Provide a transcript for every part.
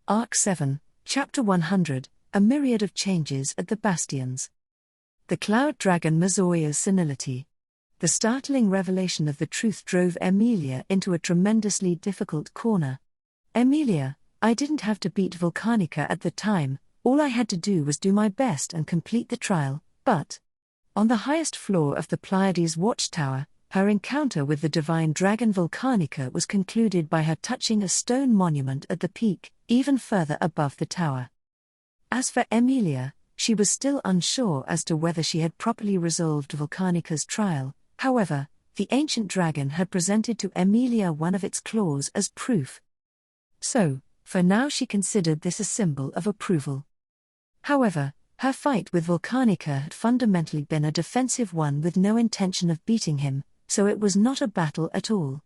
Arc 7, Chapter 100, A Myriad of Changes at the Bastions. The Cloud Dragon Mazoya's Senility. The startling revelation of the truth drove Emilia into a tremendously difficult corner. Emilia, I didn't have to beat Volcanica at the time, all I had to do was do my best and complete the trial, but on the highest floor of the Pleiades watchtower, her encounter with the divine dragon Volcanica was concluded by her touching a stone monument at the peak, even further above the tower. As for Emilia, she was still unsure as to whether she had properly resolved Volcanica's trial. However, the ancient dragon had presented to Emilia one of its claws as proof. So, for now she considered this a symbol of approval. However, her fight with Volcanica had fundamentally been a defensive one with no intention of beating him, so it was not a battle at all.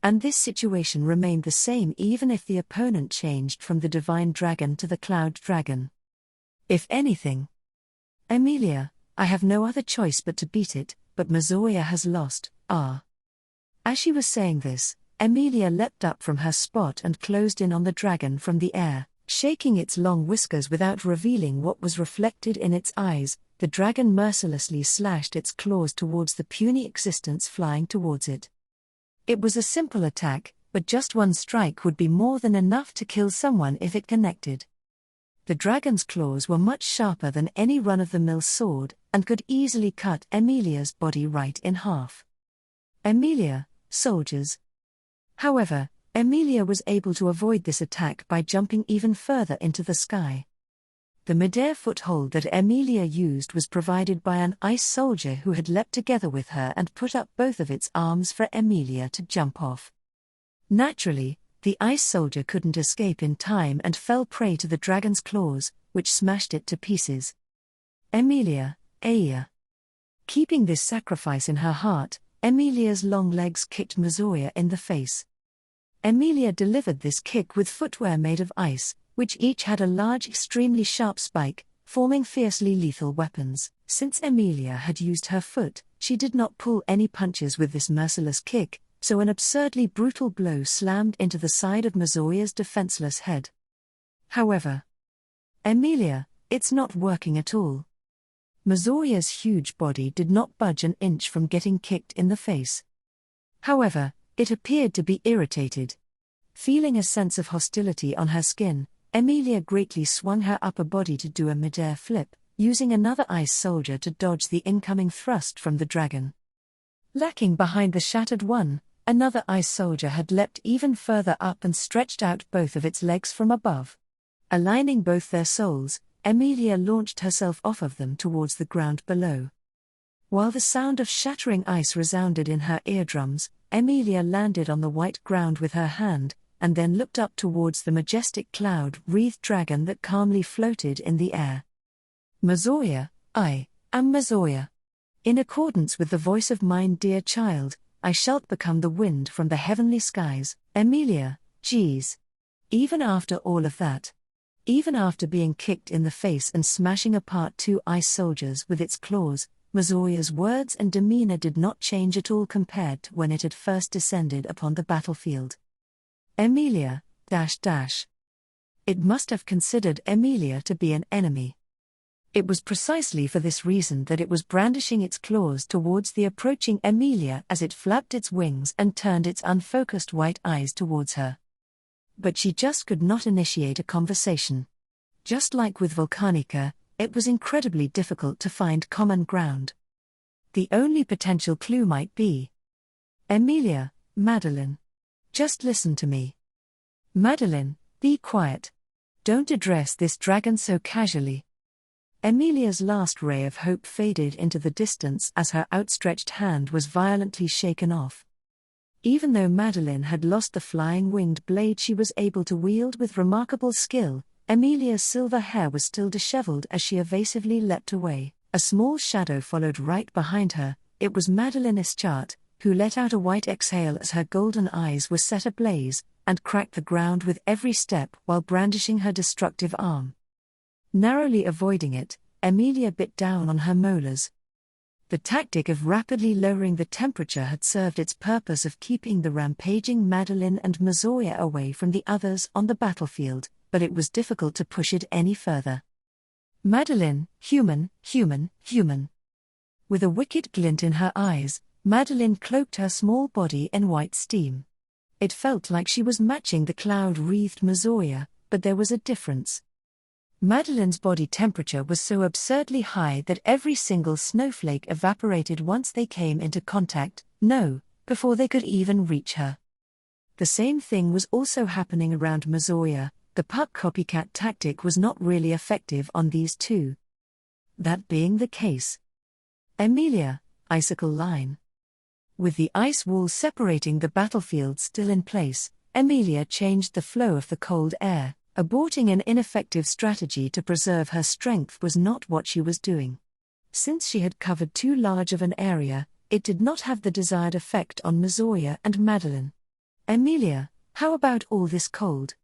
And this situation remained the same even if the opponent changed from the divine dragon to the cloud dragon. If anything, Emilia, I have no other choice but to beat it, but Mazoya has lost, As she was saying this, Emilia leapt up from her spot and closed in on the dragon from the air, shaking its long whiskers without revealing what was reflected in its eyes. The dragon mercilessly slashed its claws towards the puny existence flying towards it. It was a simple attack, but just one strike would be more than enough to kill someone if it connected. The dragon's claws were much sharper than any run-of-the-mill sword, and could easily cut Emilia's body right in half. Emilia, soldiers. However, Emilia was able to avoid this attack by jumping even further into the sky. The midair foothold that Emilia used was provided by an ice soldier who had leapt together with her and put up both of its arms for Emilia to jump off. Naturally, the ice soldier couldn't escape in time and fell prey to the dragon's claws, which smashed it to pieces. Emilia, Aya. Keeping this sacrifice in her heart, Emilia's long legs kicked Mazoya in the face. Emilia delivered this kick with footwear made of ice, which each had a large, extremely sharp spike, forming fiercely lethal weapons. Since Emilia had used her foot, she did not pull any punches with this merciless kick, so an absurdly brutal blow slammed into the side of Mazoya's defenseless head. However, Emilia, it's not working at all. Mazoya's huge body did not budge an inch from getting kicked in the face. However, it appeared to be irritated. Feeling a sense of hostility on her skin, Emilia greatly swung her upper body to do a midair flip, using another ice soldier to dodge the incoming thrust from the dragon. Lacking behind the shattered one, another ice soldier had leapt even further up and stretched out both of its legs from above. Aligning both their soles, Emilia launched herself off of them towards the ground below. While the sound of shattering ice resounded in her eardrums, Emilia landed on the white ground with her hand, and then looked up towards the majestic cloud-wreathed dragon that calmly floated in the air. Mazoya, I am Mazoya. In accordance with the voice of mine dear child, I shalt become the wind from the heavenly skies. Emilia, geez. Even after all of that, even after being kicked in the face and smashing apart two ice soldiers with its claws, Mazoya's words and demeanor did not change at all compared to when it had first descended upon the battlefield. Emilia, It must have considered Emilia to be an enemy. It was precisely for this reason that it was brandishing its claws towards the approaching Emilia as it flapped its wings and turned its unfocused white eyes towards her. But she just could not initiate a conversation. Just like with Volcanica, it was incredibly difficult to find common ground. The only potential clue might be, Emilia, Madeline. Just listen to me. Madeline, be quiet. Don't address this dragon so casually. Emilia's last ray of hope faded into the distance as her outstretched hand was violently shaken off. Even though Madeline had lost the flying winged blade she was able to wield with remarkable skill, Emilia's silver hair was still disheveled as she evasively leapt away. A small shadow followed right behind her. It was Madeline Ischart, who let out a white exhale as her golden eyes were set ablaze, and cracked the ground with every step while brandishing her destructive arm. Narrowly avoiding it, Emilia bit down on her molars. The tactic of rapidly lowering the temperature had served its purpose of keeping the rampaging Madeline and Mazoya away from the others on the battlefield, but it was difficult to push it any further. Madeline, human, human, human. With a wicked glint in her eyes, Madeline cloaked her small body in white steam. It felt like she was matching the cloud-wreathed Mazoya, but there was a difference. Madeline's body temperature was so absurdly high that every single snowflake evaporated once they came into contact, before they could even reach her. The same thing was also happening around Mazoya. The puck copycat tactic was not really effective on these two. That being the case. Emilia, icicle line. With the ice wall separating the battlefield still in place, Emilia changed the flow of the cold air. Aborting an ineffective strategy to preserve her strength was not what she was doing. Since she had covered too large of an area, it did not have the desired effect on Mazoya and Madeline. Emilia, how about all this cold?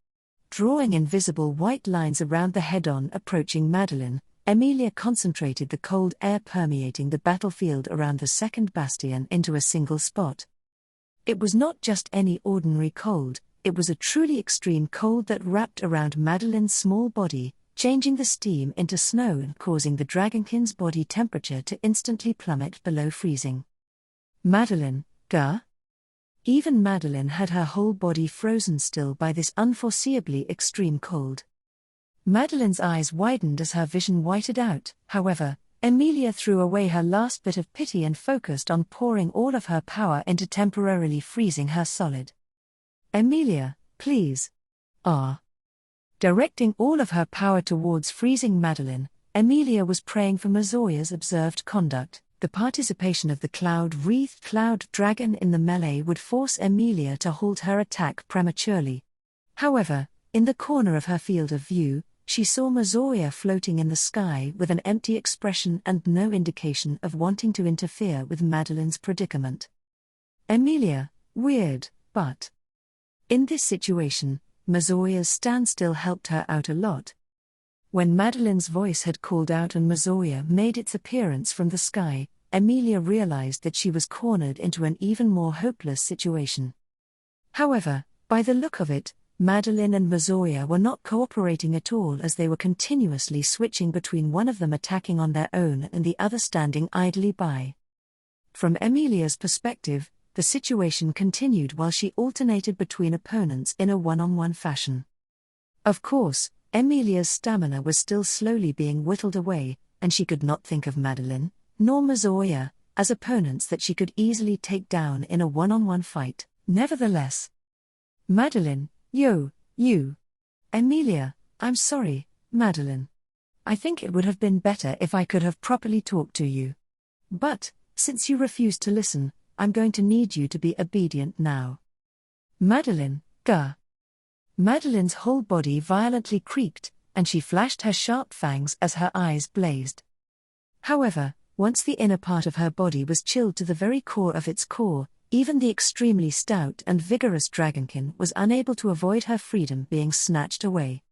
Drawing invisible white lines around the head-on approaching Madeline, Emilia concentrated the cold air permeating the battlefield around the second bastion into a single spot. It was not just any ordinary cold, it was a truly extreme cold that wrapped around Madeline's small body, changing the steam into snow and causing the dragonkin's body temperature to instantly plummet below freezing. Madeline, gah? Even Madeline had her whole body frozen still by this unforeseeably extreme cold. Madeline's eyes widened as her vision whited out. However, Emilia threw away her last bit of pity and focused on pouring all of her power into temporarily freezing her solid. Emilia, please. Directing all of her power towards freezing Madeline, Emilia was praying for Mazoya's observed conduct. The participation of the cloud-wreathed cloud dragon in the melee would force Emilia to halt her attack prematurely. However, in the corner of her field of view, she saw Mazoya floating in the sky with an empty expression and no indication of wanting to interfere with Madeline's predicament. Emilia, weird, but... In this situation, Mazoya's standstill helped her out a lot. When Madeline's voice had called out and Mazoya made its appearance from the sky, Emilia realized that she was cornered into an even more hopeless situation. However, by the look of it, Madeline and Mazoya were not cooperating at all, as they were continuously switching between one of them attacking on their own and the other standing idly by. From Emilia's perspective, the situation continued while she alternated between opponents in a one-on-one fashion. Of course, Emilia's stamina was still slowly being whittled away, and she could not think of Madeline, nor Mazoya, as opponents that she could easily take down in a one-on-one fight. Nevertheless, Madeline, you. Emilia, I'm sorry, Madeline. I think it would have been better if I could have properly talked to you. But, since you refused to listen, I'm going to need you to be obedient now. Madeline, gah. Madeline's whole body violently creaked, and she flashed her sharp fangs as her eyes blazed. However, once the inner part of her body was chilled to the very core of its core, even the extremely stout and vigorous dragonkin was unable to avoid her freedom being snatched away.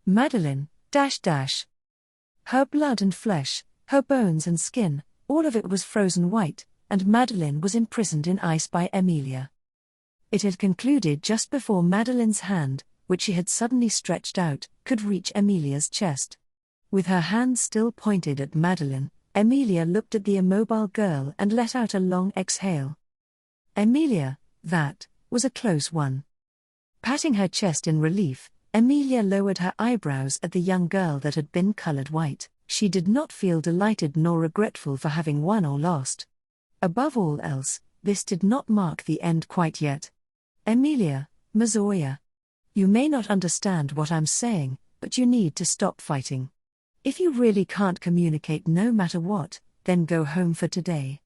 Madeline, .. Her blood and flesh, her bones and skin, all of it was frozen white, and Madeline was imprisoned in ice by Emilia. It had concluded just before Madeline's hand, which she had suddenly stretched out, could reach Emilia's chest. With her hand still pointed at Madeline, Emilia looked at the immobile girl and let out a long exhale. Emilia, that was a close one. Patting her chest in relief, Emilia lowered her eyebrows at the young girl that had been colored white. She did not feel delighted nor regretful for having won or lost. Above all else, this did not mark the end quite yet. Emilia, Mazoya. You may not understand what I'm saying, but you need to stop fighting. If you really can't communicate no matter what, then go home for today.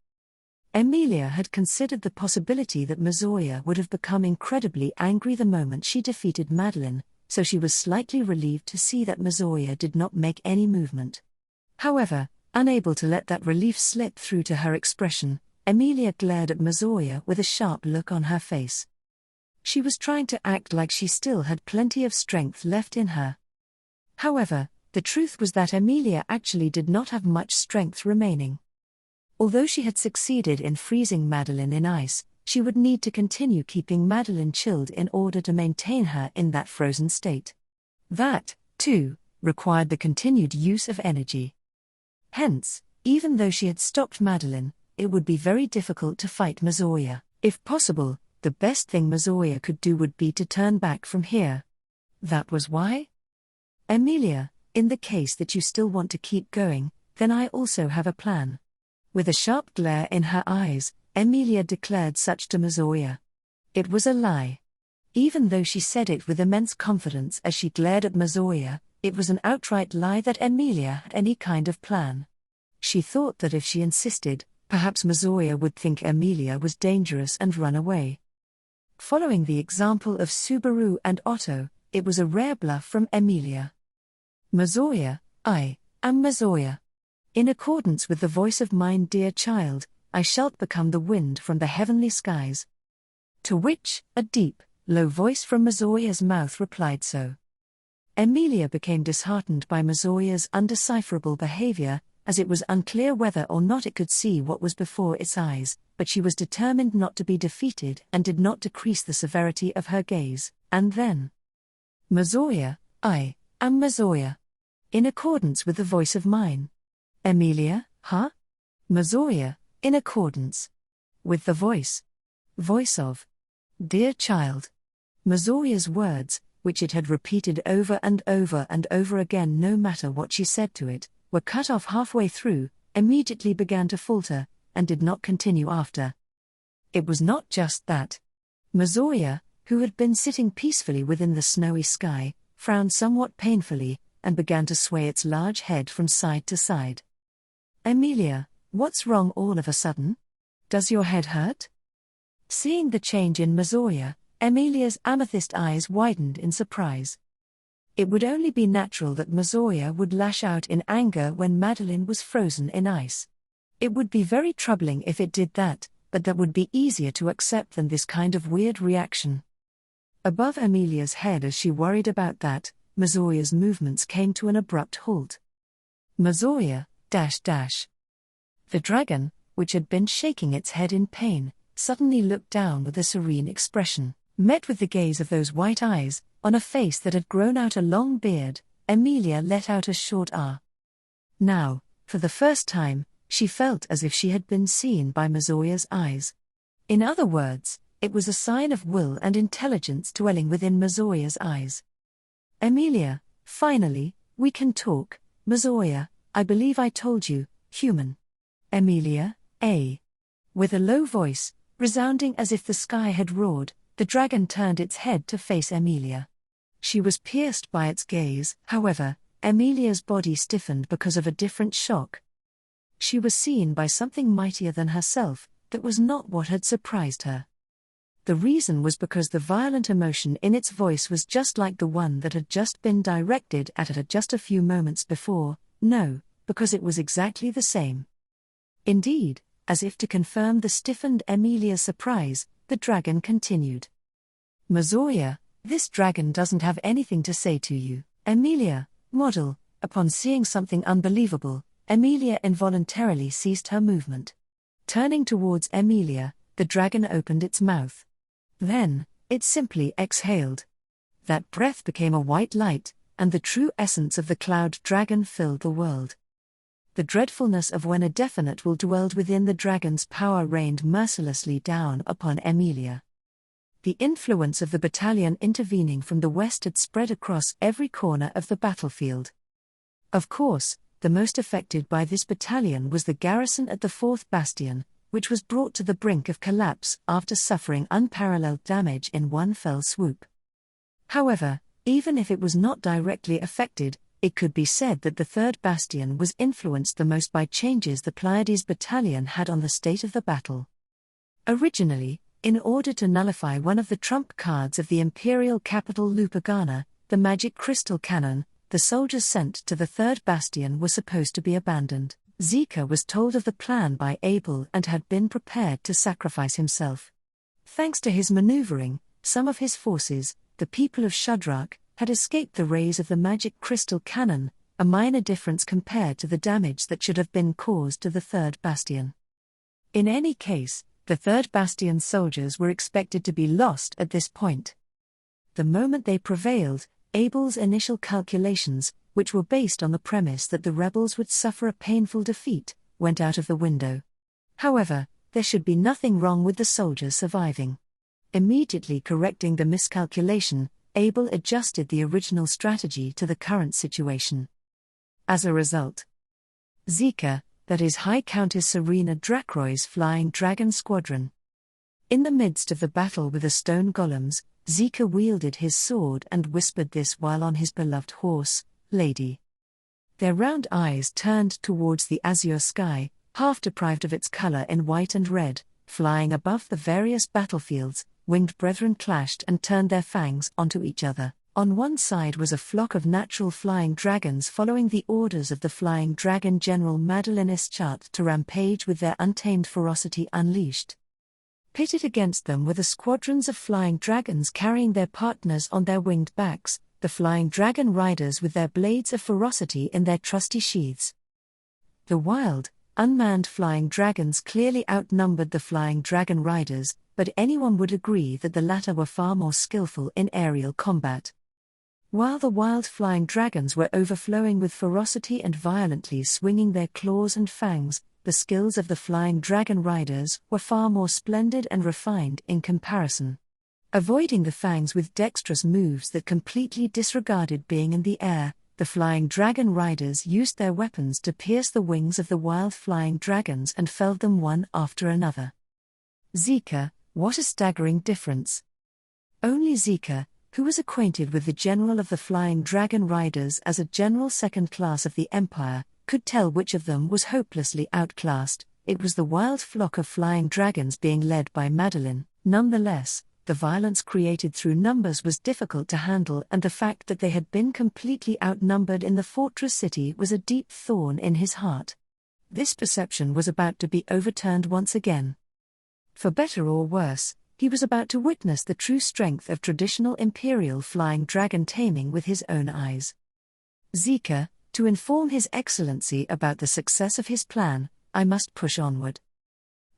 Emilia had considered the possibility that Mazoya would have become incredibly angry the moment she defeated Madeline, so she was slightly relieved to see that Mazoya did not make any movement. However, unable to let that relief slip through to her expression, Emilia glared at Mazoya with a sharp look on her face. She was trying to act like she still had plenty of strength left in her. However, the truth was that Emilia actually did not have much strength remaining. Although she had succeeded in freezing Madeline in ice, she would need to continue keeping Madeline chilled in order to maintain her in that frozen state. That, too, required the continued use of energy. Hence, even though she had stopped Madeline, it would be very difficult to fight Mazoya. If possible, the best thing Mazoya could do would be to turn back from here. That was why? Emilia, in the case that you still want to keep going, then I also have a plan. With a sharp glare in her eyes, Emilia declared such to Mazoya. It was a lie. Even though she said it with immense confidence as she glared at Mazoya, it was an outright lie that Emilia had any kind of plan. She thought that if she insisted, perhaps Mazoya would think Emilia was dangerous and run away. Following the example of Subaru and Otto, it was a rare bluff from Emilia. Mazoya, I am Mazoya. In accordance with the voice of mine dear child, I shalt become the wind from the heavenly skies. To which, a deep, low voice from Mazoya's mouth replied so. Emilia became disheartened by Mazoya's undecipherable behavior, as it was unclear whether or not it could see what was before its eyes, but she was determined not to be defeated and did not decrease the severity of her gaze, and then. Mazoya, I am Mazoya. In accordance with the voice of mine. Emilia, huh? Mazoya, in accordance with the voice of dear child. Mazoya's words, which it had repeated over and over and over again no matter what she said to it, were cut off halfway through, immediately began to falter, and did not continue after. It was not just that. Mazoya, who had been sitting peacefully within the snowy sky, frowned somewhat painfully, and began to sway its large head from side to side. Emilia, what's wrong all of a sudden? Does your head hurt? Seeing the change in Mazoya, Emilia's amethyst eyes widened in surprise. It would only be natural that Mazoya would lash out in anger when Madeline was frozen in ice. It would be very troubling if it did that, but that would be easier to accept than this kind of weird reaction. Above Emilia's head as she worried about that, Mazoya's movements came to an abrupt halt. Mazoya, .. The dragon, which had been shaking its head in pain, suddenly looked down with a serene expression, met with the gaze of those white eyes, on a face that had grown out a long beard. Emilia let out a short ah. Now, for the first time, she felt as if she had been seen by Mazoya's eyes. In other words, it was a sign of will and intelligence dwelling within Mazoya's eyes. Emilia, finally, we can talk. Mazoya, I believe I told you, human. Emilia, A. With a low voice, resounding as if the sky had roared, the dragon turned its head to face Emilia. She was pierced by its gaze, however, Emilia's body stiffened because of a different shock. She was seen by something mightier than herself, that was not what had surprised her. The reason was because the violent emotion in its voice was just like the one that had just been directed at her just a few moments before. No, because it was exactly the same. Indeed, as if to confirm the stiffened Emilia's surprise, the dragon continued. Mazoya, this dragon doesn't have anything to say to you. Emilia, model. Upon seeing something unbelievable, Emilia involuntarily ceased her movement. Turning towards Emilia, the dragon opened its mouth. Then, it simply exhaled. That breath became a white light, and the true essence of the cloud dragon filled the world. The dreadfulness of when a definite will dwelled within the dragon's power rained mercilessly down upon Emilia. The influence of the battalion intervening from the west had spread across every corner of the battlefield. Of course, the most affected by this battalion was the garrison at the 4th Bastion, which was brought to the brink of collapse after suffering unparalleled damage in one fell swoop. However, even if it was not directly affected, it could be said that the 3rd Bastion was influenced the most by changes the Pleiades battalion had on the state of the battle. Originally, in order to nullify one of the trump cards of the imperial capital Lupagana, the magic crystal cannon, the soldiers sent to the 3rd Bastion were supposed to be abandoned. Zika was told of the plan by Abel and had been prepared to sacrifice himself. Thanks to his maneuvering, some of his forces, the people of Shudrak, had escaped the rays of the magic crystal cannon, a minor difference compared to the damage that should have been caused to the 3rd Bastion. In any case, the 3rd Bastion's soldiers were expected to be lost at this point. The moment they prevailed, Abel's initial calculations, which were based on the premise that the rebels would suffer a painful defeat, went out of the window. However, there should be nothing wrong with the soldiers surviving. Immediately correcting the miscalculation, Abel adjusted the original strategy to the current situation. As a result, Zika, that is High Countess Serena Drakroy's flying dragon squadron. In the midst of the battle with the stone golems, Zika wielded his sword and whispered this while on his beloved horse, Lady. Their round eyes turned towards the azure sky, half deprived of its color in white and red, flying above the various battlefields. Winged brethren clashed and turned their fangs onto each other. On one side was a flock of natural flying dragons following the orders of the flying dragon General Madeline Ischat to rampage with their untamed ferocity unleashed. Pitted against them were the squadrons of flying dragons carrying their partners on their winged backs, the flying dragon riders with their blades of ferocity in their trusty sheaths. The wild, unmanned flying dragons clearly outnumbered the flying dragon riders, but anyone would agree that the latter were far more skillful in aerial combat. While the wild flying dragons were overflowing with ferocity and violently swinging their claws and fangs, the skills of the flying dragon riders were far more splendid and refined in comparison. Avoiding the fangs with dexterous moves that completely disregarded being in the air, the flying dragon riders used their weapons to pierce the wings of the wild flying dragons and felled them one after another. Zika, what a staggering difference! Only Zika, who was acquainted with the general of the flying dragon riders as a general second class of the empire, could tell which of them was hopelessly outclassed. It was the wild flock of flying dragons being led by Madeline. Nonetheless, the violence created through numbers was difficult to handle, and the fact that they had been completely outnumbered in the fortress city was a deep thorn in his heart. This perception was about to be overturned once again. For better or worse, he was about to witness the true strength of traditional imperial flying dragon taming with his own eyes. Zika, to inform His Excellency about the success of his plan, I must push onward.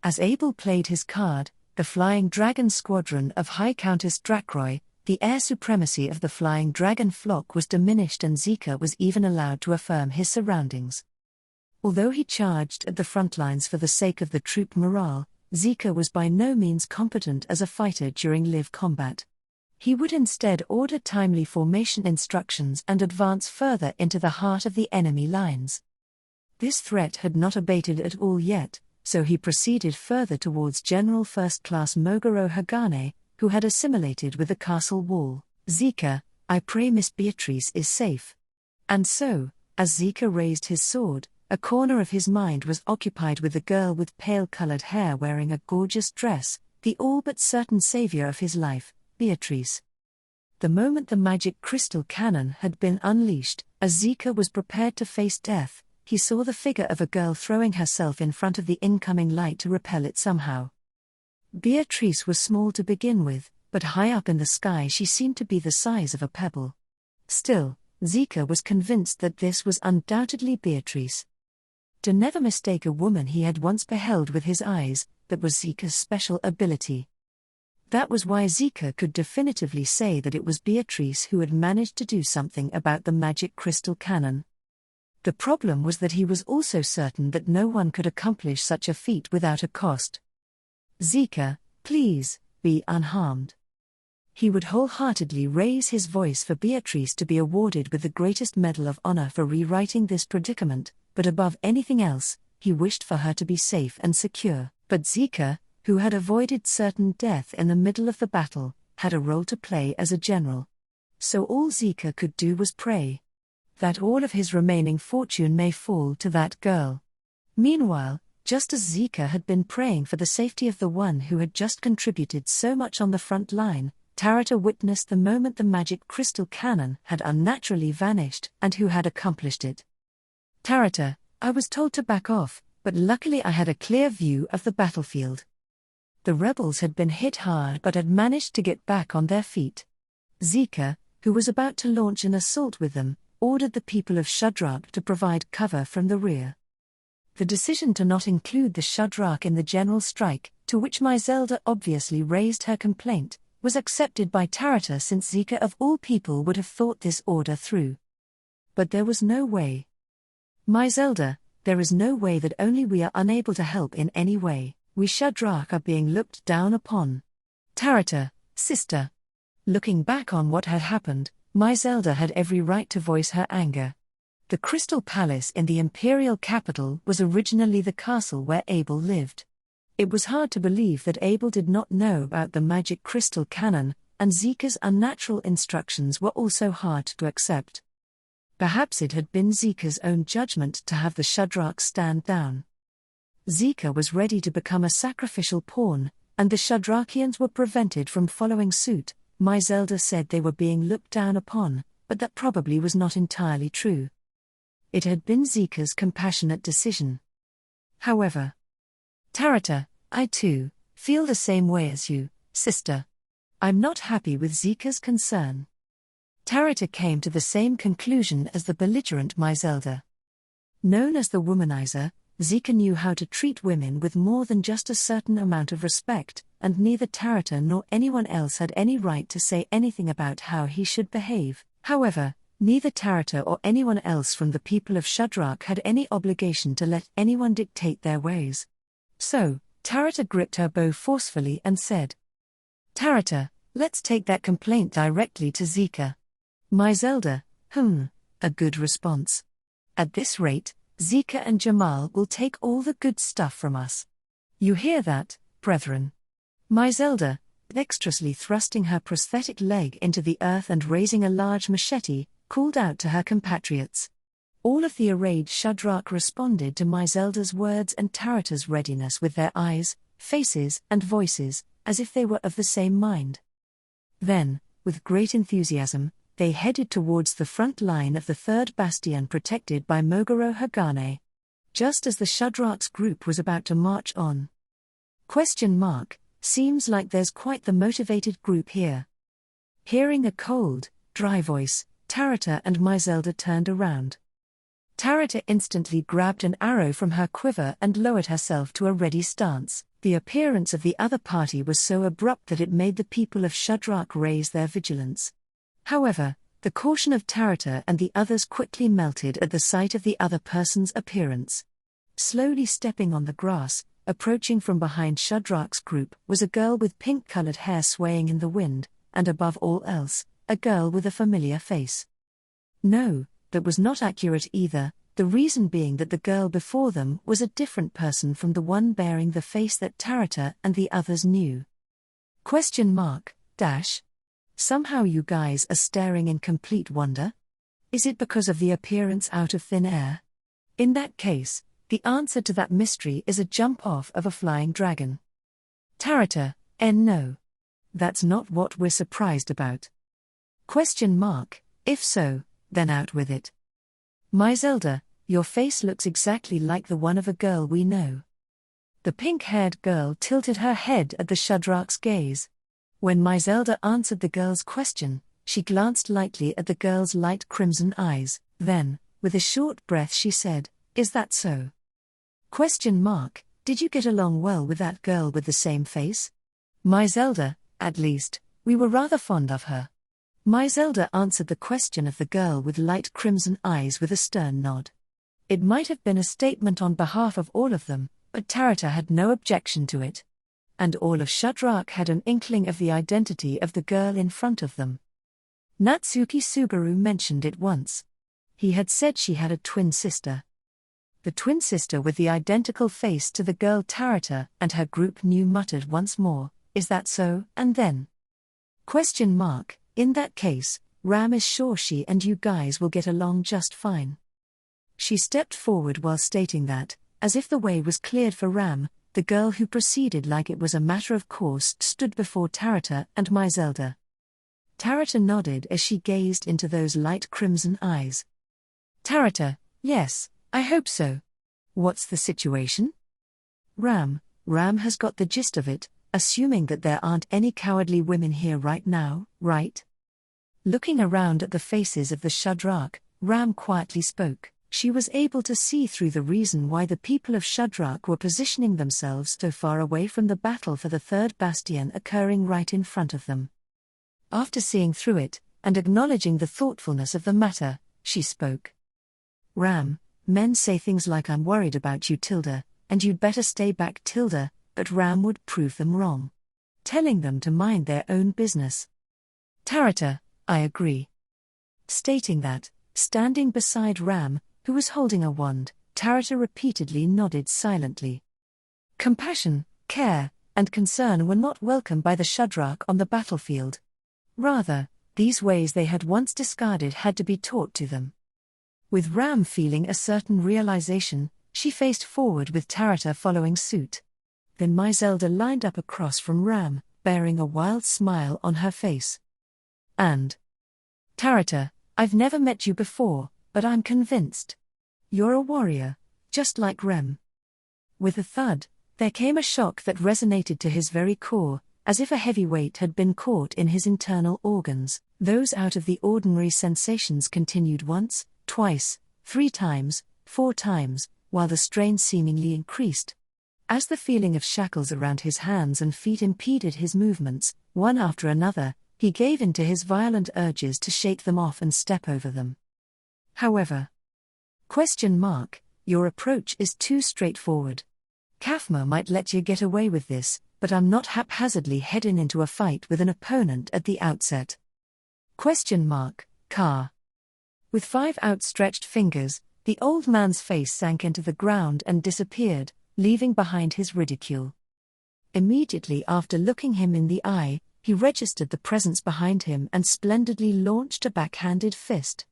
As Abel played his card, the flying dragon squadron of High Countess Drakroy, the air supremacy of the flying dragon flock was diminished, and Zika was even allowed to affirm his surroundings. Although he charged at the front lines for the sake of the troop morale, Zika was by no means competent as a fighter during live combat. He would instead order timely formation instructions and advance further into the heart of the enemy lines. This threat had not abated at all yet, so he proceeded further towards General First Class Moguro Hagane, who had assimilated with the castle wall. Zika, I pray Miss Beatrice is safe. And so, as Zika raised his sword, a corner of his mind was occupied with the girl with pale-colored hair wearing a gorgeous dress, the all but certain savior of his life, Beatrice. The moment the magic crystal cannon had been unleashed, as Zika was prepared to face death, he saw the figure of a girl throwing herself in front of the incoming light to repel it somehow. Beatrice was small to begin with, but high up in the sky she seemed to be the size of a pebble. Still, Zika was convinced that this was undoubtedly Beatrice. To never mistake a woman he had once beheld with his eyes, that was Zika's special ability. That was why Zika could definitively say that it was Beatrice who had managed to do something about the magic crystal cannon. The problem was that he was also certain that no one could accomplish such a feat without a cost. Zika, please, be unharmed. He would wholeheartedly raise his voice for Beatrice to be awarded with the greatest medal of honor for rewriting this predicament, but above anything else, he wished for her to be safe and secure. But Zika, who had avoided certain death in the middle of the battle, had a role to play as a general. So all Zika could do was pray that all of his remaining fortune may fall to that girl. Meanwhile, just as Zika had been praying for the safety of the one who had just contributed so much on the front line, Tarata witnessed the moment the magic crystal cannon had unnaturally vanished and who had accomplished it. Tarata, I was told to back off, but luckily I had a clear view of the battlefield. The rebels had been hit hard but had managed to get back on their feet. Zika, who was about to launch an assault with them, ordered the people of Shudrak to provide cover from the rear. The decision to not include the Shudrak in the general strike, to which Zelda obviously raised her complaint, was accepted by Tarata since Zika of all people would have thought this order through. But there was no way. My Zelda, there is no way that only we are unable to help in any way, we Shadrach are being looked down upon. Tarata, sister. Looking back on what had happened, my Zelda had every right to voice her anger. The Crystal Palace in the imperial capital was originally the castle where Abel lived. It was hard to believe that Abel did not know about the magic crystal cannon, and Zika's unnatural instructions were also hard to accept. Perhaps it had been Zika's own judgment to have the Shadrach stand down. Zika was ready to become a sacrificial pawn, and the Shadrachians were prevented from following suit. My Zelda said they were being looked down upon, but that probably was not entirely true. It had been Zika's compassionate decision. However, Tarata, I too, feel the same way as you, sister. I'm not happy with Zika's concern. Tarata came to the same conclusion as the belligerent My Zelda. Known as the womanizer, Zika knew how to treat women with more than just a certain amount of respect, and neither Tarata nor anyone else had any right to say anything about how he should behave. However, neither Tarata or anyone else from the people of Shadrach had any obligation to let anyone dictate their ways. So, Tarata gripped her bow forcefully and said, Tarata, let's take that complaint directly to Zika. My Zelda, a good response. At this rate, Zika and Jamal will take all the good stuff from us. You hear that, brethren? My Zelda, dexterously thrusting her prosthetic leg into the earth and raising a large machete, called out to her compatriots. All of the arrayed Shadrach responded to My Zelda's words and Tarata's readiness with their eyes, faces, and voices, as if they were of the same mind. Then, with great enthusiasm, they headed towards the front line of the third bastion protected by Mogoro Hagane. Just as the Shadrach's group was about to march on. Seems like there's quite the motivated group here. Hearing a cold, dry voice, Tarata and My Zelda turned around. Tarata instantly grabbed an arrow from her quiver and lowered herself to a ready stance. The appearance of the other party was so abrupt that it made the people of Shadrach raise their vigilance. However, the caution of Tarata and the others quickly melted at the sight of the other person's appearance. Slowly stepping on the grass, approaching from behind Shadrach's group, was a girl with pink-colored hair swaying in the wind, and above all else, a girl with a familiar face. No, that was not accurate either, the reason being that the girl before them was a different person from the one bearing the face that Tarata and the others knew. Somehow you guys are staring in complete wonder? Is it because of the appearance out of thin air? In that case, the answer to that mystery is a jump-off of a flying dragon. Tarata, no. That's not what we're surprised about. If so, then out with it. My Zelda, your face looks exactly like the one of a girl we know. The pink-haired girl tilted her head at the Shadrach's gaze. When My Zelda answered the girl's question, she glanced lightly at the girl's light crimson eyes, then, with a short breath she said, Is that so? Did you get along well with that girl with the same face? My Zelda, at least, we were rather fond of her. My Zelda answered the question of the girl with light crimson eyes with a stern nod. It might have been a statement on behalf of all of them, but Tarata had no objection to it. And all of Shadrach had an inkling of the identity of the girl in front of them. Natsuki Subaru mentioned it once. He had said she had a twin sister. The twin sister with the identical face to the girl Tarata and her group knew muttered once more, Is that so? And then? In that case, Ram is sure she and you guys will get along just fine. She stepped forward while stating that, as if the way was cleared for Ram, the girl who proceeded like it was a matter of course stood before Tarata and My Zelda. Tarata nodded as she gazed into those light crimson eyes. Tarata, yes, I hope so. What's the situation? Ram has got the gist of it, assuming that there aren't any cowardly women here right now, right? Looking around at the faces of the Shadrach, Ram quietly spoke. She was able to see through the reason why the people of Shudrak were positioning themselves so far away from the battle for the third bastion occurring right in front of them. After seeing through it, and acknowledging the thoughtfulness of the matter, she spoke. Ram, men say things like I'm worried about you Tilda, and you'd better stay back Tilda, but Ram would prove them wrong. Telling them to mind their own business. Tarita, I agree. Stating that, standing beside Ram, who was holding a wand, Tarita repeatedly nodded silently. Compassion, care, and concern were not welcome by the Shudrak on the battlefield. Rather, these ways they had once discarded had to be taught to them. With Ram feeling a certain realization, she faced forward with Tarita following suit. Then Myzelda lined up across from Ram, bearing a wild smile on her face. And Tarita, I've never met you before, but I'm convinced. You're a warrior, just like Rem. With a thud, there came a shock that resonated to his very core, as if a heavy weight had been caught in his internal organs. Those out-of-the-ordinary sensations continued once, twice, 3 times, 4 times, while the strain seemingly increased. As the feeling of shackles around his hands and feet impeded his movements, one after another, he gave in to his violent urges to shake them off and step over them. However, your approach is too straightforward. Kafma might let you get away with this, but I'm not haphazardly heading into a fight with an opponent at the outset. Ka. With 5 outstretched fingers, the old man's face sank into the ground and disappeared, leaving behind his ridicule. Immediately after looking him in the eye, he registered the presence behind him and splendidly launched a backhanded fist.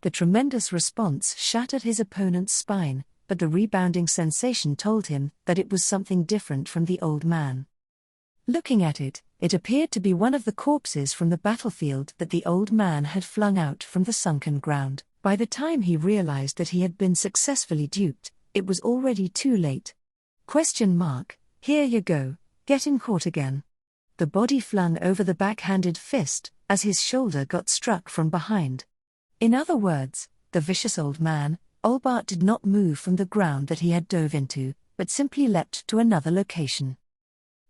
The tremendous response shattered his opponent's spine, but the rebounding sensation told him that it was something different from the old man. Looking at it, it appeared to be one of the corpses from the battlefield that the old man had flung out from the sunken ground. By the time he realized that he had been successfully duped, it was already too late. Here you go, getting caught again. The body flung over the backhanded fist, as his shoulder got struck from behind. In other words, the vicious old man, Olbart did not move from the ground that he had dove into, but simply leapt to another location.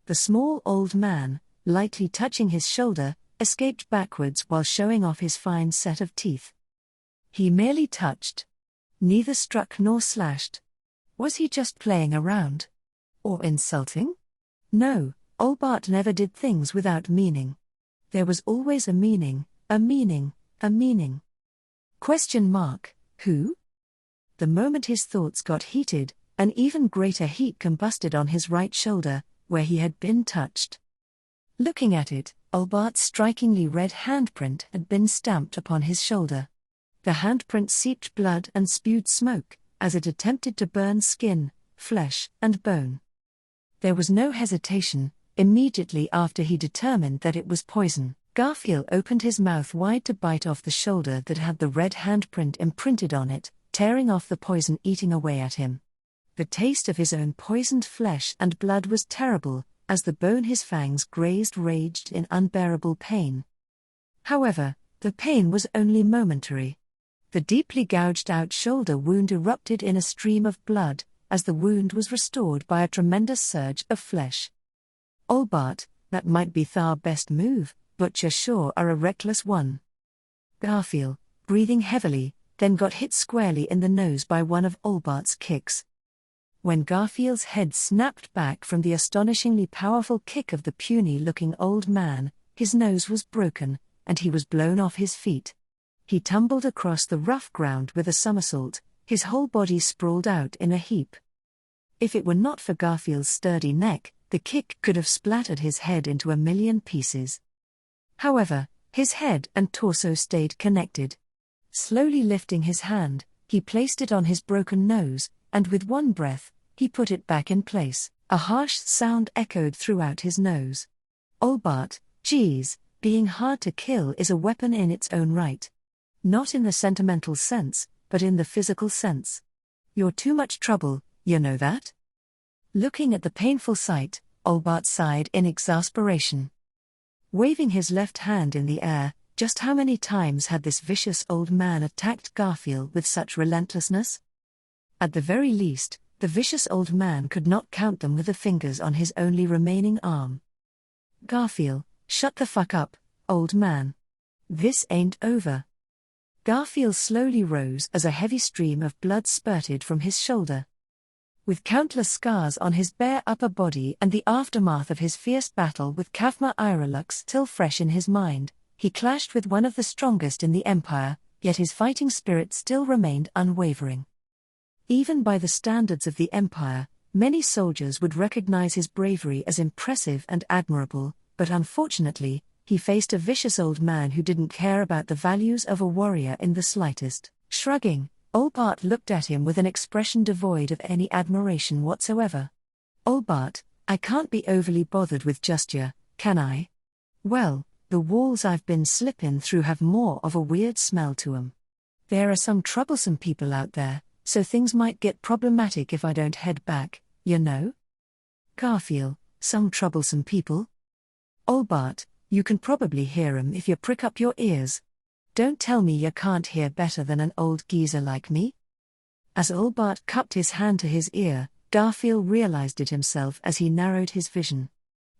The small old man, lightly touching his shoulder, escaped backwards while showing off his fine set of teeth. He merely touched. Neither struck nor slashed. Was he just playing around? Or insulting? No, Olbart never did things without meaning. There was always a meaning, a meaning, a meaning. Who? The moment his thoughts got heated, an even greater heat combusted on his right shoulder, where he had been touched. Looking at it, Olbart's strikingly red handprint had been stamped upon his shoulder. The handprint seeped blood and spewed smoke, as it attempted to burn skin, flesh, and bone. There was no hesitation. Immediately after he determined that it was poison, Garfield opened his mouth wide to bite off the shoulder that had the red handprint imprinted on it, tearing off the poison eating away at him. The taste of his own poisoned flesh and blood was terrible, as the bone his fangs grazed raged in unbearable pain. However, the pain was only momentary. The deeply gouged-out shoulder wound erupted in a stream of blood, as the wound was restored by a tremendous surge of flesh. Olbart, that might be Thar best move, but you're sure are a reckless one. Garfield, breathing heavily, then got hit squarely in the nose by one of Olbart's kicks. When Garfield's head snapped back from the astonishingly powerful kick of the puny-looking old man, his nose was broken, and he was blown off his feet. He tumbled across the rough ground with a somersault, his whole body sprawled out in a heap. If it were not for Garfield's sturdy neck, the kick could have splattered his head into a million pieces. However, his head and torso stayed connected. Slowly lifting his hand, he placed it on his broken nose, and with one breath, he put it back in place. A harsh sound echoed throughout his nose. Olbart, geez, being hard to kill is a weapon in its own right. Not in the sentimental sense, but in the physical sense. You're too much trouble, you know that? Looking at the painful sight, Olbart sighed in exasperation. Waving his left hand in the air, Just how many times had this vicious old man attacked Garfield with such relentlessness? At the very least, the vicious old man could not count them with the fingers on his only remaining arm. Garfield, shut the fuck up, old man. This ain't over. Garfield slowly rose as a heavy stream of blood spurted from his shoulder. With countless scars on his bare upper body and the aftermath of his fierce battle with Kafma Irelux still fresh in his mind, he clashed with one of the strongest in the Empire, yet his fighting spirit still remained unwavering. Even by the standards of the Empire, many soldiers would recognize his bravery as impressive and admirable, but unfortunately, he faced a vicious old man who didn't care about the values of a warrior in the slightest. Shrugging, Olbart looked at him with an expression devoid of any admiration whatsoever. Olbart, I can't be overly bothered with gesture, can I? Well, the walls I've been slipping through have more of a weird smell to 'em. There are some troublesome people out there, so things might get problematic if I don't head back, you know? Garfield, some troublesome people? Olbart, you can probably hear 'em if you prick up your ears. Don't tell me you can't hear better than an old geezer like me? As Olbart cupped his hand to his ear, Garfield realized it himself as he narrowed his vision.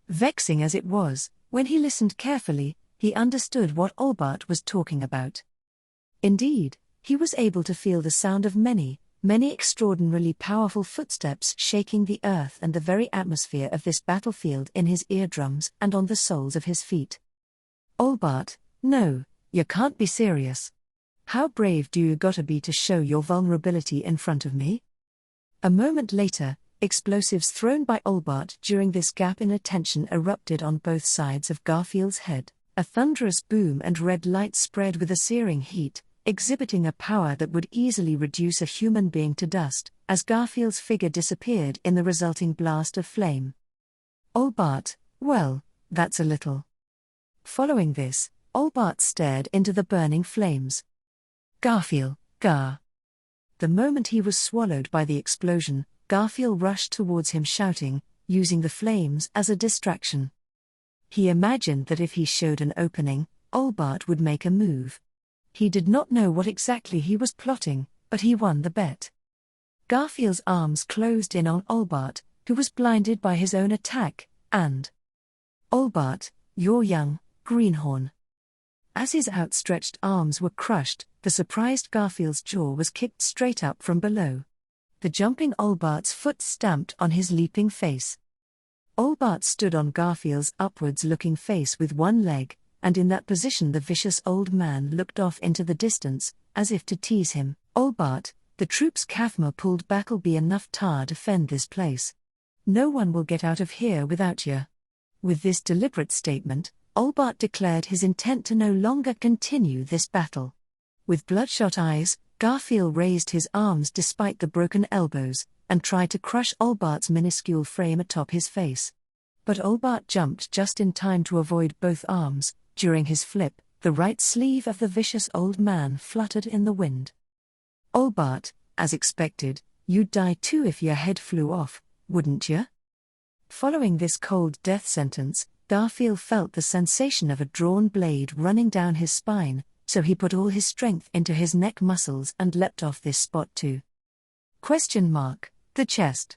Vexing as it was, when he listened carefully, he understood what Olbart was talking about. Indeed, he was able to feel the sound of many, many extraordinarily powerful footsteps shaking the earth and the very atmosphere of this battlefield in his eardrums and on the soles of his feet. Olbart, no, you can't be serious. How brave do you gotta be to show your vulnerability in front of me? A moment later, explosives thrown by Olbart during this gap in attention erupted on both sides of Garfield's head. A thunderous boom and red light spread with a searing heat, exhibiting a power that would easily reduce a human being to dust, as Garfield's figure disappeared in the resulting blast of flame. Olbart, well, that's a little. Following this, Olbart stared into the burning flames. Garfield, Gar. The moment he was swallowed by the explosion, Garfield rushed towards him shouting, using the flames as a distraction. He imagined that if he showed an opening, Olbart would make a move. He did not know what exactly he was plotting, but he won the bet. Garfield's arms closed in on Olbart, who was blinded by his own attack, and Olbart, you're young, greenhorn. As his outstretched arms were crushed, the surprised Garfield's jaw was kicked straight up from below. The jumping Olbart's foot stamped on his leaping face. Olbart stood on Garfield's upwards-looking face with one leg, and in that position the vicious old man looked off into the distance, as if to tease him. Olbart, the troops Kafma pulled back'll be enough tar to fend this place. No one will get out of here without you. With this deliberate statement, Olbart declared his intent to no longer continue this battle. With bloodshot eyes, Garfield raised his arms despite the broken elbows, and tried to crush Olbart's minuscule frame atop his face. But Olbart jumped just in time to avoid both arms. During his flip, the right sleeve of the vicious old man fluttered in the wind. Olbart, as expected, you'd die too if your head flew off, wouldn't you? Following this cold death sentence, Garfield felt the sensation of a drawn blade running down his spine, so he put all his strength into his neck muscles and leapt off this spot too. The chest.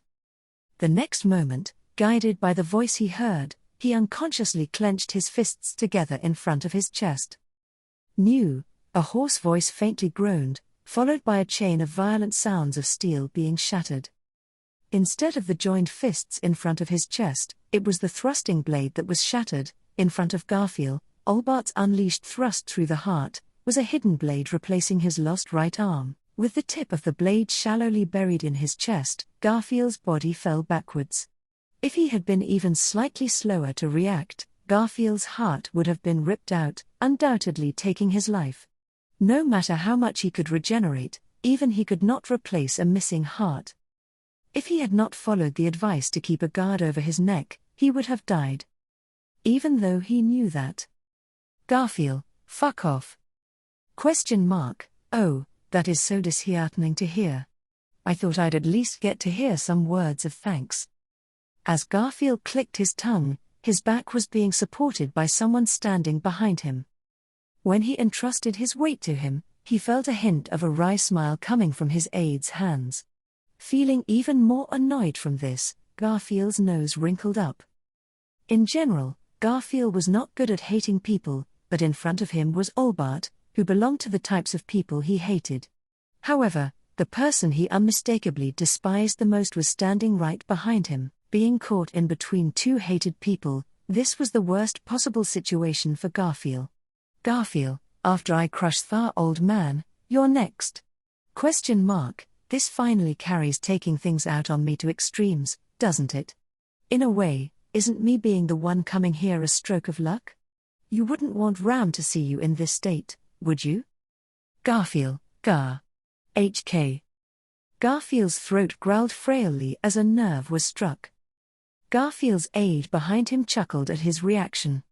The next moment, guided by the voice he heard, he unconsciously clenched his fists together in front of his chest. New, a hoarse voice faintly groaned, followed by a chain of violent sounds of steel being shattered. Instead of the joined fists in front of his chest, it was the thrusting blade that was shattered. In front of Garfield, Olbart's unleashed thrust through the heart was a hidden blade replacing his lost right arm. With the tip of the blade shallowly buried in his chest, Garfield's body fell backwards. If he had been even slightly slower to react, Garfield's heart would have been ripped out, undoubtedly taking his life. No matter how much he could regenerate, even he could not replace a missing heart. If he had not followed the advice to keep a guard over his neck, he would have died. Even though he knew that. Garfield, fuck off. Oh, that is so disheartening to hear. I thought I'd at least get to hear some words of thanks. As Garfield clicked his tongue, his back was being supported by someone standing behind him. When he entrusted his weight to him, he felt a hint of a wry smile coming from his aide's hands. Feeling even more annoyed from this, Garfield's nose wrinkled up. In general, Garfield was not good at hating people, but in front of him was Olbart, who belonged to the types of people he hated. However, the person he unmistakably despised the most was standing right behind him. Being caught in between two hated people, this was the worst possible situation for Garfield. Garfield, after I crush Thar, old man, you're next. ? This finally carries taking things out on me to extremes, doesn't it? In a way, isn't me being the one coming here a stroke of luck? You wouldn't want Ram to see you in this state, would you? Garfield, Gar. HK. Garfield's throat growled frailly as a nerve was struck. Garfield's aide behind him chuckled at his reaction.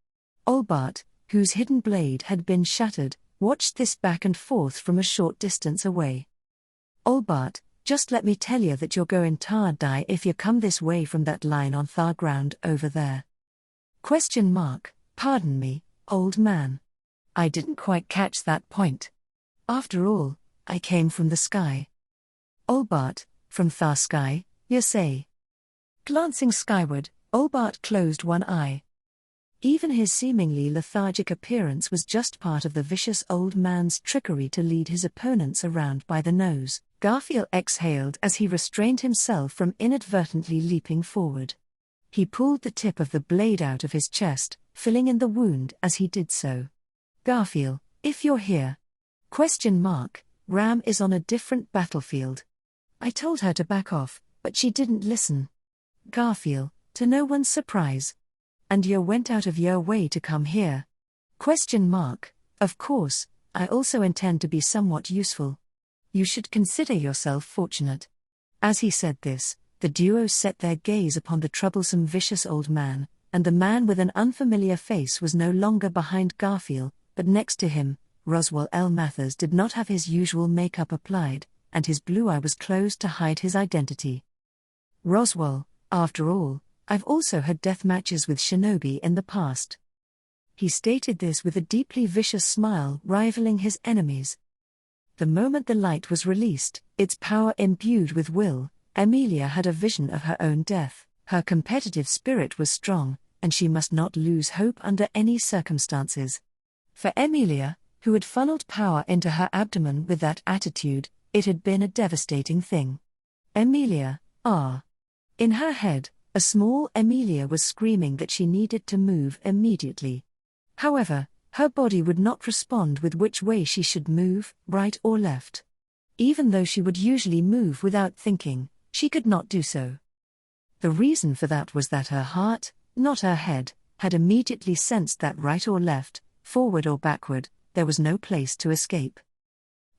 Olbart, whose hidden blade had been shattered, watched this back and forth from a short distance away. Olbart, just let me tell you that you're going to die if you come this way from that line on Thar ground over there. ? Pardon me, old man. I didn't quite catch that point. After all, I came from the sky. Olbart, from Thar sky, you say? Glancing skyward, Olbart closed one eye. Even his seemingly lethargic appearance was just part of the vicious old man's trickery to lead his opponents around by the nose. Garfield exhaled as he restrained himself from inadvertently leaping forward. He pulled the tip of the blade out of his chest, filling in the wound as he did so. Garfield, if you're here. ? Ram is on a different battlefield. I told her to back off, but she didn't listen. Garfield, to no one's surprise. And you went out of your way to come here? ? Of course, I also intend to be somewhat useful. You should consider yourself fortunate. As he said this, the duo set their gaze upon the troublesome vicious old man, and the man with an unfamiliar face was no longer behind Garfield, but next to him. Roswell L. Mathers did not have his usual makeup applied, and his blue eye was closed to hide his identity. Roswell, after all, I've also had death matches with shinobi in the past. He stated this with a deeply vicious smile rivaling his enemies. The moment the light was released, its power imbued with will, Emilia had a vision of her own death. Her competitive spirit was strong, and she must not lose hope under any circumstances. For Emilia, who had funneled power into her abdomen with that attitude, it had been a devastating thing. Emilia, In her head, a small Emilia was screaming that she needed to move immediately. However, her body would not respond with which way she should move, right or left. Even though she would usually move without thinking, she could not do so. The reason for that was that her heart, not her head, had immediately sensed that right or left, forward or backward, there was no place to escape.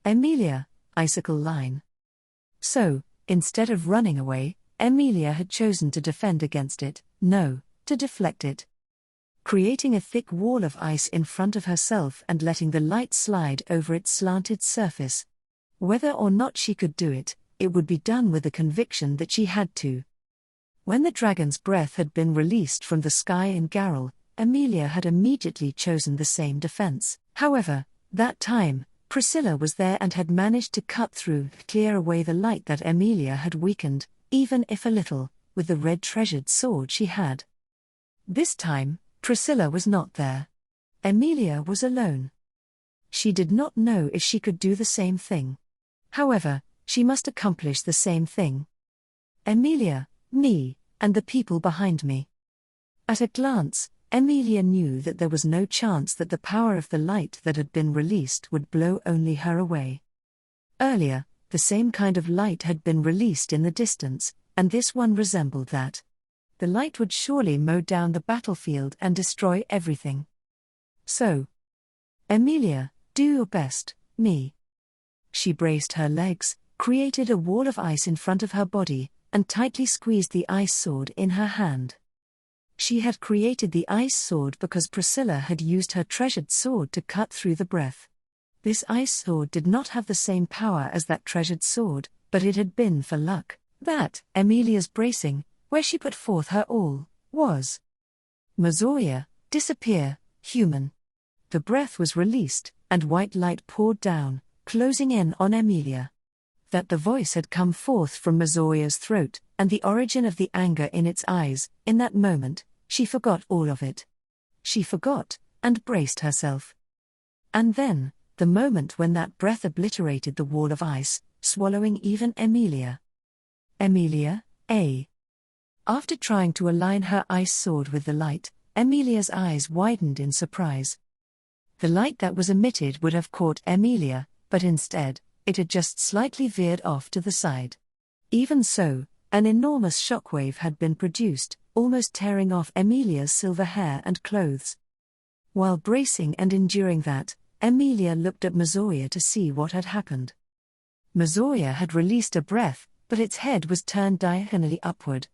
Emilia, icicle line. So, instead of running away, Emilia had chosen to defend against it, no, to deflect it. Creating a thick wall of ice in front of herself and letting the light slide over its slanted surface. Whether or not she could do it, it would be done with the conviction that she had to. When the dragon's breath had been released from the sky in Garrel, Emilia had immediately chosen the same defense. However, that time, Priscilla was there and had managed to cut through, clear away the light that Emilia had weakened, even if a little, with the red treasured sword she had. This time, Priscilla was not there. Emilia was alone. She did not know if she could do the same thing. However, she must accomplish the same thing. Emilia, me, and the people behind me. At a glance, Emilia knew that there was no chance that the power of the light that had been released would blow only her away. Earlier, the same kind of light had been released in the distance, and this one resembled that. The light would surely mow down the battlefield and destroy everything. So, Emilia, do your best, me. She braced her legs, created a wall of ice in front of her body, and tightly squeezed the ice sword in her hand. She had created the ice sword because Priscilla had used her treasured sword to cut through the breath. This ice sword did not have the same power as that treasured sword, but it had been for luck. That, Emilia's bracing, where she put forth her all, was. Mazoya, disappear, human. The breath was released, and white light poured down, closing in on Emilia. That the voice had come forth from Mizoya's throat, and the origin of the anger in its eyes, in that moment, she forgot all of it. She forgot, and braced herself. And then, the moment when that breath obliterated the wall of ice, swallowing even Emilia. Emilia, A. After trying to align her ice sword with the light, Emilia's eyes widened in surprise. The light that was emitted would have caught Emilia, but instead, it had just slightly veered off to the side. Even so, an enormous shockwave had been produced, almost tearing off Emilia's silver hair and clothes. While bracing and enduring that, Emilia looked at Mizoya to see what had happened. Mizoya had released a breath, but its head was turned diagonally upward.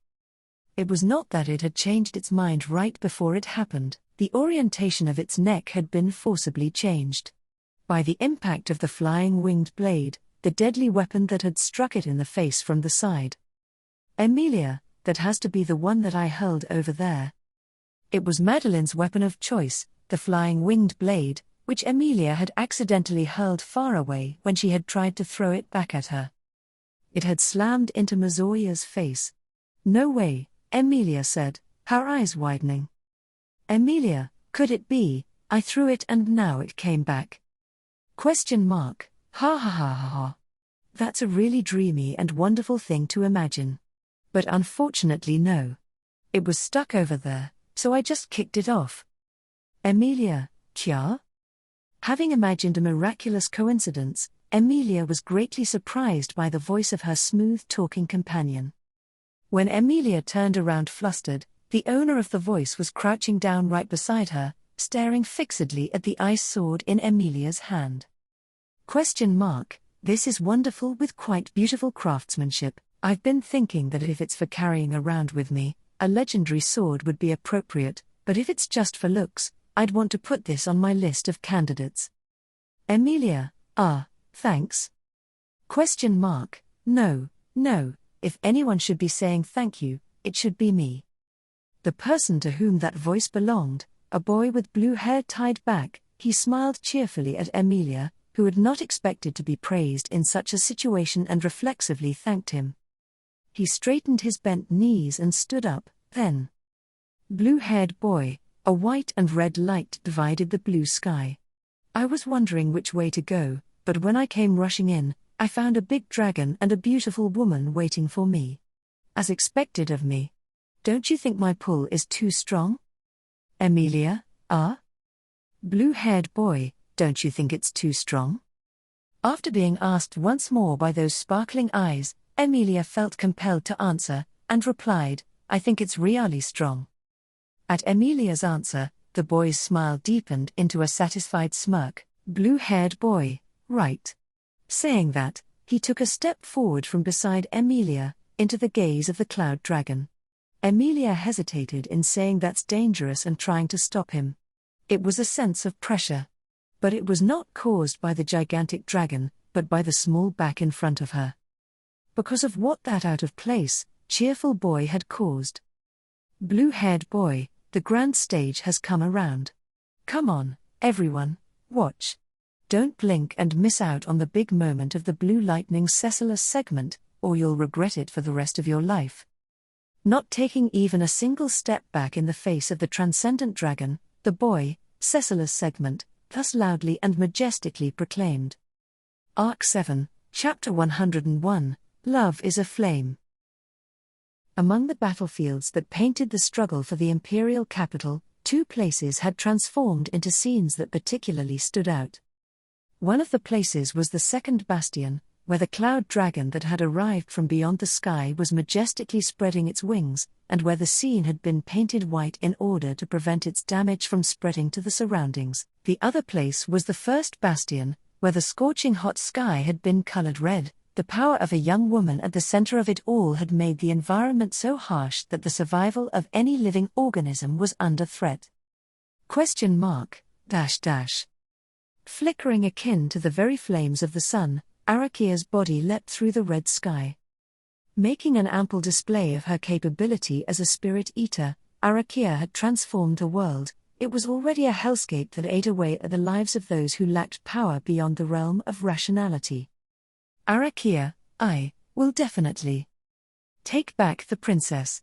It was not that it had changed its mind right before it happened, the orientation of its neck had been forcibly changed. By the impact of the flying winged blade, the deadly weapon that had struck it in the face from the side. Emilia, that has to be the one that I held over there. It was Madeline's weapon of choice, the flying winged blade, which Emilia had accidentally hurled far away when she had tried to throw it back at her. It had slammed into Mizoya's face. No way, Emilia said, her eyes widening. Emilia, could it be, I threw it and now it came back? Question mark, ha ha ha ha ha. That's a really dreamy and wonderful thing to imagine. But unfortunately no. It was stuck over there, so I just kicked it off. Emilia, kya? Having imagined a miraculous coincidence, Emilia was greatly surprised by the voice of her smooth-talking companion. When Emilia turned around flustered, the owner of the voice was crouching down right beside her, staring fixedly at the ice sword in Emilia's hand. Question mark, this is wonderful with quite beautiful craftsmanship. I've been thinking that if it's for carrying around with me, a legendary sword would be appropriate, but if it's just for looks, I'd want to put this on my list of candidates. Emilia, thanks. Question mark, no, if anyone should be saying thank you, it should be me. The person to whom that voice belonged, a boy with blue hair tied back, he smiled cheerfully at Emilia, who had not expected to be praised in such a situation and reflexively thanked him. He straightened his bent knees and stood up, then. Blue-haired boy, a white and red light divided the blue sky. I was wondering which way to go, but when I came rushing in, I found a big dragon and a beautiful woman waiting for me. As expected of me. Don't you think my pull is too strong? Emilia, Blue-haired boy, don't you think it's too strong? After being asked once more by those sparkling eyes, Emilia felt compelled to answer, and replied, I think it's really strong. At Emilia's answer, the boy's smile deepened into a satisfied smirk. Blue-haired boy, right. Saying that, he took a step forward from beside Emilia, into the gaze of the cloud dragon. Emilia hesitated in saying that's dangerous and trying to stop him. It was a sense of pressure. But it was not caused by the gigantic dragon, but by the small back in front of her. Because of what that out-of-place, cheerful boy had caused. Blue-haired boy, the grand stage has come around. Come on, everyone, watch. Don't blink and miss out on the big moment of the Blue Lightning Cecilus segment, or you'll regret it for the rest of your life. Not taking even a single step back in the face of the transcendent dragon, the boy, Cecilus segment, thus loudly and majestically proclaimed. Arc 7, Chapter 101, Love is a Flame. Among the battlefields that painted the struggle for the imperial capital, two places had transformed into scenes that particularly stood out. One of the places was the second bastion, where the cloud dragon that had arrived from beyond the sky was majestically spreading its wings, and where the scene had been painted white in order to prevent its damage from spreading to the surroundings. The other place was the first bastion, where the scorching hot sky had been colored red. The power of a young woman at the center of it all had made the environment so harsh that the survival of any living organism was under threat. Question mark, dash dash. Flickering akin to the very flames of the sun, Arakia's body leapt through the red sky. Making an ample display of her capability as a spirit eater, Arakia had transformed the world, it was already a hellscape that ate away at the lives of those who lacked power beyond the realm of rationality. Arakia, I will definitely take back the princess.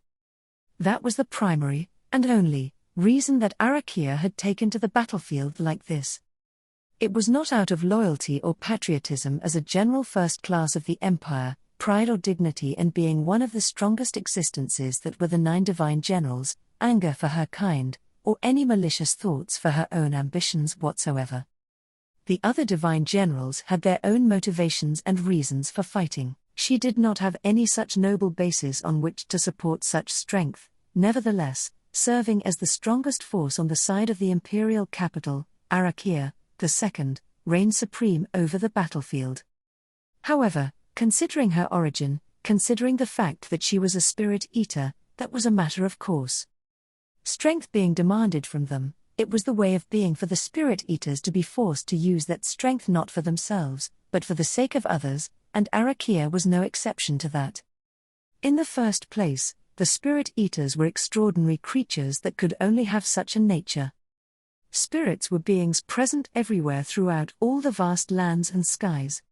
That was the primary, and only, reason that Arakia had taken to the battlefield like this. It was not out of loyalty or patriotism as a general first class of the empire, pride or dignity in being one of the strongest existences that were the 9 divine generals, anger for her kind, or any malicious thoughts for her own ambitions whatsoever. The other divine generals had their own motivations and reasons for fighting. She did not have any such noble basis on which to support such strength, nevertheless, serving as the strongest force on the side of the imperial capital, Arakia, II, reigned supreme over the battlefield. However, considering her origin, considering the fact that she was a spirit eater, that was a matter of course. Strength being demanded from them, it was the way of being for the spirit eaters to be forced to use that strength not for themselves, but for the sake of others, and Arakia was no exception to that. In the first place, the spirit eaters were extraordinary creatures that could only have such a nature. Spirits were beings present everywhere throughout all the vast lands and skies.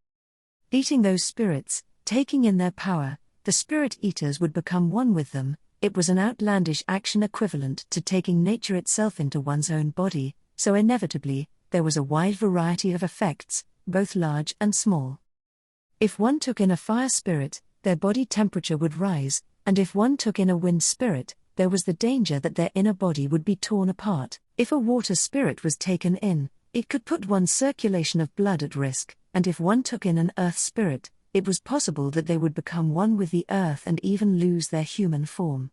Eating those spirits, taking in their power, the spirit eaters would become one with them. It was an outlandish action equivalent to taking nature itself into one's own body, so inevitably, there was a wide variety of effects, both large and small. If one took in a fire spirit, their body temperature would rise, and if one took in a wind spirit, there was the danger that their inner body would be torn apart. If a water spirit was taken in, it could put one's circulation of blood at risk, and if one took in an earth spirit, it was possible that they would become one with the earth and even lose their human form.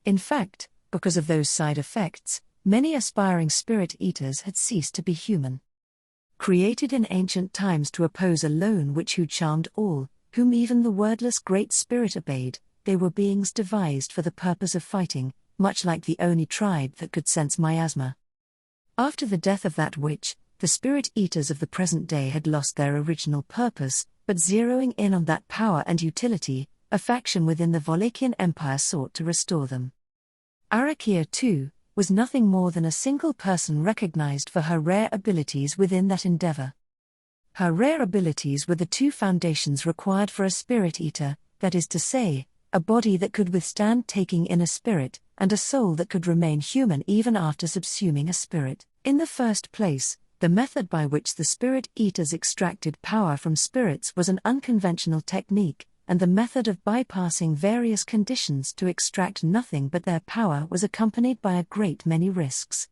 In fact, because of those side effects, many aspiring spirit eaters had ceased to be human. Created in ancient times to oppose alone which who charmed all, whom even the wordless Great Spirit obeyed, they were beings devised for the purpose of fighting, much like the Oni tribe that could sense miasma. After the death of that witch, the spirit eaters of the present day had lost their original purpose, but zeroing in on that power and utility, a faction within the Wallachian Empire sought to restore them. Arakia, too, was nothing more than a single person recognized for her rare abilities within that endeavor. Her rare abilities were the 2 foundations required for a spirit eater, that is to say, a body that could withstand taking in a spirit, and a soul that could remain human even after subsuming a spirit. In the first place, the method by which the spirit eaters extracted power from spirits was an unconventional technique, and the method of bypassing various conditions to extract nothing but their power was accompanied by a great many risks.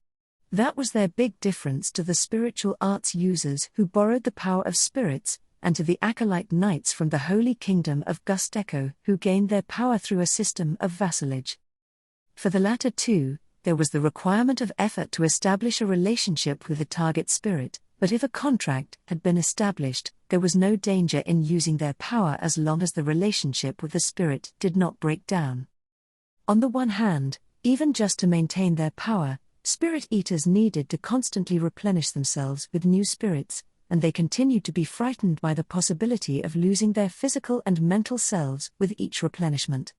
That was their big difference to the spiritual arts users who borrowed the power of spirits, and to the acolyte knights from the Holy Kingdom of Gusteco who gained their power through a system of vassalage. For the latter too, there was the requirement of effort to establish a relationship with the target spirit, but if a contract had been established, there was no danger in using their power as long as the relationship with the spirit did not break down. On the one hand, even just to maintain their power, spirit eaters needed to constantly replenish themselves with new spirits, and they continued to be frightened by the possibility of losing their physical and mental selves with each replenishment.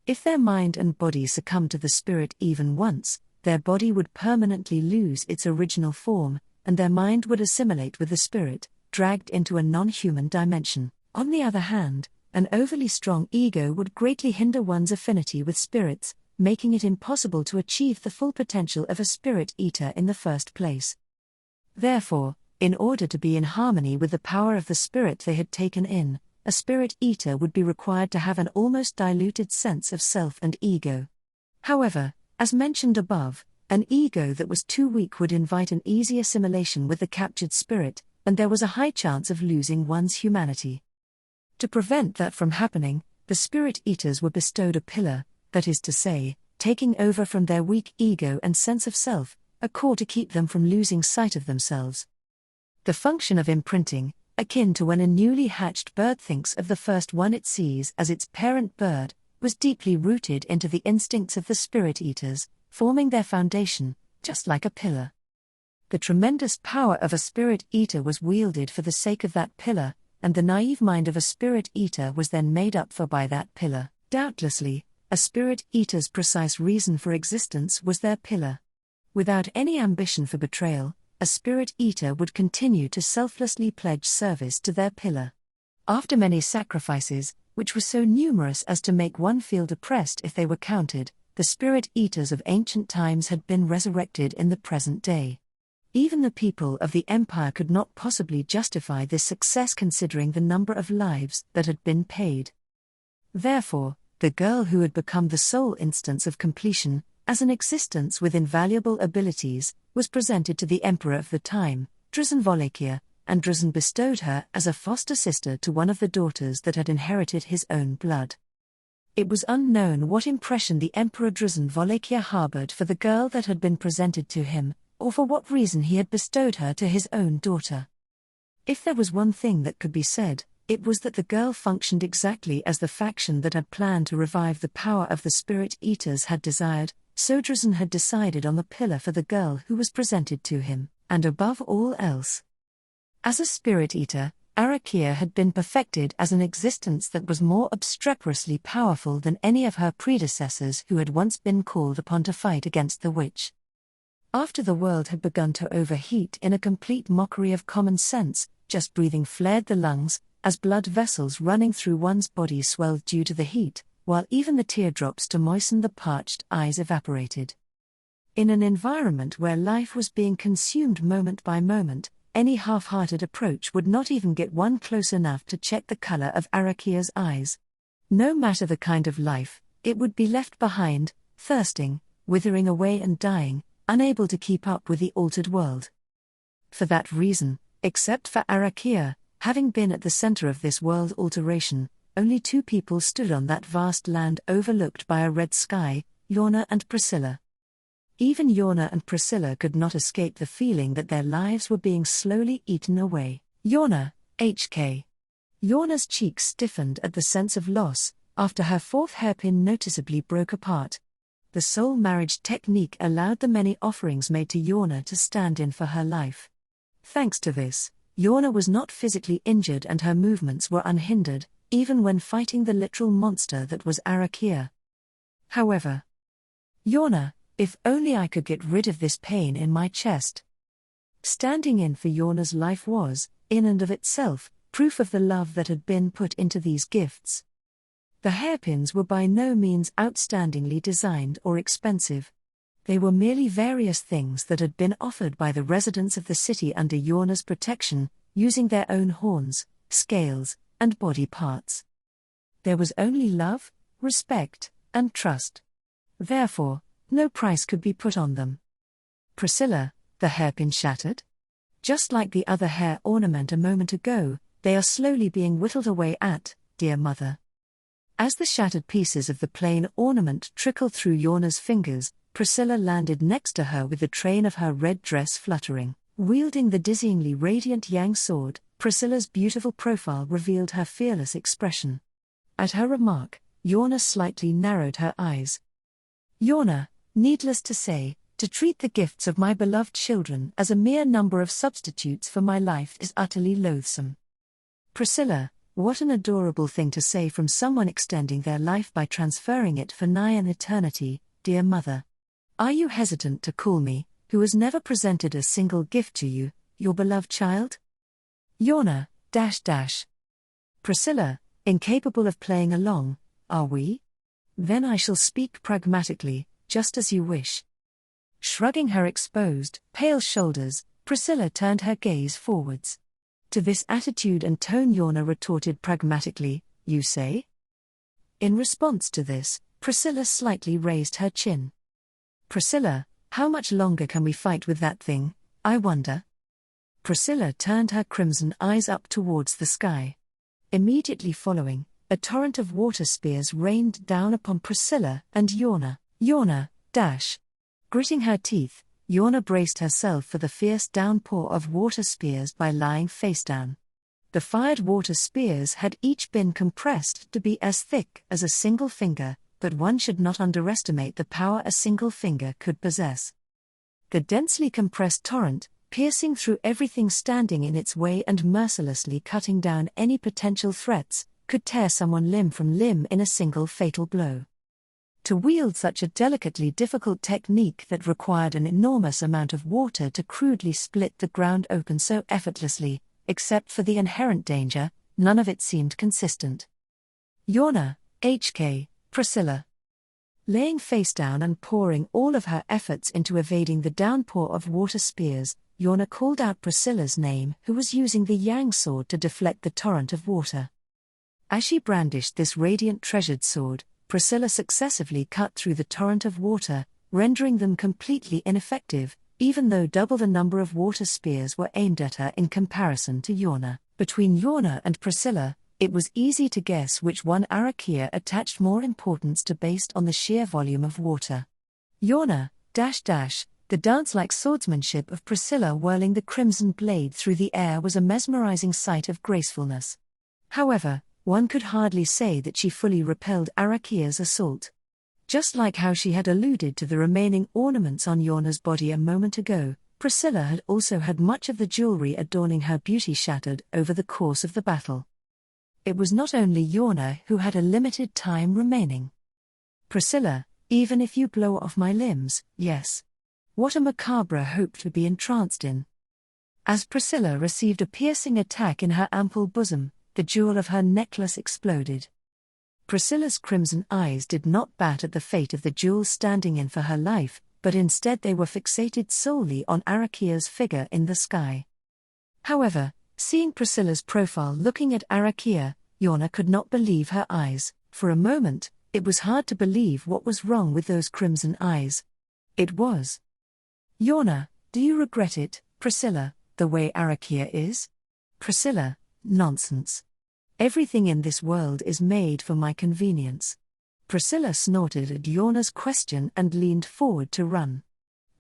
If their mind and body succumbed to the spirit even once, their body would permanently lose its original form, and their mind would assimilate with the spirit, dragged into a non-human dimension. On the other hand, an overly strong ego would greatly hinder one's affinity with spirits, making it impossible to achieve the full potential of a spirit eater in the first place. Therefore, in order to be in harmony with the power of the spirit they had taken in, a spirit eater would be required to have an almost diluted sense of self and ego. However, as mentioned above, an ego that was too weak would invite an easy assimilation with the captured spirit, and there was a high chance of losing one's humanity. To prevent that from happening, the spirit eaters were bestowed a pillar, that is to say, taking over from their weak ego and sense of self, a core to keep them from losing sight of themselves. The function of imprinting, akin to when a newly hatched bird thinks of the first one it sees as its parent bird, was deeply rooted into the instincts of the spirit eaters, forming their foundation, just like a pillar. The tremendous power of a spirit eater was wielded for the sake of that pillar, and the naive mind of a spirit eater was then made up for by that pillar. Doubtlessly, a spirit eater's precise reason for existence was their pillar. Without any ambition for betrayal, a spirit eater would continue to selflessly pledge service to their pillar. After many sacrifices, which were so numerous as to make one feel depressed if they were counted, the spirit eaters of ancient times had been resurrected in the present day. Even the people of the empire could not possibly justify this success considering the number of lives that had been paid. Therefore, the girl who had become the sole instance of completion, as an existence with invaluable abilities, was presented to the emperor of the time, Drzyn Wallachia, and Drzyn bestowed her as a foster sister to one of the daughters that had inherited his own blood. It was unknown what impression the Emperor Drzyn Wallachia harbored for the girl that had been presented to him, or for what reason he had bestowed her to his own daughter. If there was one thing that could be said, it was that the girl functioned exactly as the faction that had planned to revive the power of the Spirit Eaters had desired, so Drzyn had decided on the pillar for the girl who was presented to him, and above all else. As a Spirit Eater, Arakia had been perfected as an existence that was more obstreperously powerful than any of her predecessors who had once been called upon to fight against the witch. After the world had begun to overheat in a complete mockery of common sense, just breathing flared the lungs, as blood vessels running through one's body swelled due to the heat, while even the teardrops to moisten the parched eyes evaporated. In an environment where life was being consumed moment by moment, any half-hearted approach would not even get one close enough to check the color of Arakia's eyes. No matter the kind of life, it would be left behind, thirsting, withering away and dying, unable to keep up with the altered world. For that reason, except for Arakia, having been at the center of this world alteration, only two people stood on that vast land overlooked by a red sky, Yorna and Priscilla. Even Yorna and Priscilla could not escape the feeling that their lives were being slowly eaten away. Yorna, HK. Yorna's cheeks stiffened at the sense of loss, after her fourth hairpin noticeably broke apart. The soul marriage technique allowed the many offerings made to Yorna to stand in for her life. Thanks to this, Yorna was not physically injured and her movements were unhindered, even when fighting the literal monster that was Arakia. However, Yorna, if only I could get rid of this pain in my chest. Standing in for Yorna's life was, in and of itself, proof of the love that had been put into these gifts. The hairpins were by no means outstandingly designed or expensive. They were merely various things that had been offered by the residents of the city under Yorna's protection, using their own horns, scales, and body parts. There was only love, respect, and trust. Therefore, no price could be put on them. Priscilla, the hairpin shattered? Just like the other hair ornament a moment ago, they are slowly being whittled away at, dear mother. As the shattered pieces of the plain ornament trickled through Yorna's fingers, Priscilla landed next to her with the train of her red dress fluttering. Wielding the dizzyingly radiant yang sword, Priscilla's beautiful profile revealed her fearless expression. At her remark, Yorna slightly narrowed her eyes. Yorna, needless to say, to treat the gifts of my beloved children as a mere number of substitutes for my life is utterly loathsome. Priscilla, what an adorable thing to say from someone extending their life by transferring it for nigh an eternity, dear mother. Are you hesitant to call me, who has never presented a single gift to you, your beloved child? Yorna, Priscilla, incapable of playing along, are we? Then I shall speak pragmatically, just as you wish. Shrugging her exposed, pale shoulders, Priscilla turned her gaze forwards. To this attitude and tone Yorna retorted pragmatically, you say? In response to this, Priscilla slightly raised her chin. Priscilla, how much longer can we fight with that thing, I wonder? Priscilla turned her crimson eyes up towards the sky. Immediately following, a torrent of water spears rained down upon Priscilla and Yorna. Yorna, Gritting her teeth, Yorna braced herself for the fierce downpour of water spears by lying face down. The fired water spears had each been compressed to be as thick as a single finger, but one should not underestimate the power a single finger could possess. The densely compressed torrent, piercing through everything standing in its way and mercilessly cutting down any potential threats, could tear someone limb from limb in a single fatal blow. To wield such a delicately difficult technique that required an enormous amount of water to crudely split the ground open so effortlessly, except for the inherent danger, none of it seemed consistent. Yorna, HK, Priscilla. Laying face down and pouring all of her efforts into evading the downpour of water spears, Yorna called out Priscilla's name, who was using the yang sword to deflect the torrent of water. As she brandished this radiant treasured sword, Priscilla successively cut through the torrent of water, rendering them completely ineffective, even though double the number of water spears were aimed at her in comparison to Yorna. Between Yorna and Priscilla, it was easy to guess which one Arakia attached more importance to based on the sheer volume of water. Yorna, the dance-like swordsmanship of Priscilla whirling the crimson blade through the air was a mesmerizing sight of gracefulness. However, one could hardly say that she fully repelled Arakia's assault. Just like how she had alluded to the remaining ornaments on Yorna's body a moment ago, Priscilla had also had much of the jewelry adorning her beauty shattered over the course of the battle. It was not only Yorna who had a limited time remaining. Priscilla, even if you blow off my limbs, yes. What a macabre hope to be entranced in. As Priscilla received a piercing attack in her ample bosom, the jewel of her necklace exploded. Priscilla's crimson eyes did not bat at the fate of the jewel standing in for her life, but instead they were fixated solely on Arakia's figure in the sky. However, seeing Priscilla's profile looking at Arakia, Yorna could not believe her eyes. For a moment, it was hard to believe what was wrong with those crimson eyes. It was. Yorna, do you regret it, Priscilla, the way Arakia is? Priscilla, nonsense. Everything in this world is made for my convenience. Priscilla snorted at Yorna's question and leaned forward to run.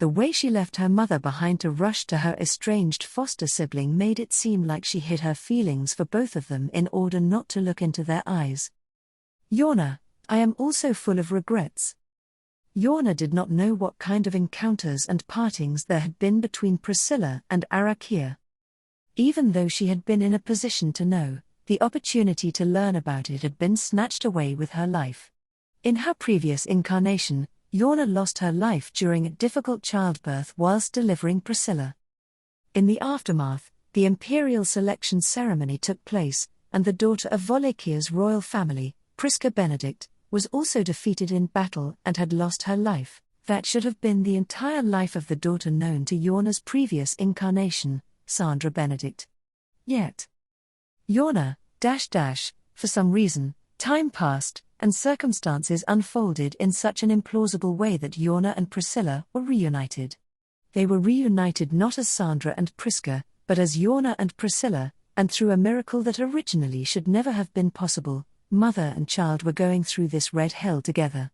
The way she left her mother behind to rush to her estranged foster sibling made it seem like she hid her feelings for both of them in order not to look into their eyes. Yorna, I am also full of regrets. Yorna did not know what kind of encounters and partings there had been between Priscilla and Arakia. Even though she had been in a position to know, the opportunity to learn about it had been snatched away with her life. In her previous incarnation, Yorna lost her life during a difficult childbirth whilst delivering Priscilla. In the aftermath, the imperial selection ceremony took place, and the daughter of Wallachier's royal family, Prisca Benedict, was also defeated in battle and had lost her life. That should have been the entire life of the daughter known to Yorna's previous incarnation, Sandra Benedict. Yet, Yorna, for some reason, time passed, and circumstances unfolded in such an implausible way that Yorna and Priscilla were reunited. They were reunited not as Sandra and Prisca, but as Yorna and Priscilla, and through a miracle that originally should never have been possible, mother and child were going through this red hell together.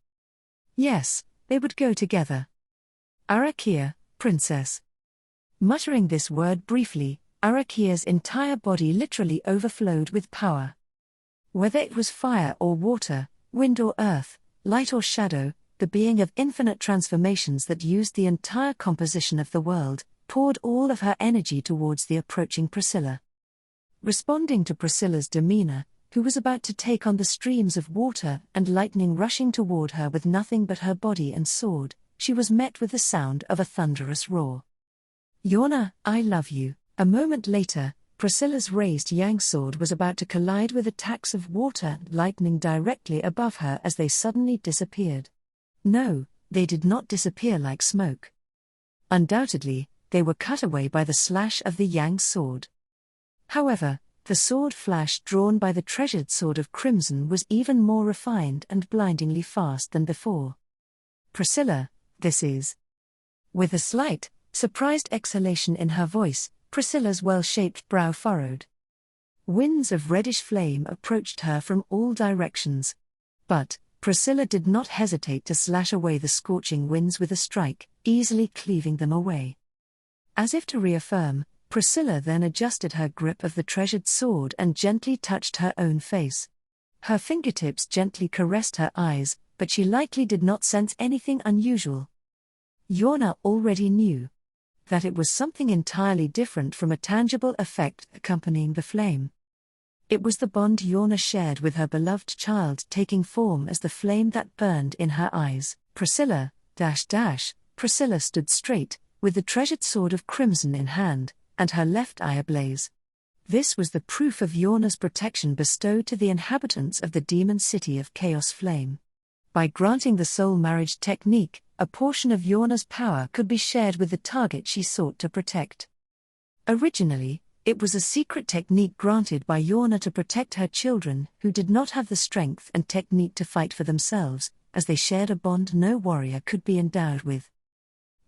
Yes, they would go together. Arakia, princess. Muttering this word briefly, Arakia's entire body literally overflowed with power. Whether it was fire or water, wind or earth, light or shadow, the being of infinite transformations that used the entire composition of the world, poured all of her energy towards the approaching Priscilla. Responding to Priscilla's demeanor, who was about to take on the streams of water and lightning rushing toward her with nothing but her body and sword, she was met with the sound of a thunderous roar. Yorna, I love you. A moment later, Priscilla's raised yang sword was about to collide with attacks of water and lightning directly above her as they suddenly disappeared. No, they did not disappear like smoke. Undoubtedly, they were cut away by the slash of the yang sword. However, the sword flash drawn by the treasured sword of crimson was even more refined and blindingly fast than before. Priscilla, this is. With a slight, surprised exhalation in her voice, Priscilla's well-shaped brow furrowed. Winds of reddish flame approached her from all directions. But Priscilla did not hesitate to slash away the scorching winds with a strike, easily cleaving them away. As if to reaffirm, Priscilla then adjusted her grip of the treasured sword and gently touched her own face. Her fingertips gently caressed her eyes, but she likely did not sense anything unusual. Yorna already knew that it was something entirely different from a tangible effect accompanying the flame. It was the bond Yorna shared with her beloved child taking form as the flame that burned in her eyes. Priscilla stood straight, with the treasured sword of crimson in hand, and her left eye ablaze. This was the proof of Yorna's protection bestowed to the inhabitants of the demon city of Chaos Flame. By granting the soul marriage technique, a portion of Yorna's power could be shared with the target she sought to protect. Originally, it was a secret technique granted by Yorna to protect her children who did not have the strength and technique to fight for themselves, as they shared a bond no warrior could be endowed with.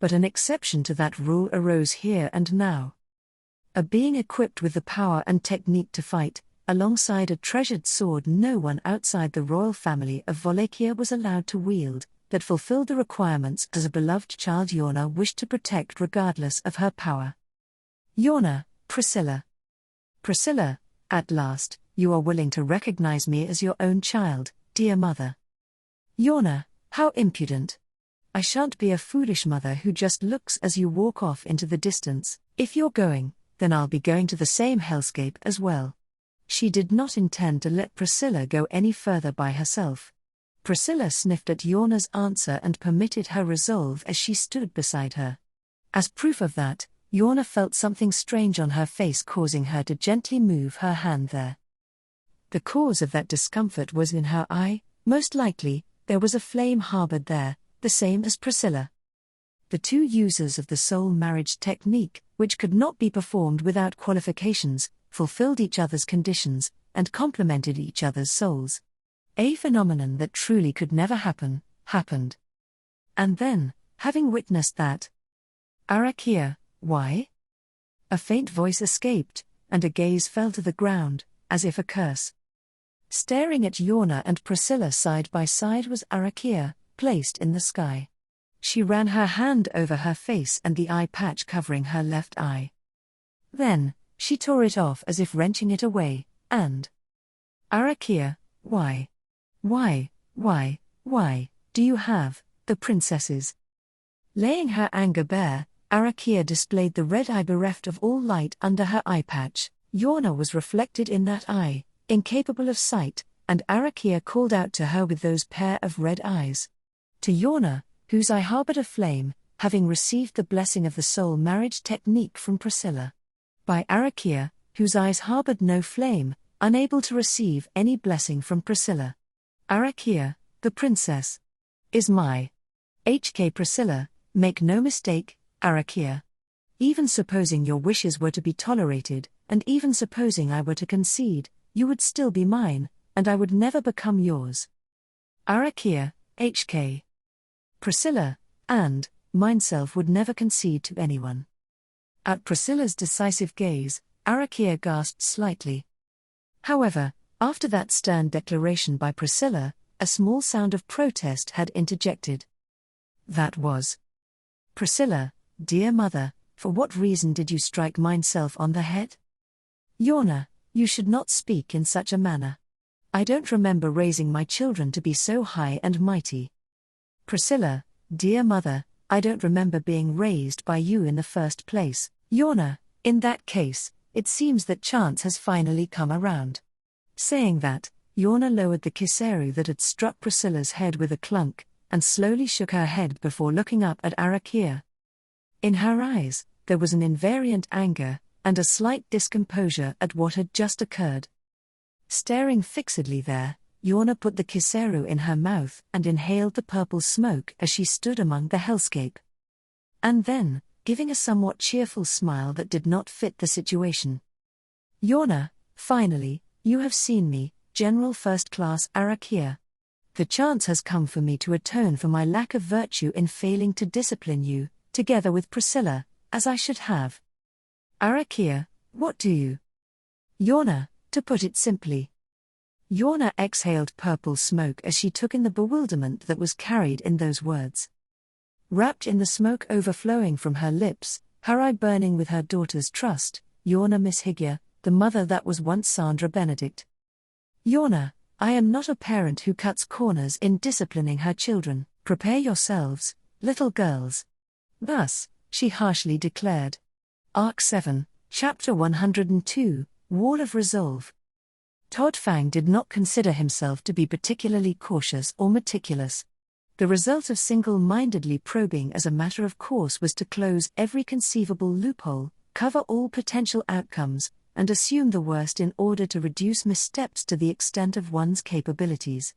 But an exception to that rule arose here and now. A being equipped with the power and technique to fight, alongside a treasured sword no one outside the royal family of Wallachia was allowed to wield, that fulfilled the requirements as a beloved child Yorna wished to protect regardless of her power. Yorna, Priscilla. Priscilla, at last, you are willing to recognize me as your own child, dear mother. Yorna, how impudent. I shan't be a foolish mother who just looks as you walk off into the distance. If you're going, then I'll be going to the same hellscape as well. She did not intend to let Priscilla go any further by herself. Priscilla sniffed at Yorna's answer and permitted her resolve as she stood beside her. As proof of that, Yorna felt something strange on her face, causing her to gently move her hand there. The cause of that discomfort was in her eye. Most likely, there was a flame harbored there, the same as Priscilla. The two users of the soul marriage technique, which could not be performed without qualifications, fulfilled each other's conditions, and complemented each other's souls. A phenomenon that truly could never happen, happened. And then, having witnessed that, Arakia, why? A faint voice escaped, and a gaze fell to the ground, as if a curse. Staring at Yorna and Priscilla side by side was Arakia, placed in the sky. She ran her hand over her face and the eye patch covering her left eye. Then, she tore it off as if wrenching it away, and Arakia, why? Why do you have the princesses? Laying her anger bare, Arakia displayed the red eye bereft of all light under her eye patch. Yorna was reflected in that eye, incapable of sight, and Arakia called out to her with those pair of red eyes. To Yorna, whose eye harbored a flame, having received the blessing of the soul marriage technique from Priscilla. By Arakia, whose eyes harbored no flame, unable to receive any blessing from Priscilla. Arakia, the princess, is my HK Priscilla, make no mistake, Arakia. Even supposing your wishes were to be tolerated, and even supposing I were to concede, you would still be mine, and I would never become yours. Arakia, HK. Priscilla, and mineself would never concede to anyone. At Priscilla's decisive gaze, Arakia gasped slightly. However, after that stern declaration by Priscilla, a small sound of protest had interjected. That was, Priscilla, dear mother, for what reason did you strike mineself on the head? Yorna, you should not speak in such a manner. I don't remember raising my children to be so high and mighty. Priscilla, dear mother, I don't remember being raised by you in the first place. Yorna, in that case, it seems that chance has finally come around. Saying that, Yorna lowered the kiseru that had struck Priscilla's head with a clunk, and slowly shook her head before looking up at Arakia. In her eyes, there was an invariant anger, and a slight discomposure at what had just occurred. Staring fixedly there, Yorna put the kiseru in her mouth and inhaled the purple smoke as she stood among the hellscape. And then, giving a somewhat cheerful smile that did not fit the situation. Yorna, finally, you have seen me, General First Class Arakia. The chance has come for me to atone for my lack of virtue in failing to discipline you, together with Priscilla, as I should have. Arakia, what do you? Yorna, to put it simply. Yorna exhaled purple smoke as she took in the bewilderment that was carried in those words. Wrapped in the smoke overflowing from her lips, her eye burning with her daughter's trust, Yorna mishigia, the mother that was once Sandra Benedict. Yorna, I am not a parent who cuts corners in disciplining her children. Prepare yourselves, little girls. Thus, she harshly declared. Arc 7, Chapter 102, Wall of Resolve. Todd Fang did not consider himself to be particularly cautious or meticulous. The result of single-mindedly probing as a matter of course was to close every conceivable loophole, cover all potential outcomes, and assume the worst in order to reduce missteps to the extent of one's capabilities.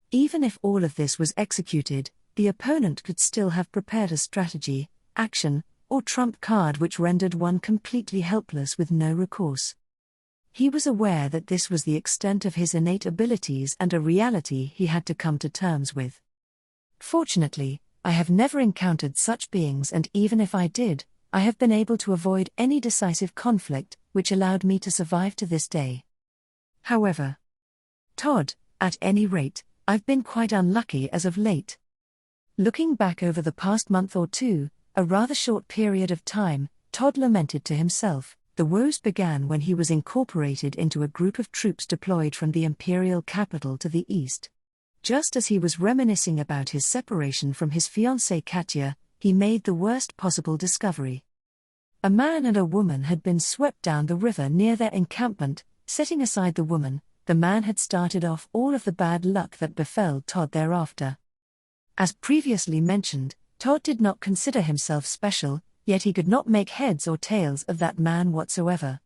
Even if all of this was executed, the opponent could still have prepared a strategy, action, or trump card which rendered one completely helpless with no recourse. He was aware that this was the extent of his innate abilities and a reality he had to come to terms with. Fortunately, I have never encountered such beings, and even if I did, I have been able to avoid any decisive conflict, which allowed me to survive to this day. However, Todd, at any rate, I've been quite unlucky as of late. Looking back over the past month or two, a rather short period of time, Todd lamented to himself. The woes began when he was incorporated into a group of troops deployed from the imperial capital to the east. Just as he was reminiscing about his separation from his fiancée Katya, he made the worst possible discovery. A man and a woman had been swept down the river near their encampment. Setting aside the woman, the man had started off all of the bad luck that befell Todd thereafter. As previously mentioned, Todd did not consider himself special, yet he could not make heads or tails of that man whatsoever.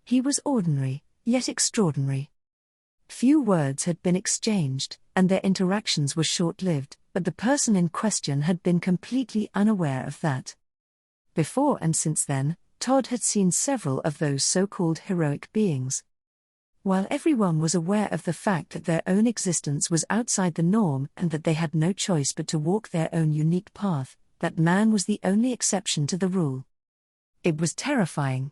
He was ordinary, yet extraordinary. Few words had been exchanged, and their interactions were short-lived, but the person in question had been completely unaware of that. Before and since then, Todd had seen several of those so-called heroic beings. While everyone was aware of the fact that their own existence was outside the norm and that they had no choice but to walk their own unique path, that man was the only exception to the rule. It was terrifying.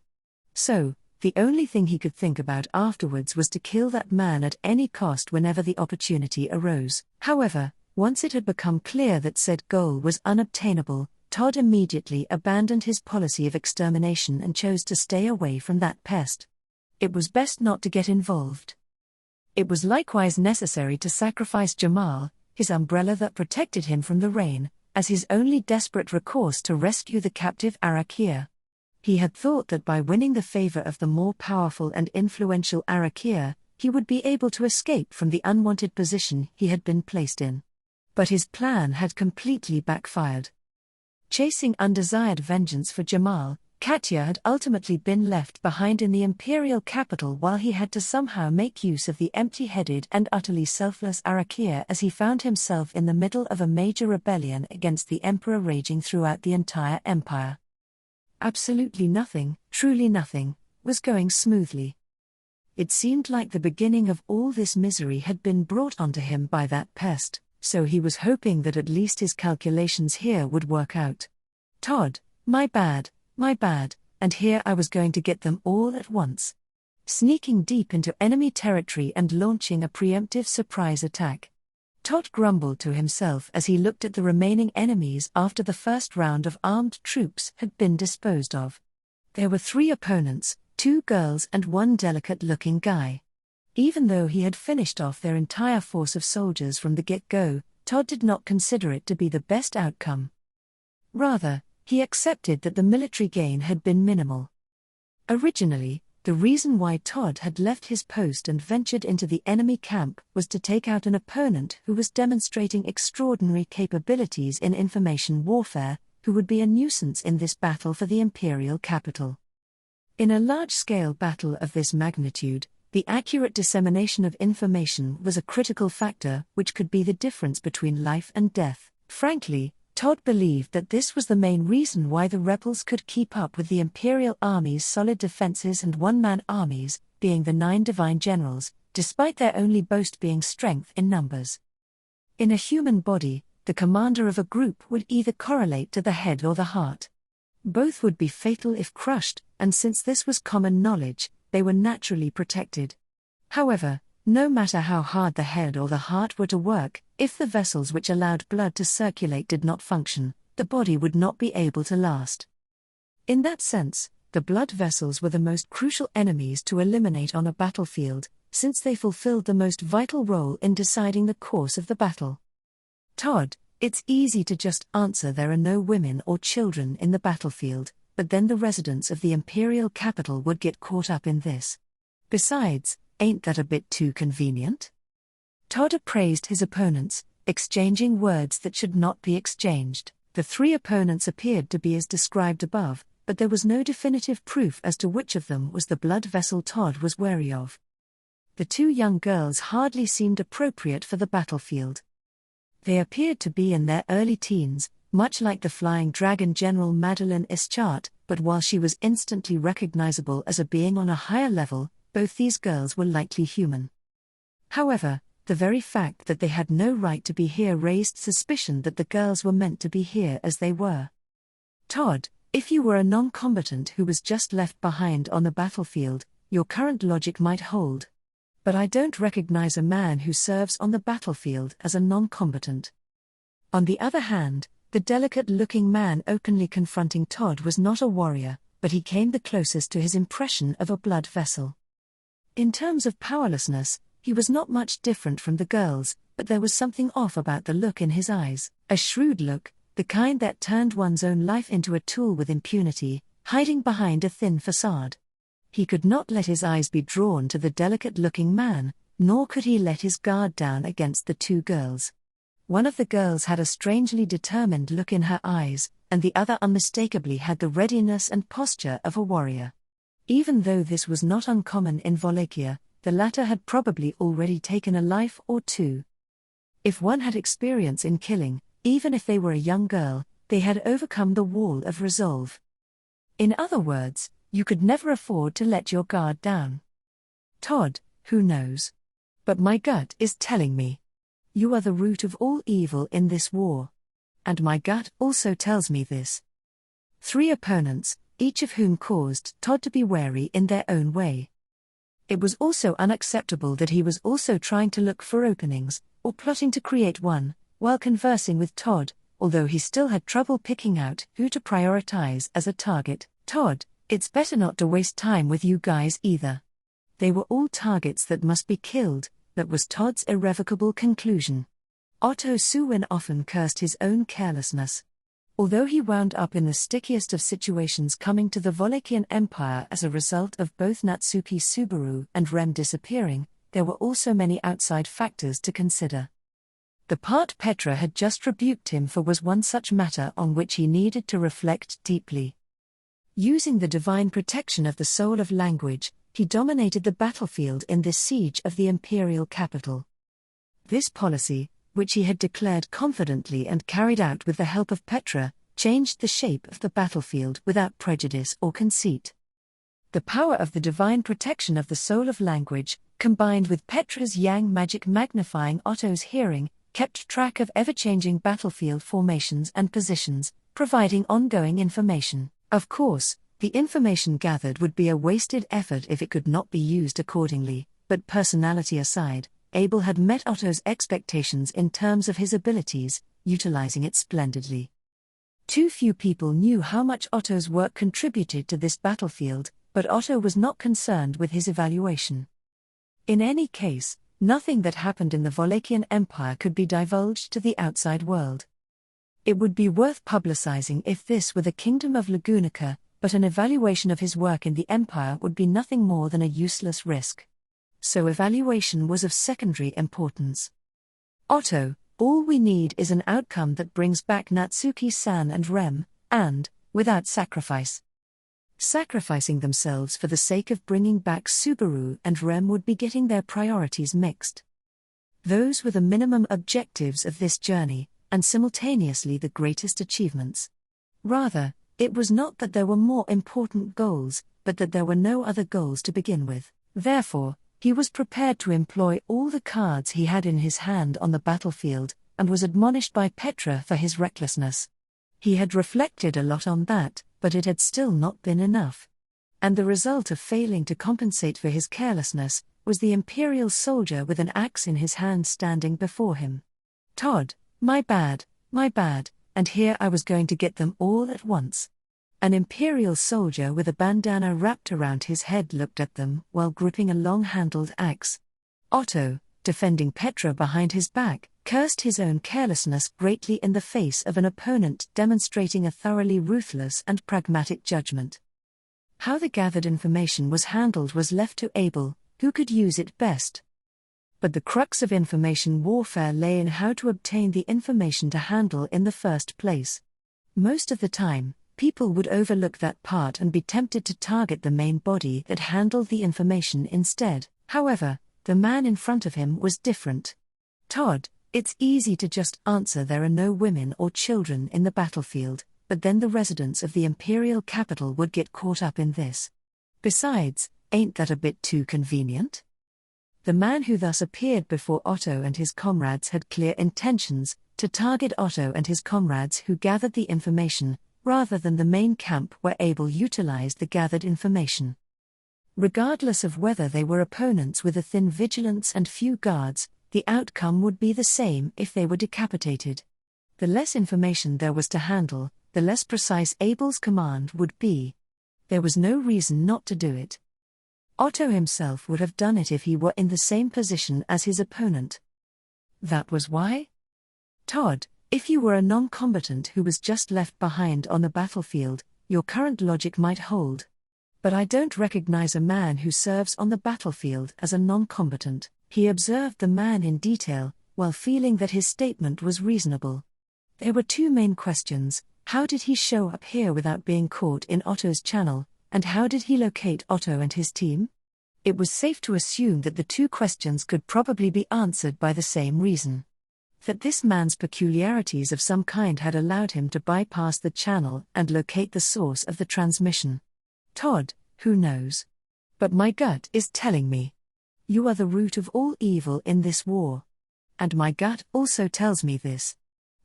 So, the only thing he could think about afterwards was to kill that man at any cost whenever the opportunity arose. However, once it had become clear that said goal was unobtainable, Todd immediately abandoned his policy of extermination and chose to stay away from that pest. It was best not to get involved. It was likewise necessary to sacrifice Jamal, his umbrella that protected him from the rain, as his only desperate recourse to rescue the captive Arakia. He had thought that by winning the favor of the more powerful and influential Arakia, he would be able to escape from the unwanted position he had been placed in. But his plan had completely backfired. Chasing undesired vengeance for Jamal, Katya had ultimately been left behind in the imperial capital while he had to somehow make use of the empty-headed and utterly selfless Arakia as he found himself in the middle of a major rebellion against the emperor raging throughout the entire empire. Absolutely nothing, truly nothing, was going smoothly. It seemed like the beginning of all this misery had been brought onto him by that pest, so he was hoping that at least his calculations here would work out. Todd, my bad, and here I was going to get them all at once. Sneaking deep into enemy territory and launching a preemptive surprise attack. Todd grumbled to himself as he looked at the remaining enemies after the first round of armed troops had been disposed of. There were 3 opponents, 2 girls and 1 delicate-looking guy. Even though he had finished off their entire force of soldiers from the get-go, Todd did not consider it to be the best outcome. Rather, he accepted that the military gain had been minimal. Originally, the reason why Todd had left his post and ventured into the enemy camp was to take out an opponent who was demonstrating extraordinary capabilities in information warfare, who would be a nuisance in this battle for the imperial capital. In a large-scale battle of this magnitude, the accurate dissemination of information was a critical factor which could be the difference between life and death. Frankly, Todd believed that this was the main reason why the rebels could keep up with the imperial army's solid defenses and one-man armies, being the 9 divine generals, despite their only boast being strength in numbers. In a human body, the commander of a group would either correlate to the head or the heart. Both would be fatal if crushed, and since this was common knowledge, they were naturally protected. However, no matter how hard the head or the heart were to work, if the vessels which allowed blood to circulate did not function, the body would not be able to last. In that sense, the blood vessels were the most crucial enemies to eliminate on a battlefield, since they fulfilled the most vital role in deciding the course of the battle. Todd, it's easy to just answer there are no women or children in the battlefield, but then the residents of the imperial capital would get caught up in this. Besides, Ain't that a bit too convenient? Todd appraised his opponents, exchanging words that should not be exchanged. The three opponents appeared to be as described above, but there was no definitive proof as to which of them was the blood vessel Todd was wary of. The two young girls hardly seemed appropriate for the battlefield. They appeared to be in their early teens, much like the flying dragon General Madeline Ischart, but while she was instantly recognizable as a being on a higher level, both these girls were likely human. However, the very fact that they had no right to be here raised suspicion that the girls were meant to be here as they were. Todd, if you were a non-combatant who was just left behind on the battlefield, your current logic might hold. But I don't recognize a man who serves on the battlefield as a non-combatant. On the other hand, the delicate-looking man openly confronting Todd was not a warrior, but he came the closest to his impression of a blood vessel. In terms of powerlessness, he was not much different from the girls, but there was something off about the look in his eyes, a shrewd look, the kind that turned one's own life into a tool with impunity, hiding behind a thin facade. He could not let his eyes be drawn to the delicate-looking man, nor could he let his guard down against the two girls. One of the girls had a strangely determined look in her eyes, and the other unmistakably had the readiness and posture of a warrior. Even though this was not uncommon in Wallachia, the latter had probably already taken a life or two. If one had experience in killing, even if they were a young girl, they had overcome the wall of resolve. In other words, you could never afford to let your guard down. Todd, who knows? But my gut is telling me. You are the root of all evil in this war. And my gut also tells me this. Three opponents, each of whom caused Todd to be wary in their own way. It was also unacceptable that he was also trying to look for openings, or plotting to create one, while conversing with Todd, although he still had trouble picking out who to prioritize as a target. Todd, it's better not to waste time with you guys either. They were all targets that must be killed, that was Todd's irrevocable conclusion. Otto Suwin often cursed his own carelessness. Although he wound up in the stickiest of situations coming to the Wallachian Empire as a result of both Natsuki Subaru and Rem disappearing, there were also many outside factors to consider. The part Petra had just rebuked him for was one such matter on which he needed to reflect deeply. Using the divine protection of the soul of language, he dominated the battlefield in this siege of the imperial capital. This policy, which he had declared confidently and carried out with the help of Petra, changed the shape of the battlefield without prejudice or conceit. The power of the divine protection of the soul of language, combined with Petra's yang magic magnifying Otto's hearing, kept track of ever-changing battlefield formations and positions, providing ongoing information. Of course, the information gathered would be a wasted effort if it could not be used accordingly, but personality aside, Abel had met Otto's expectations in terms of his abilities, utilizing it splendidly. Too few people knew how much Otto's work contributed to this battlefield, but Otto was not concerned with his evaluation. In any case, nothing that happened in the Wallachian Empire could be divulged to the outside world. It would be worth publicizing if this were the kingdom of Lagunica, but an evaluation of his work in the Empire would be nothing more than a useless risk. So evaluation was of secondary importance. Otto, all we need is an outcome that brings back Natsuki-san and Rem, and, without sacrifice. Sacrificing themselves for the sake of bringing back Subaru and Rem would be getting their priorities mixed. Those were the minimum objectives of this journey, and simultaneously the greatest achievements. Rather, it was not that there were more important goals, but that there were no other goals to begin with. Therefore, he was prepared to employ all the cards he had in his hand on the battlefield, and was admonished by Petra for his recklessness. He had reflected a lot on that, but it had still not been enough. And the result of failing to compensate for his carelessness was the imperial soldier with an axe in his hand standing before him. Todd, my bad, and here I was going to get them all at once. An imperial soldier with a bandana wrapped around his head looked at them while gripping a long-handled axe. Otto, defending Petra behind his back, cursed his own carelessness greatly in the face of an opponent demonstrating a thoroughly ruthless and pragmatic judgment. How the gathered information was handled was left to Abel, who could use it best. But the crux of information warfare lay in how to obtain the information to handle in the first place. Most of the time, people would overlook that part and be tempted to target the main body that handled the information instead. However, the man in front of him was different. Todd, it's easy to just answer there are no women or children in the battlefield, but then the residents of the imperial capital would get caught up in this. Besides, ain't that a bit too convenient? The man who thus appeared before Otto and his comrades had clear intentions to target Otto and his comrades who gathered the information, rather than the main camp where Abel utilized the gathered information. Regardless of whether they were opponents with a thin vigilance and few guards, the outcome would be the same if they were decapitated. The less information there was to handle, the less precise Abel's command would be. There was no reason not to do it. Otto himself would have done it if he were in the same position as his opponent. That was why? Todd, if you were a non-combatant who was just left behind on the battlefield, your current logic might hold. But I don't recognize a man who serves on the battlefield as a non-combatant. He observed the man in detail, while feeling that his statement was reasonable. There were two main questions: how did he show up here without being caught in Otto's channel, and how did he locate Otto and his team? It was safe to assume that the two questions could probably be answered by the same reason. That this man's peculiarities of some kind had allowed him to bypass the channel and locate the source of the transmission. Todd, who knows? But my gut is telling me. You are the root of all evil in this war. And my gut also tells me this.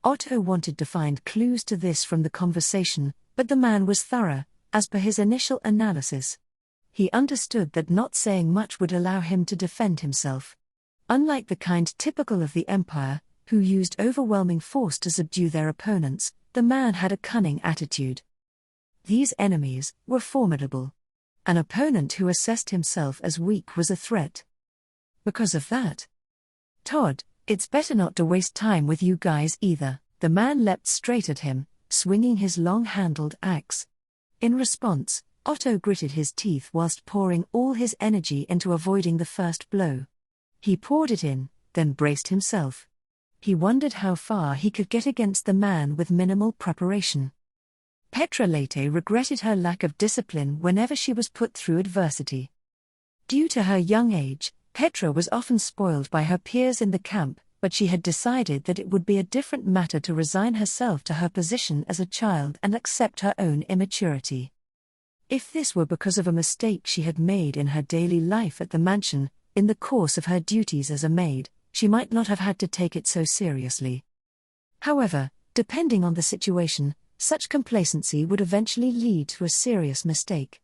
Otto wanted to find clues to this from the conversation, but the man was thorough, as per his initial analysis. He understood that not saying much would allow him to defend himself. Unlike the kind typical of the Empire, who used overwhelming force to subdue their opponents, the man had a cunning attitude. These enemies were formidable. An opponent who assessed himself as weak was a threat. Because of that, Todd, it's better not to waste time with you guys either. The man leapt straight at him, swinging his long-handled axe. In response, Otto gritted his teeth whilst pouring all his energy into avoiding the first blow. He poured it in, then braced himself. He wondered how far he could get against the man with minimal preparation. Petra Lete regretted her lack of discipline whenever she was put through adversity. Due to her young age, Petra was often spoiled by her peers in the camp, but she had decided that it would be a different matter to resign herself to her position as a child and accept her own immaturity. If this were because of a mistake she had made in her daily life at the mansion, in the course of her duties as a maid, she might not have had to take it so seriously. However, depending on the situation, such complacency would eventually lead to a serious mistake.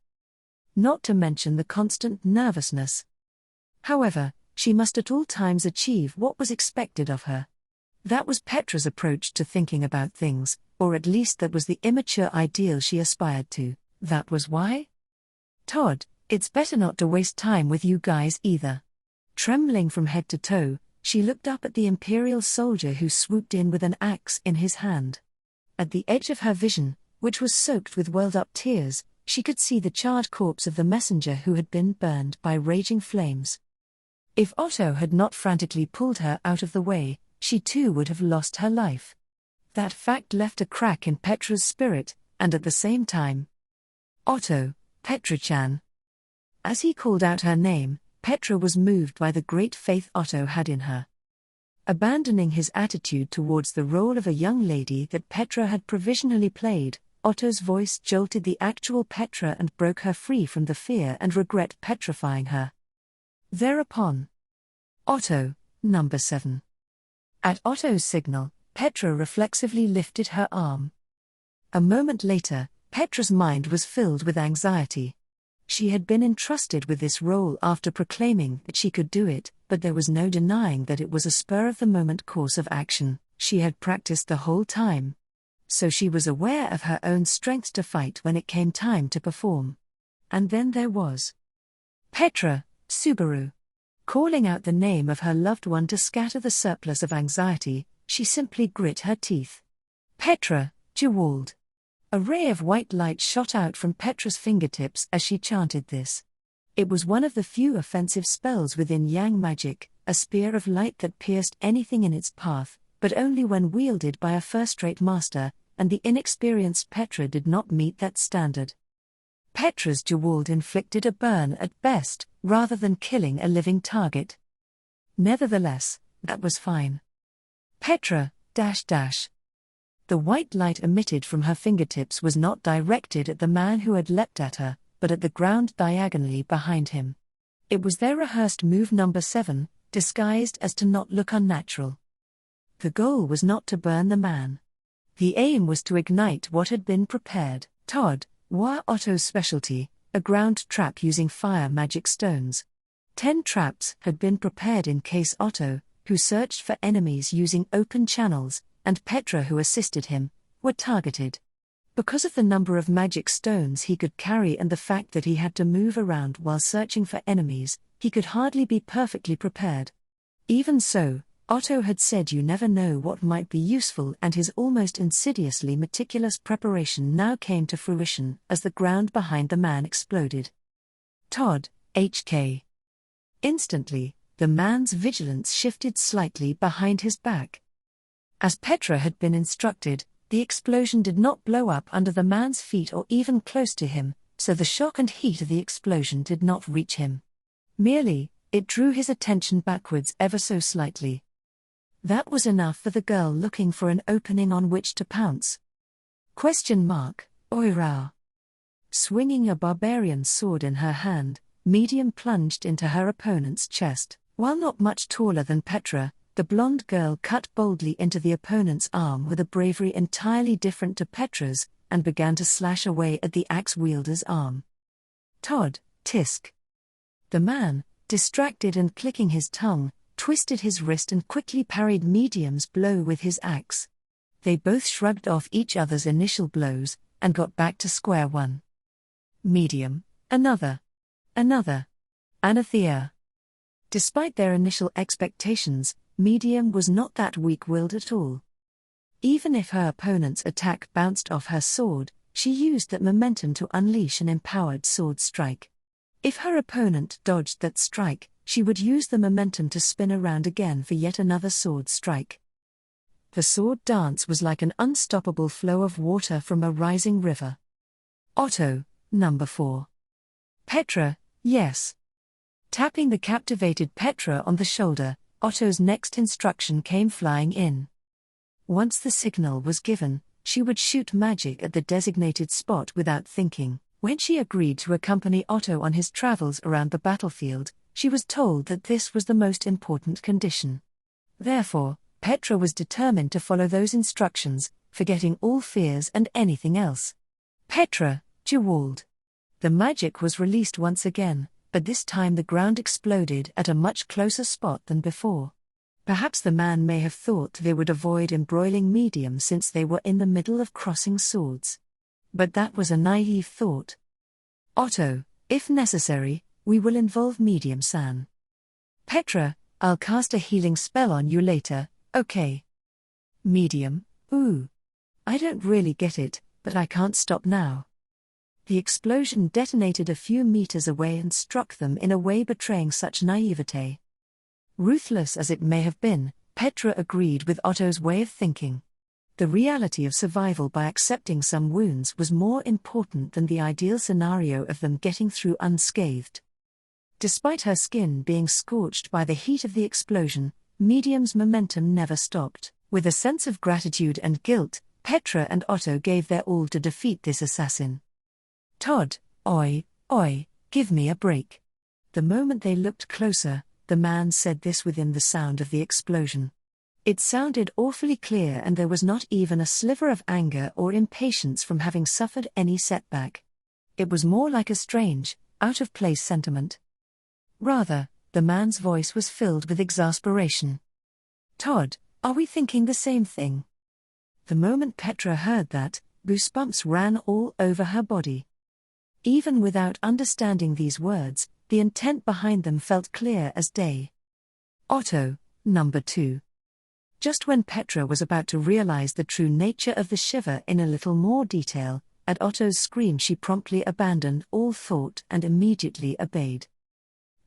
Not to mention the constant nervousness. However, she must at all times achieve what was expected of her. That was Petra's approach to thinking about things, or at least that was the immature ideal she aspired to. That was why? Todd, it's better not to waste time with you guys either. Trembling from head to toe, she looked up at the Imperial soldier who swooped in with an axe in his hand. At the edge of her vision, which was soaked with welled-up tears, she could see the charred corpse of the messenger who had been burned by raging flames. If Otto had not frantically pulled her out of the way, she too would have lost her life. That fact left a crack in Petra's spirit, and at the same time, Otto, Petra-chan. As he called out her name, Petra was moved by the great faith Otto had in her. Abandoning his attitude towards the role of a young lady that Petra had provisionally played, Otto's voice jolted the actual Petra and broke her free from the fear and regret petrifying her. Thereupon, Otto, number 7. At Otto's signal, Petra reflexively lifted her arm. A moment later, Petra's mind was filled with anxiety. She had been entrusted with this role after proclaiming that she could do it, but there was no denying that it was a spur-of-the-moment course of action. She had practiced the whole time. So she was aware of her own strength to fight when it came time to perform. And then there was Petra, Subaru. Calling out the name of her loved one to scatter the surplus of anxiety, she simply grit her teeth. Petra, Jewald. A ray of white light shot out from Petra's fingertips as she chanted this. It was one of the few offensive spells within Yang magic, a spear of light that pierced anything in its path, but only when wielded by a first-rate master, and the inexperienced Petra did not meet that standard. Petra's Jewald inflicted a burn at best, rather than killing a living target. Nevertheless, that was fine. Petra, .. The white light emitted from her fingertips was not directed at the man who had leapt at her, but at the ground diagonally behind him. It was their rehearsed move number 7, disguised as to not look unnatural. The goal was not to burn the man. The aim was to ignite what had been prepared. Todd, war Otto's specialty, a ground trap using fire magic stones. 10 traps had been prepared in case Otto, who searched for enemies using open channels, and Petra, who assisted him, were targeted. Because of the number of magic stones he could carry and the fact that he had to move around while searching for enemies, he could hardly be perfectly prepared. Even so, Otto had said you never know what might be useful, and his almost insidiously meticulous preparation now came to fruition as the ground behind the man exploded. Todd, HK. Instantly, the man's vigilance shifted slightly behind his back. As Petra had been instructed, the explosion did not blow up under the man's feet or even close to him, so the shock and heat of the explosion did not reach him. Merely, it drew his attention backwards ever so slightly. That was enough for the girl looking for an opening on which to pounce. Oirao. Swinging a barbarian's sword in her hand, Medium plunged into her opponent's chest. While not much taller than Petra, the blonde girl cut boldly into the opponent's arm with a bravery entirely different to Petra's, and began to slash away at the axe-wielder's arm. Todd, tisk. The man, distracted and clicking his tongue, twisted his wrist and quickly parried Medium's blow with his axe. They both shrugged off each other's initial blows, and got back to square one. Medium, another. Anathea. Despite their initial expectations, Medium was not that weak-willed at all. Even if her opponent's attack bounced off her sword, she used that momentum to unleash an empowered sword strike. If her opponent dodged that strike, she would use the momentum to spin around again for yet another sword strike. The sword dance was like an unstoppable flow of water from a rising river. Otto, number 4. Petra, yes. Tapping the captivated Petra on the shoulder, Otto's next instruction came flying in. Once the signal was given, she would shoot magic at the designated spot without thinking. When she agreed to accompany Otto on his travels around the battlefield, she was told that this was the most important condition. Therefore, Petra was determined to follow those instructions, forgetting all fears and anything else. Petra, Jewald. The magic was released once again, but this time the ground exploded at a much closer spot than before. Perhaps the man may have thought they would avoid embroiling Medium since they were in the middle of crossing swords. But that was a naive thought. Otto, if necessary, we will involve Medium-san. Petra, I'll cast a healing spell on you later, okay? Medium, ooh. I don't really get it, but I can't stop now. The explosion detonated a few meters away and struck them in a way betraying such naivete. Ruthless as it may have been, Petra agreed with Otto's way of thinking. The reality of survival by accepting some wounds was more important than the ideal scenario of them getting through unscathed. Despite her skin being scorched by the heat of the explosion, Medium's momentum never stopped. With a sense of gratitude and guilt, Petra and Otto gave their all to defeat this assassin. Todd, oi, give me a break. The moment they looked closer, the man said this within the sound of the explosion. It sounded awfully clear, and there was not even a sliver of anger or impatience from having suffered any setback. It was more like a strange, out-of-place sentiment. Rather, the man's voice was filled with exasperation. Todd, are we thinking the same thing? The moment Petra heard that, goosebumps ran all over her body. Even without understanding these words, the intent behind them felt clear as day. Otto, number 2. Just when Petra was about to realize the true nature of the shiver in a little more detail, At Otto's scream she promptly abandoned all thought and immediately obeyed.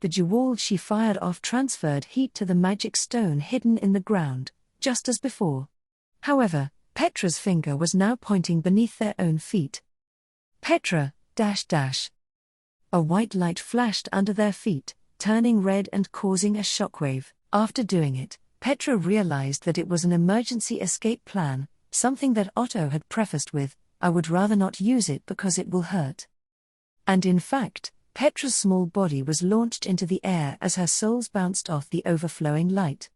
The jewel she fired off transferred heat to the magic stone hidden in the ground, just as before. However, Petra's finger was now pointing beneath their own feet. Petra, .. A white light flashed under their feet, turning red and causing a shockwave. After doing it, Petra realized that it was an emergency escape plan, something that Otto had prefaced with, "I would rather not use it because it will hurt." And in fact, Petra's small body was launched into the air as her soles bounced off the overflowing light.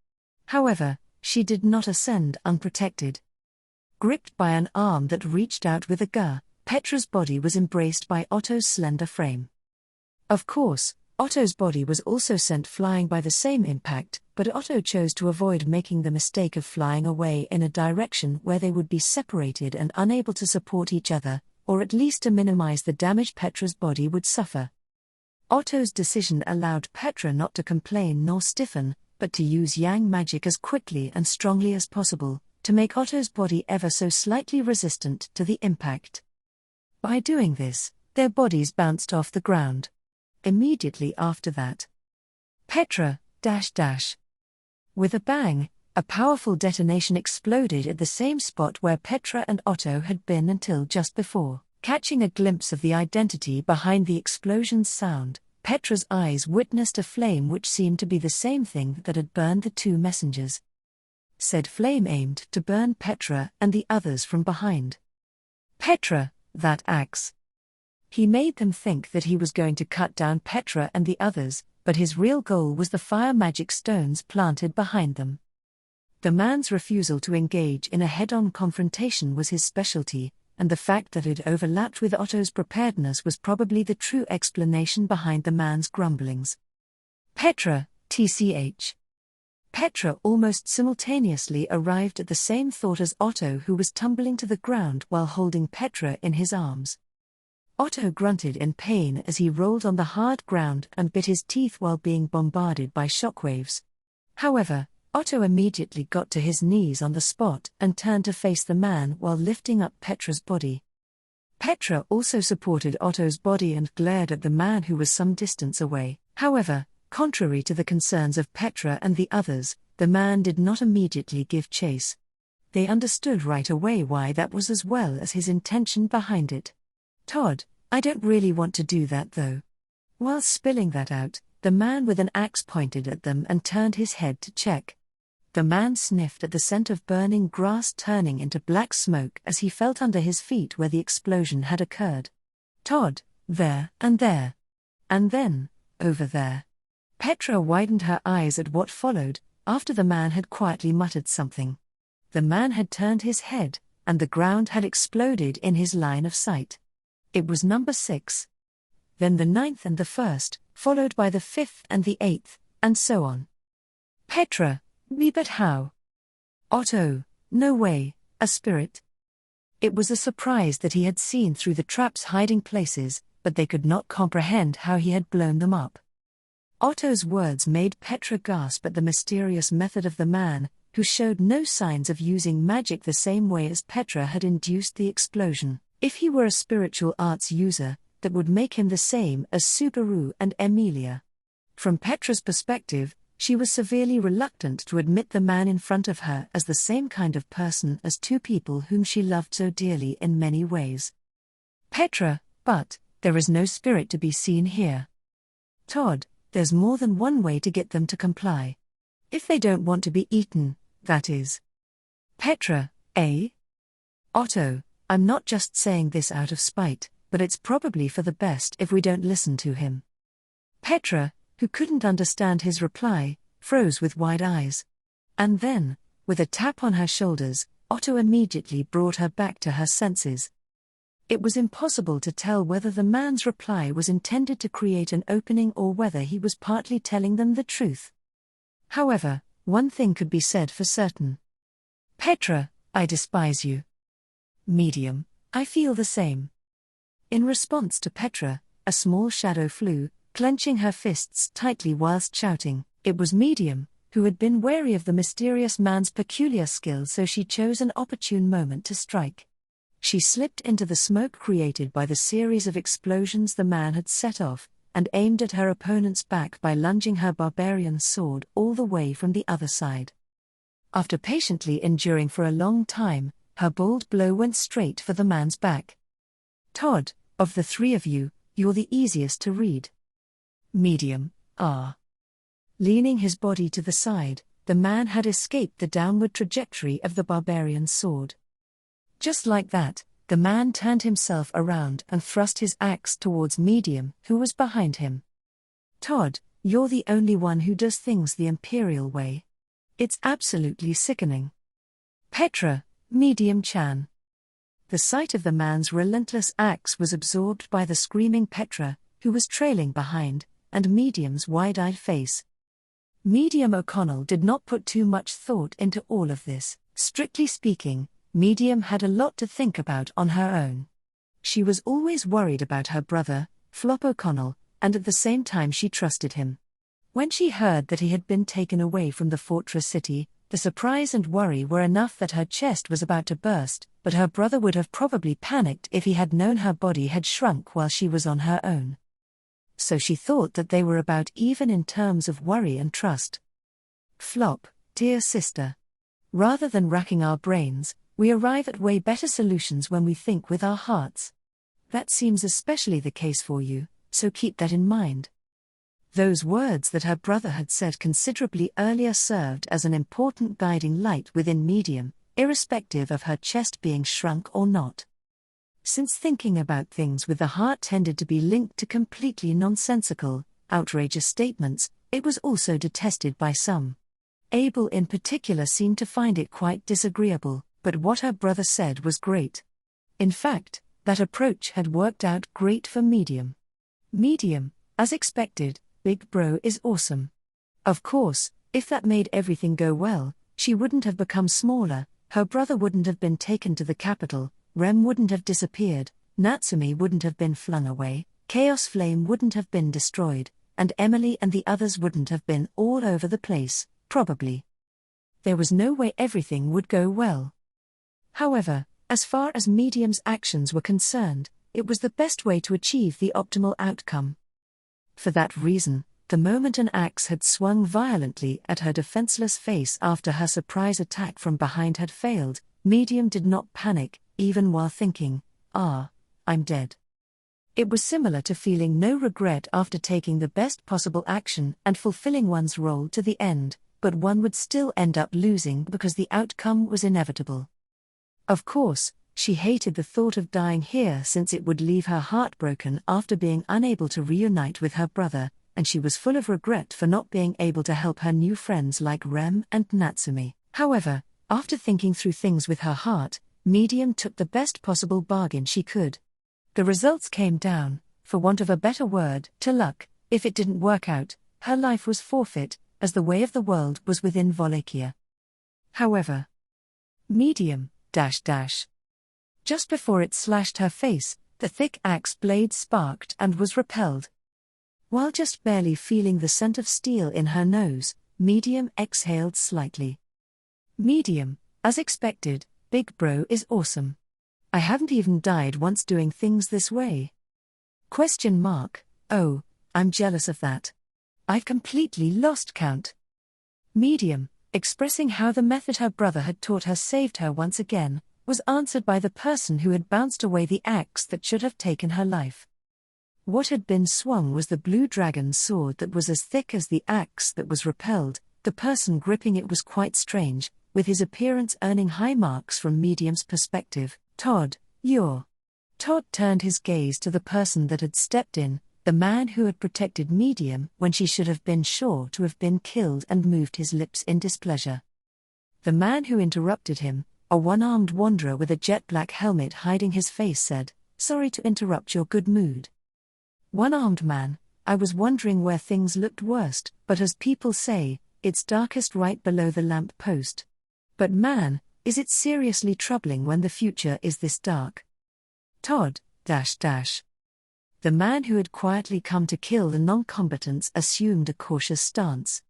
However, she did not ascend unprotected. Gripped by an arm that reached out with a gur, Petra's body was embraced by Otto's slender frame. Of course, Otto's body was also sent flying by the same impact, but Otto chose to avoid making the mistake of flying away in a direction where they would be separated and unable to support each other, or at least to minimize the damage Petra's body would suffer. Otto's decision allowed Petra not to complain nor stiffen, but to use yang magic as quickly and strongly as possible, to make Otto's body ever so slightly resistant to the impact. By doing this, their bodies bounced off the ground. Immediately after that, Petra, .. With a bang, a powerful detonation exploded at the same spot where Petra and Otto had been until just before. Catching a glimpse of the identity behind the explosion's sound, Petra's eyes witnessed a flame which seemed to be the same thing that had burned the two messengers. Said flame aimed to burn Petra and the others from behind. Petra, that axe. He made them think that he was going to cut down Petra and the others, but his real goal was the fire magic stones planted behind them. The man's refusal to engage in a head-on confrontation was his specialty, and the fact that it overlapped with Otto's preparedness was probably the true explanation behind the man's grumblings. Petra, tch. Petra almost simultaneously arrived at the same thought as Otto, who was tumbling to the ground while holding Petra in his arms. Otto grunted in pain as he rolled on the hard ground and bit his teeth while being bombarded by shockwaves. However, Otto immediately got to his knees on the spot and turned to face the man while lifting up Petra's body. Petra also supported Otto's body and glared at the man who was some distance away. However, contrary to the concerns of Petra and the others, the man did not immediately give chase. They understood right away why that was, as well as his intention behind it. "Todd, I don't really want to do that though." While spilling that out, the man with an axe pointed at them and turned his head to check. The man sniffed at the scent of burning grass turning into black smoke as he felt under his feet where the explosion had occurred. "Todd, there, and there. And then, over there." Petra widened her eyes at what followed, after the man had quietly muttered something. The man had turned his head, and the ground had exploded in his line of sight. It was number 6. Then the 9th and the 1st, followed by the 5th and the 8th, and so on. Petra, but how? Otto, no way, a spirit. It was a surprise that he had seen through the trap's hiding places, but they could not comprehend how he had blown them up. Otto's words made Petra gasp at the mysterious method of the man, who showed no signs of using magic the same way as Petra had induced the explosion. If he were a spiritual arts user, that would make him the same as Subaru and Emilia. From Petra's perspective, she was severely reluctant to admit the man in front of her as the same kind of person as two people whom she loved so dearly in many ways. Petra, but there is no spirit to be seen here. Todd, there's more than one way to get them to comply. If they don't want to be eaten, that is. Petra, eh? Otto, I'm not just saying this out of spite, but it's probably for the best if we don't listen to him. Petra, who couldn't understand his reply, froze with wide eyes. And then, with a tap on her shoulders, Otto immediately brought her back to her senses. It was impossible to tell whether the man's reply was intended to create an opening or whether he was partly telling them the truth. However, one thing could be said for certain. Petra, I despise you. Medium, I feel the same. In response to Petra, a small shadow flew, clenching her fists tightly whilst shouting. It was Medium, who had been wary of the mysterious man's peculiar skill, so she chose an opportune moment to strike. She slipped into the smoke created by the series of explosions the man had set off, and aimed at her opponent's back by lunging her barbarian sword all the way from the other side. After patiently enduring for a long time, her bold blow went straight for the man's back. Todd, of the three of you, you're the easiest to read. Medium, ah. Leaning his body to the side, the man had escaped the downward trajectory of the barbarian's sword. Just like that, the man turned himself around and thrust his axe towards Medium, who was behind him. Todd, you're the only one who does things the Imperial way. It's absolutely sickening. Petra, Medium-chan. The sight of the man's relentless axe was absorbed by the screaming Petra, who was trailing behind, and Medium's wide-eyed face. Medium O'Connell did not put too much thought into all of this. Strictly speaking, Medium had a lot to think about on her own. She was always worried about her brother, Flop O'Connell, and at the same time she trusted him. When she heard that he had been taken away from the fortress city, the surprise and worry were enough that her chest was about to burst, but her brother would have probably panicked if he had known her body had shrunk while she was on her own. So she thought that they were about even in terms of worry and trust. Flop, dear sister. Rather than racking our brains, we arrive at way better solutions when we think with our hearts. That seems especially the case for you, so keep that in mind. Those words that her brother had said considerably earlier served as an important guiding light within Medium, irrespective of her chest being shrunk or not. Since thinking about things with the heart tended to be linked to completely nonsensical, outrageous statements, it was also detested by some. Abel in particular seemed to find it quite disagreeable, but what her brother said was great. In fact, that approach had worked out great for Medium. Medium, as expected, Big Bro is awesome. Of course, if that made everything go well, she wouldn't have become smaller, her brother wouldn't have been taken to the capital, Rem wouldn't have disappeared, Natsumi wouldn't have been flung away, Chaos Flame wouldn't have been destroyed, and Emily and the others wouldn't have been all over the place, probably. There was no way everything would go well. However, as far as Medium's actions were concerned, it was the best way to achieve the optimal outcome. For that reason, the moment an axe had swung violently at her defenseless face after her surprise attack from behind had failed, Medium did not panic, even while thinking, I'm dead. It was similar to feeling no regret after taking the best possible action and fulfilling one's role to the end, but one would still end up losing because the outcome was inevitable. Of course, she hated the thought of dying here since it would leave her heartbroken after being unable to reunite with her brother, and she was full of regret for not being able to help her new friends like Rem and Natsumi. However, after thinking through things with her heart, Medium took the best possible bargain she could. The results came down, for want of a better word, to luck. If it didn't work out, her life was forfeit, as the way of the world was within Wallachia. However, Medium, Just before it slashed her face, the thick axe blade sparked and was repelled. While just barely feeling the scent of steel in her nose, Medium exhaled slightly. Medium, as expected, Big Bro is awesome. I haven't even died once doing things this way. ? Oh, I'm jealous of that. I've completely lost count. Medium, expressing how the method her brother had taught her saved her once again, was answered by the person who had bounced away the axe that should have taken her life. What had been swung was the blue dragon's sword that was as thick as the axe that was repelled. The person gripping it was quite strange, with his appearance earning high marks from Medium's perspective. Todd, you're... Todd turned his gaze to the person that had stepped in, the man who had protected Medium when she should have been sure to have been killed, and moved his lips in displeasure. The man who interrupted him, a one-armed wanderer with a jet-black helmet hiding his face, said, "Sorry to interrupt your good mood. One-armed man, I was wondering where things looked worst, but as people say, it's darkest right below the lamp post. But man, is it seriously troubling when the future is this dark?" Todd, The man who had quietly come to kill the non-combatants assumed a cautious stance.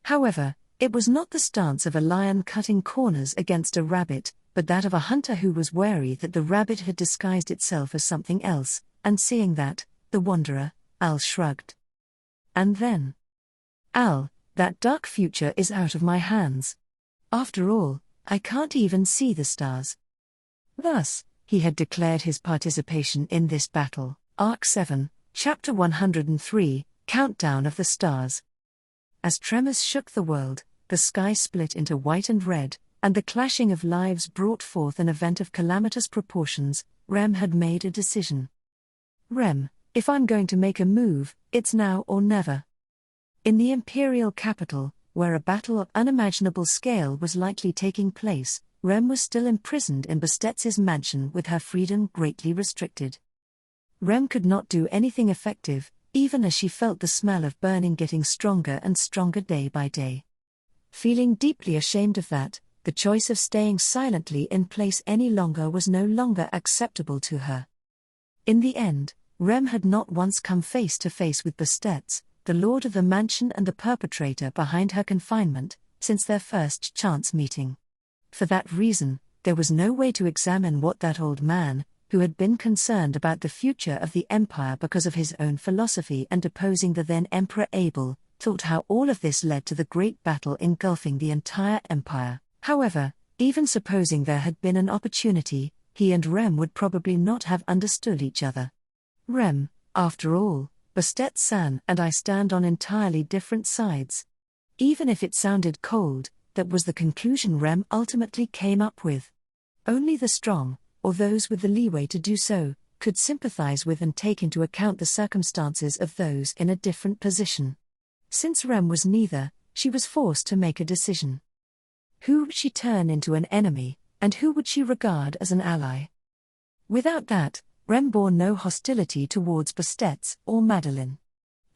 However, it was not the stance of a lion cutting corners against a rabbit, but that of a hunter who was wary that the rabbit had disguised itself as something else, and seeing that, the wanderer, Al shrugged. And then, Al, that dark future is out of my hands. After all, I can't even see the stars. Thus, he had declared his participation in this battle. Arc 7, Chapter 103, Countdown of the Stars. As tremors shook the world, the sky split into white and red, and the clashing of lives brought forth an event of calamitous proportions. Rem had made a decision. Rem, if I'm going to make a move, it's now or never. In the imperial capital, where a battle of unimaginable scale was likely taking place, Rem was still imprisoned in Bastets's mansion with her freedom greatly restricted. Rem could not do anything effective, even as she felt the smell of burning getting stronger and stronger day by day. Feeling deeply ashamed of that, the choice of staying silently in place any longer was no longer acceptable to her. In the end, Rem had not once come face to face with Bastets, the lord of the mansion and the perpetrator behind her confinement, since their first chance meeting. For that reason, there was no way to examine what that old man, who had been concerned about the future of the empire because of his own philosophy and deposing the then Emperor Abel, thought how all of this led to the great battle engulfing the entire empire. However, even supposing there had been an opportunity, he and Rem would probably not have understood each other. Rem, after all, Bastet-san and I stand on entirely different sides. Even if it sounded cold, that was the conclusion Rem ultimately came up with. Only the strong, or those with the leeway to do so, could sympathize with and take into account the circumstances of those in a different position. Since Rem was neither, she was forced to make a decision. Who would she turn into an enemy, and who would she regard as an ally? Without that, Rem bore no hostility towards Bastets or Madeline.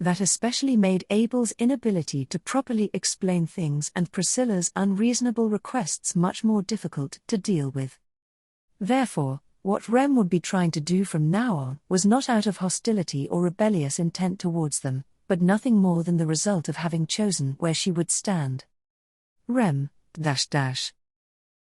That especially made Abel's inability to properly explain things and Priscilla's unreasonable requests much more difficult to deal with. Therefore, what Rem would be trying to do from now on was not out of hostility or rebellious intent towards them, but nothing more than the result of having chosen where she would stand. Rem, ..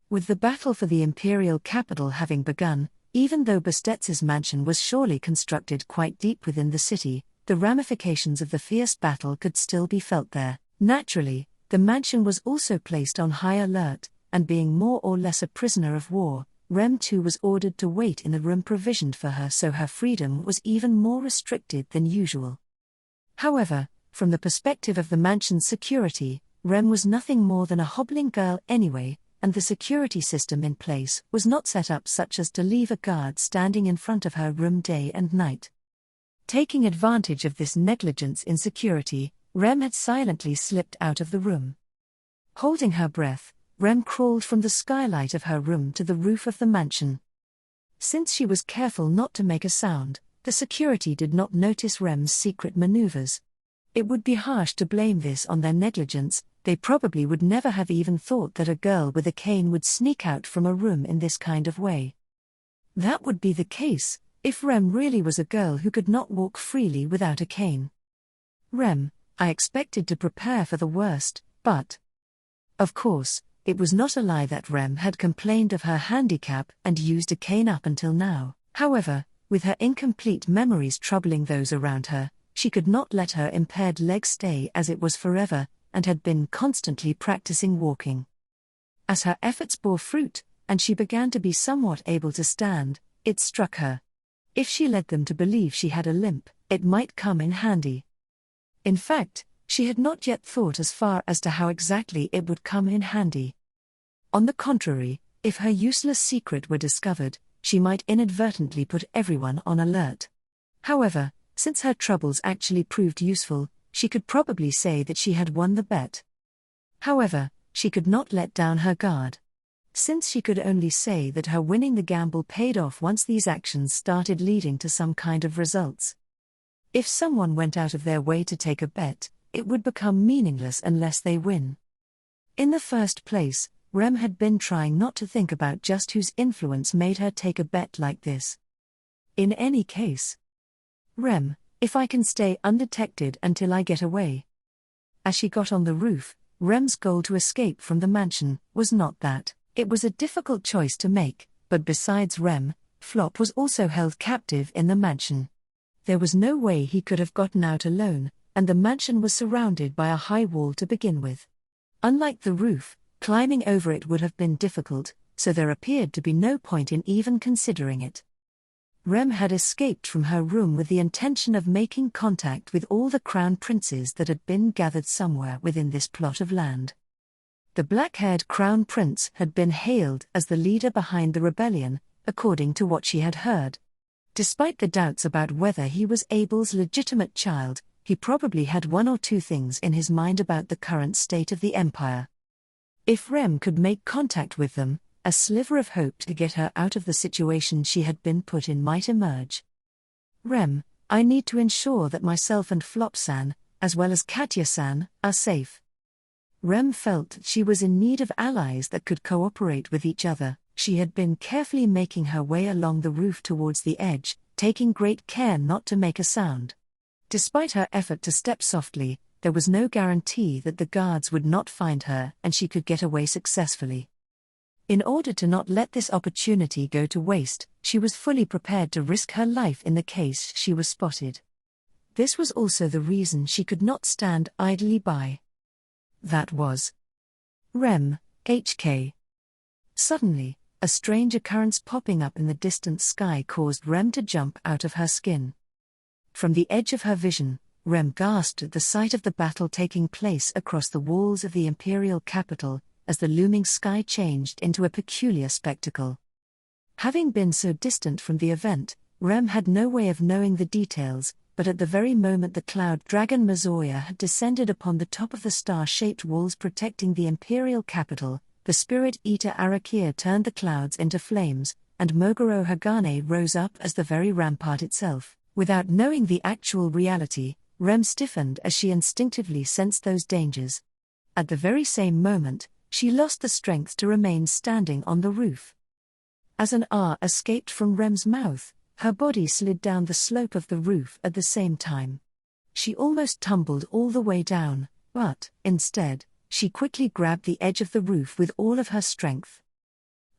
With the battle for the imperial capital having begun, even though Bastets's mansion was surely constructed quite deep within the city, the ramifications of the fierce battle could still be felt there. Naturally, the mansion was also placed on high alert, and being more or less a prisoner of war, Rem too was ordered to wait in the room provisioned for her, so her freedom was even more restricted than usual. However, from the perspective of the mansion's security, Rem was nothing more than a hobbling girl anyway, and the security system in place was not set up such as to leave a guard standing in front of her room day and night. Taking advantage of this negligence in security, Rem had silently slipped out of the room. Holding her breath, Rem crawled from the skylight of her room to the roof of the mansion. Since she was careful not to make a sound, the security did not notice Rem's secret maneuvers. It would be harsh to blame this on their negligence. They probably would never have even thought that a girl with a cane would sneak out from a room in this kind of way. That would be the case if Rem really was a girl who could not walk freely without a cane. Rem, I expected to prepare for the worst, but... Of course, it was not a lie that Rem had complained of her handicap and used a cane up until now. However, with her incomplete memories troubling those around her, she could not let her impaired leg stay as it was forever, and had been constantly practicing walking. As her efforts bore fruit, and she began to be somewhat able to stand, it struck her. If she led them to believe she had a limp, it might come in handy. In fact, she had not yet thought as far as to how exactly it would come in handy. On the contrary, if her useless secret were discovered, she might inadvertently put everyone on alert. However, since her troubles actually proved useful, she could probably say that she had won the bet. However, she could not let down her guard. Since she could only say that her winning the gamble paid off once these actions started leading to some kind of results. If someone went out of their way to take a bet, it would become meaningless unless they win. In the first place, Rem had been trying not to think about just whose influence made her take a bet like this. In any case, Rem, if I can stay undetected until I get away. As she got on the roof, Rem's goal to escape from the mansion was not that. It was a difficult choice to make, but besides Rem, Flop was also held captive in the mansion. There was no way he could have gotten out alone, and the mansion was surrounded by a high wall to begin with. Unlike the roof, climbing over it would have been difficult, so there appeared to be no point in even considering it. Rem had escaped from her room with the intention of making contact with all the crown princes that had been gathered somewhere within this plot of land. The black-haired crown prince had been hailed as the leader behind the rebellion, according to what she had heard. Despite the doubts about whether he was Abel's legitimate child, he probably had one or two things in his mind about the current state of the empire. If Rem could make contact with them, a sliver of hope to get her out of the situation she had been put in might emerge. Rem, I need to ensure that myself and Flop-san, as well as Katya-san, are safe. Rem felt she was in need of allies that could cooperate with each other. She had been carefully making her way along the roof towards the edge, taking great care not to make a sound. Despite her effort to step softly, there was no guarantee that the guards would not find her and she could get away successfully. In order to not let this opportunity go to waste, she was fully prepared to risk her life in the case she was spotted. This was also the reason she could not stand idly by. That was Rem, HK. Suddenly, a strange occurrence popping up in the distant sky caused Rem to jump out of her skin. From the edge of her vision, Rem gasped at the sight of the battle taking place across the walls of the imperial capital, as the looming sky changed into a peculiar spectacle. Having been so distant from the event, Rem had no way of knowing the details, but at the very moment the cloud dragon Mizoya had descended upon the top of the star-shaped walls protecting the imperial capital, the spirit eater Arakia turned the clouds into flames, and Moguro Hagane rose up as the very rampart itself. Without knowing the actual reality, Rem stiffened as she instinctively sensed those dangers. At the very same moment, she lost the strength to remain standing on the roof. As an R escaped from Rem's mouth, her body slid down the slope of the roof at the same time. She almost tumbled all the way down, but, instead, she quickly grabbed the edge of the roof with all of her strength.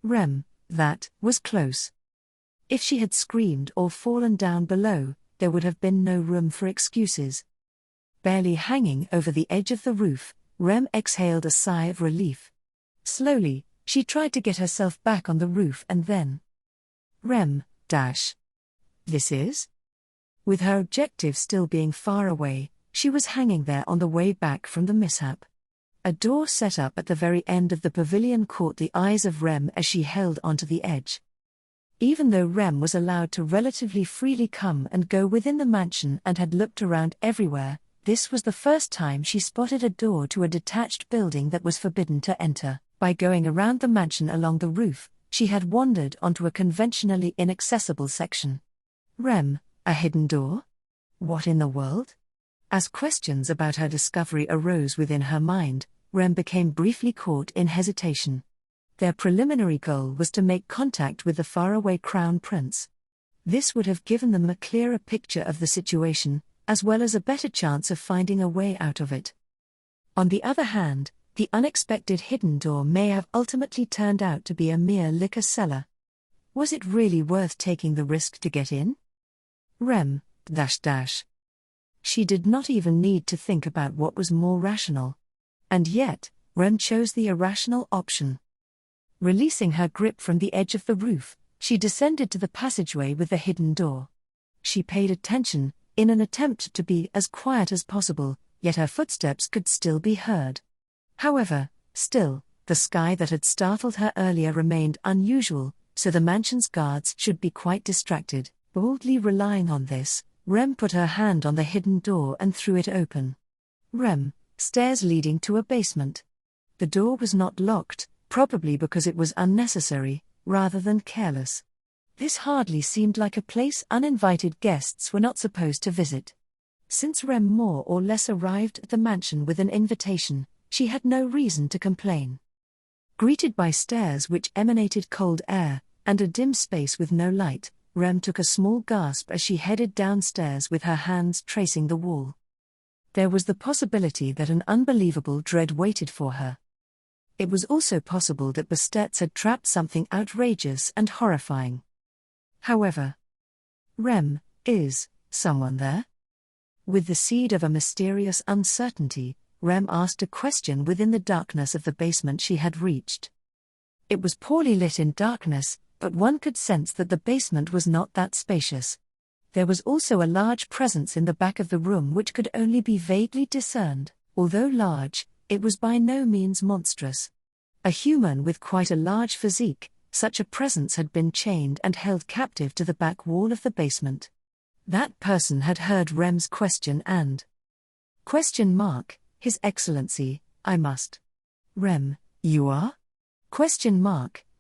Rem, that was close. If she had screamed or fallen down below, there would have been no room for excuses. Barely hanging over the edge of the roof, Rem exhaled a sigh of relief. Slowly, she tried to get herself back on the roof and then. Rem, this is? With her objective still being far away, she was hanging there on the way back from the mishap. A door set up at the very end of the pavilion caught the eyes of Rem as she held onto the edge. Even though Rem was allowed to relatively freely come and go within the mansion and had looked around everywhere, this was the first time she spotted a door to a detached building that was forbidden to enter. By going around the mansion along the roof, she had wandered onto a conventionally inaccessible section. Rem, a hidden door? What in the world? As questions about her discovery arose within her mind, Rem became briefly caught in hesitation. Their preliminary goal was to make contact with the faraway crown prince. This would have given them a clearer picture of the situation, as well as a better chance of finding a way out of it. On the other hand, the unexpected hidden door may have ultimately turned out to be a mere liquor cellar. Was it really worth taking the risk to get in? Rem, She did not even need to think about what was more rational. And yet, Rem chose the irrational option. Releasing her grip from the edge of the roof, she descended to the passageway with the hidden door. She paid attention, in an attempt to be as quiet as possible, yet her footsteps could still be heard. However, still, the sky that had startled her earlier remained unusual, so the mansion's guards should be quite distracted. Boldly relying on this, Rem put her hand on the hidden door and threw it open. Rem, stairs leading to a basement. The door was not locked, probably because it was unnecessary, rather than careless. This hardly seemed like a place uninvited guests were not supposed to visit. Since Rem more or less arrived at the mansion with an invitation, she had no reason to complain. Greeted by stairs which emanated cold air, and a dim space with no light, Rem took a small gasp as she headed downstairs with her hands tracing the wall. There was the possibility that an unbelievable dread waited for her. It was also possible that Bastetts had trapped something outrageous and horrifying. However, Rem, is someone there? With the seed of a mysterious uncertainty, Rem asked a question within the darkness of the basement she had reached. It was poorly lit in darkness, but one could sense that the basement was not that spacious. There was also a large presence in the back of the room which could only be vaguely discerned. Although large, it was by no means monstrous. A human with quite a large physique, such a presence had been chained and held captive to the back wall of the basement. That person had heard Rem's question and His Excellency, I must. Rem, you are?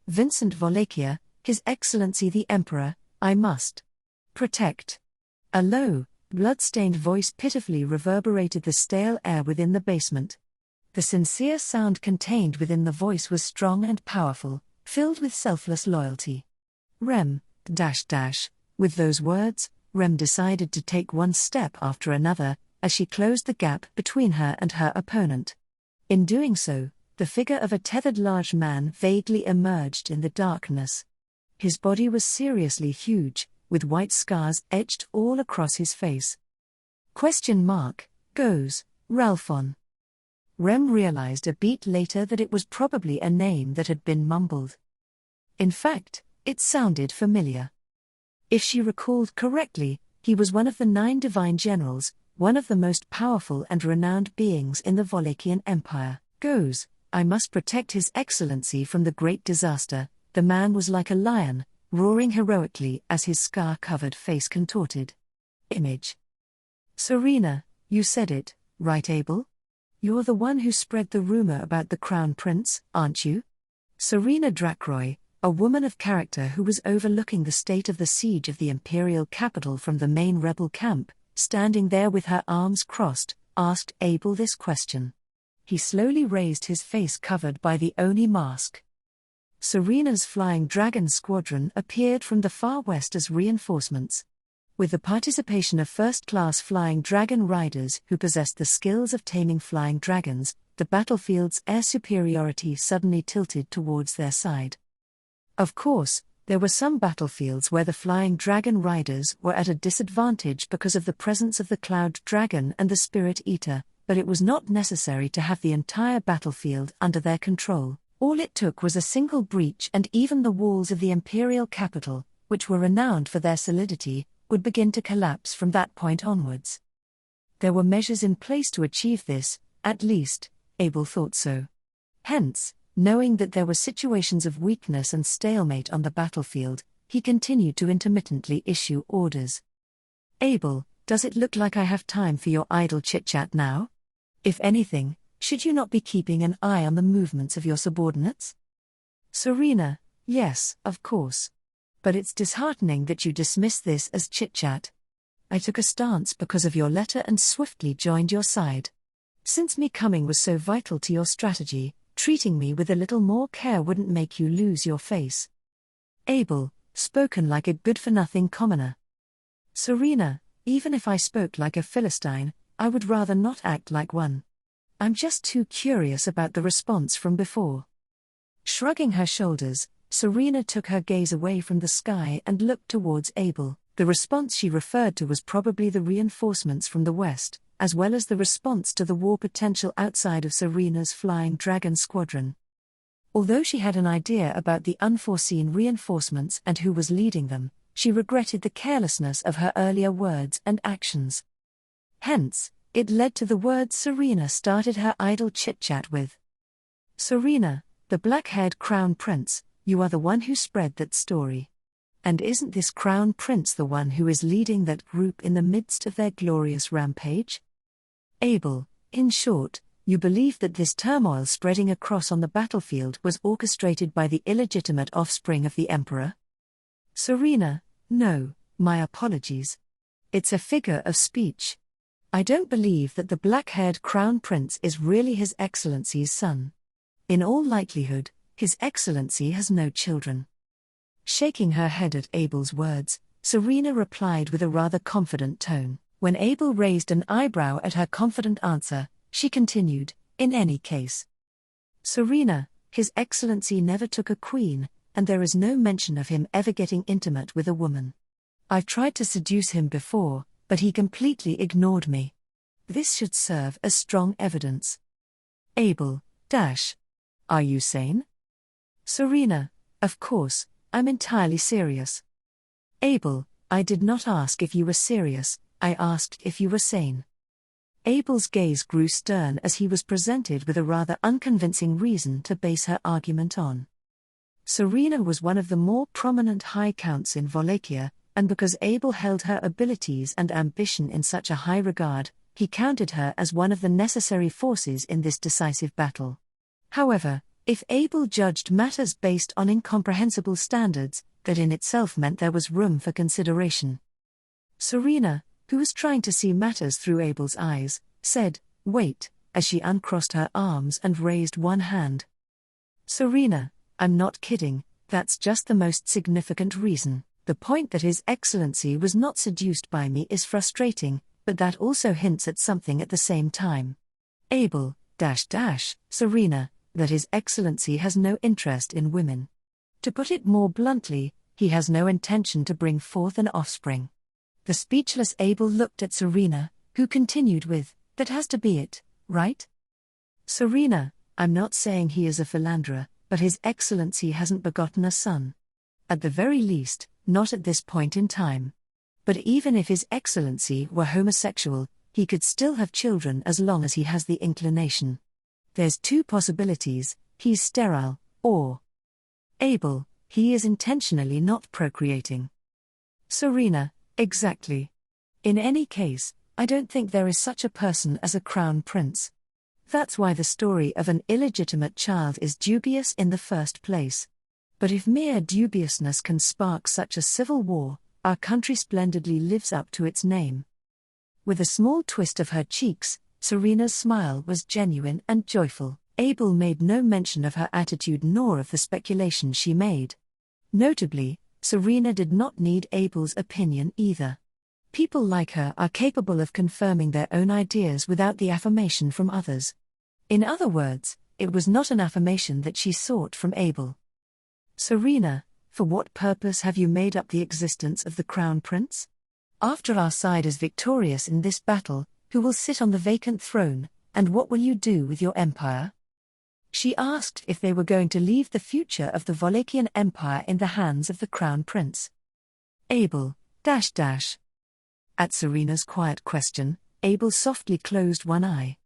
Vincent Wallachia, His Excellency the Emperor, I must. Protect. A low, blood-stained voice pitifully reverberated the stale air within the basement. The sincere sound contained within the voice was strong and powerful, filled with selfless loyalty. Rem, With those words, Rem decided to take one step after another, as she closed the gap between her and her opponent. In doing so, the figure of a tethered large man vaguely emerged in the darkness. His body was seriously huge, with white scars etched all across his face. Goes, Ralphon. Rem realized a beat later that it was probably a name that had been mumbled. In fact, it sounded familiar. If she recalled correctly, he was one of the 9 divine generals, one of the most powerful and renowned beings in the Wallachian Empire. Goes, I must protect His Excellency from the great disaster. The man was like a lion, roaring heroically as his scar-covered face contorted. Image. Serena, you said it, right, Abel? You're the one who spread the rumor about the Crown Prince, aren't you? Serena Drakroy, a woman of character who was overlooking the state of the siege of the imperial capital from the main rebel camp, standing there with her arms crossed, asked Abel this question. He slowly raised his face covered by the Oni mask. Serena's Flying Dragon Squadron appeared from the far west as reinforcements. With the participation of first-class Flying Dragon riders who possessed the skills of taming flying dragons, the battlefield's air superiority suddenly tilted towards their side. Of course, there were some battlefields where the Flying Dragon riders were at a disadvantage because of the presence of the Cloud Dragon and the Spirit Eater, but it was not necessary to have the entire battlefield under their control. All it took was a single breach, and even the walls of the imperial capital, which were renowned for their solidity, would begin to collapse from that point onwards. There were measures in place to achieve this, at least, Abel thought so. Hence, knowing that there were situations of weakness and stalemate on the battlefield, he continued to intermittently issue orders. Abel, does it look like I have time for your idle chit-chat now? If anything, should you not be keeping an eye on the movements of your subordinates? Serena, yes, of course. But it's disheartening that you dismiss this as chit-chat. I took a stance because of your letter and swiftly joined your side. Since me coming was so vital to your strategy, treating me with a little more care wouldn't make you lose your face. Abel, spoken like a good-for-nothing commoner. Serena, even if I spoke like a Philistine, I would rather not act like one. I'm just too curious about the response from before. Shrugging her shoulders, Serena took her gaze away from the sky and looked towards Abel. The response she referred to was probably the reinforcements from the west, as well as the response to the war potential outside of Serena's Flying Dragon Squadron. Although she had an idea about the unforeseen reinforcements and who was leading them, she regretted the carelessness of her earlier words and actions. Hence, it led to the words Serena started her idle chit-chat with. Serena, the black-haired Crown Prince, you are the one who spread that story. And isn't this Crown Prince the one who is leading that group in the midst of their glorious rampage? Abel, in short, you believe that this turmoil spreading across on the battlefield was orchestrated by the illegitimate offspring of the Emperor? Serena, no, my apologies. It's a figure of speech. I don't believe that the black-haired Crown Prince is really His Excellency's son. In all likelihood, His Excellency has no children. Shaking her head at Abel's words, Serena replied with a rather confident tone. When Abel raised an eyebrow at her confident answer, she continued, in any case. Serena, His Excellency never took a queen, and there is no mention of him ever getting intimate with a woman. I've tried to seduce him before, but he completely ignored me. This should serve as strong evidence. Abel, Are you sane? Serena, of course, I'm entirely serious. Abel, I did not ask if you were serious, I asked if you were sane. Abel's gaze grew stern as he was presented with a rather unconvincing reason to base her argument on. Serena was one of the more prominent high counts in Wallachia, and because Abel held her abilities and ambition in such a high regard, he counted her as one of the necessary forces in this decisive battle. However, if Abel judged matters based on incomprehensible standards, that in itself meant there was room for consideration. Serena, who was trying to see matters through Abel's eyes, said, "Wait," as she uncrossed her arms and raised one hand. Serena, I'm not kidding, that's just the most significant reason. The point that His Excellency was not seduced by me is frustrating, but that also hints at something at the same time. Abel, Serena, that His Excellency has no interest in women. To put it more bluntly, he has no intention to bring forth an offspring. The speechless Abel looked at Serena, who continued with, "That has to be it, right?" Serena, I'm not saying he is a philanderer, but His Excellency hasn't begotten a son. At the very least, not at this point in time. But even if His Excellency were homosexual, he could still have children as long as he has the inclination. There's two possibilities: he's sterile, or Abel, he is intentionally not procreating. Serena, exactly. In any case, I don't think there is such a person as a crown prince. That's why the story of an illegitimate child is dubious in the first place. But if mere dubiousness can spark such a civil war, our country splendidly lives up to its name. With a small twist of her cheeks, Serena's smile was genuine and joyful. Abel made no mention of her attitude nor of the speculation she made. Notably, Serena did not need Abel's opinion either. People like her are capable of confirming their own ideas without the affirmation from others. In other words, it was not an affirmation that she sought from Abel. Serena, for what purpose have you made up the existence of the Crown Prince? After our side is victorious in this battle, who will sit on the vacant throne, and what will you do with your empire? She asked if they were going to leave the future of the Wallachian Empire in the hands of the Crown Prince. Abel, At Serena's quiet question, Abel softly closed one eye.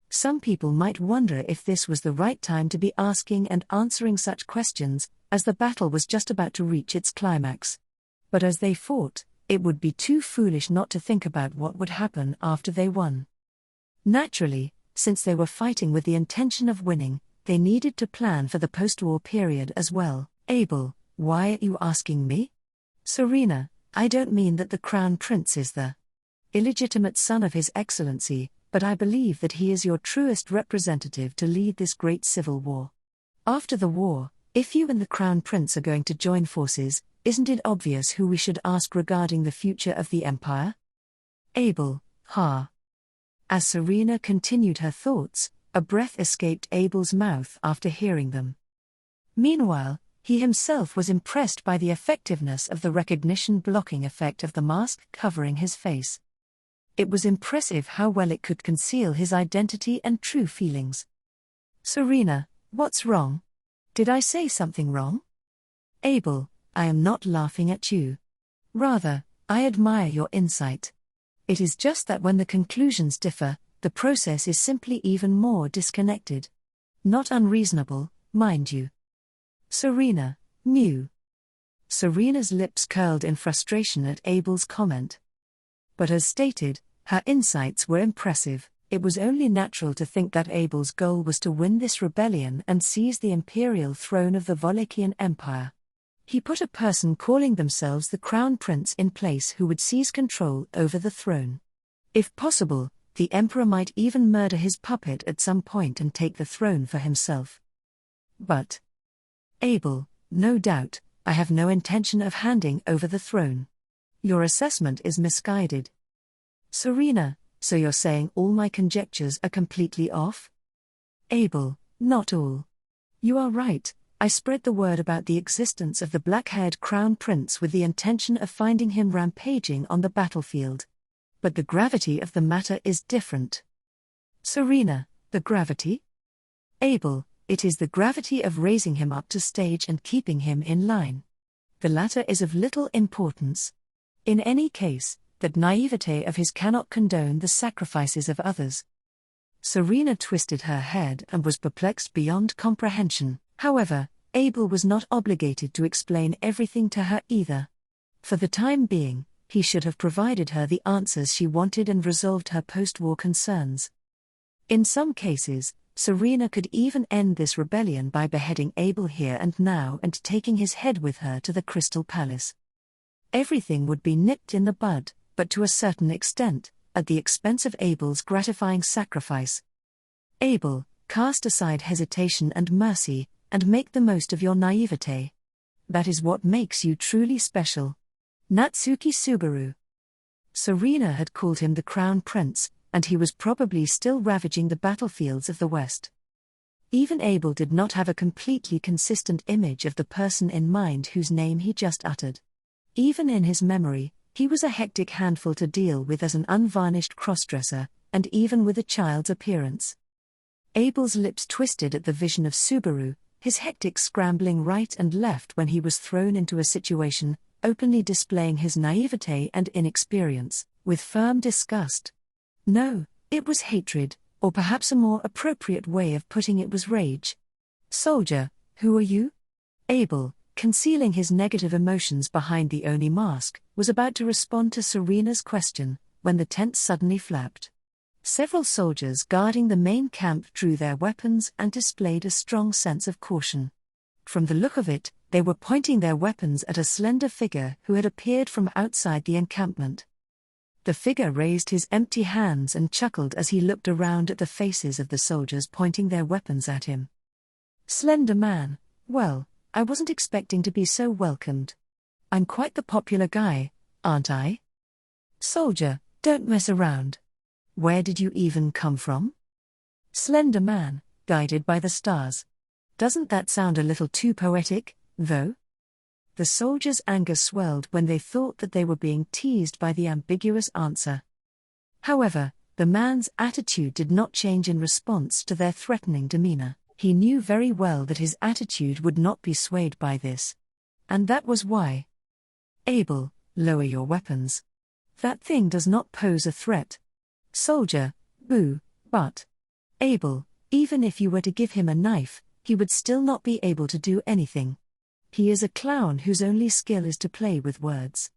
Some people might wonder if this was the right time to be asking and answering such questions, as the battle was just about to reach its climax. But as they fought, it would be too foolish not to think about what would happen after they won. Naturally, since they were fighting with the intention of winning, they needed to plan for the post-war period as well. Abel, why are you asking me? Serena, I don't mean that the Crown Prince is the illegitimate son of His Excellency, but I believe that he is your truest representative to lead this great civil war. After the war, if you and the Crown Prince are going to join forces, isn't it obvious who we should ask regarding the future of the empire? Abel, As Serena continued her thoughts, a breath escaped Abel's mouth after hearing them. Meanwhile, he himself was impressed by the effectiveness of the recognition-blocking effect of the mask covering his face. It was impressive how well it could conceal his identity and true feelings. Serena, what's wrong? Did I say something wrong? Abel, I am not laughing at you. Rather, I admire your insight. It is just that when the conclusions differ, the process is simply even more disconnected. Not unreasonable, mind you. Serena, mew. Serena's lips curled in frustration at Abel's comment. But as stated, her insights were impressive. It was only natural to think that Abel's goal was to win this rebellion and seize the imperial throne of the Wallachian Empire. He put a person calling themselves the Crown Prince in place who would seize control over the throne. If possible, the emperor might even murder his puppet at some point and take the throne for himself. But Abel, no doubt, I have no intention of handing over the throne. Your assessment is misguided. Serena, so you're saying all my conjectures are completely off? Abel, Not all. You are right, I spread the word about the existence of the black-haired crown prince with the intention of finding him rampaging on the battlefield. But the gravity of the matter is different. Serena, the gravity? Abel, it is the gravity of raising him up to stage and keeping him in line. The latter is of little importance. In any case, that naivete of his cannot condone the sacrifices of others. Serena twisted her head and was perplexed beyond comprehension. However, Abel was not obligated to explain everything to her either. For the time being, he should have provided her the answers she wanted and resolved her post-war concerns. In some cases, Serena could even end this rebellion by beheading Abel here and now and taking his head with her to the Crystal Palace. Everything would be nipped in the bud, but to a certain extent, at the expense of Abel's gratifying sacrifice. Abel, cast aside hesitation and mercy, and make the most of your naivete. That is what makes you truly special. Natsuki Subaru. Serena had called him the Crown Prince, and he was probably still ravaging the battlefields of the West. Even Abel did not have a completely consistent image of the person in mind whose name he just uttered. Even in his memory, he was a hectic handful to deal with as an unvarnished crossdresser, and even with a child's appearance. Abel's lips twisted at the vision of Subaru, his hectic scrambling right and left when he was thrown into a situation, openly displaying his naivete and inexperience, with firm disgust. No, it was hatred, or perhaps a more appropriate way of putting it was rage. Soldier, who are you? Abel, concealing his negative emotions behind the Oni mask, was about to respond to Serena's question, when the tent suddenly flapped. Several soldiers guarding the main camp drew their weapons and displayed a strong sense of caution. From the look of it, they were pointing their weapons at a slender figure who had appeared from outside the encampment. The figure raised his empty hands and chuckled as he looked around at the faces of the soldiers pointing their weapons at him. Slender man, well, I wasn't expecting to be so welcomed. I'm quite the popular guy, aren't I? Soldier, don't mess around. Where did you even come from? Slender man, guided by the stars. Doesn't that sound a little too poetic, though? The soldiers' anger swelled when they thought that they were being teased by the ambiguous answer. However, the man's attitude did not change in response to their threatening demeanor. He knew very well that his attitude would not be swayed by this. And that was why. Abel, lower your weapons. That thing does not pose a threat. Soldier, boo, but. Abel, even if you were to give him a knife, he would still not be able to do anything. He is a clown whose only skill is to play with words.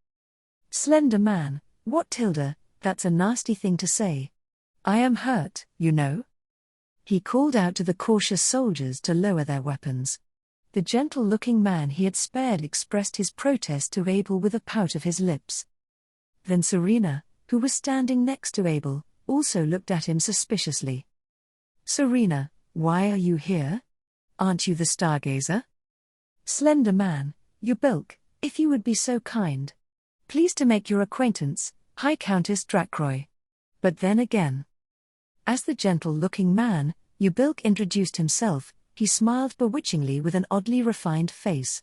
Slender man, what tilde, that's a nasty thing to say. I am hurt, you know. He called out to the cautious soldiers to lower their weapons. The gentle-looking man he had spared expressed his protest to Abel with a pout of his lips. Then Serena, who was standing next to Abel, also looked at him suspiciously. Serena, why are you here? Aren't you the stargazer? Slender man, Ubilk, if you would be so kind. Pleased to make your acquaintance, High Countess Drakroy. But then again. As the gentle-looking man, Ubilk introduced himself, he smiled bewitchingly with an oddly refined face.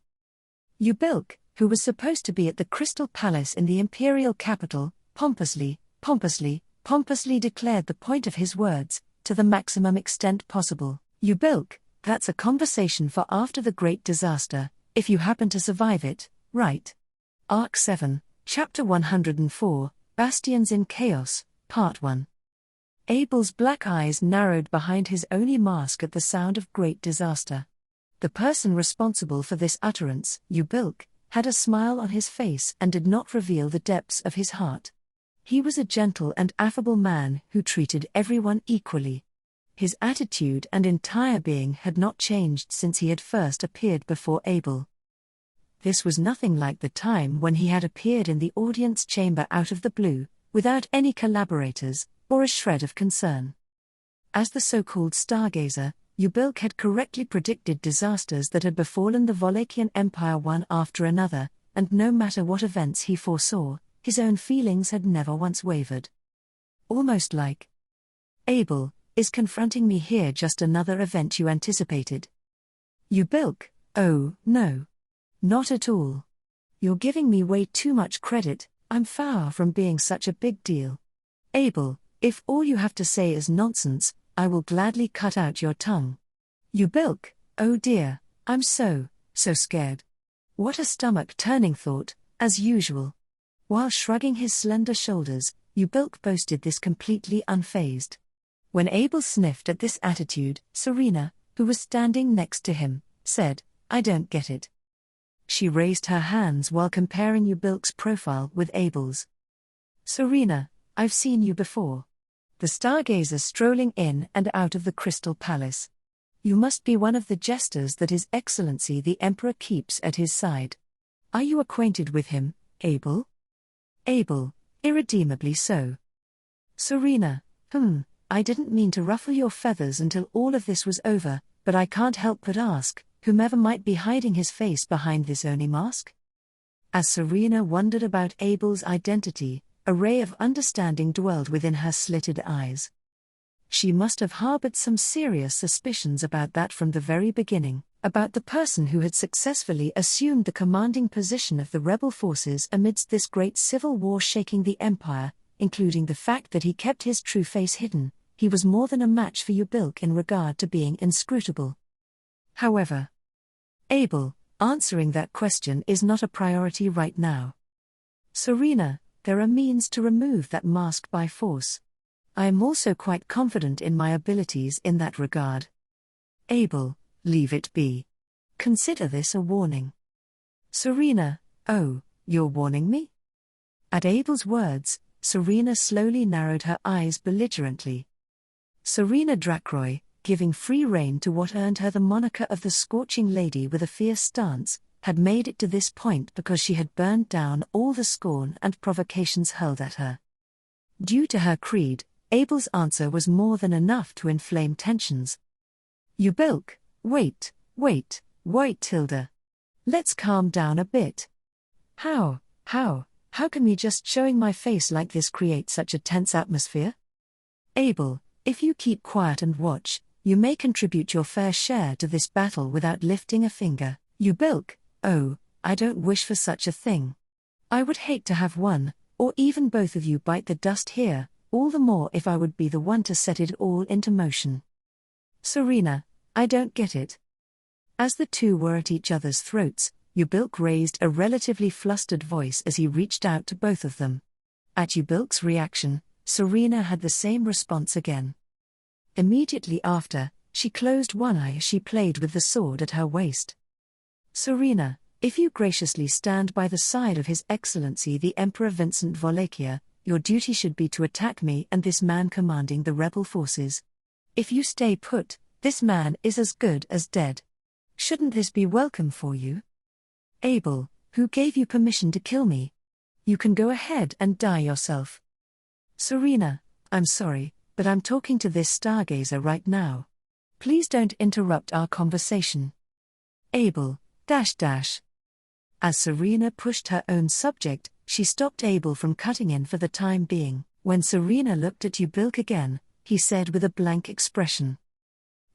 Ubilk, who was supposed to be at the Crystal Palace in the imperial capital, pompously declared the point of his words, to the maximum extent possible. Ubilk, that's a conversation for after the great disaster, if you happen to survive it, right? Arc 7, Chapter 104, Bastions in Chaos, Part 1. Abel's black eyes narrowed behind his Oni mask at the sound of great disaster. The person responsible for this utterance, Ubilk, had a smile on his face and did not reveal the depths of his heart. He was a gentle and affable man who treated everyone equally. His attitude and entire being had not changed since he had first appeared before Abel. This was nothing like the time when he had appeared in the audience chamber out of the blue, without any collaborators, or a shred of concern. As the so-called stargazer, Ubilk had correctly predicted disasters that had befallen the Wallachian Empire one after another, and no matter what events he foresaw, his own feelings had never once wavered. Almost like Abel, is confronting me here just another event you anticipated? You bilk, oh, no. Not at all. You're giving me way too much credit, I'm far from being such a big deal. Abel, if all you have to say is nonsense, I will gladly cut out your tongue. You bilk, oh dear, I'm so scared. What a stomach-turning thought, as usual. While shrugging his slender shoulders, Ubilk boasted this completely unfazed. When Abel sniffed at this attitude, Serena, who was standing next to him, said, I don't get it. She raised her hands while comparing Ubilk's profile with Abel's. Serena, I've seen you before. The stargazer strolling in and out of the Crystal Palace. You must be one of the jesters that His Excellency the Emperor keeps at his side. Are you acquainted with him, Abel? Abel, irredeemably so. Serena, I didn't mean to ruffle your feathers until all of this was over, but I can't help but ask, whomever might be hiding his face behind this Oni mask? As Serena wondered about Abel's identity, a ray of understanding dwelled within her slitted eyes. She must have harbored some serious suspicions about that from the very beginning, about the person who had successfully assumed the commanding position of the rebel forces amidst this great civil war shaking the empire, including the fact that he kept his true face hidden. He was more than a match for Ubilk in regard to being inscrutable. However, Abel, answering that question is not a priority right now. Serena, there are means to remove that mask by force. I am also quite confident in my abilities in that regard. Abel, leave it be. Consider this a warning. Serena, oh, you're warning me? At Abel's words, Serena slowly narrowed her eyes belligerently. Serena Drakroy, giving free rein to what earned her the moniker of the Scorching Lady with a fierce stance, had made it to this point because she had burned down all the scorn and provocations hurled at her. Due to her creed, Abel's answer was more than enough to inflame tensions. Ubilk, wait, Tilda. Let's calm down a bit. How can me just showing my face like this create such a tense atmosphere? Abel, if you keep quiet and watch, you may contribute your fair share to this battle without lifting a finger. Ubilk, oh, I don't wish for such a thing. I would hate to have one, or even both of you bite the dust here, all the more if I would be the one to set it all into motion. Serena, I don't get it. As the two were at each other's throats, Ubilk raised a relatively flustered voice as he reached out to both of them. At Ubilk's reaction, Serena had the same response again. Immediately after, she closed one eye as she played with the sword at her waist. Serena, if you graciously stand by the side of His Excellency the Emperor Vincent Wallachia, your duty should be to attack me and this man commanding the rebel forces. If you stay put, this man is as good as dead. Shouldn't this be welcome for you? Abel, who gave you permission to kill me? You can go ahead and die yourself. Serena, I'm sorry, but I'm talking to this stargazer right now. Please don't interrupt our conversation. Abel, As Serena pushed her own subject, she stopped Abel from cutting in for the time being. When Serena looked at Ubilk again, he said with a blank expression.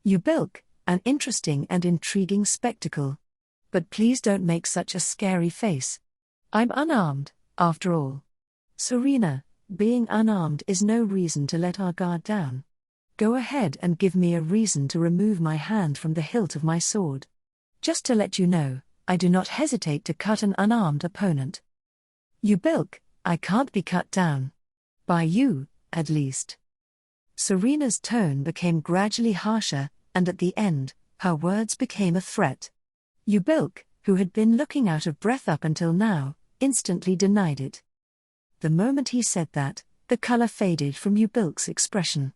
Ubilk, an interesting and intriguing spectacle. But please don't make such a scary face. I'm unarmed, after all. Serena, being unarmed is no reason to let our guard down. Go ahead and give me a reason to remove my hand from the hilt of my sword. Just to let you know, I do not hesitate to cut an unarmed opponent. Ubilk, I can't be cut down. By you, at least. Serena's tone became gradually harsher, and at the end, her words became a threat. Ubilk, who had been looking out of breath up until now, instantly denied it. The moment he said that, the color faded from Ubilk's expression.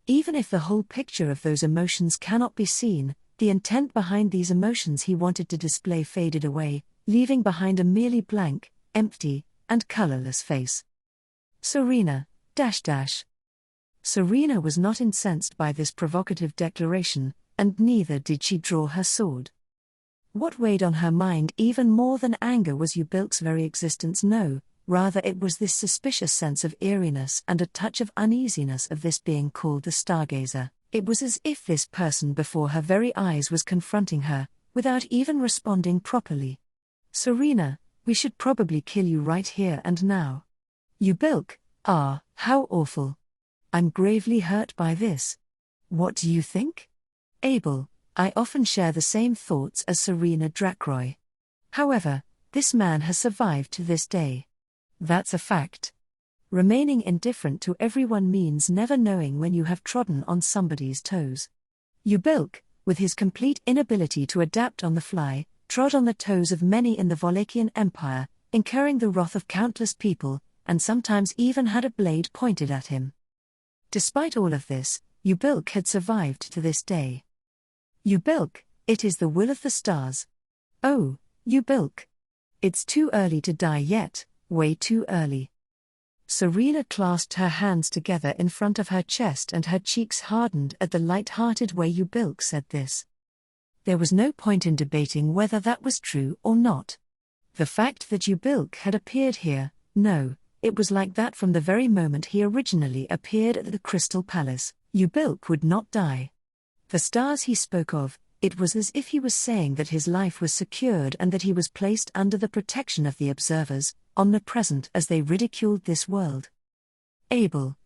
Even if the whole picture of those emotions cannot be seen, the intent behind these emotions he wanted to display faded away, leaving behind a merely blank, empty, and colorless face. Serena, Serena was not incensed by this provocative declaration, and neither did she draw her sword. What weighed on her mind even more than anger was Ubilk's very existence. No, Rather, it was this suspicious sense of eeriness and a touch of uneasiness of this being called the stargazer. It was as if this person before her very eyes was confronting her, without even responding properly. "Serena, we should probably kill you right here and now. You bilk, how awful. I'm gravely hurt by this. What do you think?" Abel: "I often share the same thoughts as Serena Drakroy. However, this man has survived to this day. That's a fact. Remaining indifferent to everyone means never knowing when you have trodden on somebody's toes. You bilk, with his complete inability to adapt on the fly, trod on the toes of many in the Wallachian Empire, incurring the wrath of countless people, and sometimes even had a blade pointed at him. Despite all of this, Ubilk had survived to this day. Ubilk, it is the will of the stars. Oh, Ubilk. It's too early to die yet, way too early." Serena clasped her hands together in front of her chest and her cheeks hardened at the light-hearted way Ubilk said this. There was no point in debating whether that was true or not. The fact that Ubilk had appeared here, no, it was like that from the very moment he originally appeared at the Crystal Palace. Ubilk would not die. The stars he spoke of, it was as if he was saying that his life was secured and that he was placed under the protection of the observers, omnipresent as they ridiculed this world. Abel,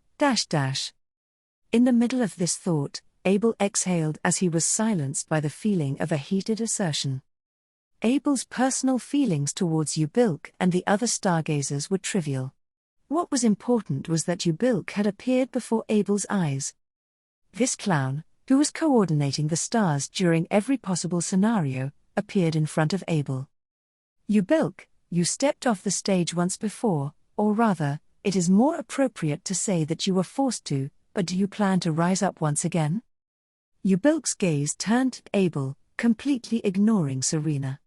In the middle of this thought, Abel exhaled as he was silenced by the feeling of a heated assertion. Abel's personal feelings towards Ubilk and the other stargazers were trivial. What was important was that Ubilk had appeared before Abel's eyes. This clown, who was coordinating the stars during every possible scenario, appeared in front of Abel. Ubilk, you stepped off the stage once before, or rather, it is more appropriate to say that you were forced to, but do you plan to rise up once again? Ubilk's gaze turned to Abel, completely ignoring Serena.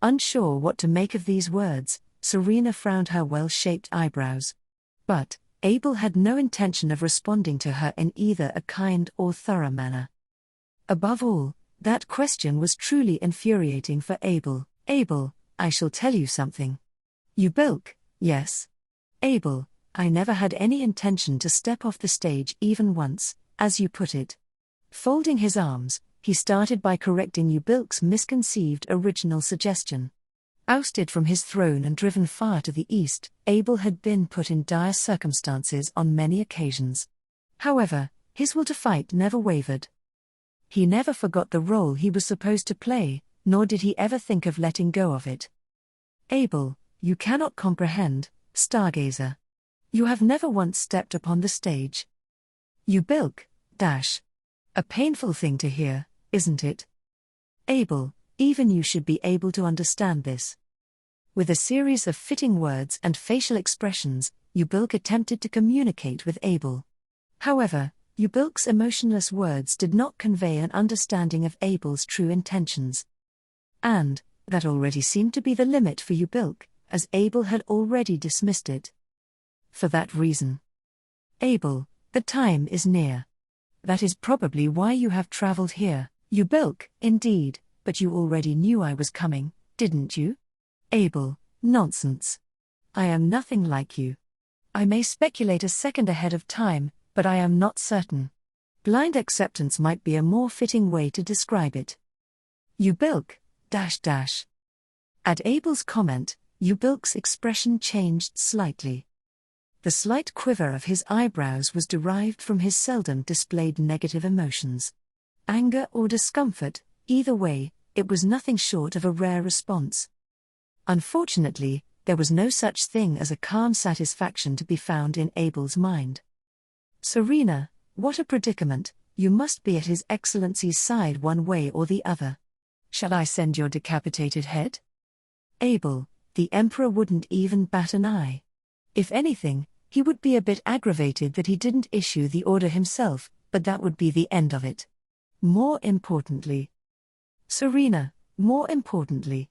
Unsure what to make of these words, Serena frowned her well-shaped eyebrows. But Abel had no intention of responding to her in either a kind or thorough manner. Above all, that question was truly infuriating for Abel. Abel, I shall tell you something. Ubilk, yes. Abel, I never had any intention to step off the stage even once, as you put it. Folding his arms, he started by correcting Ubilk's misconceived original suggestion. Ousted from his throne and driven far to the east, Abel had been put in dire circumstances on many occasions. However, his will to fight never wavered. He never forgot the role he was supposed to play, nor did he ever think of letting go of it. Abel, you cannot comprehend, stargazer. You have never once stepped upon the stage. Ubilk, a painful thing to hear, isn't it? Abel, even you should be able to understand this. With a series of fitting words and facial expressions, Ubilk attempted to communicate with Abel. However, Ubilk's emotionless words did not convey an understanding of Abel's true intentions. And that already seemed to be the limit for Ubilk, as Abel had already dismissed it. For that reason. Abel, the time is near. That is probably why you have traveled here. Ubilk, indeed, but you already knew I was coming, didn't you? Abel, nonsense. I am nothing like you. I may speculate a second ahead of time, but I am not certain. Blind acceptance might be a more fitting way to describe it. Ubilk, At Abel's comment, Ubilk's expression changed slightly. The slight quiver of his eyebrows was derived from his seldom displayed negative emotions. Anger or discomfort, either way, it was nothing short of a rare response. Unfortunately, there was no such thing as a calm satisfaction to be found in Abel's mind. Serena, what a predicament, you must be at His Excellency's side one way or the other. Shall I send your decapitated head? Abel, the Emperor wouldn't even bat an eye. If anything, he would be a bit aggravated that he didn't issue the order himself, but that would be the end of it. More importantly. Serena, more importantly.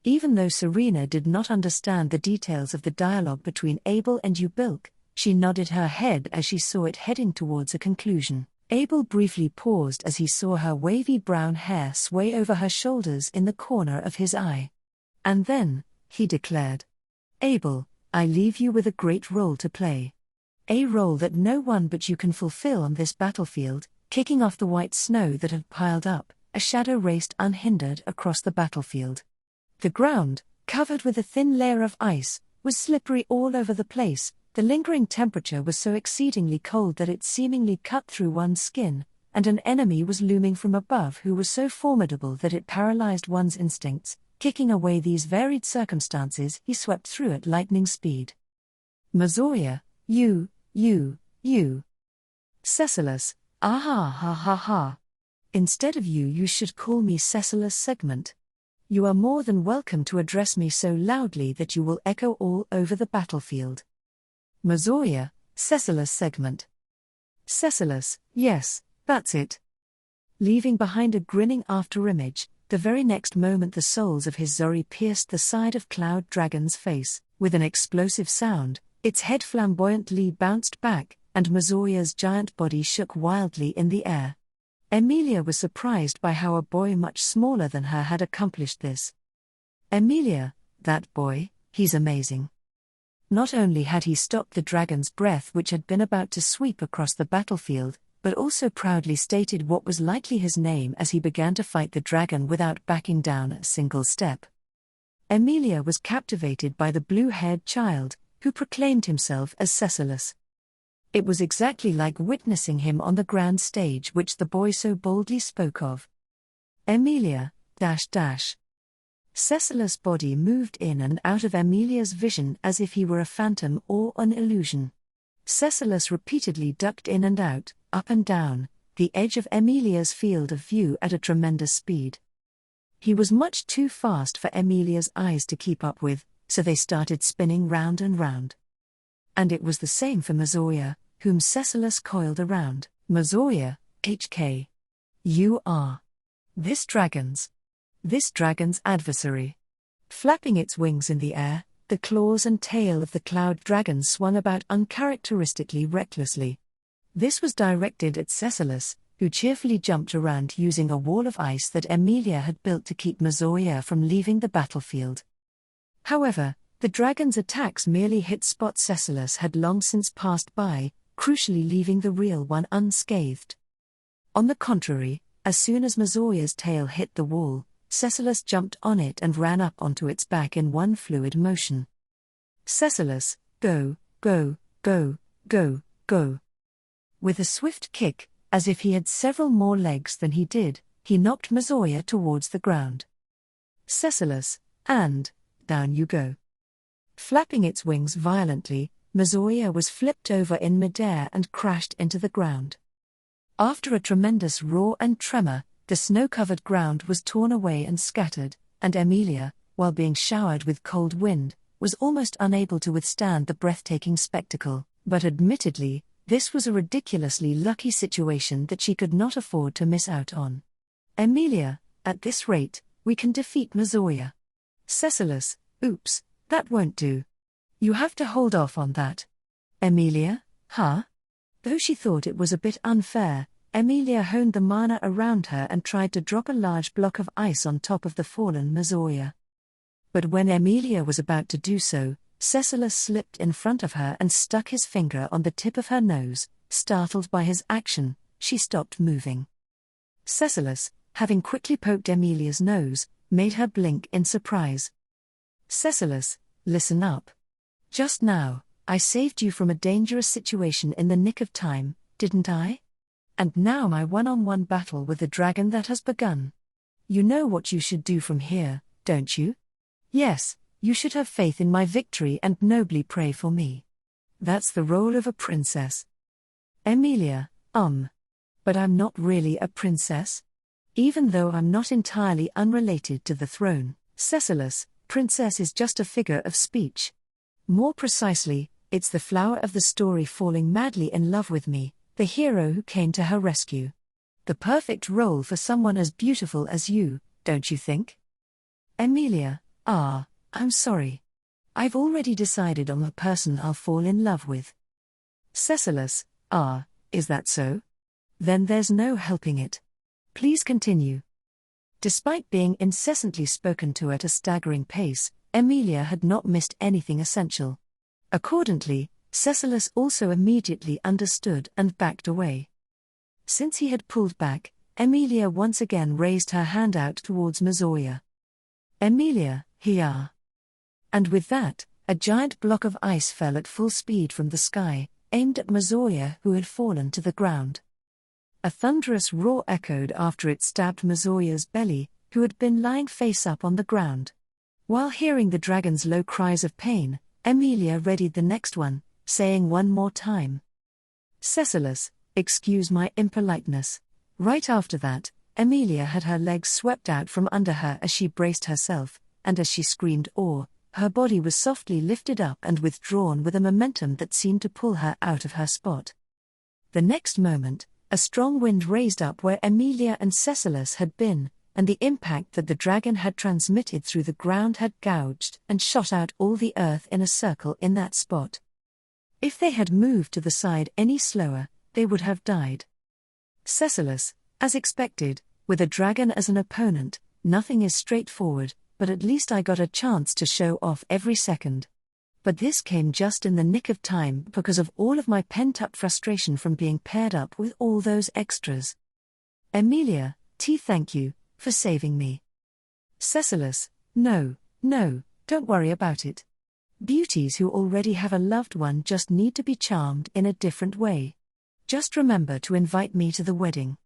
Even though Serena did not understand the details of the dialogue between Abel and Ubilk, she nodded her head as she saw it heading towards a conclusion. Abel briefly paused as he saw her wavy brown hair sway over her shoulders in the corner of his eye. And then, he declared. Abel, I leave you with a great role to play. A role that no one but you can fulfill on this battlefield." Kicking off the white snow that had piled up, a shadow raced unhindered across the battlefield. The ground, covered with a thin layer of ice, was slippery all over the place. The lingering temperature was so exceedingly cold that it seemingly cut through one's skin, and an enemy was looming from above who was so formidable that it paralyzed one's instincts. Kicking away these varied circumstances, he swept through at lightning speed. "Mazoya, you. Cecilus, aha ha ha ha. Instead of you should call me Cecilus Segment. You are more than welcome to address me so loudly that you will echo all over the battlefield." Mazoya, Cecilus Segment. Cecilus, yes, that's it. Leaving behind a grinning afterimage, the very next moment the soles of his Zori pierced the side of Cloud Dragon's face. With an explosive sound, its head flamboyantly bounced back, and Mazoya's giant body shook wildly in the air. Emilia was surprised by how a boy much smaller than her had accomplished this. "Emilia, that boy, he's amazing." Not only had he stopped the dragon's breath which had been about to sweep across the battlefield, but also proudly stated what was likely his name as he began to fight the dragon without backing down a single step. Emilia was captivated by the blue-haired child, who proclaimed himself as Cecilus. It was exactly like witnessing him on the grand stage which the boy so boldly spoke of. Emilia, Cecilus' body moved in and out of Emilia's vision as if he were a phantom or an illusion. Cecilus repeatedly ducked in and out, up and down, the edge of Emilia's field of view at a tremendous speed. He was much too fast for Emilia's eyes to keep up with, so they started spinning round and round. And it was the same for Mazoya, whom Cecilus coiled around. "Mazoya, HK. You are this dragon's adversary." Flapping its wings in the air, the claws and tail of the cloud dragon swung about uncharacteristically recklessly. This was directed at Cecilus, who cheerfully jumped around using a wall of ice that Emilia had built to keep Mazoya from leaving the battlefield. However, the dragon's attacks merely hit spots Cecilus had long since passed by, crucially leaving the real one unscathed. On the contrary, as soon as Mazoya's tail hit the wall, Cecilus jumped on it and ran up onto its back in one fluid motion. Cecilus, go. With a swift kick, as if he had several more legs than he did, he knocked Mazoya towards the ground. Cecilus, and down you go. Flapping its wings violently, Mazoya was flipped over in midair and crashed into the ground. After a tremendous roar and tremor, the snow-covered ground was torn away and scattered, and Emilia, while being showered with cold wind, was almost unable to withstand the breathtaking spectacle. But admittedly, this was a ridiculously lucky situation that she could not afford to miss out on. "Emilia, at this rate, we can defeat Mazoya." Cecilus, oops, that won't do. You have to hold off on that. "Emilia, huh?" Though she thought it was a bit unfair, Emilia honed the mana around her and tried to drop a large block of ice on top of the fallen Mazoya. But when Emilia was about to do so, Cecilus slipped in front of her and stuck his finger on the tip of her nose. Startled by his action, she stopped moving. Cecilus, having quickly poked Emilia's nose, made her blink in surprise. "Cecilus, listen up. Just now, I saved you from a dangerous situation in the nick of time, didn't I? And now my one-on-one battle with the dragon that has begun. You know what you should do from here, don't you? Yes, you should have faith in my victory and nobly pray for me. That's the role of a princess." "Emilia, but I'm not really a princess. Even though I'm not entirely unrelated to the throne." "Cecilus, princess is just a figure of speech. More precisely, it's the flower of the story falling madly in love with me, the hero who came to her rescue. The perfect role for someone as beautiful as you, don't you think?" "Emilia, I'm sorry. I've already decided on the person I'll fall in love with." "Cecilus, is that so? Then there's no helping it. Please continue." Despite being incessantly spoken to at a staggering pace, Emilia had not missed anything essential. Accordingly, Cecilus also immediately understood and backed away. Since he had pulled back, Emilia once again raised her hand out towards Mazoya. "Emilia, here." And with that, a giant block of ice fell at full speed from the sky, aimed at Mazoya, who had fallen to the ground. A thunderous roar echoed after it stabbed Mazoya's belly, who had been lying face up on the ground. While hearing the dragon's low cries of pain, Emilia readied the next one, saying one more time, "Cecilus, excuse my impoliteness." Right after that, Emilia had her legs swept out from under her as she braced herself, and as she screamed "Awe," her body was softly lifted up and withdrawn with a momentum that seemed to pull her out of her spot. The next moment, a strong wind raised up where Emilia and Cecilus had been, and the impact that the dragon had transmitted through the ground had gouged and shot out all the earth in a circle in that spot. If they had moved to the side any slower, they would have died. Cecilus, as expected, with a dragon as an opponent, nothing is straightforward, but at least I got a chance to show off every second. But this came just in the nick of time because of all of my pent-up frustration from being paired up with all those extras. Emilia, thank you, for saving me. Cecilus, no, don't worry about it. Beauties who already have a loved one just need to be charmed in a different way. Just remember to invite me to the wedding.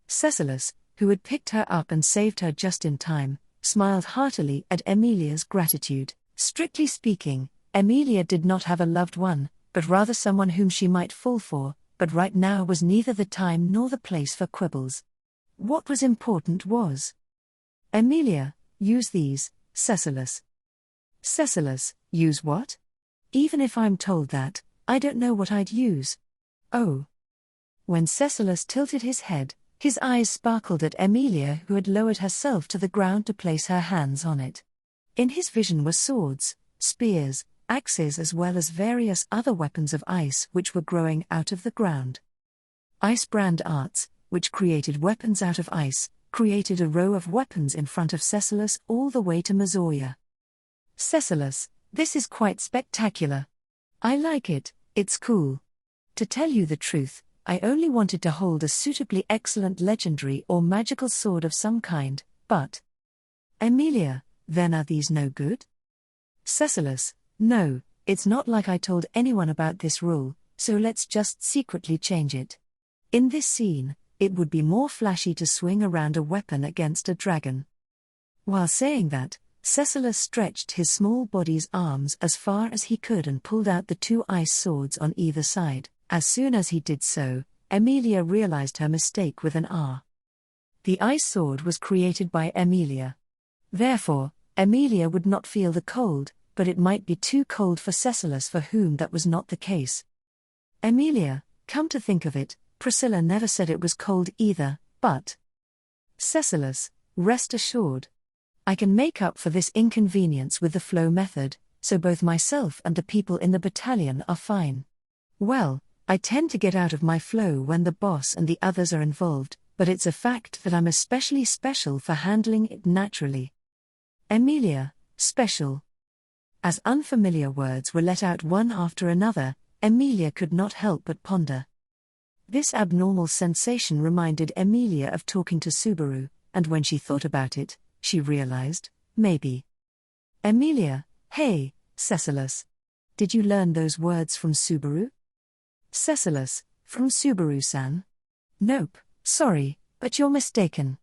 Cecilus, who had picked her up and saved her just in time, smiled heartily at Emilia's gratitude. Strictly speaking, Emilia did not have a loved one, but rather someone whom she might fall for, but right now was neither the time nor the place for quibbles. What was important was, "Emilia, use these, Cecilus." "Cecilus, use what? Even if I'm told that, I don't know what I'd use." "Oh." When Cecilus tilted his head, his eyes sparkled at Emilia, who had lowered herself to the ground to place her hands on it. In his vision were swords, spears, axes as well as various other weapons of ice which were growing out of the ground. Ice brand arts, which created weapons out of ice, created a row of weapons in front of Cecilus all the way to Mazoya. "Cecilus, this is quite spectacular. I like it, it's cool. To tell you the truth, I only wanted to hold a suitably excellent legendary or magical sword of some kind, but..." "Emilia, then are these no good?" Cecilus, "No, it's not like I told anyone about this rule, so let's just secretly change it. In this scene, it would be more flashy to swing around a weapon against a dragon." While saying that, Cecilus stretched his small body's arms as far as he could and pulled out the two ice swords on either side. As soon as he did so, Emilia realized her mistake with an R. The ice sword was created by Emilia. Therefore, Emilia would not feel the cold, but it might be too cold for Cecilus, for whom that was not the case. "Emilia, come to think of it, Priscilla never said it was cold either, but..." Cecilus, rest assured. I can make up for this inconvenience with the flow method, so both myself and the people in the battalion are fine. Well, I tend to get out of my flow when the boss and the others are involved, but it's a fact that I'm especially special for handling it naturally. Emilia, special. As unfamiliar words were let out one after another, Emilia could not help but ponder. This abnormal sensation reminded Emilia of talking to Subaru, and when she thought about it, she realized, maybe. "Emilia, hey, Cecilus. Did you learn those words from Subaru?" Cecilus, "From Subaru-san? Nope, sorry, but you're mistaken.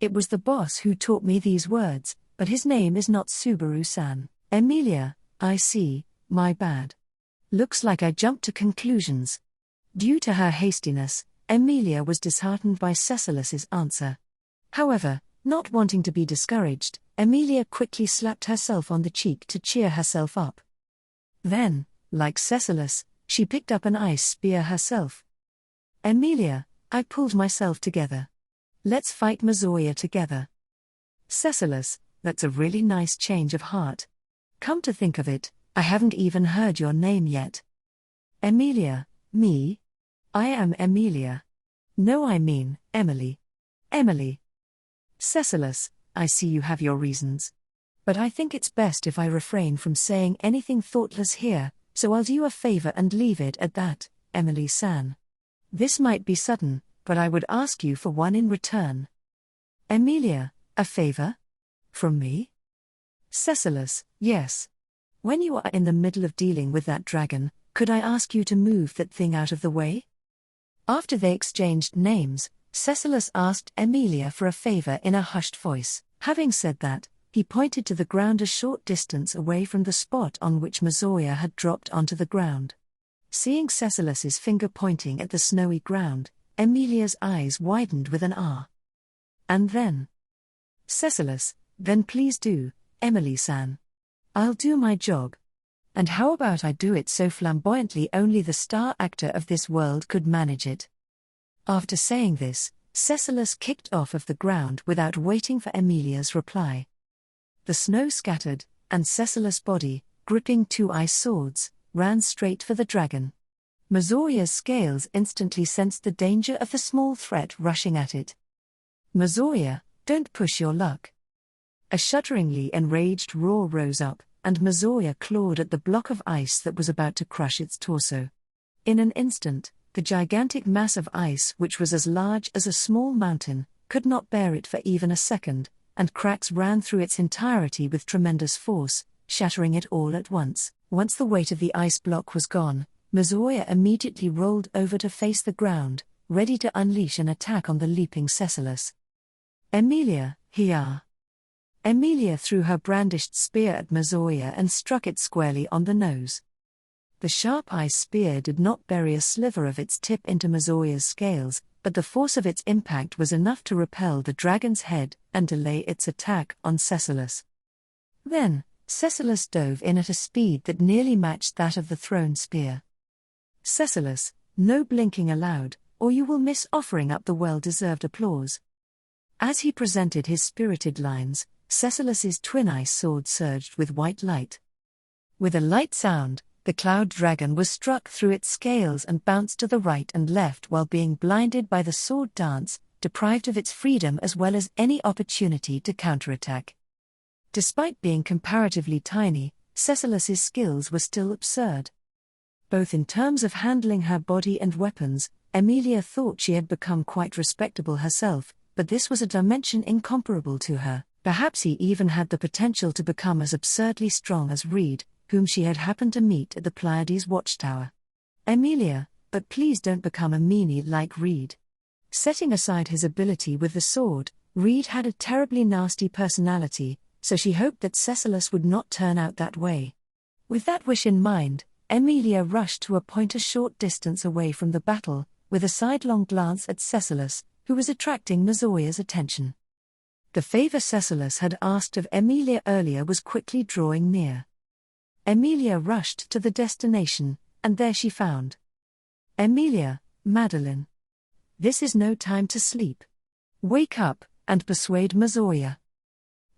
It was the boss who taught me these words, but his name is not Subaru-san." Emilia, I see, my bad. Looks like I jumped to conclusions. Due to her hastiness, Emilia was disheartened by Cecilus's answer. However, not wanting to be discouraged, Emilia quickly slapped herself on the cheek to cheer herself up. Then, like Cecilus, she picked up an ice spear herself. "Emilia, I pulled myself together. Let's fight Mazoya together." Cecilus, that's a really nice change of heart. Come to think of it, I haven't even heard your name yet. Emilia, me? I am Emilia. No, I mean, Emily. Emily. Cecilus, I see you have your reasons. But I think it's best if I refrain from saying anything thoughtless here, so I'll do you a favor and leave it at that, Emily-san. This might be sudden, but I would ask you for one in return. Emilia, a favor? From me? Cecilus, yes. When you are in the middle of dealing with that dragon, could I ask you to move that thing out of the way? After they exchanged names, Cecilus asked Emilia for a favor in a hushed voice. Having said that, he pointed to the ground a short distance away from the spot on which Mizuya had dropped onto the ground. Seeing Cecilus's finger pointing at the snowy ground, Emilia's eyes widened with an ah. And then, Cecilus, then please do, Emily-san. I'll do my job. And how about I do it so flamboyantly only the star actor of this world could manage it? After saying this, Cecilus kicked off of the ground without waiting for Emilia's reply. The snow scattered, and Cecilus' body, gripping two ice swords, ran straight for the dragon. Mizuya's scales instantly sensed the danger of the small threat rushing at it. Mizuya, don't push your luck. A shudderingly enraged roar rose up, and Mizuya clawed at the block of ice that was about to crush its torso. In an instant, the gigantic mass of ice, which was as large as a small mountain, could not bear it for even a second, and cracks ran through its entirety with tremendous force, shattering it all at once. Once the weight of the ice block was gone, Mizuya immediately rolled over to face the ground, ready to unleash an attack on the leaping Cecilus. Emilia, hiya! Emilia threw her brandished spear at Mizuya and struck it squarely on the nose. The sharp ice spear did not bury a sliver of its tip into Mizuya's scales, but the force of its impact was enough to repel the dragon's head and delay its attack on Cecilus. Then, Cecilus dove in at a speed that nearly matched that of the thrown spear. Cecilus, no blinking allowed, or you will miss offering up the well-deserved applause. As he presented his spirited lines, Cecilus's twin ice sword surged with white light. With a light sound, the cloud dragon was struck through its scales and bounced to the right and left while being blinded by the sword dance, deprived of its freedom as well as any opportunity to counterattack. Despite being comparatively tiny, Cecilus's skills were still absurd. Both in terms of handling her body and weapons, Emilia thought she had become quite respectable herself, but this was a dimension incomparable to her. Perhaps he even had the potential to become as absurdly strong as Reed, whom she had happened to meet at the Pleiades watchtower. Emilia, but please don't become a meanie like Reed. Setting aside his ability with the sword, Reed had a terribly nasty personality, so she hoped that Cecilus would not turn out that way. With that wish in mind, Emilia rushed to a point a short distance away from the battle, with a sidelong glance at Cecilus, who was attracting Mizuya's attention. The favor Cecilus had asked of Emilia earlier was quickly drawing near. Emilia rushed to the destination, and there she found Emilia, Madeline. This is no time to sleep. Wake up, and persuade Mizuya.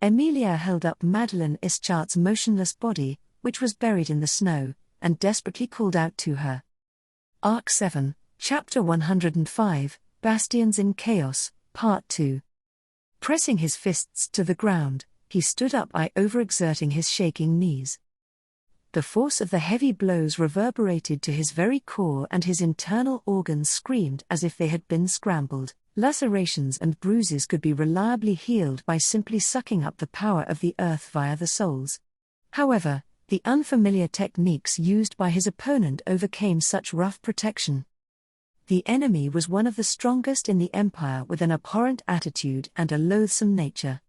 Emilia held up Madeline Ischart's motionless body, which was buried in the snow, and desperately called out to her. Arc 7, Chapter 105, Bastions in Chaos, Part 2. Pressing his fists to the ground, he stood up overexerting his shaking knees. The force of the heavy blows reverberated to his very core and his internal organs screamed as if they had been scrambled. Lacerations and bruises could be reliably healed by simply sucking up the power of the earth via the souls. However, the unfamiliar techniques used by his opponent overcame such rough protection. The enemy was one of the strongest in the Empire with an abhorrent attitude and a loathsome nature.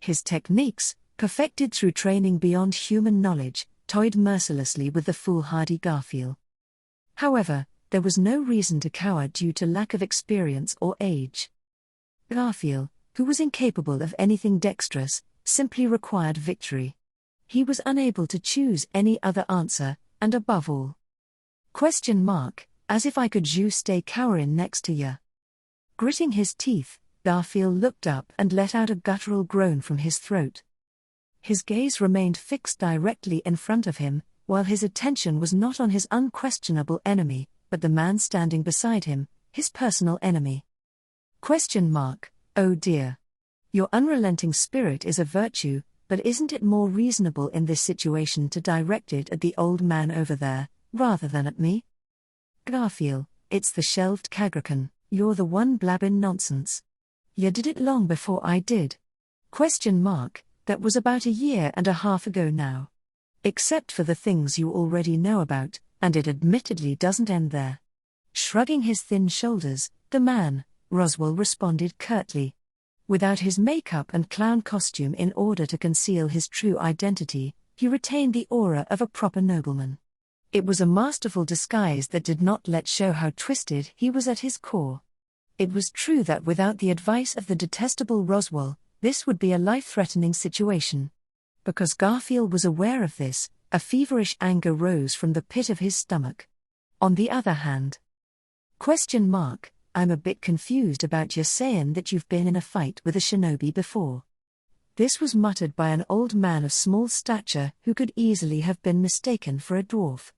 His techniques, perfected through training beyond human knowledge, toyed mercilessly with the foolhardy Garfield. However, there was no reason to cower due to lack of experience or age. Garfield, who was incapable of anything dexterous, simply required victory. He was unable to choose any other answer, and above all, as if I could you stay cowerin' next to ya. Gritting his teeth, Garfield looked up and let out a guttural groan from his throat. His gaze remained fixed directly in front of him, while his attention was not on his unquestionable enemy, but the man standing beside him, his personal enemy. Oh dear. Your unrelenting spirit is a virtue, but isn't it more reasonable in this situation to direct it at the old man over there, rather than at me? Garfield, it's the shelved Kagrakan, you're the one blabbin' nonsense. You did it long before I did. That was about 1.5 years ago now. Except for the things you already know about, and it admittedly doesn't end there. Shrugging his thin shoulders, the man, Roswell, responded curtly. Without his makeup and clown costume in order to conceal his true identity, he retained the aura of a proper nobleman. It was a masterful disguise that did not show how twisted he was at his core. It was true that without the advice of the detestable Roswell, this would be a life-threatening situation. Because Garfield was aware of this, a feverish anger rose from the pit of his stomach. On the other hand, I'm a bit confused about you saying that you've been in a fight with a shinobi before. This was muttered by an old man of small stature who could easily have been mistaken for a dwarf.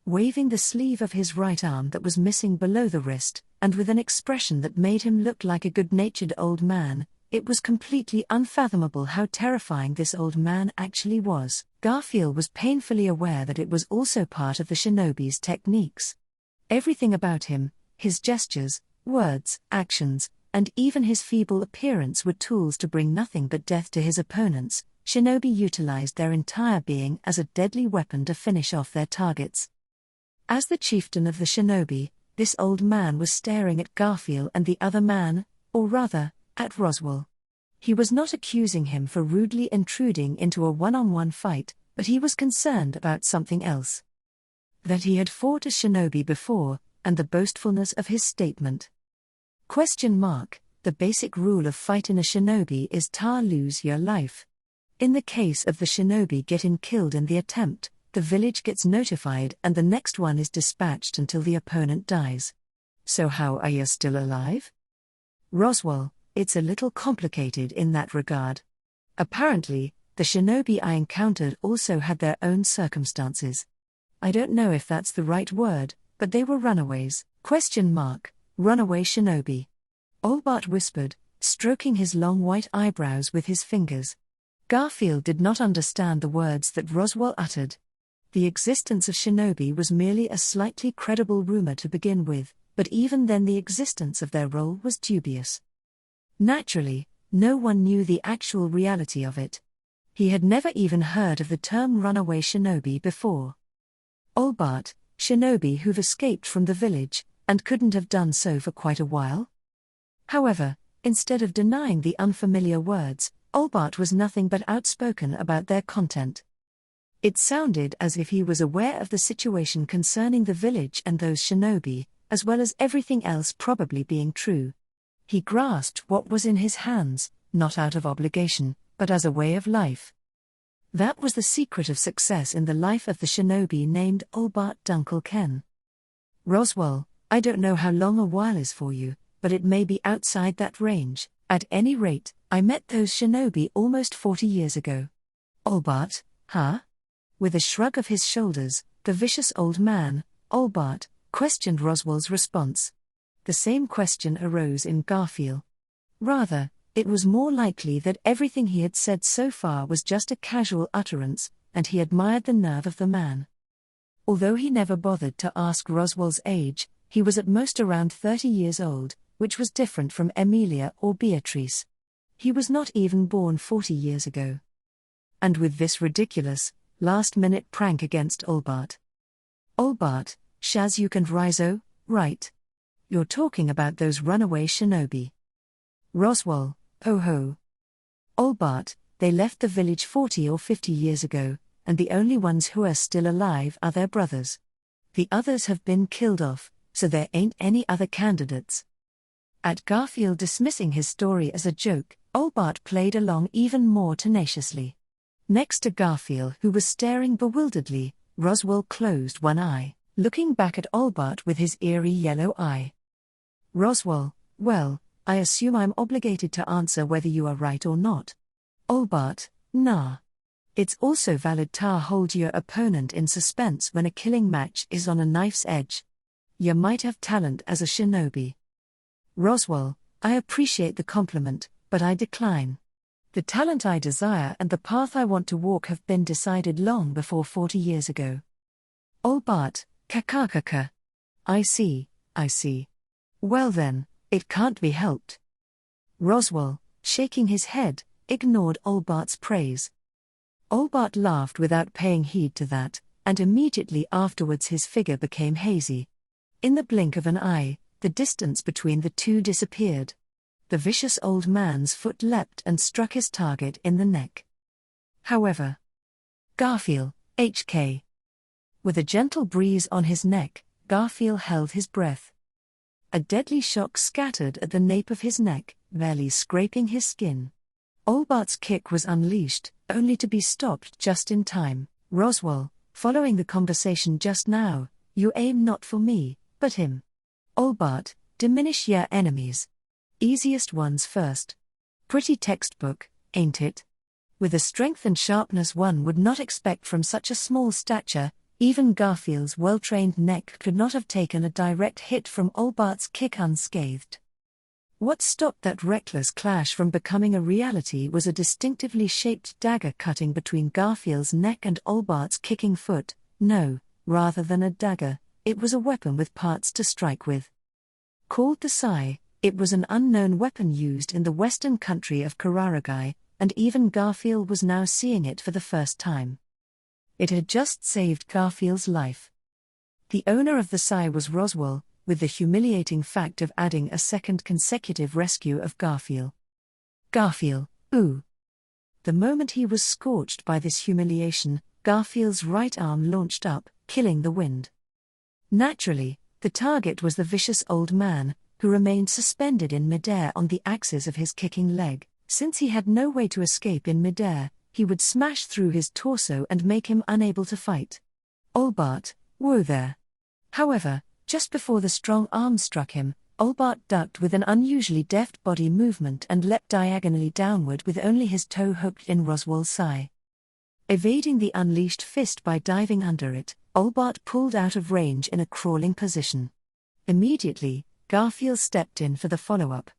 Waving the sleeve of his right arm that was missing below the wrist, and with an expression that made him look like a good-natured old man, it was completely unfathomable how terrifying this old man actually was. Garfield was painfully aware that it was also part of the shinobi's techniques. Everything about him, his gestures, words, actions, and even his feeble appearance were tools to bring nothing but death to his opponents. Shinobi utilized their entire being as a deadly weapon to finish off their targets. As the chieftain of the shinobi, this old man was staring at Garfield and the other man, or rather, at Roswell. He was not accusing him for rudely intruding into a one-on-one fight, but he was concerned about something else. That he had fought a shinobi before, and the boastfulness of his statement. The basic rule of fight in a shinobi is lose your life. In the case of the shinobi getting killed in the attempt, the village gets notified and the next one is dispatched until the opponent dies. So how are you still alive? Roswell, it's a little complicated in that regard. Apparently, the shinobi I encountered also had their own circumstances. I don't know if that's the right word, but they were runaways. Runaway shinobi. Olbart whispered, stroking his long white eyebrows with his fingers. Garfield did not understand the words that Roswell uttered. The existence of shinobi was merely a slightly credible rumor to begin with, but even then the existence of their role was dubious. Naturally, no one knew the actual reality of it. He had never even heard of the term runaway shinobi before. Olbart, shinobi who've escaped from the village, and couldn't have done so for quite a while? However, instead of denying the unfamiliar words, Olbart was nothing but outspoken about their content. It sounded as if he was aware of the situation concerning the village and those shinobi, as well as everything else probably being true. He grasped what was in his hands, not out of obligation, but as a way of life. That was the secret of success in the life of the shinobi named Olbart Dunkelken. Roswell, I don't know how long a while is for you, but it may be outside that range. At any rate, I met those shinobi almost 40 years ago. Olbart, huh? With a shrug of his shoulders, the vicious old man, Olbart, questioned Roswell's response. The same question arose in Garfield. Rather, it was more likely that everything he had said so far was just a casual utterance, and he admired the nerve of the man. Although he never bothered to ask Roswell's age, he was at most around 30 years old, which was different from Emilia or Beatrice. He was not even born 40 years ago. And with this ridiculous, last-minute prank against Olbart. Olbart, Shazuk and Raizo, right? You're talking about those runaway shinobi. Roswell, ho ho. Olbart, they left the village 40 or 50 years ago, and the only ones who are still alive are their brothers. The others have been killed off, so there ain't any other candidates. At Garfield dismissing his story as a joke, Olbart played along even more tenaciously. Next to Garfield, who was staring bewilderedly, Roswell closed one eye, looking back at Olbart with his eerie yellow eye. Roswell, well, I assume I'm obligated to answer whether you are right or not. Olbart, nah. It's also valid to hold your opponent in suspense when a killing match is on a knife's edge. You might have talent as a shinobi. Roswell, I appreciate the compliment, but I decline. The talent I desire and the path I want to walk have been decided long before 40 years ago. Olbart, kakakaka. I see. Well then, it can't be helped. Roswell, shaking his head, ignored Olbart's praise. Olbart laughed without paying heed to that, and immediately afterwards his figure became hazy. In the blink of an eye, the distance between the two disappeared. The vicious old man's foot leapt and struck his target in the neck. However, Garfield, HK. With a gentle breeze on his neck, Garfield held his breath. A deadly shock scattered at the nape of his neck, barely scraping his skin. Olbart's kick was unleashed, only to be stopped just in time. Roswell, following the conversation just now, you aim not for me, but him. Olbart, diminish your enemies. Easiest ones first. Pretty textbook, ain't it? With the strength and sharpness one would not expect from such a small stature, even Garfield's well-trained neck could not have taken a direct hit from Olbart's kick unscathed. What stopped that reckless clash from becoming a reality was a distinctively shaped dagger cutting between Garfield's neck and Olbart's kicking foot. No, rather than a dagger, it was a weapon with parts to strike with. Called the sai, it was an unknown weapon used in the western country of Kararagai, and even Garfield was now seeing it for the first time. It had just saved Garfield's life. The owner of the sai was Roswell, with the humiliating fact of adding a second consecutive rescue of Garfield. Garfield, ooh! The moment he was scorched by this humiliation, Garfield's right arm launched up, killing the wind. Naturally, the target was the vicious old man, who remained suspended in midair on the axis of his kicking leg. Since he had no way to escape in midair, he would smash through his torso and make him unable to fight. Olbart, whoa there! However, just before the strong arm struck him, Olbart ducked with an unusually deft body movement and leapt diagonally downward with only his toe hooked in Roswell's sai. Evading the unleashed fist by diving under it, Olbart pulled out of range in a crawling position. Immediately, Garfield stepped in for the follow-up.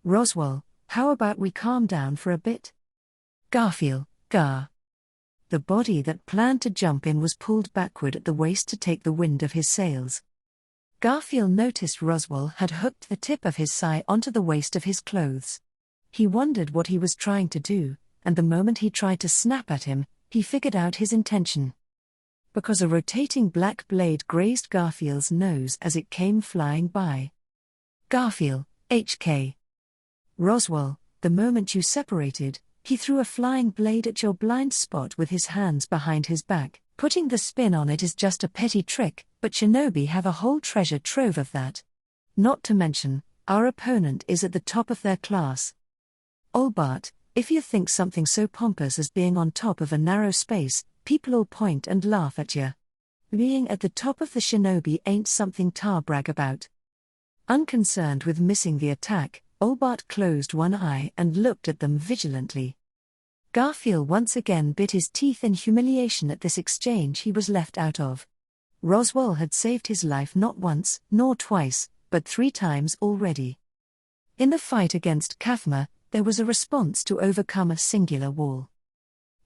Roswell, how about we calm down for a bit? Garfield, Gar. The body that planned to jump in was pulled backward at the waist to take the wind of his sails. Garfield noticed Roswell had hooked the tip of his sai onto the waist of his clothes. He wondered what he was trying to do, and the moment he tried to snap at him, he figured out his intention. Because a rotating black blade grazed Garfield's nose as it came flying by. Garfield, HK. Roswell, the moment you separated, he threw a flying blade at your blind spot with his hands behind his back. Putting the spin on it is just a petty trick, but shinobi have a whole treasure trove of that. Not to mention, our opponent is at the top of their class. Olbart, if you think something so pompous as being on top of a narrow space, people all point and laugh at ya. Being at the top of the shinobi ain't something to brag about. Unconcerned with missing the attack, Olbart closed one eye and looked at them vigilantly. Garfield once again bit his teeth in humiliation at this exchange he was left out of. Roswell had saved his life not once, nor twice, but 3 times already. In the fight against Kafma, there was a response to overcome a singular wall.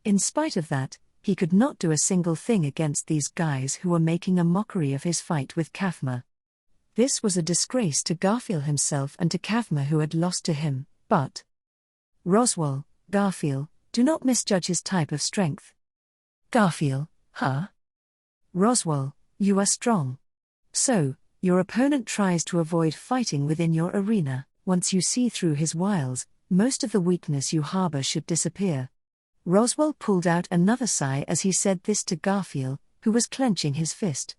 In spite of that, he could not do a single thing against these guys who were making a mockery of his fight with Kafma. This was a disgrace to Garfield himself and to Kafma who had lost to him, but Roswell, Garfield, do not misjudge his type of strength. Garfield, huh? Roswell, you are strong. So, your opponent tries to avoid fighting within your arena. Once you see through his wiles, most of the weakness you harbor should disappear. Roswell pulled out another sigh as he said this to Garfield, who was clenching his fist.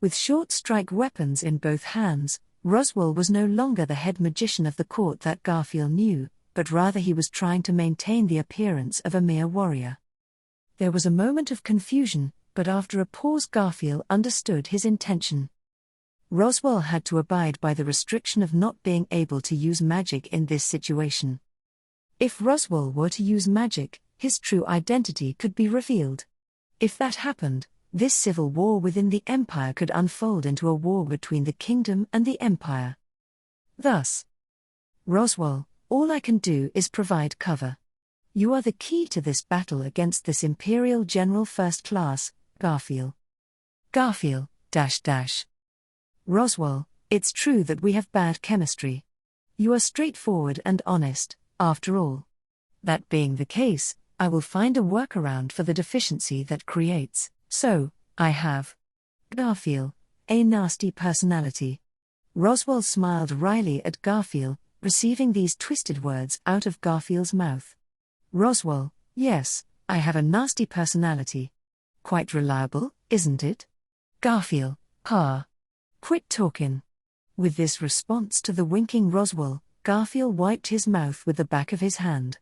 With short strike weapons in both hands, Roswell was no longer the head magician of the court that Garfield knew, but rather he was trying to maintain the appearance of a mere warrior. There was a moment of confusion, but after a pause Garfield understood his intention. Roswell had to abide by the restriction of not being able to use magic in this situation. If Roswell were to use magic, his true identity could be revealed. If that happened, this civil war within the Empire could unfold into a war between the kingdom and the Empire. Thus, Roswell, all I can do is provide cover. You are the key to this battle against this Imperial General First Class, Garfield. Garfield, Roswell, it's true that we have bad chemistry. You are straightforward and honest, after all. That being the case, I will find a workaround for the deficiency that creates, so, I have. Garfield, a nasty personality. Roswell smiled wryly at Garfield, receiving these twisted words out of Garfield's mouth. Roswell, yes, I have a nasty personality. Quite reliable, isn't it? Garfield, quit talkin'. With this response to the winking Roswell, Garfield wiped his mouth with the back of his hand.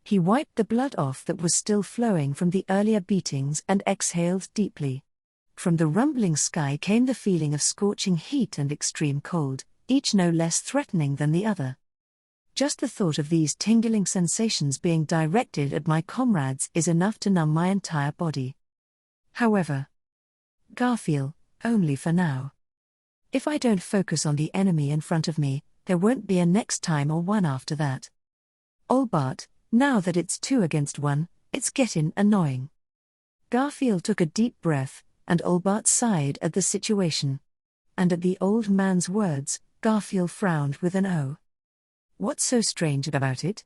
He wiped the blood off that was still flowing from the earlier beatings and exhaled deeply. From the rumbling sky came the feeling of scorching heat and extreme cold, each no less threatening than the other. Just the thought of these tingling sensations being directed at my comrades is enough to numb my entire body. However, Garfield, only for now. If I don't focus on the enemy in front of me, there won't be a next time or one after that. Olbart, now that it's 2 against 1, it's gettin' annoying. Garfield took a deep breath, and Olbart sighed at the situation. And at the old man's words, Garfield frowned with an O. What's so strange about it?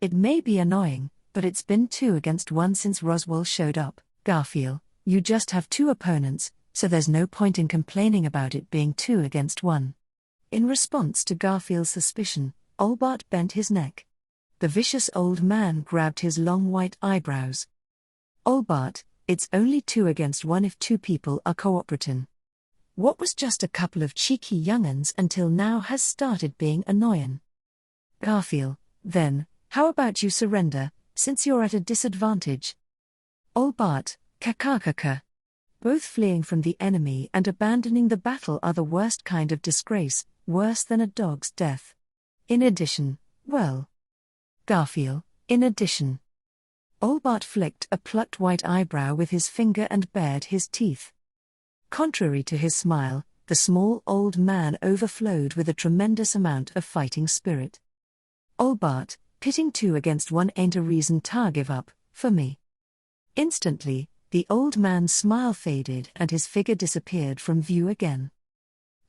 It may be annoying, but it's been 2 against 1 since Roswell showed up. Garfield, you just have 2 opponents, so there's no point in complaining about it being 2 against 1. In response to Garfield's suspicion, Olbart bent his neck. The vicious old man grabbed his long white eyebrows. Olbart, it's only 2 against 1 if 2 people are cooperatin'. What was just a couple of cheeky young'uns until now has started being annoyin'. Garfield, then, how about you surrender, since you're at a disadvantage? Olbart, kakakaka. Both fleeing from the enemy and abandoning the battle are the worst kind of disgrace, worse than a dog's death. In addition, well. Garfield, in addition. Olbart flicked a plucked white eyebrow with his finger and bared his teeth. Contrary to his smile, the small old man overflowed with a tremendous amount of fighting spirit. Olbart, pitting 2 against 1 ain't a reason to give up, for me. Instantly, the old man's smile faded and his figure disappeared from view again.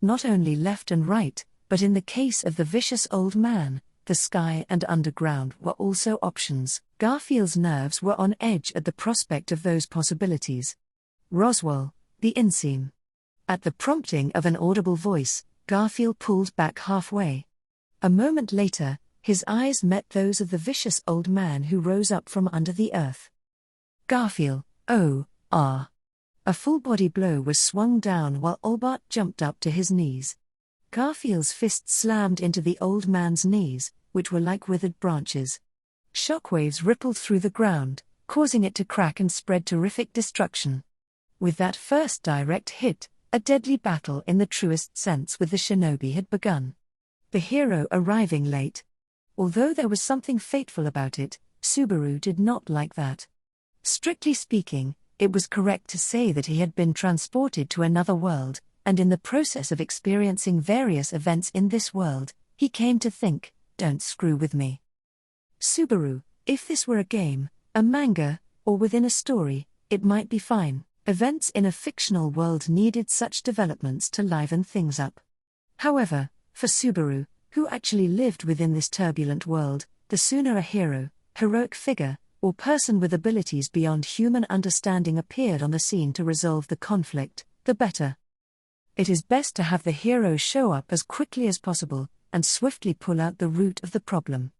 Not only left and right, but in the case of the vicious old man, the sky and underground were also options. Garfield's nerves were on edge at the prospect of those possibilities. Roswell, the inseam. At the prompting of an audible voice, Garfield pulled back halfway. A moment later, his eyes met those of the vicious old man who rose up from under the earth. Garfield, a full-body blow was swung down while Olbart jumped up to his knees. Garfield's fist slammed into the old man's knees, which were like withered branches. Shockwaves rippled through the ground, causing it to crack and spread terrific destruction. With that first direct hit, a deadly battle in the truest sense with the shinobi had begun. The hero arriving late. Although there was something fateful about it, Subaru did not like that. Strictly speaking, it was correct to say that he had been transported to another world, and in the process of experiencing various events in this world, he came to think, don't screw with me. Subaru, if this were a game, a manga, or within a story, it might be fine. Events in a fictional world needed such developments to liven things up. However, for Subaru, who actually lived within this turbulent world, the sooner a hero, heroic figure, or person with abilities beyond human understanding appeared on the scene to resolve the conflict, the better. It is best to have the hero show up as quickly as possible, and swiftly pull out the root of the problem.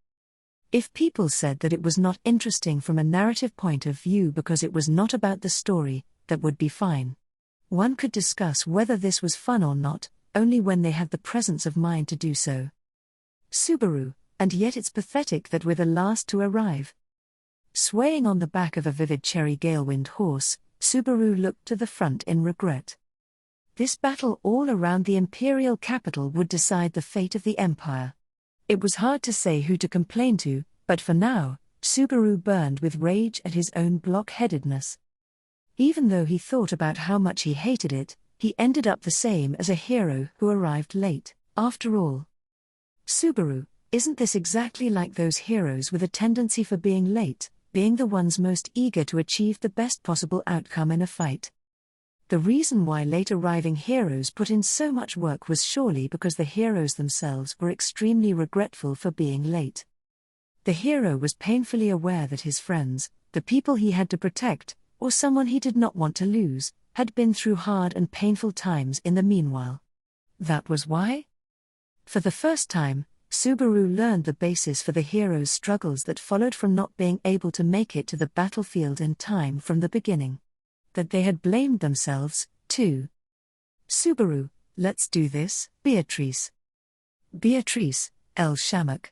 If people said that it was not interesting from a narrative point of view because it was not about the story, that would be fine. One could discuss whether this was fun or not, only when they had the presence of mind to do so. Subaru, and yet it's pathetic that we're the last to arrive. Swaying on the back of a vivid cherry galewind horse, Subaru looked to the front in regret. This battle all around the imperial capital would decide the fate of the empire. It was hard to say who to complain to, but for now, Subaru burned with rage at his own block-headedness. Even though he thought about how much he hated it, he ended up the same as a hero who arrived late, after all. Subaru, Isn't this exactly like those heroes with a tendency for being late, being the ones most eager to achieve the best possible outcome in a fight? The reason why late arriving heroes put in so much work was surely because the heroes themselves were extremely regretful for being late. The hero was painfully aware that his friends, the people he had to protect, or someone he did not want to lose, had been through hard and painful times in the meanwhile. That was why? For the first time, Subaru learned the basis for the hero's struggles that followed from not being able to make it to the battlefield in time from the beginning. That they had blamed themselves, too. Subaru, let's do this, Beatrice. Beatrice, El Shamak.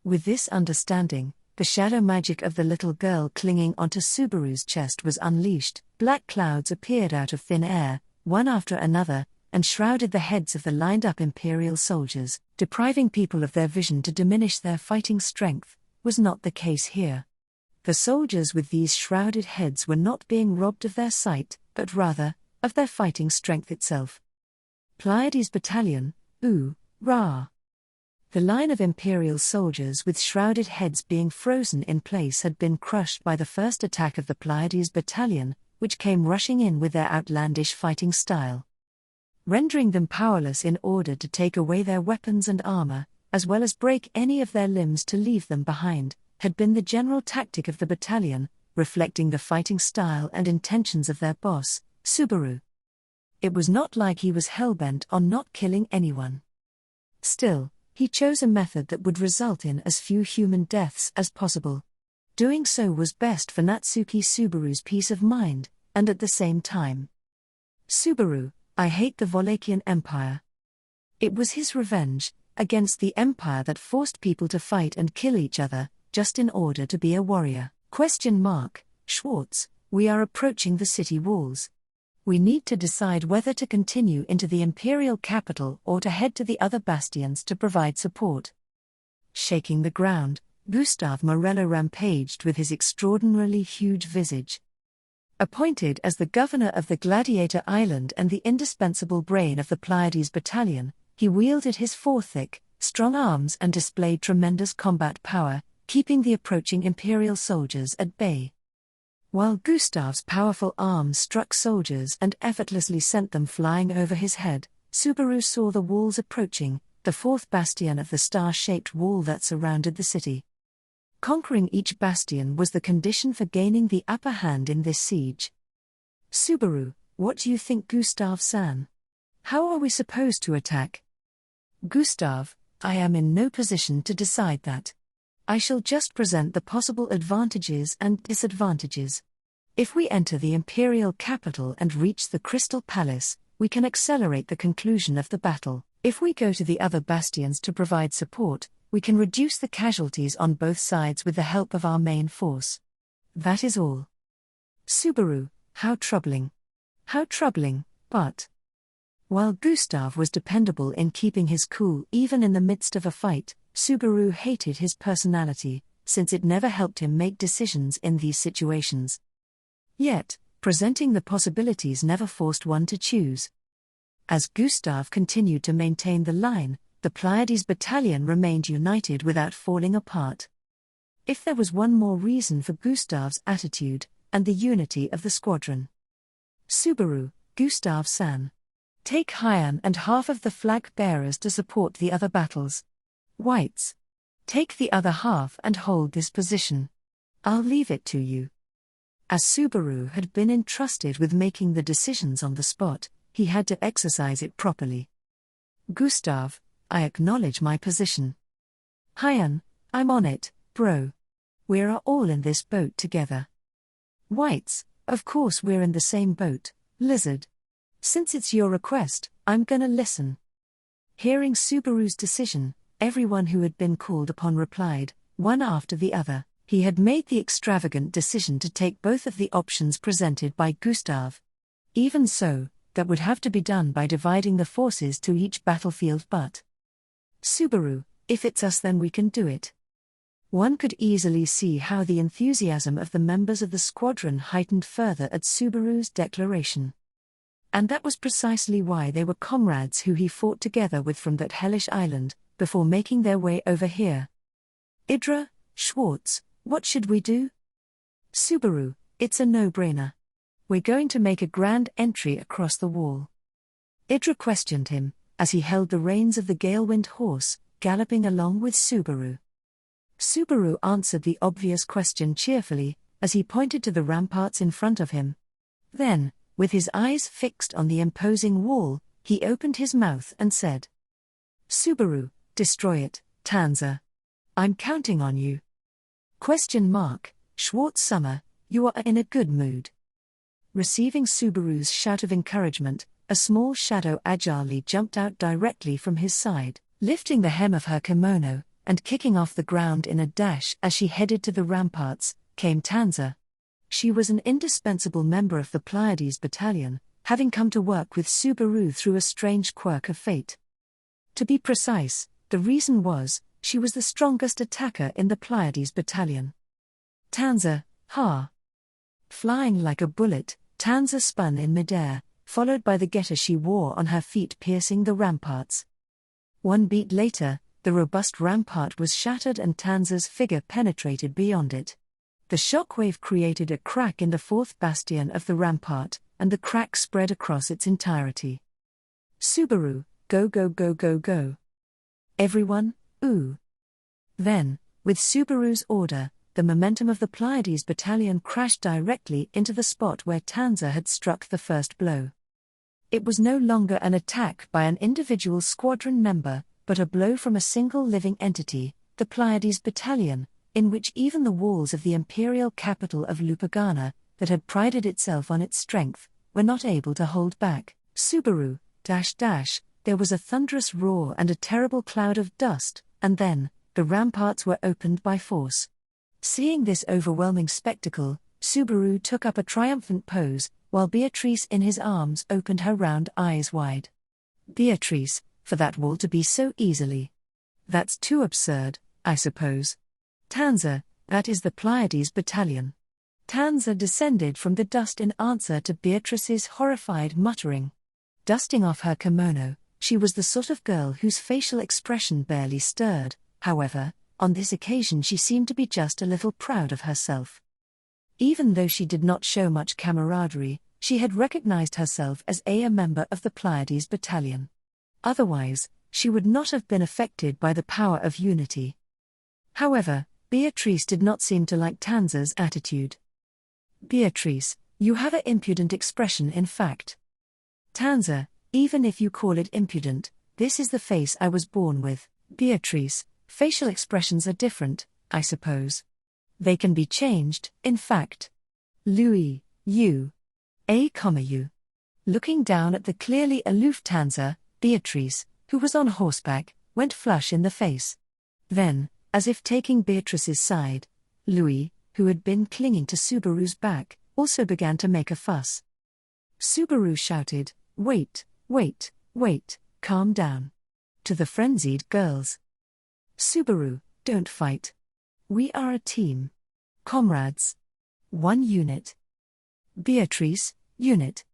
With this understanding, the shadow magic of the little girl clinging onto Subaru's chest was unleashed. Black clouds appeared out of thin air, one after another, and shrouded the heads of the lined-up Imperial soldiers. Depriving people of their vision to diminish their fighting strength was not the case here. The soldiers with these shrouded heads were not being robbed of their sight, but rather, of their fighting strength itself. Pleiades Battalion, Ra. The line of Imperial soldiers with shrouded heads being frozen in place had been crushed by the first attack of the Pleiades Battalion, which came rushing in with their outlandish fighting style. Rendering them powerless in order to take away their weapons and armor, as well as break any of their limbs to leave them behind, had been the general tactic of the battalion, reflecting the fighting style and intentions of their boss, Subaru. It was not like he was hellbent on not killing anyone. Still, he chose a method that would result in as few human deaths as possible. Doing so was best for Natsuki Subaru's peace of mind, and at the same time. Subaru, I hate the Wallachian Empire. It was his revenge, against the empire that forced people to fight and kill each other, just in order to be a warrior. Schwartz, we are approaching the city walls. We need to decide whether to continue into the Imperial capital or to head to the other bastions to provide support. Shaking the ground, Gustave Morello rampaged with his extraordinarily huge visage. Appointed as the governor of the Gladiator Island and the indispensable brain of the Pleiades Battalion, he wielded his four thick, strong arms and displayed tremendous combat power, keeping the approaching Imperial soldiers at bay. While Gustave's powerful arms struck soldiers and effortlessly sent them flying over his head, Subaru saw the walls approaching, the fourth bastion of the star-shaped wall that surrounded the city. Conquering each bastion was the condition for gaining the upper hand in this siege. Subaru, what do you think, Gustave-san? How are we supposed to attack? Gustave, I am in no position to decide that. I shall just present the possible advantages and disadvantages. If we enter the Imperial capital and reach the Crystal Palace, we can accelerate the conclusion of the battle. If we go to the other bastions to provide support, we can reduce the casualties on both sides with the help of our main force. That is all. Subaru, how troubling. How troubling, but... While Gustave was dependable in keeping his cool even in the midst of a fight, Subaru hated his personality, since it never helped him make decisions in these situations. Yet, presenting the possibilities never forced one to choose. As Gustave continued to maintain the line, the Pleiades Battalion remained united without falling apart. If there was one more reason for Gustave's attitude, and the unity of the squadron. Subaru, Gustave-san. Take Hyan and half of the flag bearers to support the other battles. Whites. Take the other half and hold this position. I'll leave it to you. As Subaru had been entrusted with making the decisions on the spot, he had to exercise it properly. Gustave, I acknowledge my position. Hyan, I'm on it, bro. We're all in this boat together. Whites, of course we're in the same boat, Lizard. Since it's your request, I'm gonna listen. Hearing Subaru's decision, everyone who had been called upon replied, one after the other. He had made the extravagant decision to take both of the options presented by Gustave. Even so, that would have to be done by dividing the forces to each battlefield, but Subaru, if it's us then we can do it. One could easily see how the enthusiasm of the members of the squadron heightened further at Subaru's declaration. And that was precisely why they were comrades who he fought together with from that hellish island, before making their way over here. Idra, Schwartz, what should we do? Subaru, it's a no-brainer. We're going to make a grand entry across the wall. Idra questioned him, as he held the reins of the gale-wind horse, galloping along with Subaru. Subaru answered the obvious question cheerfully, as he pointed to the ramparts in front of him. Then, with his eyes fixed on the imposing wall, he opened his mouth and said, "Subaru, destroy it, Tanza. I'm counting on you." Schwartz Summer, you are in a good mood. Receiving Subaru's shout of encouragement, a small shadow agilely jumped out directly from his side, lifting the hem of her kimono, and kicking off the ground in a dash as she headed to the ramparts, came Tanza. She was an indispensable member of the Pleiades battalion, having come to work with Subaru through a strange quirk of fate. To be precise, the reason was, she was the strongest attacker in the Pleiades battalion. Tanza, ha! Flying like a bullet, Tanza spun in midair, followed by the getter she wore on her feet piercing the ramparts. One beat later, the robust rampart was shattered and Tanza's figure penetrated beyond it. The shockwave created a crack in the fourth bastion of the rampart, and the crack spread across its entirety. Subaru, go go go go go. Everyone, ooh. Then, with Subaru's order, the momentum of the Pleiades battalion crashed directly into the spot where Tanza had struck the first blow. It was no longer an attack by an individual squadron member, but a blow from a single living entity, the Pleiades battalion, in which even the walls of the imperial capital of Lupagana, that had prided itself on its strength, were not able to hold back. Subaru, there was a thunderous roar and a terrible cloud of dust, and then, the ramparts were opened by force. Seeing this overwhelming spectacle, Subaru took up a triumphant pose, while Beatrice in his arms opened her round eyes wide. Beatrice, for that wall to be so easily. That's too absurd, I suppose. Tanza, that is the Pleiades battalion. Tanza descended from the dust in answer to Beatrice's horrified muttering. Dusting off her kimono, she was the sort of girl whose facial expression barely stirred, however, on this occasion she seemed to be just a little proud of herself. Even though she did not show much camaraderie, she had recognized herself as a member of the Pleiades battalion. Otherwise, she would not have been affected by the power of unity. However, Beatrice did not seem to like Tanza's attitude. Beatrice, you have an impudent expression in fact. Tanza, even if you call it impudent, this is the face I was born with. Beatrice, facial expressions are different, I suppose. They can be changed, in fact. Louis, you. You. Looking down at the clearly aloof Tanza, Beatrice, who was on horseback, went flush in the face. Then, as if taking Beatrice's side, Louis, who had been clinging to Subaru's back, also began to make a fuss. Subaru shouted, wait, calm down. To the frenzied girls. Subaru, don't fight. We are a team. Comrades. One unit. Beatrice, unit.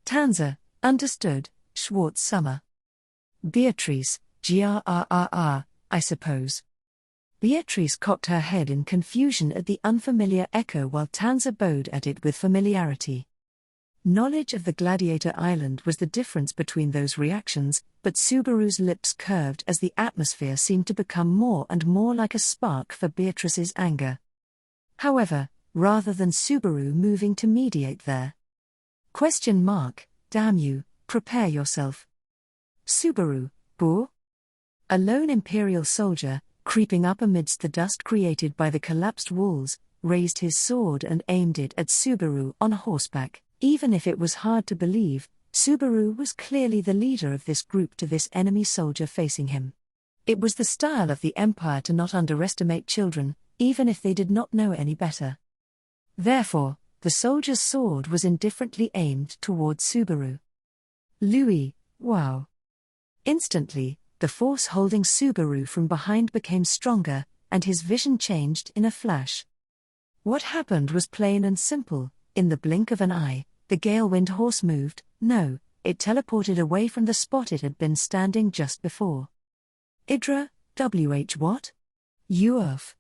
Tanza, understood, Schwartz Summer. Beatrice, grrrr, I suppose. Beatrice cocked her head in confusion at the unfamiliar echo while Tanza bowed at it with familiarity. Knowledge of the Gladiator Island was the difference between those reactions, but Subaru's lips curved as the atmosphere seemed to become more and more like a spark for Beatrice's anger. However, rather than Subaru moving to mediate there. Damn you, prepare yourself. Subaru, boor? A lone Imperial soldier, creeping up amidst the dust created by the collapsed walls, raised his sword and aimed it at Subaru on horseback. Even if it was hard to believe, Subaru was clearly the leader of this group to this enemy soldier facing him. It was the style of the Empire to not underestimate children, even if they did not know any better. Therefore, the soldier's sword was indifferently aimed towards Subaru. Louis, wow. Instantly, the force holding Subaru from behind became stronger, and his vision changed in a flash. What happened was plain and simple. In the blink of an eye, the gale-wind horse moved, No, it teleported away from the spot it had been standing just before. Idra, what? You earth.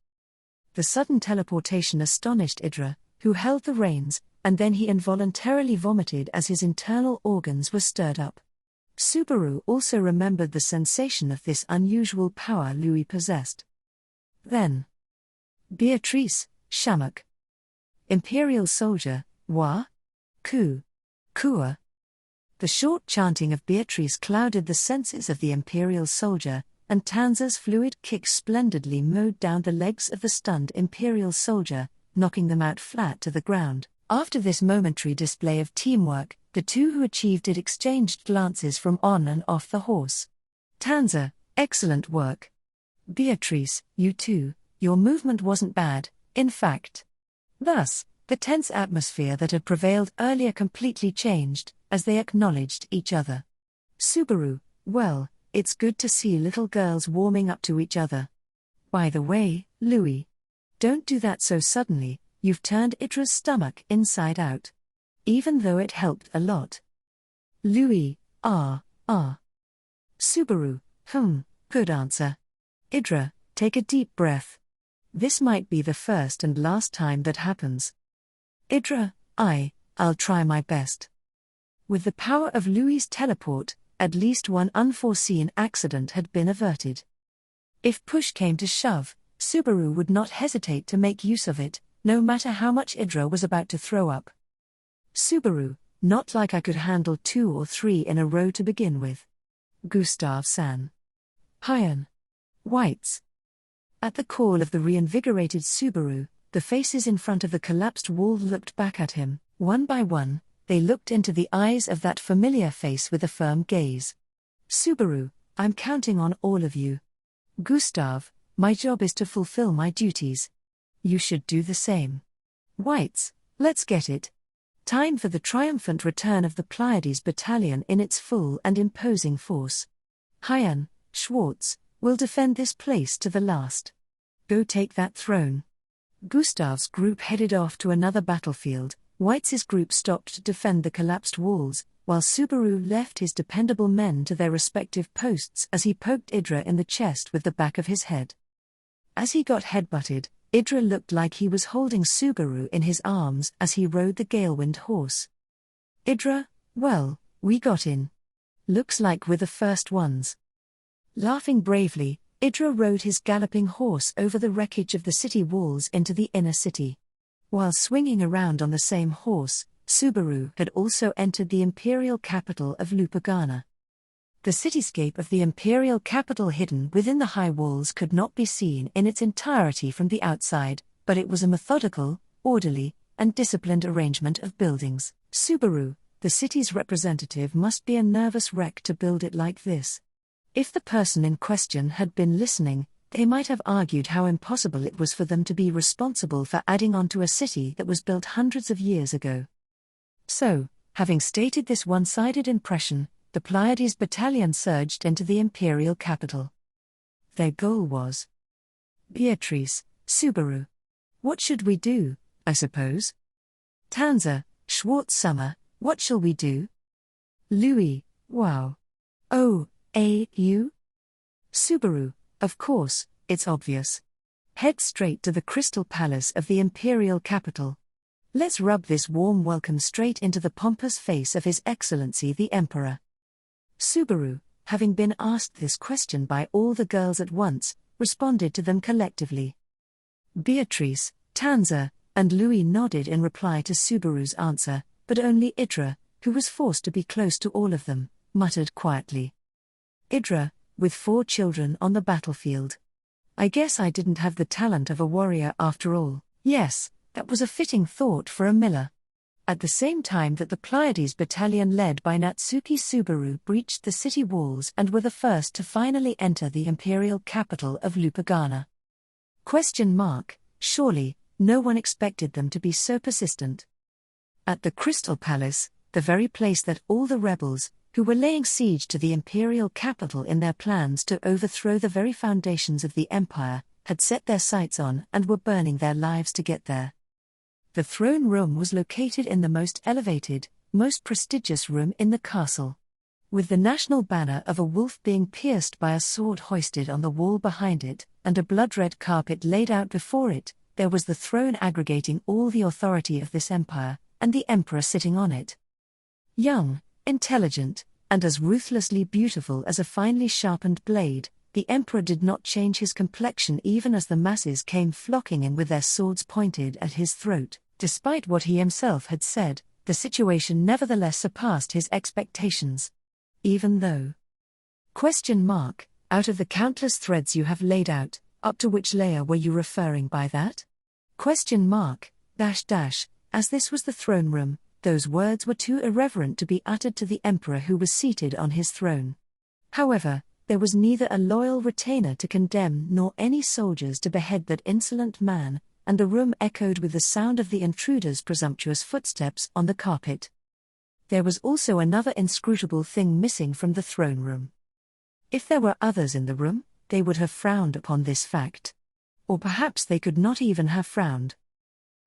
The sudden teleportation astonished Idra, who held the reins, and then he involuntarily vomited as his internal organs were stirred up. Subaru also remembered the sensation of this unusual power Louis possessed. Then. Beatrice, Shamak. Imperial soldier, Wa? Ku. Kua. The short chanting of Beatrice clouded the senses of the Imperial soldier, and Tanza's fluid kick splendidly mowed down the legs of the stunned Imperial soldier, knocking them out flat to the ground. After this momentary display of teamwork, the two who achieved it exchanged glances from on and off the horse. Tanza, excellent work. Beatrice, you too, your movement wasn't bad, in fact. Thus, the tense atmosphere that had prevailed earlier completely changed, as they acknowledged each other. Subaru, well, it's good to see little girls warming up to each other. By the way, Louis. Don't do that so suddenly, you've turned Idra's stomach inside out. Even though it helped a lot. Louis, Subaru, good answer. Idra, take a deep breath. This might be the first and last time that happens. Idra, I'll try my best. With the power of Louis's teleport, at least one unforeseen accident had been averted. If push came to shove, Subaru would not hesitate to make use of it, no matter how much Idra was about to throw up. Subaru, not like I could handle 2 or 3 in a row to begin with. Gustav-san. Hyan. Whites. At the call of the reinvigorated Subaru, the faces in front of the collapsed wall looked back at him. One by one, they looked into the eyes of that familiar face with a firm gaze. Subaru, I'm counting on all of you. Gustav, my job is to fulfill my duties. You should do the same. Whites, let's get it. Time for the triumphant return of the Pleiades battalion in its full and imposing force. Hyan, Schwartz, will defend this place to the last. Go take that throne. Gustav's group headed off to another battlefield. Whites' group stopped to defend the collapsed walls, while Subaru left his dependable men to their respective posts as he poked Idra in the chest with the back of his head. As he got headbutted, Idra looked like he was holding Subaru in his arms as he rode the Galewind horse. Idra, well, we got in. Looks like we're the first ones. Laughing bravely, Idra rode his galloping horse over the wreckage of the city walls into the inner city. While swinging around on the same horse, Subaru had also entered the imperial capital of Lupagana. The cityscape of the imperial capital hidden within the high walls could not be seen in its entirety from the outside, but it was a methodical, orderly, and disciplined arrangement of buildings. Subaru, the city's representative, must be a nervous wreck to build it like this. If the person in question had been listening, they might have argued how impossible it was for them to be responsible for adding on to a city that was built hundreds of years ago. So, having stated this one-sided impression, the Pleiades battalion surged into the imperial capital. Their goal was Beatrice, Subaru. What should we do, I suppose? Tanza, Schwartz Summer, what shall we do? Louis, wow. Oh, you? Subaru, of course, it's obvious. Head straight to the Crystal Palace of the imperial capital. Let's rub this warm welcome straight into the pompous face of His Excellency the Emperor. Subaru, having been asked this question by all the girls at once, responded to them collectively. Beatrice, Tanza, and Louis nodded in reply to Subaru's answer, but only Idra, who was forced to be close to all of them, muttered quietly. Idra, with 4 children on the battlefield. I guess I didn't have the talent of a warrior after all. Yes, that was a fitting thought for a miller. At the same time that the Pleiades battalion led by Natsuki Subaru breached the city walls and were the first to finally enter the imperial capital of Lupagana. Surely, no one expected them to be so persistent. At the Crystal Palace, the very place that all the rebels, who were laying siege to the imperial capital in their plans to overthrow the very foundations of the empire, had set their sights on and were burning their lives to get there. The throne room was located in the most elevated, most prestigious room in the castle. With the national banner of a wolf being pierced by a sword hoisted on the wall behind it, and a blood-red carpet laid out before it, there was the throne aggregating all the authority of this empire, and the emperor sitting on it. Young, intelligent, and as ruthlessly beautiful as a finely sharpened blade, the emperor did not change his complexion even as the masses came flocking in with their swords pointed at his throat. Despite what he himself had said, the situation nevertheless surpassed his expectations. Even though. Out of the countless threads you have laid out, up to which layer were you referring by that? As this was the throne room, those words were too irreverent to be uttered to the emperor who was seated on his throne. However, there was neither a loyal retainer to condemn nor any soldiers to behead that insolent man, and the room echoed with the sound of the intruder's presumptuous footsteps on the carpet. There was also another inscrutable thing missing from the throne room. If there were others in the room, they would have frowned upon this fact. Or perhaps they could not even have frowned.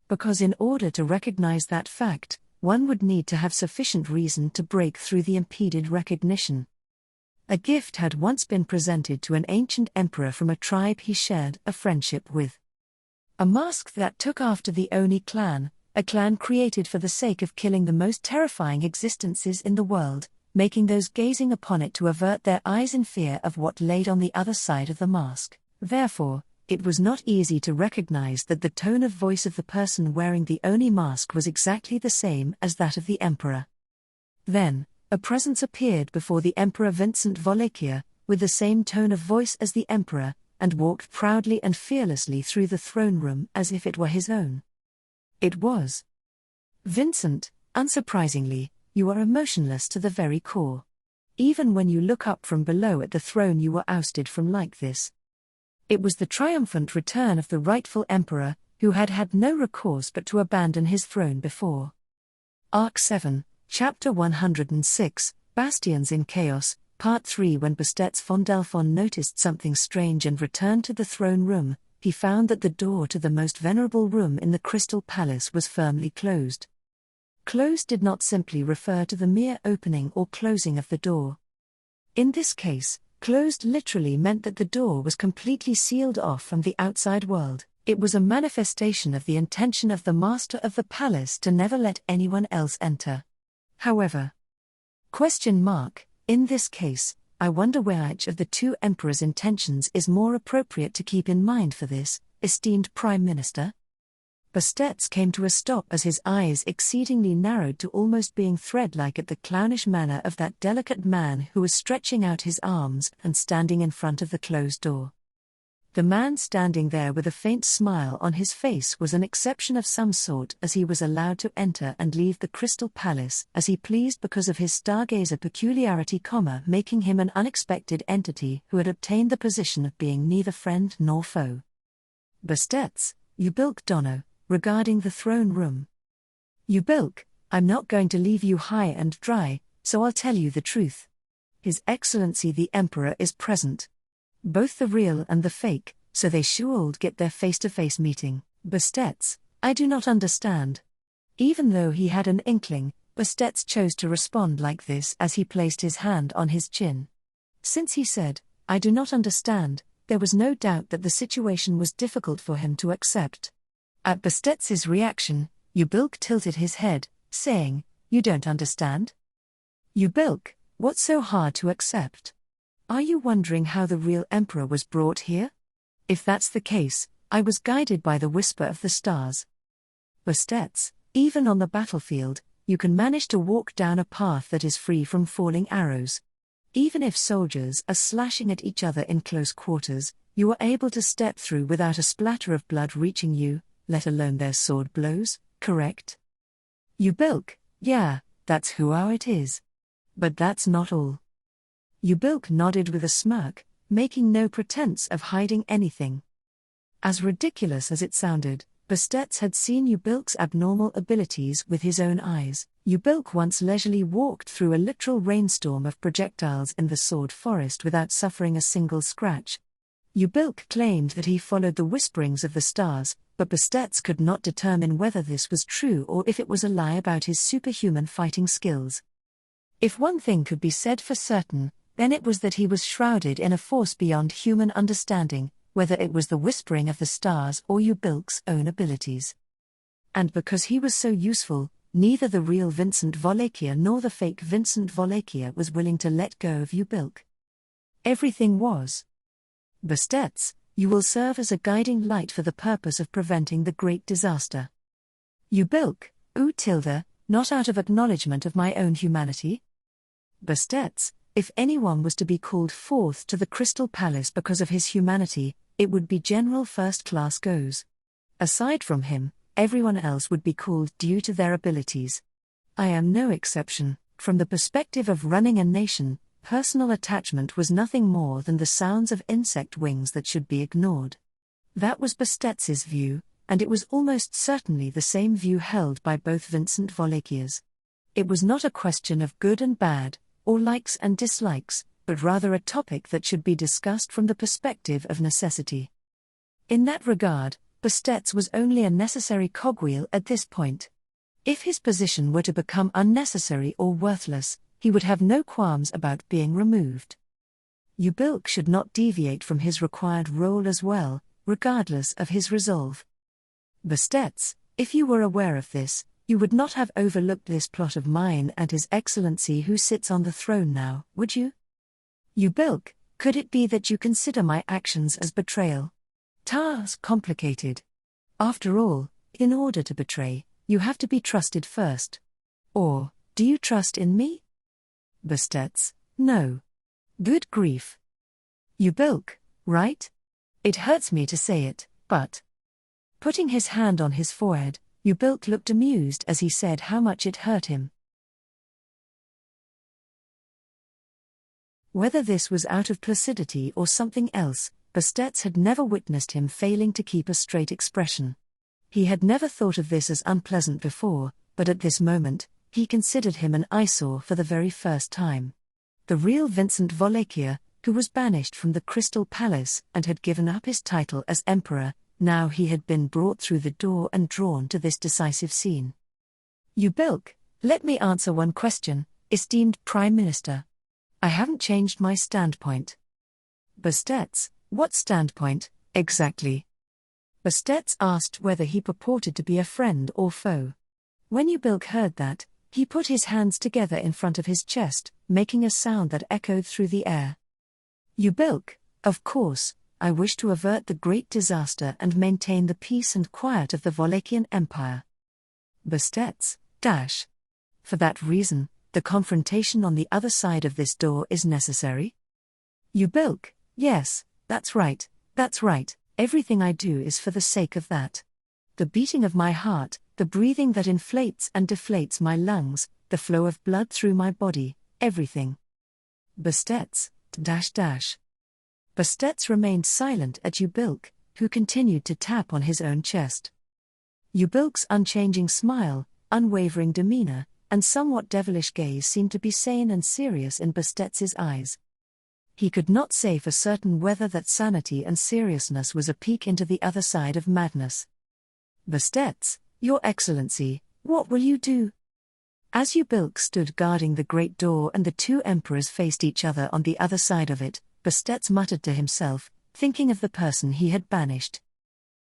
Because in order to recognize that fact, one would need to have sufficient reason to break through the impeded recognition. A gift had once been presented to an ancient emperor from a tribe he shared a friendship with. A mask that took after the Oni clan, a clan created for the sake of killing the most terrifying existences in the world, making those gazing upon it to avert their eyes in fear of what laid on the other side of the mask. Therefore, it was not easy to recognize that the tone of voice of the person wearing the Oni mask was exactly the same as that of the emperor. Then, a presence appeared before the Emperor Vincent Wallachia, with the same tone of voice as the emperor, and walked proudly and fearlessly through the throne room as if it were his own. It was Vincent. Unsurprisingly, you are emotionless to the very core. Even when you look up from below at the throne you were ousted from like this. It was the triumphant return of the rightful emperor, who had had no recourse but to abandon his throne before. Arc 7, Chapter 106, Bastions in Chaos, Part 3. When Bastet's von Delphon noticed something strange and returned to the throne room, he found that the door to the most venerable room in the Crystal Palace was firmly closed. Closed did not simply refer to the mere opening or closing of the door. In this case, closed literally meant that the door was completely sealed off from the outside world. It was a manifestation of the intention of the master of the palace to never let anyone else enter. However, in this case, I wonder which of the two emperors' intentions is more appropriate to keep in mind for this, esteemed Prime Minister? Bastet's came to a stop as his eyes exceedingly narrowed to almost being thread-like at the clownish manner of that delicate man who was stretching out his arms and standing in front of the closed door. The man standing there with a faint smile on his face was an exception of some sort, as he was allowed to enter and leave the Crystal Palace as he pleased because of his stargazer peculiarity, making him an unexpected entity who had obtained the position of being neither friend nor foe. Bastet's, Ubilk Dono, regarding the throne room. Ubilk, I'm not going to leave you high and dry, so I'll tell you the truth. His Excellency the Emperor is present. Both the real and the fake, so they should get their face-to-face meeting. Bastet's, I do not understand. Even though he had an inkling, Bastet's chose to respond like this as he placed his hand on his chin. Since he said, I do not understand, there was no doubt that the situation was difficult for him to accept. At Bastet's reaction, Ubilk tilted his head, saying, You don't understand? Ubilk, what's so hard to accept? Are you wondering how the real emperor was brought here? If that's the case, I was guided by the whisper of the stars. Bastet's, even on the battlefield, you can manage to walk down a path that is free from falling arrows. Even if soldiers are slashing at each other in close quarters, you are able to step through without a splatter of blood reaching you, let alone their sword blows, correct? Ubilk, yeah, that's how it is. But that's not all. Ubilk nodded with a smirk, making no pretense of hiding anything. As ridiculous as it sounded, Bastet's had seen Ubilk's abnormal abilities with his own eyes. Ubilk once leisurely walked through a literal rainstorm of projectiles in the Sword Forest without suffering a single scratch. Ubilk claimed that he followed the whisperings of the stars, but Bastet's could not determine whether this was true or if it was a lie about his superhuman fighting skills. If one thing could be said for certain, then it was that he was shrouded in a force beyond human understanding, whether it was the whispering of the stars or Ubilk's own abilities. And because he was so useful, neither the real Vincent Volakia nor the fake Vincent Volakia was willing to let go of Ubilk. Everything was. Bastet's, you will serve as a guiding light for the purpose of preventing the great disaster. Ubilk, not out of acknowledgement of my own humanity? Bastet's, if anyone was to be called forth to the Crystal Palace because of his humanity, it would be General First Class Goes. Aside from him, everyone else would be called due to their abilities. I am no exception. From the perspective of running a nation, personal attachment was nothing more than the sounds of insect wings that should be ignored. That was Bastet's view, and it was almost certainly the same view held by both Vincent Volakias. It was not a question of good and bad, or likes and dislikes, but rather a topic that should be discussed from the perspective of necessity. In that regard, Bastet's was only a necessary cogwheel at this point. If his position were to become unnecessary or worthless, he would have no qualms about being removed. Ubilk should not deviate from his required role as well, regardless of his resolve. Bastet's, if you were aware of this, you would not have overlooked this plot of mine and His Excellency who sits on the throne now, would you? Ubilk, could it be that you consider my actions as betrayal? Task complicated. After all, in order to betray, you have to be trusted first. Or, do you trust in me? Bastet's, no. Good grief. Ubilk, right? It hurts me to say it, but. Putting his hand on his forehead, Ubilk looked amused as he said how much it hurt him. Whether this was out of placidity or something else, Bastet's had never witnessed him failing to keep a straight expression. He had never thought of this as unpleasant before, but at this moment, he considered him an eyesore for the very first time. The real Vincent Volakia, who was banished from the Crystal Palace and had given up his title as emperor, now he had been brought through the door and drawn to this decisive scene. Ubilk, let me answer one question, esteemed Prime Minister. I haven't changed my standpoint. Bastet's, what standpoint, exactly? Bastet's asked whether he purported to be a friend or foe. When Ubilk heard that, he put his hands together in front of his chest, making a sound that echoed through the air. Ubilk, of course, I wish to avert the great disaster and maintain the peace and quiet of the Volakian Empire. Bastet's, For that reason, the confrontation on the other side of this door is necessary? Ubilk, yes, that's right, everything I do is for the sake of that. The beating of my heart, the breathing that inflates and deflates my lungs, the flow of blood through my body, everything. Bastet's, Bastet's remained silent at Ubilk, who continued to tap on his own chest. Ubilk's unchanging smile, unwavering demeanor, and somewhat devilish gaze seemed to be sane and serious in Bastet's eyes. He could not say for certain whether that sanity and seriousness was a peek into the other side of madness. Bastet's, Your Excellency, what will you do? As Ubilk stood guarding the great door and the two emperors faced each other on the other side of it, Bastet's muttered to himself, thinking of the person he had banished.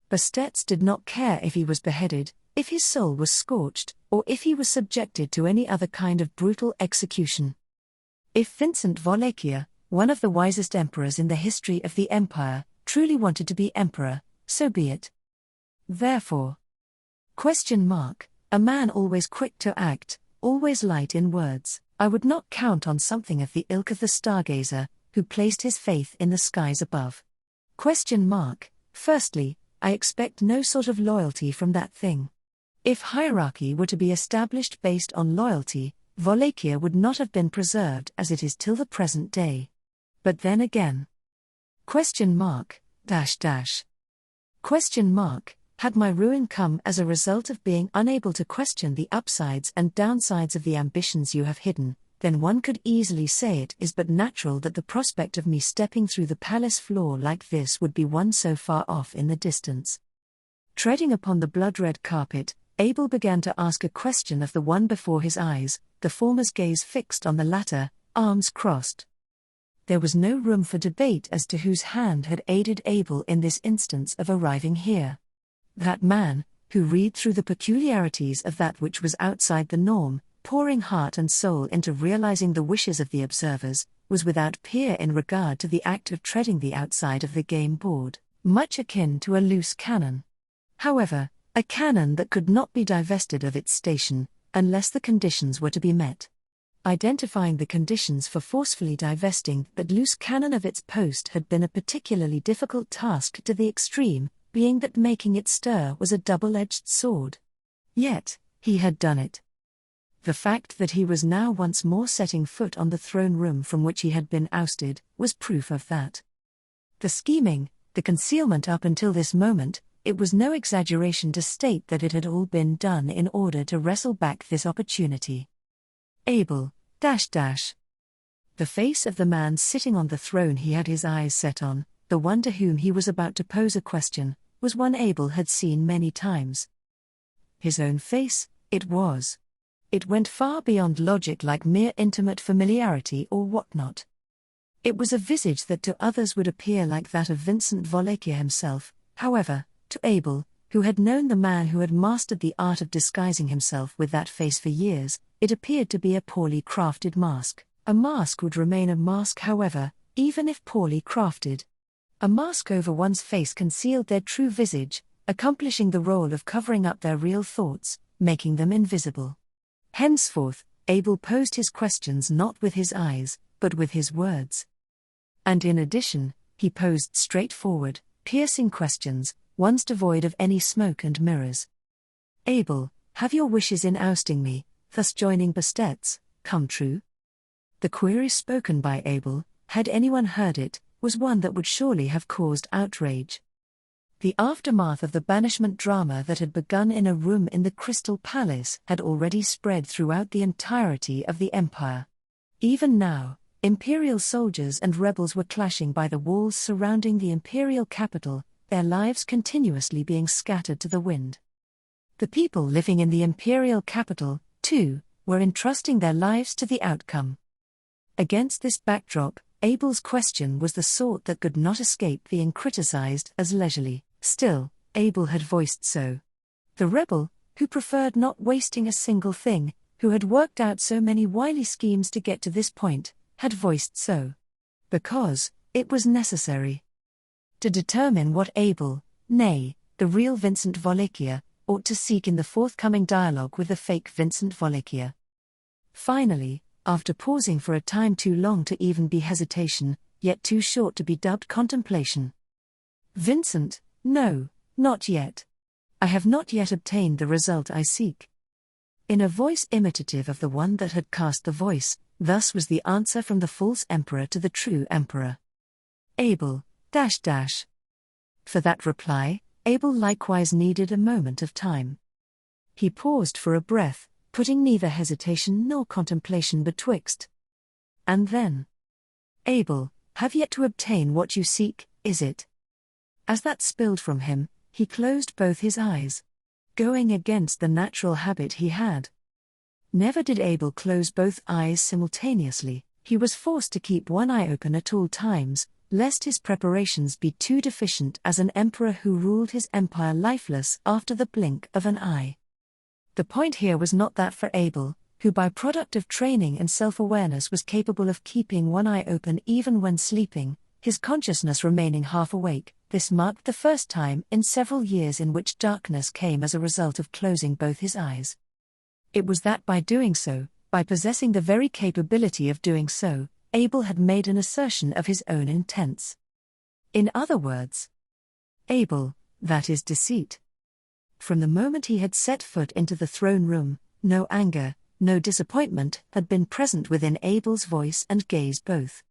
Bastet's did not care if he was beheaded, if his soul was scorched, or if he was subjected to any other kind of brutal execution. If Vincent Volakia, one of the wisest emperors in the history of the empire, truly wanted to be emperor, so be it. Therefore, a man always quick to act, always light in words, I would not count on something of the ilk of the stargazer, who placed his faith in the skies above. Firstly, I expect no sort of loyalty from that thing. If hierarchy were to be established based on loyalty, Volakia would not have been preserved as it is till the present day. But then again. Had my ruin come as a result of being unable to question the upsides and downsides of the ambitions you have hidden, then one could easily say it is but natural that the prospect of me stepping through the palace floor like this would be one so far off in the distance. Treading upon the blood-red carpet, Abel began to ask a question of the one before his eyes, the former's gaze fixed on the latter, arms crossed. There was no room for debate as to whose hand had aided Abel in this instance of arriving here. That man, who read through the peculiarities of that which was outside the norm, pouring heart and soul into realizing the wishes of the observers, was without peer in regard to the act of treading the outside of the game board, much akin to a loose cannon. However, a cannon that could not be divested of its station, unless the conditions were to be met. Identifying the conditions for forcefully divesting that loose cannon of its post had been a particularly difficult task to the extreme, being that making it stir was a double-edged sword. Yet, he had done it. The fact that he was now once more setting foot on the throne room from which he had been ousted, was proof of that. The scheming, the concealment up until this moment, it was no exaggeration to state that it had all been done in order to wrestle back this opportunity. Abel, The face of the man sitting on the throne he had his eyes set on, the one to whom he was about to pose a question, was one Abel had seen many times. His own face, it was. It went far beyond logic, like mere intimate familiarity or whatnot. It was a visage that to others would appear like that of Vincent Vollecchia himself. However, to Abel, who had known the man who had mastered the art of disguising himself with that face for years, it appeared to be a poorly crafted mask. A mask would remain a mask, however, even if poorly crafted. A mask over one's face concealed their true visage, accomplishing the role of covering up their real thoughts, making them invisible. Henceforth, Abel posed his questions not with his eyes, but with his words. And in addition, he posed straightforward, piercing questions, ones devoid of any smoke and mirrors. Abel, have your wishes in ousting me, thus joining Bastet's, come true? The query spoken by Abel, had anyone heard it, was one that would surely have caused outrage. The aftermath of the banishment drama that had begun in a room in the Crystal Palace had already spread throughout the entirety of the empire. Even now, imperial soldiers and rebels were clashing by the walls surrounding the imperial capital, their lives continuously being scattered to the wind. The people living in the imperial capital, too, were entrusting their lives to the outcome. Against this backdrop, Abel's question was the sort that could not escape being criticized as leisurely. Still, Abel had voiced so. The rebel, who preferred not wasting a single thing, who had worked out so many wily schemes to get to this point, had voiced so. Because it was necessary. To determine what Abel, nay, the real Vincent Vollecchia, ought to seek in the forthcoming dialogue with the fake Vincent Vollecchia. Finally, after pausing for a time too long to even be hesitation, yet too short to be dubbed contemplation. Vincent, no, not yet. I have not yet obtained the result I seek. In a voice imitative of the one that had cast the voice, thus was the answer from the false emperor to the true emperor. Abel, For that reply, Abel likewise needed a moment of time. He paused for a breath, putting neither hesitation nor contemplation betwixt. And then, Abel, have yet to obtain what you seek, is it? As that spilled from him, he closed both his eyes, going against the natural habit he had. Never did Abel close both eyes simultaneously. He was forced to keep one eye open at all times, lest his preparations be too deficient as an emperor who ruled his empire lifeless after the blink of an eye. The point here was not that for Abel, who by product of training and self-awareness was capable of keeping one eye open even when sleeping, his consciousness remaining half awake. This marked the first time in several years in which darkness came as a result of closing both his eyes. It was that by doing so, by possessing the very capability of doing so, Abel had made an assertion of his own intents. In other words, Abel, that is deceit. From the moment he had set foot into the throne room, no anger, no disappointment had been present within Abel's voice and gaze both.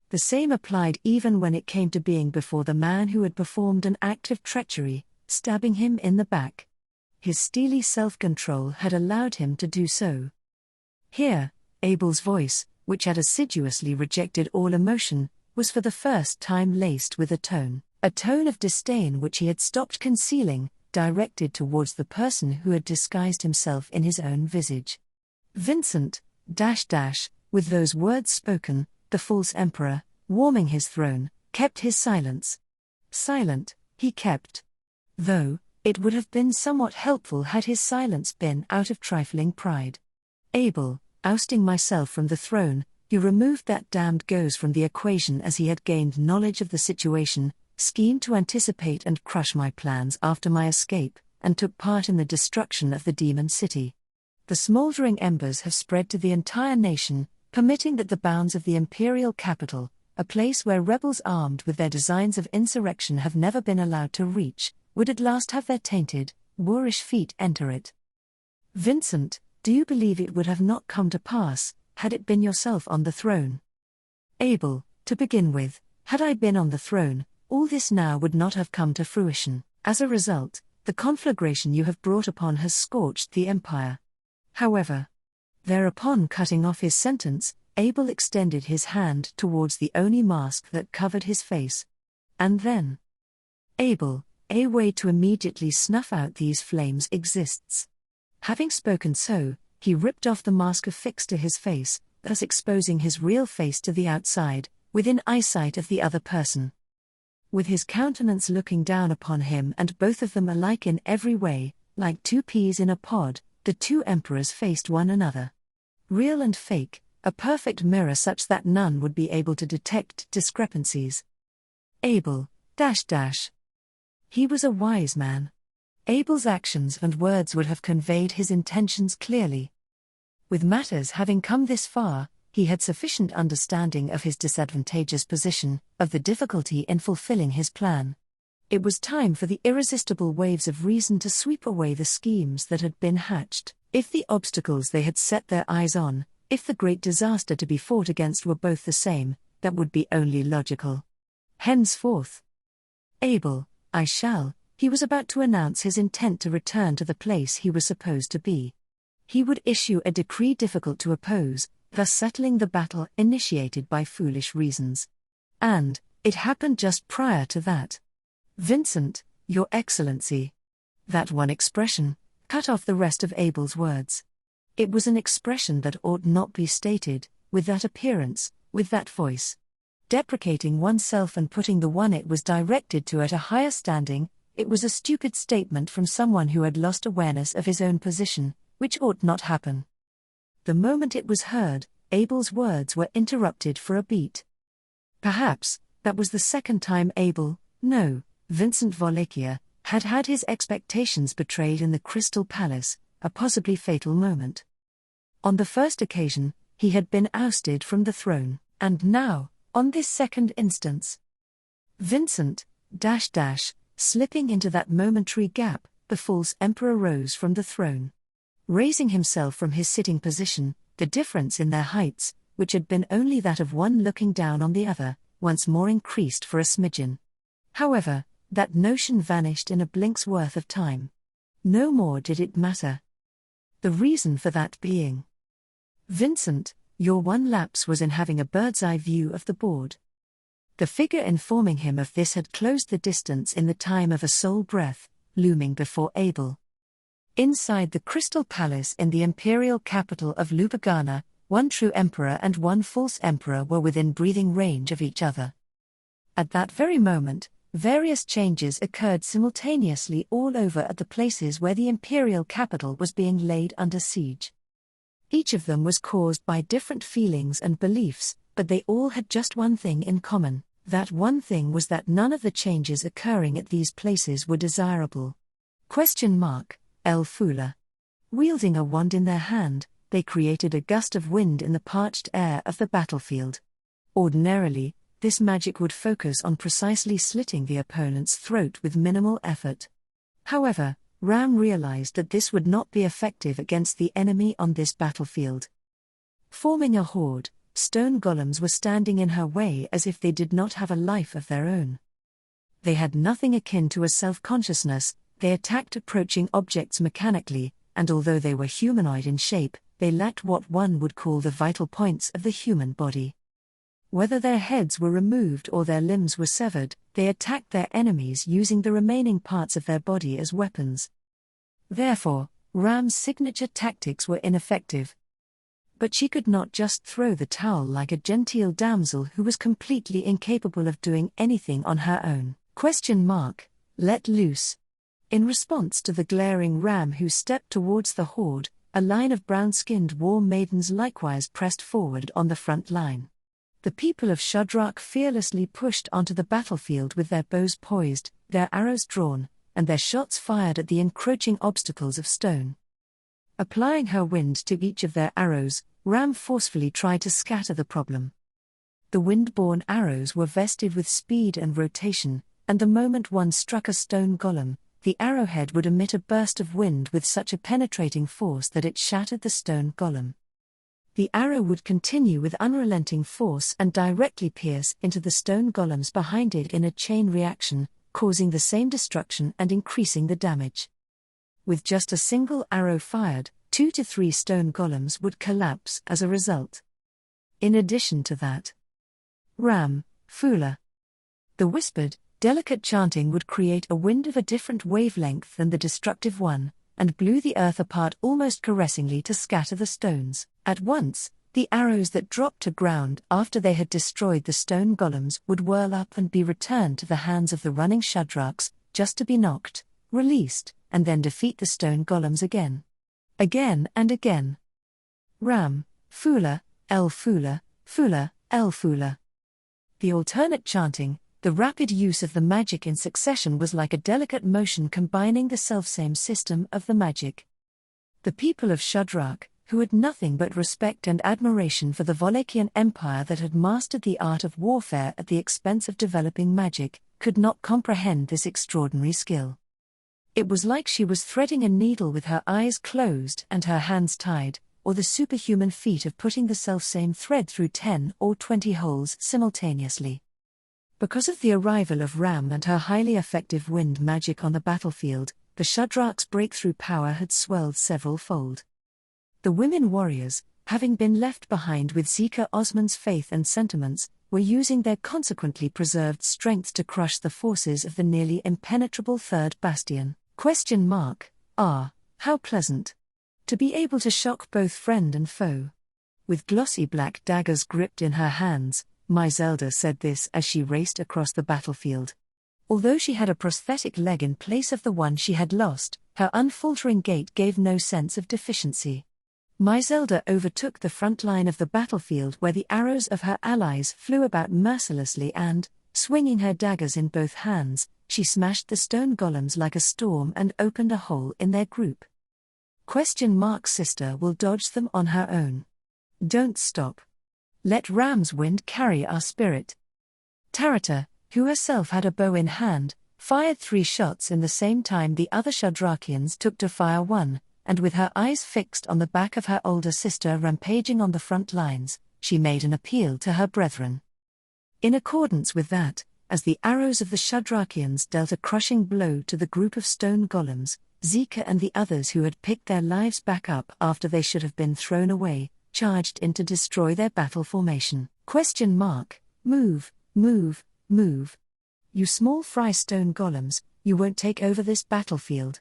The same applied even when it came to being before the man who had performed an act of treachery, stabbing him in the back. His steely self-control had allowed him to do so. Here, Abel's voice, which had assiduously rejected all emotion, was for the first time laced with a tone of disdain which he had stopped concealing, directed towards the person who had disguised himself in his own visage. Vincent, with those words spoken, the false emperor, warming his throne, kept his silence. Silent, he kept. Though, it would have been somewhat helpful had his silence been out of trifling pride. Abel, ousting myself from the throne, he removed that damned goes from the equation as he had gained knowledge of the situation, schemed to anticipate and crush my plans after my escape, and took part in the destruction of the demon city. The smoldering embers have spread to the entire nation, permitting that the bounds of the imperial capital, a place where rebels armed with their designs of insurrection have never been allowed to reach, would at last have their tainted, boorish feet enter it. Vincent, do you believe it would have not come to pass, had it been yourself on the throne? Abel, to begin with, had I been on the throne, all this now would not have come to fruition. As a result, the conflagration you have brought upon has scorched the empire. However, thereupon cutting off his sentence, Abel extended his hand towards the only mask that covered his face. And then, Abel, a way to immediately snuff out these flames exists. Having spoken so, he ripped off the mask affixed to his face, thus exposing his real face to the outside, within eyesight of the other person. With his countenance looking down upon him and both of them alike in every way, like two peas in a pod, the two emperors faced one another. Real and fake, a perfect mirror such that none would be able to detect discrepancies. Abel, He was a wise man. Abel's actions and words would have conveyed his intentions clearly. With matters having come this far, he had sufficient understanding of his disadvantageous position, of the difficulty in fulfilling his plan. It was time for the irresistible waves of reason to sweep away the schemes that had been hatched. If the obstacles they had set their eyes on, if the great disaster to be fought against were both the same, that would be only logical. Henceforth, Abel, he was about to announce his intent to return to the place he was supposed to be. He would issue a decree difficult to oppose, thus settling the battle initiated by foolish reasons. And, it happened just prior to that. Vincent, Your Excellency. That one expression cut off the rest of Abel's words. It was an expression that ought not be stated, with that appearance, with that voice. Deprecating oneself and putting the one it was directed to at a higher standing, it was a stupid statement from someone who had lost awareness of his own position, which ought not happen. The moment it was heard, Abel's words were interrupted for a beat. Perhaps, that was the second time Vincent Volachia, had had his expectations betrayed in the Crystal Palace, a possibly fatal moment. On the first occasion, he had been ousted from the throne, and now, on this second instance, Vincent, slipping into that momentary gap, the false emperor rose from the throne. Raising himself from his sitting position, the difference in their heights, which had been only that of one looking down on the other, once more increased for a smidgen. However, that notion vanished in a blink's worth of time. No more did it matter. The reason for that being, Vincent, your one lapse was in having a bird's-eye view of the board. The figure informing him of this had closed the distance in the time of a sole breath, looming before Abel. Inside the Crystal Palace in the imperial capital of Lupagana, one true emperor and one false emperor were within breathing range of each other. At that very moment, various changes occurred simultaneously all over at the places where the imperial capital was being laid under siege. Each of them was caused by different feelings and beliefs, but they all had just one thing in common. That one thing was that none of the changes occurring at these places were desirable. El Fula. Wielding a wand in their hand, they created a gust of wind in the parched air of the battlefield. Ordinarily, this magic would focus on precisely slitting the opponent's throat with minimal effort. However, Ram realized that this would not be effective against the enemy on this battlefield. Forming a horde, stone golems were standing in her way as if they did not have a life of their own. They had nothing akin to a self-consciousness, they attacked approaching objects mechanically, and although they were humanoid in shape, they lacked what one would call the vital points of the human body. Whether their heads were removed or their limbs were severed, they attacked their enemies using the remaining parts of their body as weapons. Therefore, Ram's signature tactics were ineffective. But she could not just throw the towel like a genteel damsel who was completely incapable of doing anything on her own. Let loose. In response to the glaring Ram who stepped towards the horde, a line of brown-skinned war maidens likewise pressed forward on the front line. The people of Shudrak fearlessly pushed onto the battlefield with their bows poised, their arrows drawn, and their shots fired at the encroaching obstacles of stone. Applying her wind to each of their arrows, Ram forcefully tried to scatter the problem. The wind-borne arrows were vested with speed and rotation, and the moment one struck a stone golem, the arrowhead would emit a burst of wind with such a penetrating force that it shattered the stone golem. The arrow would continue with unrelenting force and directly pierce into the stone golems behind it in a chain reaction, causing the same destruction and increasing the damage. With just a single arrow fired, 2 to 3 stone golems would collapse as a result. In addition to that, Ram, Fula. The whispered, delicate chanting would create a wind of a different wavelength than the destructive one, and blew the earth apart almost caressingly to scatter the stones. At once, the arrows that dropped to ground after they had destroyed the stone golems would whirl up and be returned to the hands of the running Shudraks, just to be knocked, released, and then defeat the stone golems again. Again and again. Ram, Fula, El Fula, Fula, El Fula. The alternate chanting, the rapid use of the magic in succession was like a delicate motion combining the selfsame system of the magic. The people of Shudrak, who had nothing but respect and admiration for the Volakian Empire that had mastered the art of warfare at the expense of developing magic, could not comprehend this extraordinary skill. It was like she was threading a needle with her eyes closed and her hands tied, or the superhuman feat of putting the selfsame thread through 10 or 20 holes simultaneously. Because of the arrival of Ram and her highly effective wind magic on the battlefield, the Shudrak's breakthrough power had swelled several-fold. The women warriors, having been left behind with Zika Osman's faith and sentiments, were using their consequently preserved strength to crush the forces of the nearly impenetrable third bastion. How pleasant. To be able to shock both friend and foe. With glossy black daggers gripped in her hands, Myzelda said this as she raced across the battlefield. Although she had a prosthetic leg in place of the one she had lost, her unfaltering gait gave no sense of deficiency. Myzelda overtook the front line of the battlefield where the arrows of her allies flew about mercilessly and, swinging her daggers in both hands, she smashed the stone golems like a storm and opened a hole in their group. Sister will dodge them on her own. Don't stop. Let Ram's wind carry our spirit. Tarata, who herself had a bow in hand, fired 3 shots in the same time the other Shudrakians took to fire 1, and with her eyes fixed on the back of her older sister rampaging on the front lines, she made an appeal to her brethren. In accordance with that, as the arrows of the Shudrakians dealt a crushing blow to the group of stone golems, Zika and the others who had picked their lives back up after they should have been thrown away, charged in to destroy their battle formation. Move, move, move. You small fry stone golems, you won't take over this battlefield.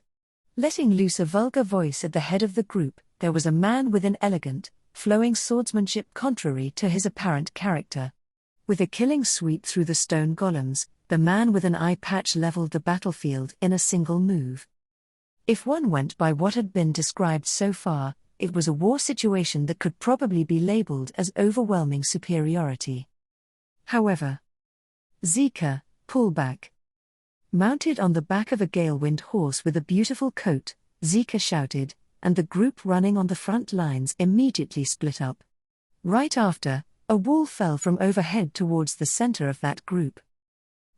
Letting loose a vulgar voice at the head of the group, there was a man with an elegant, flowing swordsmanship contrary to his apparent character. With a killing sweep through the stone golems, the man with an eye patch leveled the battlefield in a single move. If one went by what had been described so far, it was a war situation that could probably be labeled as overwhelming superiority. However, Zika, pull back. Mounted on the back of a gale-wind horse with a beautiful coat, Zika shouted, and the group running on the front lines immediately split up. Right after, a wall fell from overhead towards the center of that group.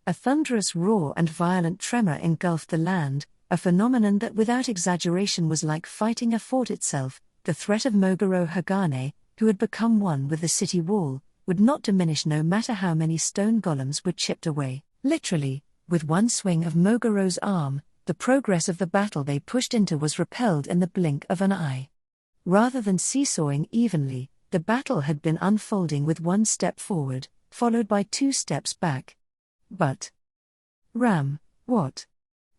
A thunderous roar and violent tremor engulfed the land, a phenomenon that without exaggeration was like fighting a fort itself. The threat of Mogoro Hagane, who had become one with the city wall, would not diminish no matter how many stone golems were chipped away. Literally, with one swing of Mogoro's arm, the progress of the battle they pushed into was repelled in the blink of an eye. Rather than seesawing evenly, the battle had been unfolding with one step forward, followed by 2 steps back. But Ram, what?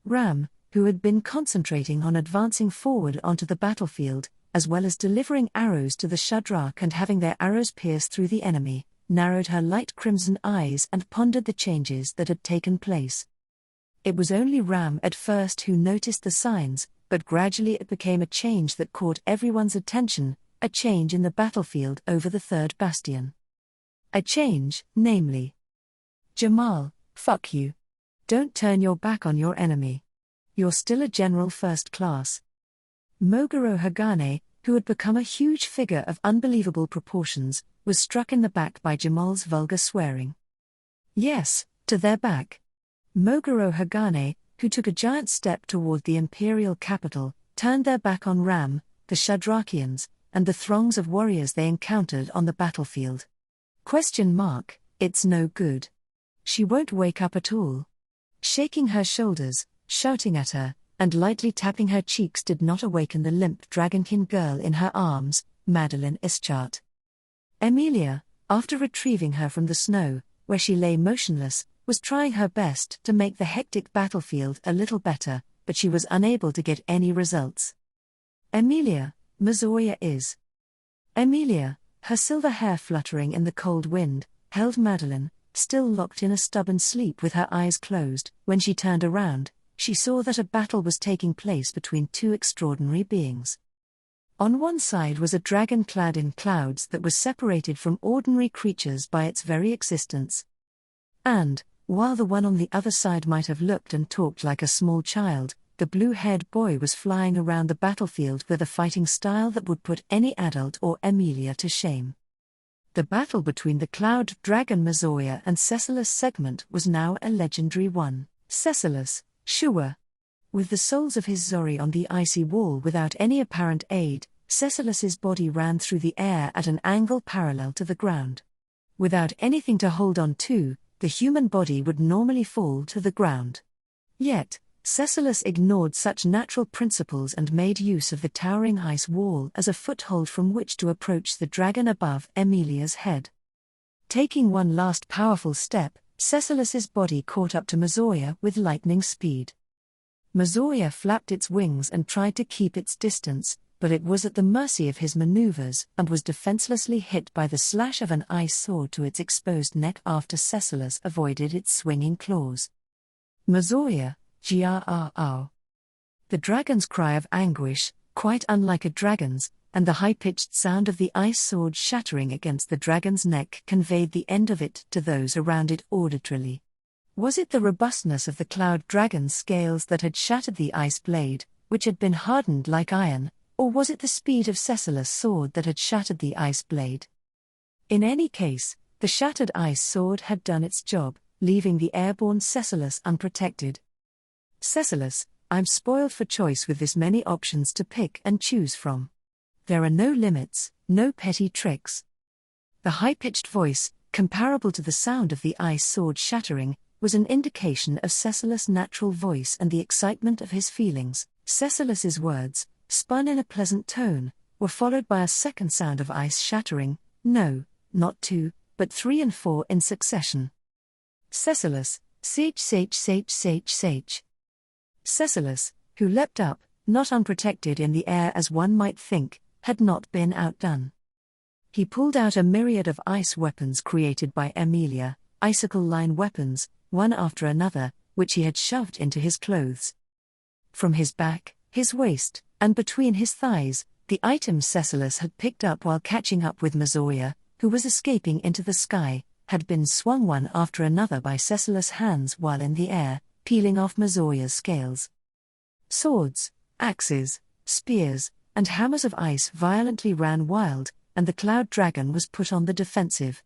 Ram, who had been concentrating on advancing forward onto the battlefield, as well as delivering arrows to the Shudrak and having their arrows pierce through the enemy, narrowed her light crimson eyes and pondered the changes that had taken place. It was only Ram at first who noticed the signs, but gradually it became a change that caught everyone's attention, a change in the battlefield over the third bastion. A change, namely, Jamal, fuck you. Don't turn your back on your enemy. You're still a general first class. Moguro Hagane, who had become a huge figure of unbelievable proportions, was struck in the back by Jamal's vulgar swearing. Yes, to their back. Moguro Hagane, who took a giant step toward the imperial capital, turned their back on Ram, the Shadrakians, and the throngs of warriors they encountered on the battlefield. It's no good. She won't wake up at all. Shaking her shoulders, shouting at her, and lightly tapping her cheeks did not awaken the limp dragonkin girl in her arms, Madeline Ischart. Emilia, after retrieving her from the snow, where she lay motionless, was trying her best to make the hectic battlefield a little better, but she was unable to get any results. Emilia, Mizoya is. Emilia, her silver hair fluttering in the cold wind, held Madeline, still locked in a stubborn sleep with her eyes closed. When she turned around, she saw that a battle was taking place between 2 extraordinary beings. On one side was a dragon clad in clouds that was separated from ordinary creatures by its very existence. And, while the one on the other side might have looked and talked like a small child, the blue-haired boy was flying around the battlefield with a fighting style that would put any adult or Emilia to shame. The battle between the cloud dragon Mizoya and Cecilus segment was now a legendary one. Cecilus, sure. With the soles of his Zori on the icy wall without any apparent aid, Cecilus's body ran through the air at an angle parallel to the ground. Without anything to hold on to, the human body would normally fall to the ground. Yet, Cecilus ignored such natural principles and made use of the towering ice wall as a foothold from which to approach the dragon above Emilia's head. Taking one last powerful step, Cecilus's body caught up to Mizoya with lightning speed. Mizoya flapped its wings and tried to keep its distance, but it was at the mercy of his maneuvers and was defenselessly hit by the slash of an ice sword to its exposed neck after Cecilus avoided its swinging claws. Mizoya, grrr. The dragon's cry of anguish, quite unlike a dragon's, and the high-pitched sound of the ice sword shattering against the dragon's neck conveyed the end of it to those around it auditorily. Was it the robustness of the cloud dragon's scales that had shattered the ice blade, which had been hardened like iron, or was it the speed of Cecilus' sword that had shattered the ice blade? In any case, the shattered ice sword had done its job, leaving the airborne Cecilus unprotected. Cecilus, I'm spoiled for choice with this many options to pick and choose from. There are no limits, no petty tricks. The high-pitched voice, comparable to the sound of the ice sword shattering, was an indication of Cecilus' natural voice and the excitement of his feelings. Cecilus's words, spun in a pleasant tone, were followed by a second sound of ice shattering, no, not 2, but 3 and 4 in succession. Cecilus, sage. Cecilus, who leapt up, not unprotected in the air as one might think, had not been outdone. He pulled out a myriad of ice weapons created by Emilia, icicle-line weapons, one after another, which he had shoved into his clothes. From his back, his waist, and between his thighs, the items Cecilus had picked up while catching up with Mizoya, who was escaping into the sky, had been swung one after another by Cecilus' hands while in the air, peeling off Mizoya's scales. Swords, axes, spears, and hammers of ice violently ran wild, and the cloud dragon was put on the defensive.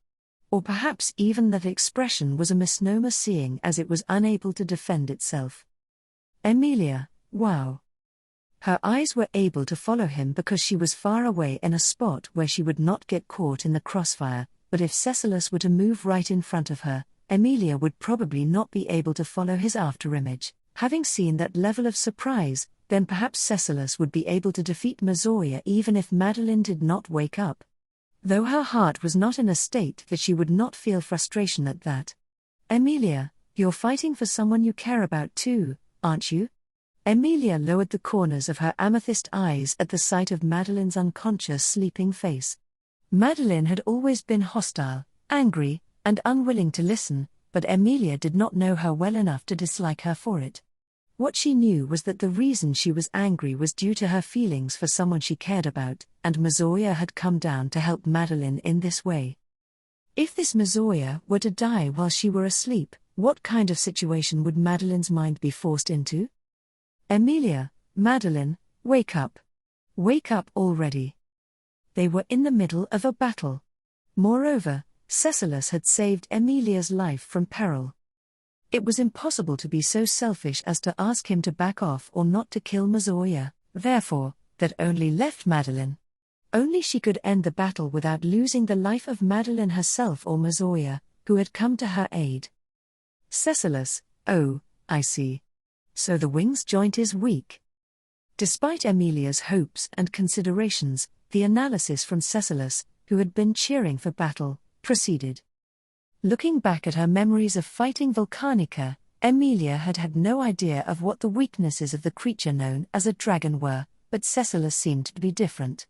Or perhaps even that expression was a misnomer, seeing as it was unable to defend itself. Emilia, wow. Her eyes were able to follow him because she was far away in a spot where she would not get caught in the crossfire, but if Cecilus were to move right in front of her, Emilia would probably not be able to follow his afterimage. Having seen that level of surprise, then perhaps Cecilus would be able to defeat Mazoya even if Madeline did not wake up. Though her heart was not in a state that she would not feel frustration at that. "Emilia, you're fighting for someone you care about too, aren't you?" Emilia lowered the corners of her amethyst eyes at the sight of Madeline's unconscious sleeping face. Madeline had always been hostile, angry, and unwilling to listen, but Emilia did not know her well enough to dislike her for it. What she knew was that the reason she was angry was due to her feelings for someone she cared about, and Mazoya had come down to help Madeline in this way. If this Mazoya were to die while she were asleep, what kind of situation would Madeline's mind be forced into? "Emilia, Madeline, wake up. Wake up already." They were in the middle of a battle. Moreover, Cecilus had saved Emilia's life from peril. It was impossible to be so selfish as to ask him to back off or not to kill Mazoya, therefore, that only left Madeline. Only she could end the battle without losing the life of Madeline herself or Mazoya, who had come to her aid. Cecilus, oh, I see. So the wings joint is weak. Despite Emilia's hopes and considerations, the analysis from Cecilus, who had been cheering for battle, proceeded. Looking back at her memories of fighting Volcanica, Emilia had had no idea of what the weaknesses of the creature known as a dragon were, but Cecilus seemed to be different.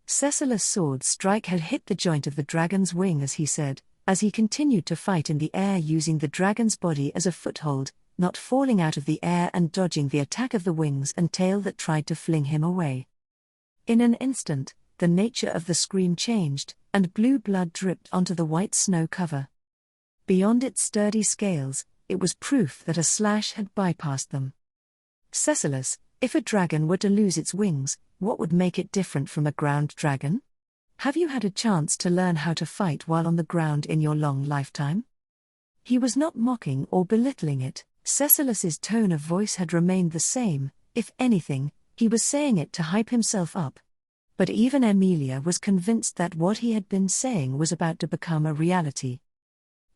Cecilus' sword strike had hit the joint of the dragon's wing, as he said, as he continued to fight in the air using the dragon's body as a foothold, not falling out of the air and dodging the attack of the wings and tail that tried to fling him away. In an instant, the nature of the scream changed, and blue blood dripped onto the white snow cover. Beyond its sturdy scales, it was proof that a slash had bypassed them. "Cecilus, if a dragon were to lose its wings, what would make it different from a ground dragon? Have you had a chance to learn how to fight while on the ground in your long lifetime?" He was not mocking or belittling it. Cecilus's tone of voice had remained the same. If anything, he was saying it to hype himself up. But even Emilia was convinced that what he had been saying was about to become a reality.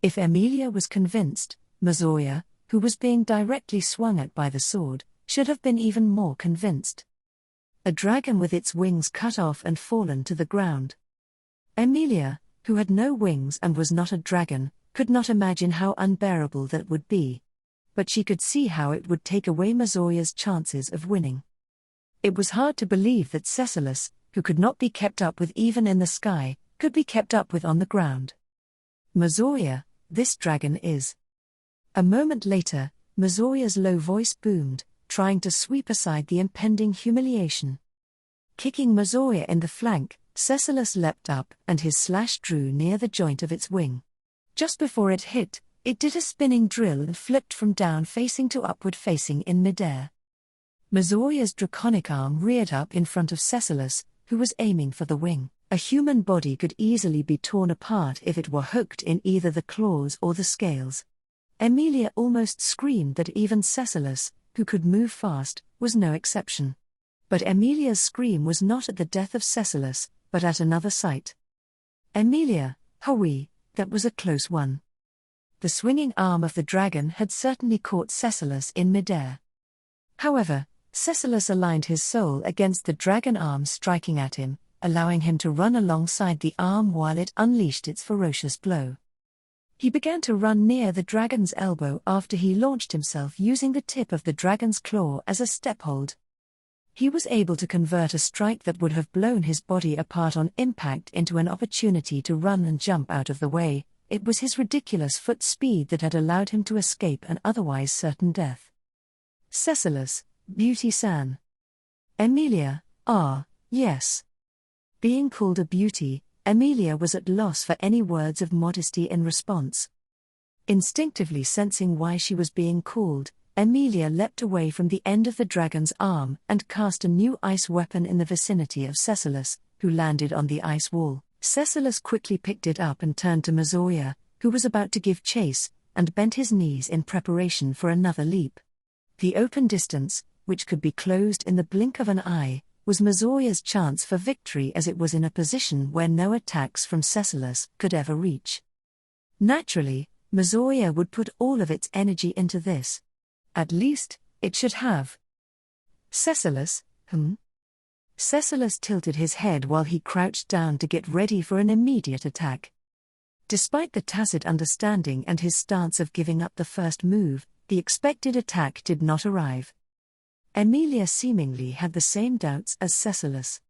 If Emilia was convinced, Mazoya, who was being directly swung at by the sword, should have been even more convinced. A dragon with its wings cut off and fallen to the ground. Emilia, who had no wings and was not a dragon, could not imagine how unbearable that would be. But she could see how it would take away Mazoya's chances of winning. It was hard to believe that Cecilus, who could not be kept up with even in the sky, could be kept up with on the ground. "Mazoya, this dragon is." A moment later, Mazoya's low voice boomed, trying to sweep aside the impending humiliation. Kicking Mazoya in the flank, Cecilus leapt up and his slash drew near the joint of its wing. Just before it hit, it did a spinning drill and flipped from down-facing to upward-facing in midair. Mazoya's draconic arm reared up in front of Cecilus, who was aiming for the wing. A human body could easily be torn apart if it were hooked in either the claws or the scales. Emilia almost screamed that even Cecilus, who could move fast, was no exception. But Emilia's scream was not at the death of Cecilus, but at another sight. "Emilia, Hui, that was a close one." The swinging arm of the dragon had certainly caught Cecilus in midair. However, Cecilus aligned his soul against the dragon arm striking at him, allowing him to run alongside the arm while it unleashed its ferocious blow. He began to run near the dragon's elbow after he launched himself using the tip of the dragon's claw as a step-hold. He was able to convert a strike that would have blown his body apart on impact into an opportunity to run and jump out of the way. It was his ridiculous foot speed that had allowed him to escape an otherwise certain death. "Cecilus, Beauty-san." "Emilia, yes." Being called a beauty, Emilia was at loss for any words of modesty in response. Instinctively sensing why she was being called, Emilia leapt away from the end of the dragon's arm and cast a new ice weapon in the vicinity of Cecilus, who landed on the ice wall. Cecilus quickly picked it up and turned to Mazoya, who was about to give chase, and bent his knees in preparation for another leap. The open distance, which could be closed in the blink of an eye, was Mazoya's chance for victory, as it was in a position where no attacks from Cecilus could ever reach. Naturally, Mazoya would put all of its energy into this. At least, it should have. Cecilus, Cecilus tilted his head while he crouched down to get ready for an immediate attack. Despite the tacit understanding and his stance of giving up the first move, the expected attack did not arrive. Emilia seemingly had the same doubts as Cecilus.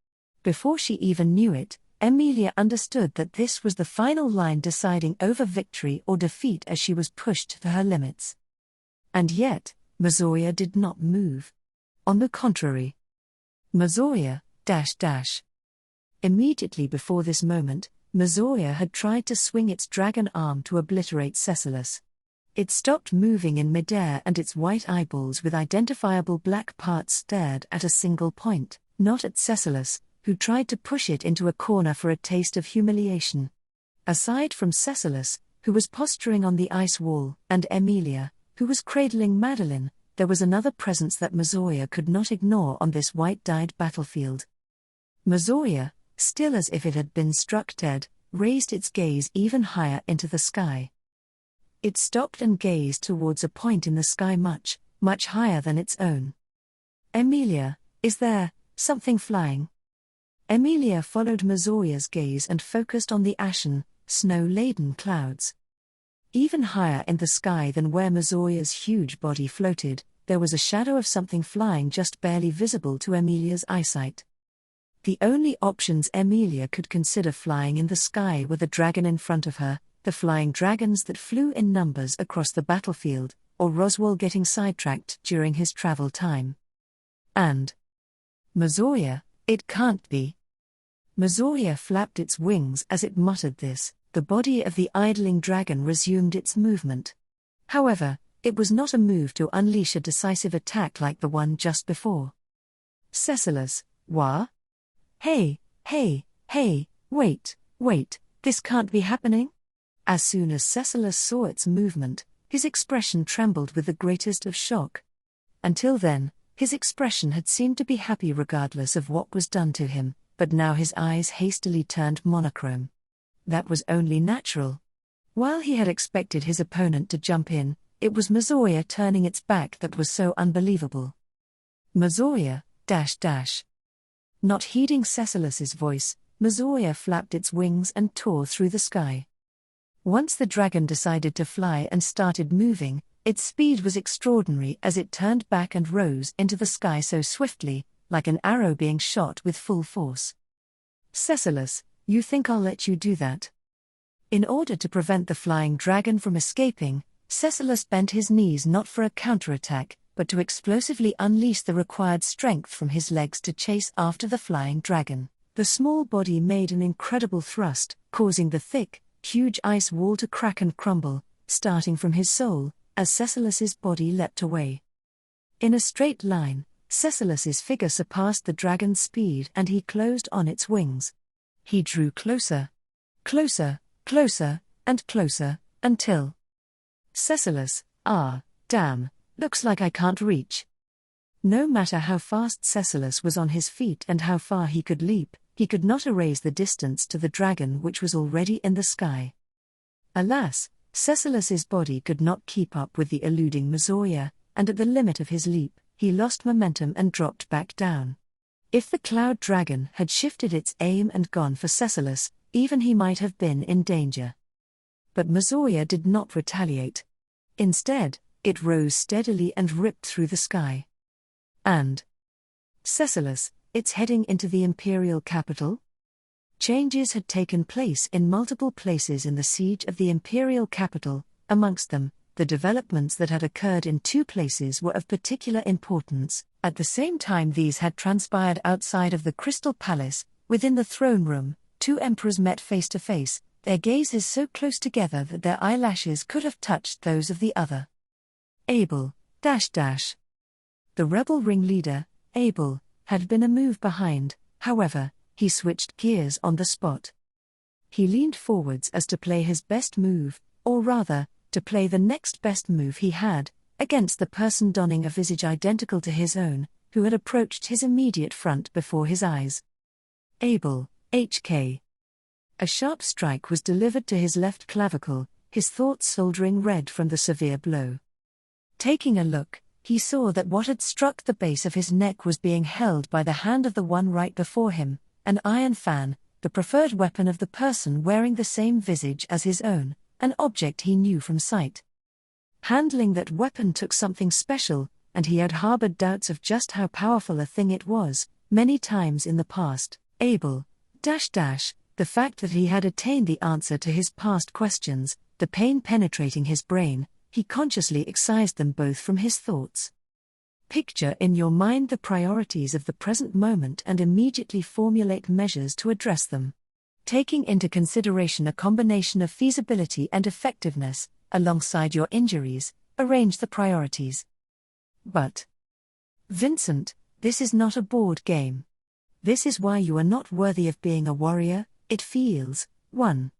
Before she even knew it, Emilia understood that this was the final line deciding over victory or defeat as she was pushed to her limits. And yet, Mizuya did not move. On the contrary. Mizuya, Immediately before this moment, Mizuya had tried to swing its dragon arm to obliterate Cecilus. It stopped moving in midair and its white eyeballs with identifiable black parts stared at a single point, not at Cecilus, who tried to push it into a corner for a taste of humiliation. Aside from Cecilus, who was posturing on the ice wall, and Emilia, who was cradling Madeline, there was another presence that Mizuya could not ignore on this white-dyed battlefield. Mizuya, still as if it had been struck dead, raised its gaze even higher into the sky. It stopped and gazed towards a point in the sky much, much higher than its own. Emilia, is there something flying? Emilia followed Mizuya's gaze and focused on the ashen, snow-laden clouds. Even higher in the sky than where Mizuya's huge body floated, there was a shadow of something flying just barely visible to Emilia's eyesight. The only options Emilia could consider flying in the sky were the dragon in front of her, the flying dragons that flew in numbers across the battlefield, or Roswell getting sidetracked during his travel time. And Mizuya, it can't be. Mizuya flapped its wings as it muttered this. The body of the idling dragon resumed its movement. However, it was not a move to unleash a decisive attack like the one just before. Cecilus, wah? Hey, wait, this can't be happening? As soon as Cecilus saw its movement, his expression trembled with the greatest of shock. Until then, his expression had seemed to be happy regardless of what was done to him, but now his eyes hastily turned monochrome. That was only natural. While he had expected his opponent to jump in, it was Mizuya turning its back that was so unbelievable. Mizuya, Not heeding Cecilus's voice, Mizuya flapped its wings and tore through the sky. Once the dragon decided to fly and started moving, its speed was extraordinary as it turned back and rose into the sky so swiftly, like an arrow being shot with full force. Cecilus, you think I'll let you do that? In order to prevent the flying dragon from escaping, Cecilus bent his knees not for a counterattack, but to explosively unleash the required strength from his legs to chase after the flying dragon. The small body made an incredible thrust, causing the thick, huge ice wall to crack and crumble, starting from his soul, as Cecilus's body leapt away. In a straight line, Cecilus's figure surpassed the dragon's speed and he closed on its wings. He drew closer, and closer, until Cecilus, damn, looks like I can't reach. No matter how fast Cecilus was on his feet and how far he could leap, he could not erase the distance to the dragon which was already in the sky. Alas, Cecilus's body could not keep up with the eluding Mizuya, and at the limit of his leap, he lost momentum and dropped back down. If the cloud dragon had shifted its aim and gone for Cecilus, even he might have been in danger. But Mizuya did not retaliate. Instead, it rose steadily and ripped through the sky. And Cecilus, it's heading into the imperial capital? Changes had taken place in multiple places in the siege of the imperial capital. Amongst them, the developments that had occurred in two places were of particular importance. At the same time these had transpired outside of the Crystal Palace, within the throne room, two emperors met face to face, their gazes so close together that their eyelashes could have touched those of the other. Abel, The rebel ringleader, Abel, had been a move behind, however, he switched gears on the spot. He leaned forwards as to play his best move, or rather, to play the next best move he had, against the person donning a visage identical to his own, who had approached his immediate front before his eyes. Abel, HK. A sharp strike was delivered to his left clavicle, his thoughts soldering red from the severe blow. Taking a look, he saw that what had struck the base of his neck was being held by the hand of the one right before him, an iron fan, the preferred weapon of the person wearing the same visage as his own, an object he knew from sight. Handling that weapon took something special, and he had harbored doubts of just how powerful a thing it was, many times in the past. Abel, the fact that he had attained the answer to his past questions, the pain penetrating his brain, he consciously excised them both from his thoughts. Picture in your mind the priorities of the present moment and immediately formulate measures to address them. Taking into consideration a combination of feasibility and effectiveness, alongside your injuries, arrange the priorities. But, Vincent, this is not a board game. This is why you are not worthy of being a warrior, it feels. 1.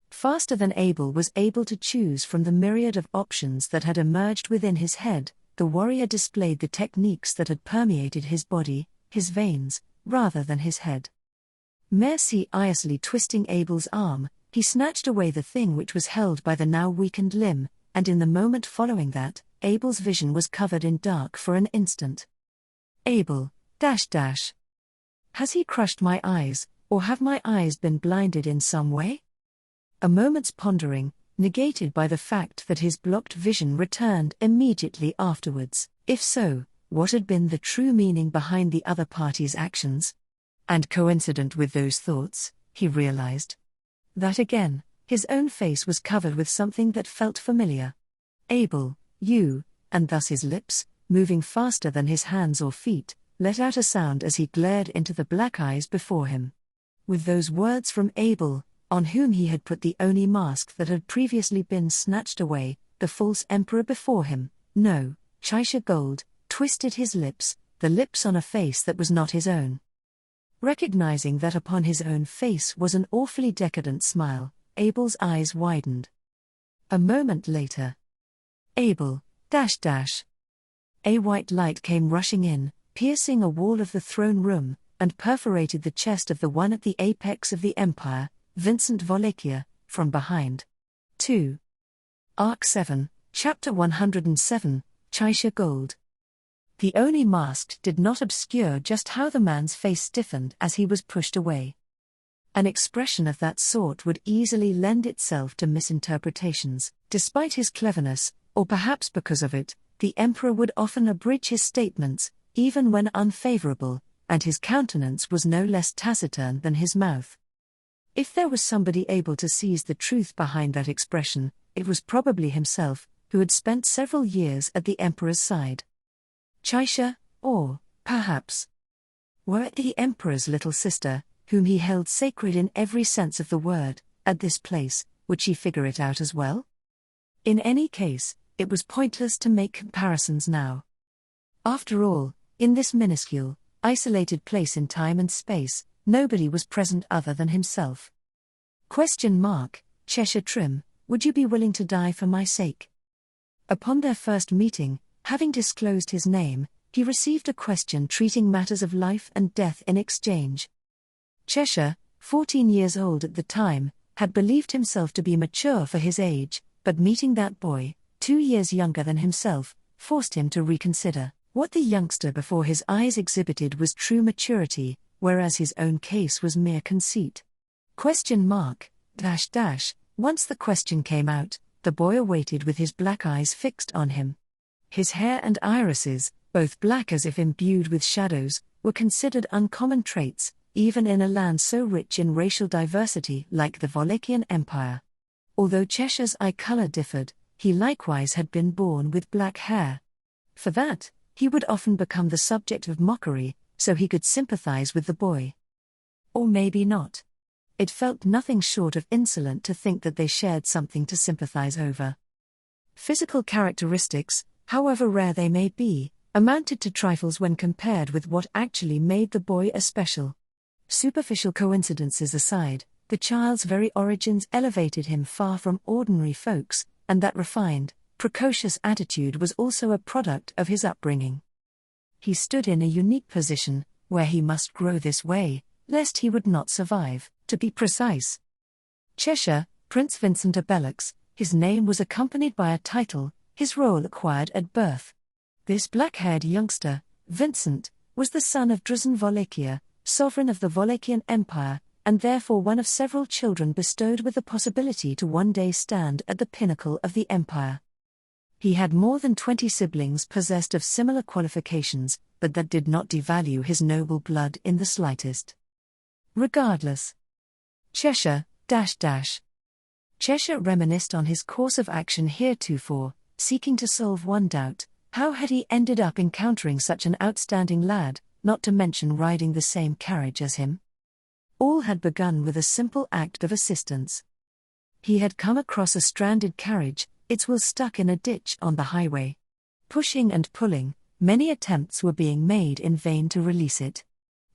Faster than Abel was able to choose from the myriad of options that had emerged within his head, the warrior displayed the techniques that had permeated his body, his veins, rather than his head. Mercilessly twisting Abel's arm, he snatched away the thing which was held by the now weakened limb, and in the moment following that, Abel's vision was covered in dark for an instant. Abel, Has he crushed my eyes, or have my eyes been blinded in some way? A moment's pondering, negated by the fact that his blocked vision returned immediately afterwards. If so, what had been the true meaning behind the other party's actions? And coincident with those thoughts, he realized that again, his own face was covered with something that felt familiar. Abel, you, and thus his lips, moving faster than his hands or feet, let out a sound as he glared into the black eyes before him. With those words from Abel, on whom he had put the only mask that had previously been snatched away, the false emperor before him, no, Chaisha Gold, twisted his lips, the lips on a face that was not his own. Recognizing that upon his own face was an awfully decadent smile, Abel's eyes widened. A moment later, Abel, A white light came rushing in, piercing a wall of the throne room, and perforated the chest of the one at the apex of the empire, Vincent Volakia, from behind. 2. Arc 7, Chapter 107, Chaisha Gold. The Oni masked did not obscure just how the man's face stiffened as he was pushed away. An expression of that sort would easily lend itself to misinterpretations. Despite his cleverness, or perhaps because of it, the emperor would often abridge his statements, even when unfavorable, and his countenance was no less taciturn than his mouth. If there was somebody able to seize the truth behind that expression, it was probably himself, who had spent several years at the emperor's side. Chaisha, or, perhaps, were it the emperor's little sister, whom he held sacred in every sense of the word, at this place, would she figure it out as well? In any case, it was pointless to make comparisons now. After all, in this minuscule, isolated place in time and space, nobody was present other than himself. Cheshire Trim, would you be willing to die for my sake? Upon their first meeting, having disclosed his name, he received a question treating matters of life and death in exchange. Cheshire, 14 years old at the time, had believed himself to be mature for his age, but meeting that boy, 2 years younger than himself, forced him to reconsider. What the youngster before his eyes exhibited was true maturity, whereas his own case was mere conceit. Once the question came out, the boy awaited with his black eyes fixed on him. His hair and irises, both black as if imbued with shadows, were considered uncommon traits, even in a land so rich in racial diversity like the Volakian Empire. Although Cheshire's eye color differed, he likewise had been born with black hair. For that, he would often become the subject of mockery, so he could sympathize with the boy. Or maybe not. It felt nothing short of insolent to think that they shared something to sympathize over. Physical characteristics, however rare they may be, amounted to trifles when compared with what actually made the boy a special. Superficial coincidences aside, the child's very origins elevated him far from ordinary folks, and that refined, precocious attitude was also a product of his upbringing. He stood in a unique position, where he must grow this way, lest he would not survive. To be precise, Cheshire, Prince Vincent Abelux, his name was accompanied by a title, his role acquired at birth. This black-haired youngster, Vincent, was the son of Drazen Wallachia, sovereign of the Wallachian Empire, and therefore one of several children bestowed with the possibility to one day stand at the pinnacle of the empire. He had more than 20 siblings possessed of similar qualifications, but that did not devalue his noble blood in the slightest. Regardless. Cheshire, Cheshire reminisced on his course of action heretofore, seeking to solve one doubt: how had he ended up encountering such an outstanding lad, not to mention riding the same carriage as him? All had begun with a simple act of assistance. He had come across a stranded carriage, its wheel stuck in a ditch on the highway. Pushing and pulling, many attempts were being made in vain to release it.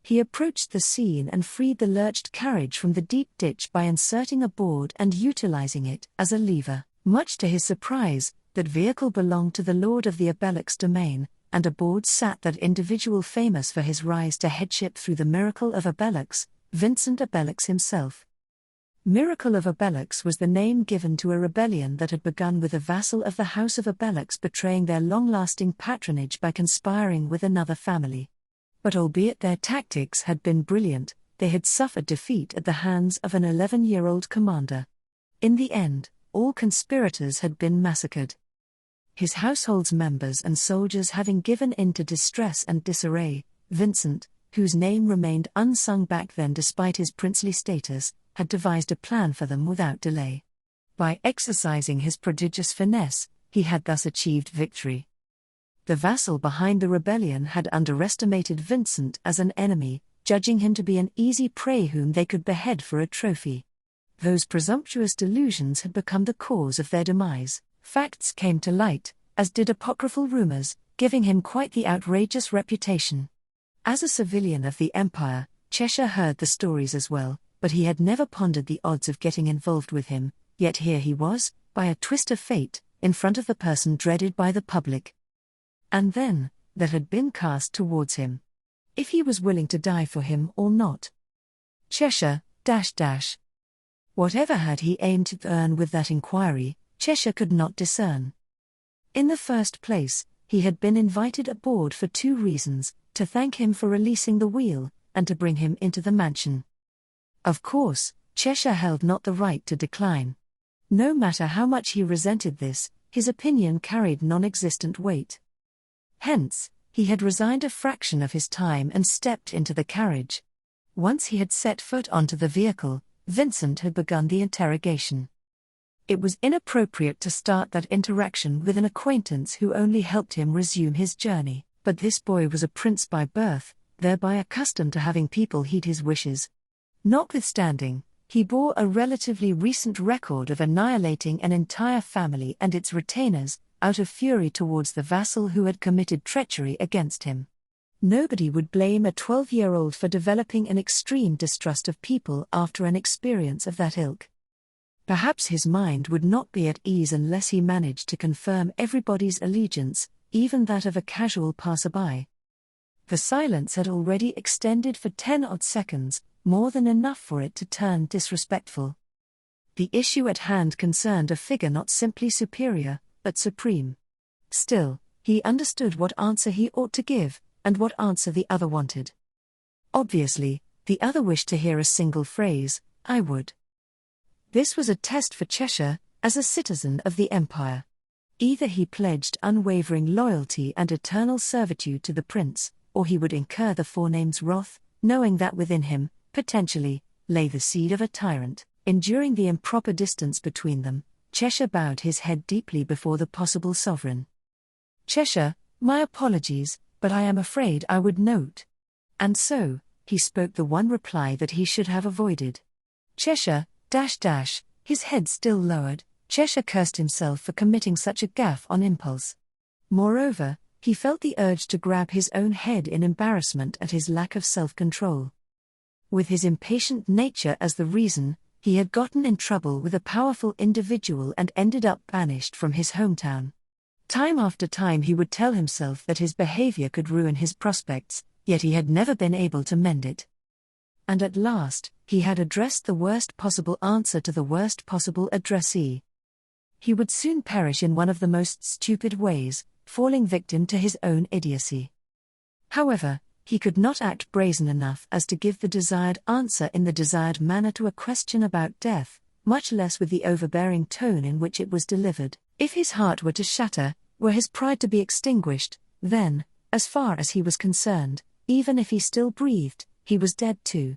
He approached the scene and freed the lurched carriage from the deep ditch by inserting a board and utilizing it as a lever. Much to his surprise, that vehicle belonged to the lord of the Abelix domain, and aboard sat that individual famous for his rise to headship through the miracle of Abelix, Vincent Abelix himself. Miracle of Abelix was the name given to a rebellion that had begun with a vassal of the house of Abelix betraying their long-lasting patronage by conspiring with another family. But albeit their tactics had been brilliant, they had suffered defeat at the hands of an 11-year-old commander. In the end, all conspirators had been massacred. His household's members and soldiers having given in to distress and disarray, Vincent, whose name remained unsung back then despite his princely status, had devised a plan for them without delay. By exercising his prodigious finesse, he had thus achieved victory. The vassal behind the rebellion had underestimated Vincent as an enemy, judging him to be an easy prey whom they could behead for a trophy. Those presumptuous delusions had become the cause of their demise. Facts came to light, as did apocryphal rumors, giving him quite the outrageous reputation. As a civilian of the empire, Cheshire heard the stories as well, but he had never pondered the odds of getting involved with him, yet here he was, by a twist of fate, in front of the person dreaded by the public. And then, that had been cast towards him. If he was willing to die for him or not. Cheshire, Whatever had he aimed to earn with that inquiry, Cheshire could not discern. In the first place, he had been invited aboard for two reasons: to thank him for releasing the wheel, and to bring him into the mansion. Of course, Cheshire held not the right to decline. No matter how much he resented this, his opinion carried non-existent weight. Hence, he had resigned a fraction of his time and stepped into the carriage. Once he had set foot onto the vehicle, Vincent had begun the interrogation. It was inappropriate to start that interaction with an acquaintance who only helped him resume his journey, but this boy was a prince by birth, thereby accustomed to having people heed his wishes. Notwithstanding, he bore a relatively recent record of annihilating an entire family and its retainers, out of fury towards the vassal who had committed treachery against him. Nobody would blame a 12-year-old for developing an extreme distrust of people after an experience of that ilk. Perhaps his mind would not be at ease unless he managed to confirm everybody's allegiance, even that of a casual passerby. The silence had already extended for 10 odd seconds, more than enough for it to turn disrespectful. The issue at hand concerned a figure not simply superior, but supreme. Still, he understood what answer he ought to give, and what answer the other wanted. Obviously, the other wished to hear a single phrase: "I would." This was a test for Cheshire, as a citizen of the empire. Either he pledged unwavering loyalty and eternal servitude to the prince, or he would incur the forename's wrath, knowing that within him, potentially, lay the seed of a tyrant. Enduring the improper distance between them, Cheshire bowed his head deeply before the possible sovereign. "Cheshire, my apologies, but I am afraid I would note." And so, he spoke the one reply that he should have avoided. Cheshire, his head still lowered, Cheshire cursed himself for committing such a gaffe on impulse. Moreover, he felt the urge to grab his own head in embarrassment at his lack of self-control. With his impatient nature as the reason, he had gotten in trouble with a powerful individual and ended up banished from his hometown. Time after time he would tell himself that his behavior could ruin his prospects, yet he had never been able to mend it. And at last, he had addressed the worst possible answer to the worst possible addressee. He would soon perish in one of the most stupid ways, falling victim to his own idiocy. However, he could not act brazen enough as to give the desired answer in the desired manner to a question about death, much less with the overbearing tone in which it was delivered. If his heart were to shatter, were his pride to be extinguished, then, as far as he was concerned, even if he still breathed, he was dead too.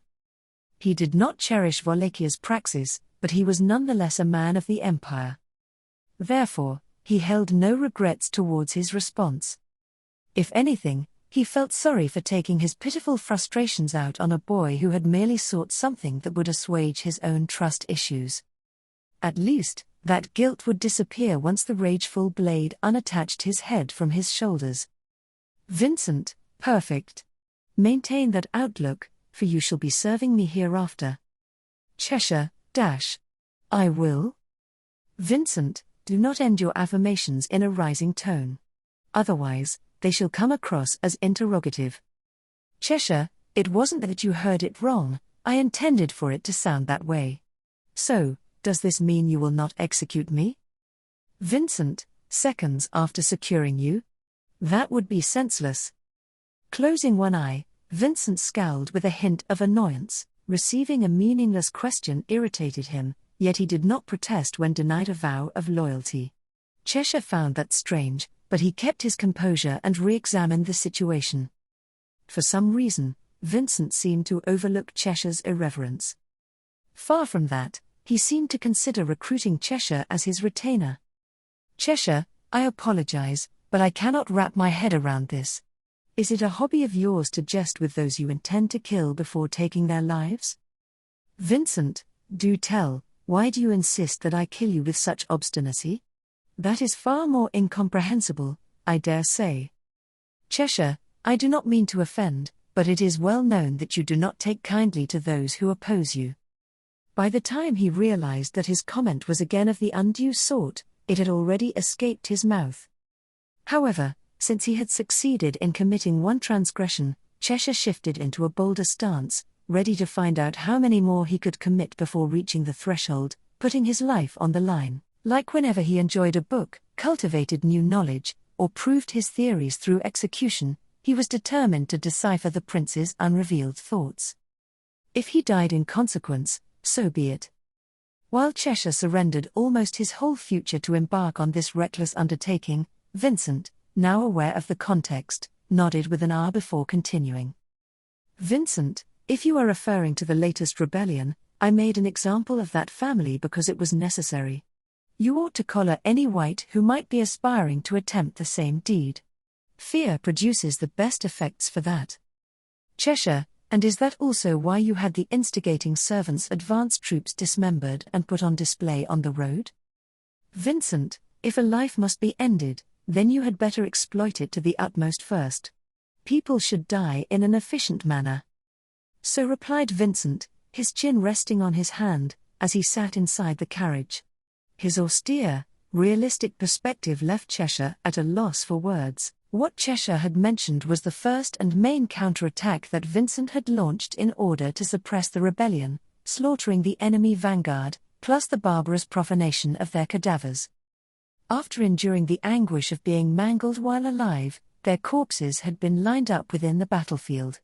He did not cherish Wallachier's praxis, but he was nonetheless a man of the empire. Therefore, he held no regrets towards his response. If anything, he felt sorry for taking his pitiful frustrations out on a boy who had merely sought something that would assuage his own trust issues. At least, that guilt would disappear once the rageful blade unattached his head from his shoulders. Vincent, perfect. Maintain that outlook, for you shall be serving me hereafter. Cheshire, I will. Vincent, do not end your affirmations in a rising tone. Otherwise, they shall come across as interrogative. Cheshire, it wasn't that you heard it wrong, I intended for it to sound that way. So, does this mean you will not execute me? Vincent, seconds after securing you? That would be senseless. Closing one eye, Vincent scowled with a hint of annoyance. Receiving a meaningless question irritated him, yet he did not protest when denied a vow of loyalty. Cheshire found that strange, but he kept his composure and re-examined the situation. For some reason, Vincent seemed to overlook Cheshire's irreverence. Far from that, he seemed to consider recruiting Cheshire as his retainer. Cheshire, I apologize, but I cannot wrap my head around this. Is it a hobby of yours to jest with those you intend to kill before taking their lives? Vincent, do tell, why do you insist that I kill you with such obstinacy? That is far more incomprehensible, I dare say. Cheshire, I do not mean to offend, but it is well known that you do not take kindly to those who oppose you. By the time he realized that his comment was again of the undue sort, it had already escaped his mouth. However, since he had succeeded in committing one transgression, Cheshire shifted into a bolder stance, ready to find out how many more he could commit before reaching the threshold, putting his life on the line. Like whenever he enjoyed a book, cultivated new knowledge, or proved his theories through execution, he was determined to decipher the prince's unrevealed thoughts. If he died in consequence, so be it. While Cheshire surrendered almost his whole future to embark on this reckless undertaking, Vincent, now aware of the context, nodded with an R before continuing. Vincent, if you are referring to the latest rebellion, I made an example of that family because it was necessary. You ought to collar any white who might be aspiring to attempt the same deed. Fear produces the best effects for that. Cheshire, and is that also why you had the instigating servants' advance troops dismembered and put on display on the road? Vincent, if a life must be ended, then you had better exploit it to the utmost first. People should die in an efficient manner. So replied Vincent, his chin resting on his hand, as he sat inside the carriage. His austere, realistic perspective left Cheshire at a loss for words. What Cheshire had mentioned was the first and main counterattack that Vincent had launched in order to suppress the rebellion, slaughtering the enemy vanguard, plus the barbarous profanation of their cadavers. After enduring the anguish of being mangled while alive, their corpses had been lined up within the battlefield.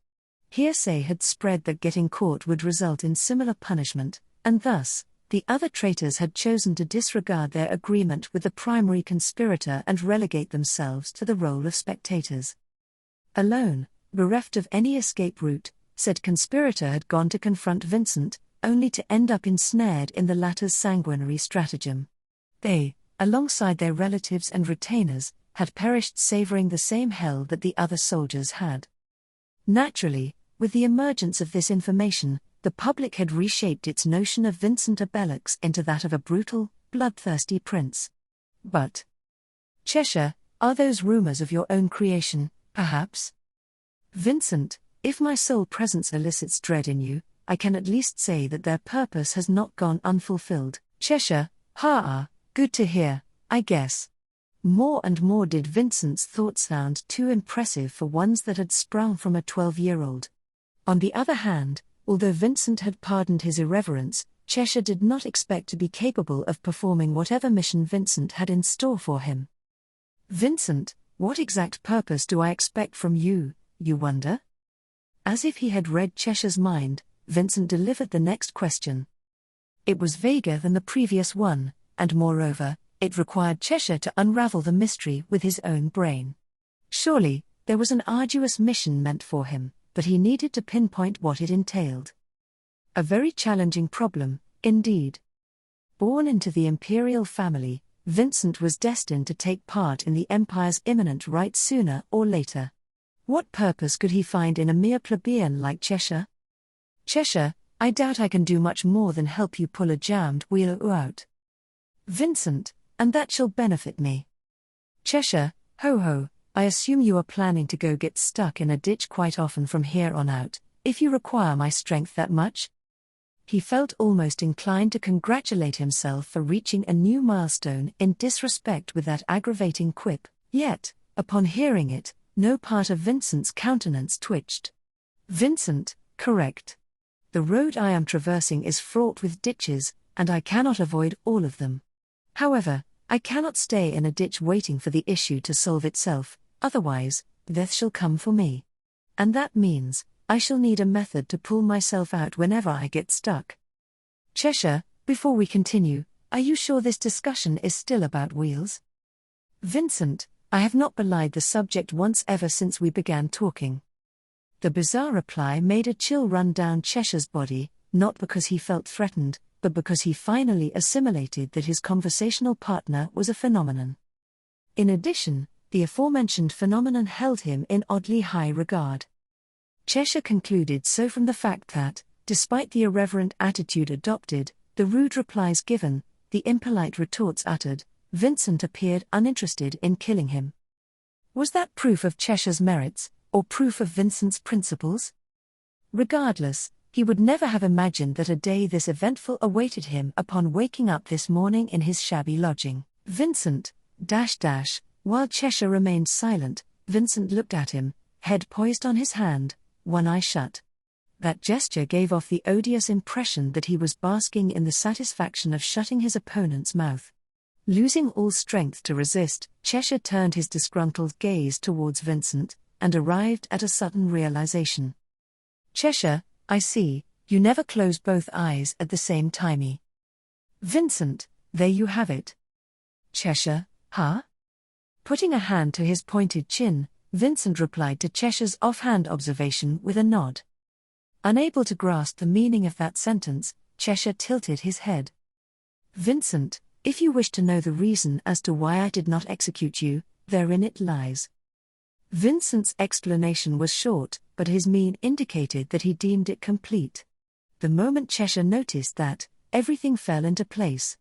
Hearsay had spread that getting caught would result in similar punishment, and thus, the other traitors had chosen to disregard their agreement with the primary conspirator and relegate themselves to the role of spectators. Alone, bereft of any escape route, said conspirator had gone to confront Vincent, only to end up ensnared in the latter's sanguinary stratagem. They, alongside their relatives and retainers, had perished savoring the same hell that the other soldiers had. Naturally, with the emergence of this information, the public had reshaped its notion of Vincent Abelux into that of a brutal, bloodthirsty prince. But, Cheshire, are those rumors of your own creation, perhaps? Vincent, if my sole presence elicits dread in you, I can at least say that their purpose has not gone unfulfilled. Cheshire, good to hear, I guess. More and more did Vincent's thoughts sound too impressive for ones that had sprung from a 12-year-old. On the other hand, although Vincent had pardoned his irreverence, Cheshire did not expect to be capable of performing whatever mission Vincent had in store for him. Vincent, What exact purpose do I expect from you, you wonder? As if he had read Cheshire's mind, Vincent delivered the next question. It was vaguer than the previous one, and moreover, it required Cheshire to unravel the mystery with his own brain. Surely, there was an arduous mission meant for him, but he needed to pinpoint what it entailed. A very challenging problem, indeed. Born into the imperial family, Vincent was destined to take part in the empire's imminent right sooner or later. What purpose could he find in a mere plebeian like Cheshire? Cheshire, I doubt I can do much more than help you pull a jammed wheel out. Vincent, and that shall benefit me. Cheshire, ho ho, I assume you are planning to go get stuck in a ditch quite often from here on out, if you require my strength that much? He felt almost inclined to congratulate himself for reaching a new milestone in disrespect with that aggravating quip, yet, upon hearing it, no part of Vincent's countenance twitched. Vincent, correct. The road I am traversing is fraught with ditches, and I cannot avoid all of them. However, I cannot stay in a ditch waiting for the issue to solve itself, otherwise, death shall come for me. And that means, I shall need a method to pull myself out whenever I get stuck. Cheshire, before we continue, are you sure this discussion is still about wheels? Vincent, I have not belied the subject once ever since we began talking. The bizarre reply made a chill run down Cheshire's body, not because he felt threatened, but because he finally assimilated that his conversational partner was a phenomenon. In addition, the aforementioned phenomenon held him in oddly high regard. Cheshire concluded so from the fact that, despite the irreverent attitude adopted, the rude replies given, the impolite retorts uttered, Vincent appeared uninterested in killing him. Was that proof of Cheshire's merits, or proof of Vincent's principles? Regardless, he would never have imagined that a day this eventful awaited him upon waking up this morning in his shabby lodging. Vincent, while Cheshire remained silent, Vincent looked at him, head poised on his hand, one eye shut. That gesture gave off the odious impression that he was basking in the satisfaction of shutting his opponent's mouth. Losing all strength to resist, Cheshire turned his disgruntled gaze towards Vincent, and arrived at a sudden realization. Cheshire, I see, you never close both eyes at the same time. Vincent, there you have it. Cheshire, huh? Putting a hand to his pointed chin, Vincent replied to Cheshire's offhand observation with a nod. Unable to grasp the meaning of that sentence, Cheshire tilted his head. Vincent, if you wish to know the reason as to why I did not execute you, therein it lies. Vincent's explanation was short, but his mien indicated that he deemed it complete. The moment Cheshire noticed that, everything fell into place.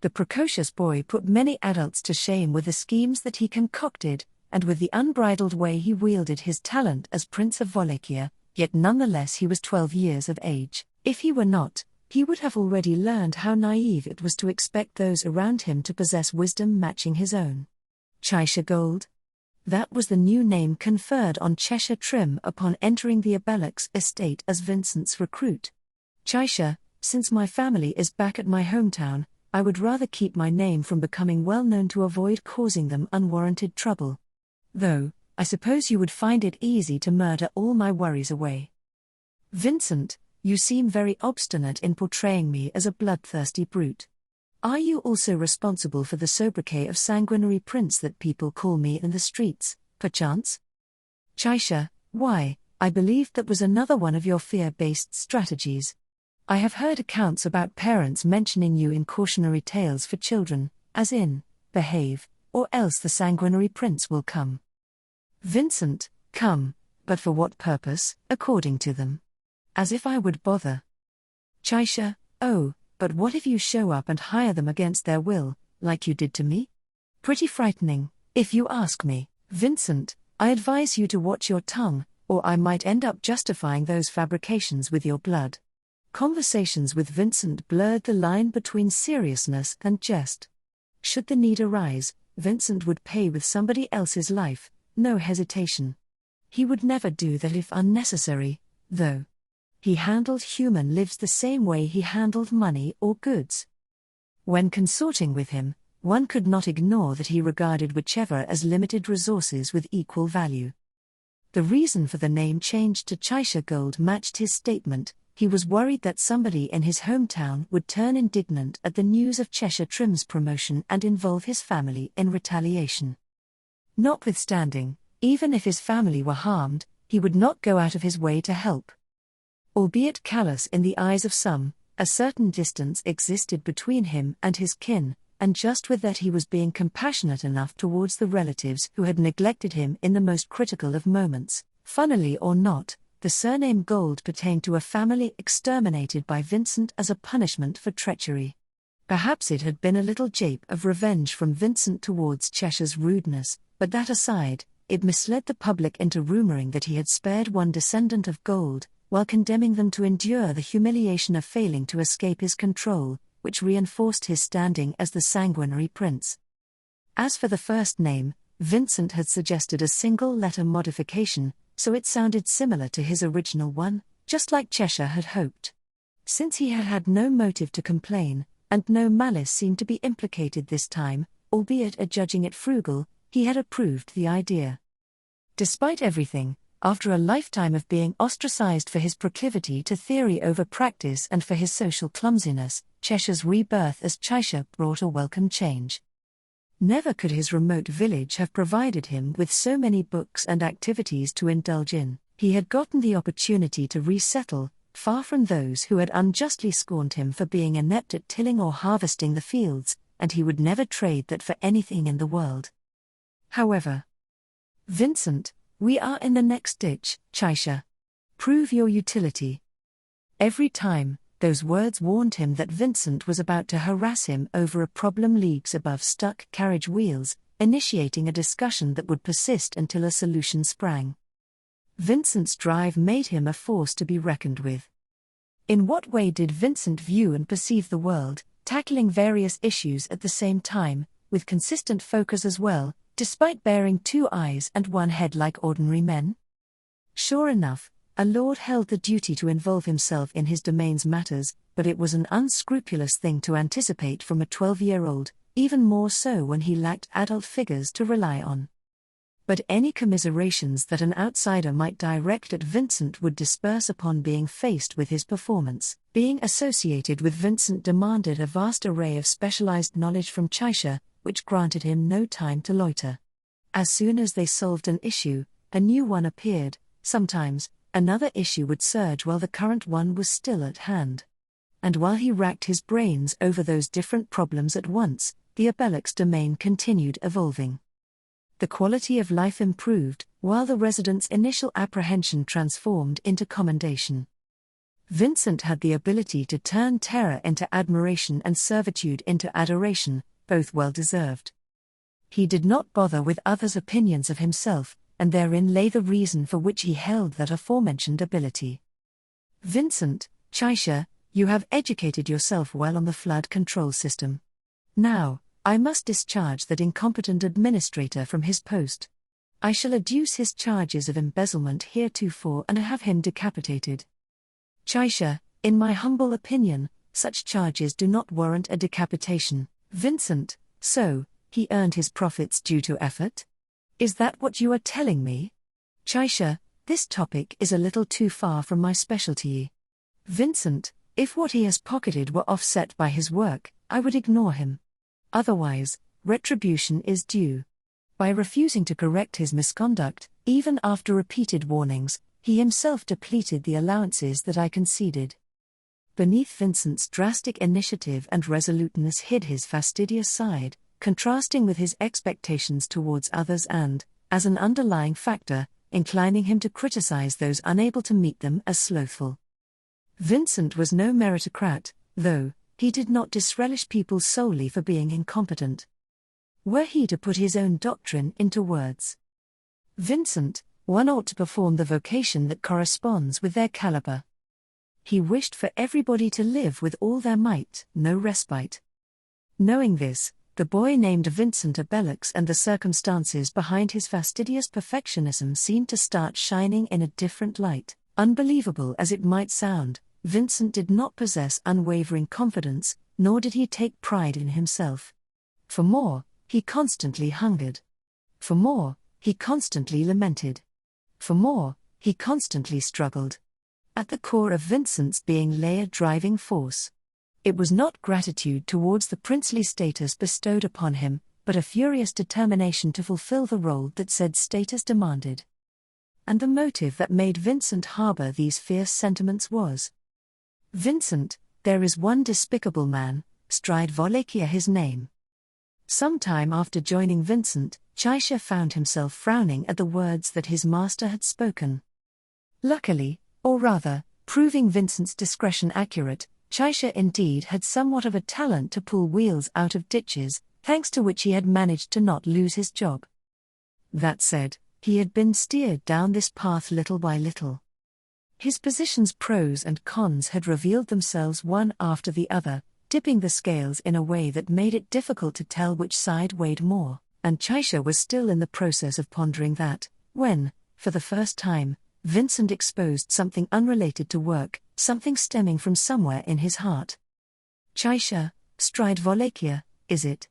The precocious boy put many adults to shame with the schemes that he concocted, and with the unbridled way he wielded his talent as Prince of Wallachia, yet nonetheless he was 12 years of age. If he were not, he would have already learned how naive it was to expect those around him to possess wisdom matching his own. Cheshire Gold? That was the new name conferred on Cheshire Trim upon entering the Abelux estate as Vincent's recruit. Cheshire, since my family is back at my hometown, I would rather keep my name from becoming well known to avoid causing them unwarranted trouble. Though, I suppose you would find it easy to murder all my worries away. Vincent, you seem very obstinate in portraying me as a bloodthirsty brute. Are you also responsible for the sobriquet of sanguinary prince that people call me in the streets, perchance? Cheshire, why, I believe that was another one of your fear-based strategies. I have heard accounts about parents mentioning you in cautionary tales for children, as in, behave, or else the sanguinary prince will come. Vincent, come, but for what purpose, according to them? As if I would bother. Cheshire, oh, but what if you show up and hire them against their will, like you did to me? Pretty frightening, if you ask me. Vincent, I advise you to watch your tongue, or I might end up justifying those fabrications with your blood. Conversations with Vincent blurred the line between seriousness and jest. Should the need arise, Vincent would pay with somebody else's life, no hesitation. He would never do that if unnecessary, though. He handled human lives the same way he handled money or goods. When consorting with him, one could not ignore that he regarded whichever as limited resources with equal value. The reason for the name change to Cheshire Gold matched his statement. He was worried that somebody in his hometown would turn indignant at the news of Cheshire Trim's promotion and involve his family in retaliation. Notwithstanding, even if his family were harmed, he would not go out of his way to help. Albeit callous in the eyes of some, a certain distance existed between him and his kin, and just with that he was being compassionate enough towards the relatives who had neglected him in the most critical of moments. Funnily or not, the surname Gold pertained to a family exterminated by Vincent as a punishment for treachery. Perhaps it had been a little jape of revenge from Vincent towards Cheshire's rudeness, but that aside, it misled the public into rumouring that he had spared one descendant of Gold, while condemning them to endure the humiliation of failing to escape his control, which reinforced his standing as the sanguinary prince. As for the first name, Vincent had suggested a single-letter modification, so it sounded similar to his original one, just like Cheshire had hoped. Since he had had no motive to complain, and no malice seemed to be implicated this time, albeit adjudging it frugal, he had approved the idea. Despite everything, after a lifetime of being ostracized for his proclivity to theory over practice and for his social clumsiness, Cheshire's rebirth as Cheshire brought a welcome change. Never could his remote village have provided him with so many books and activities to indulge in. He had gotten the opportunity to resettle, far from those who had unjustly scorned him for being inept at tilling or harvesting the fields, and he would never trade that for anything in the world. However, Vincent, we are in the next ditch, Cheshire. Prove your utility. Every time, those words warned him that Vincent was about to harass him over a problem leagues above stuck carriage wheels, initiating a discussion that would persist until a solution sprang. Vincent's drive made him a force to be reckoned with. In what way did Vincent view and perceive the world, tackling various issues at the same time, with consistent focus as well, despite bearing two eyes and one head like ordinary men? Sure enough, a lord held the duty to involve himself in his domain's matters, but it was an unscrupulous thing to anticipate from a 12-year-old, even more so when he lacked adult figures to rely on. But any commiserations that an outsider might direct at Vincent would disperse upon being faced with his performance. Being associated with Vincent demanded a vast array of specialized knowledge from Cheshire, which granted him no time to loiter. As soon as they solved an issue, a new one appeared. Sometimes, another issue would surge while the current one was still at hand. And while he racked his brains over those different problems at once, the Abelux domain continued evolving. The quality of life improved, while the residents' initial apprehension transformed into commendation. Vincent had the ability to turn terror into admiration and servitude into adoration, both well-deserved. He did not bother with others' opinions of himself, and therein lay the reason for which he held that aforementioned ability. Vincent, Cheshire, you have educated yourself well on the flood control system. Now, I must discharge that incompetent administrator from his post. I shall adduce his charges of embezzlement heretofore and have him decapitated. Cheshire, in my humble opinion, such charges do not warrant a decapitation. Vincent, so, he earned his profits due to effort? Is that what you are telling me? Cheshire, this topic is a little too far from my specialty. Vincent, if what he has pocketed were offset by his work, I would ignore him. Otherwise, retribution is due. By refusing to correct his misconduct, even after repeated warnings, he himself depleted the allowances that I conceded. Beneath Vincent's drastic initiative and resoluteness hid his fastidious side, contrasting with his expectations towards others and, as an underlying factor, inclining him to criticize those unable to meet them as slothful. Vincent was no meritocrat, though he did not disrelish people solely for being incompetent. Were he to put his own doctrine into words? Vincent, one ought to perform the vocation that corresponds with their caliber. He wished for everybody to live with all their might, no respite. Knowing this, the boy named Vincent Abelux and the circumstances behind his fastidious perfectionism seemed to start shining in a different light. Unbelievable as it might sound, Vincent did not possess unwavering confidence, nor did he take pride in himself. For more, he constantly hungered. For more, he constantly lamented. For more, he constantly struggled. At the core of Vincent's being lay a driving force. It was not gratitude towards the princely status bestowed upon him, but a furious determination to fulfill the role that said status demanded. And the motive that made Vincent harbor these fierce sentiments was: Vincent, there is one despicable man, Stride Wallachia his name. Some time after joining Vincent, Chaisha found himself frowning at the words that his master had spoken. Luckily, or rather, proving Vincent's discretion accurate, Chaisha indeed had somewhat of a talent to pull wheels out of ditches, thanks to which he had managed to not lose his job. That said, he had been steered down this path little by little. His position's pros and cons had revealed themselves one after the other, tipping the scales in a way that made it difficult to tell which side weighed more, and Chaisha was still in the process of pondering that, when, for the first time, Vincent exposed something unrelated to work, something stemming from somewhere in his heart. Chaisha, Stride Wallachia, is it?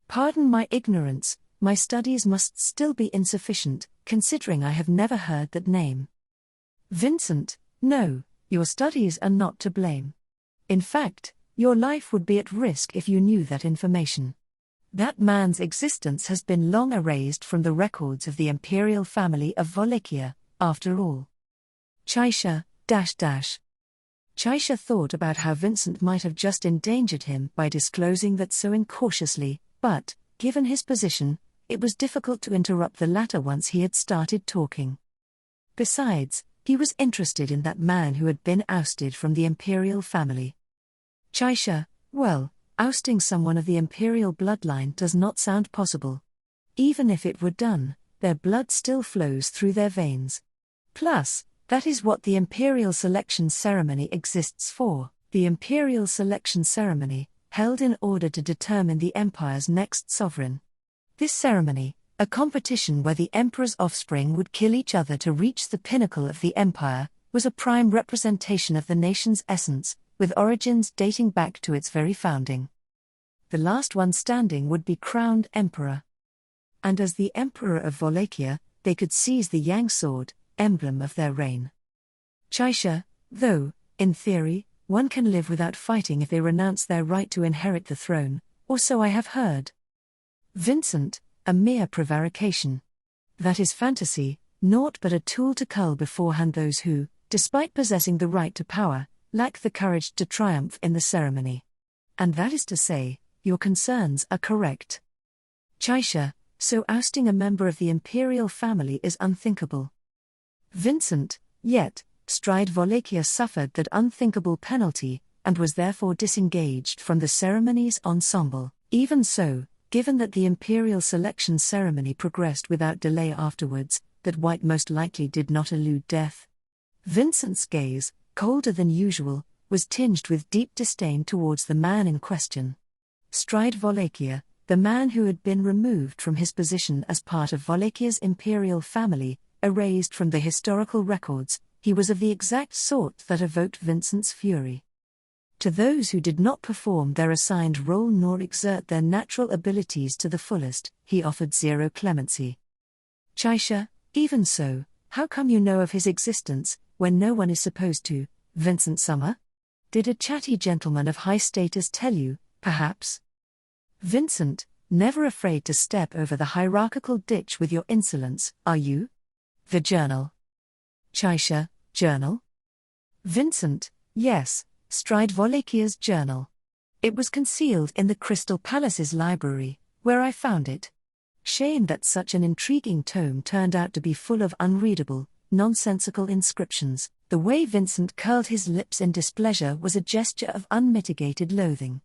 Pardon my ignorance, my studies must still be insufficient, considering I have never heard that name. Vincent, no, your studies are not to blame. In fact, your life would be at risk if you knew that information. That man's existence has been long erased from the records of the imperial family of Wallachia, after all. Chaisha, Chaisha thought about how Vincent might have just endangered him by disclosing that so incautiously, but, given his position, it was difficult to interrupt the latter once he had started talking. Besides, he was interested in that man who had been ousted from the imperial family. Chaisha, well, ousting someone of the imperial bloodline does not sound possible. Even if it were done, their blood still flows through their veins. Plus, that is what the imperial selection ceremony exists for, the imperial selection ceremony, held in order to determine the empire's next sovereign. This ceremony, a competition where the emperor's offspring would kill each other to reach the pinnacle of the empire, was a prime representation of the nation's essence, with origins dating back to its very founding. The last one standing would be crowned emperor. And as the emperor of Wallachia, they could seize the Yang sword, emblem of their reign. Chaisha, though, in theory, one can live without fighting if they renounce their right to inherit the throne, or so I have heard. Vincent, a mere prevarication. That is fantasy, naught but a tool to cull beforehand those who, despite possessing the right to power, lack the courage to triumph in the ceremony. And that is to say, your concerns are correct. Chaisha, so ousting a member of the imperial family is unthinkable. Vincent, yet, Stride Wallachia suffered that unthinkable penalty, and was therefore disengaged from the ceremony's ensemble. Even so, given that the imperial selection ceremony progressed without delay afterwards, that White most likely did not elude death. Vincent's gaze, colder than usual, was tinged with deep disdain towards the man in question. Stride Wallachia, the man who had been removed from his position as part of Wallachia's imperial family, erased from the historical records, he was of the exact sort that evoked Vincent's fury. To those who did not perform their assigned role nor exert their natural abilities to the fullest, he offered zero clemency. Chaisha, even so, how come you know of his existence, when no one is supposed to, Vincent Summer? Did a chatty gentleman of high status tell you, perhaps? Vincent, never afraid to step over the hierarchical ditch with your insolence, are you? The journal. Chaisha, journal? Vincent, yes, Stride Wallachia's journal. It was concealed in the Crystal Palace's library, where I found it. Shame that such an intriguing tome turned out to be full of unreadable, nonsensical inscriptions. The way Vincent curled his lips in displeasure was a gesture of unmitigated loathing.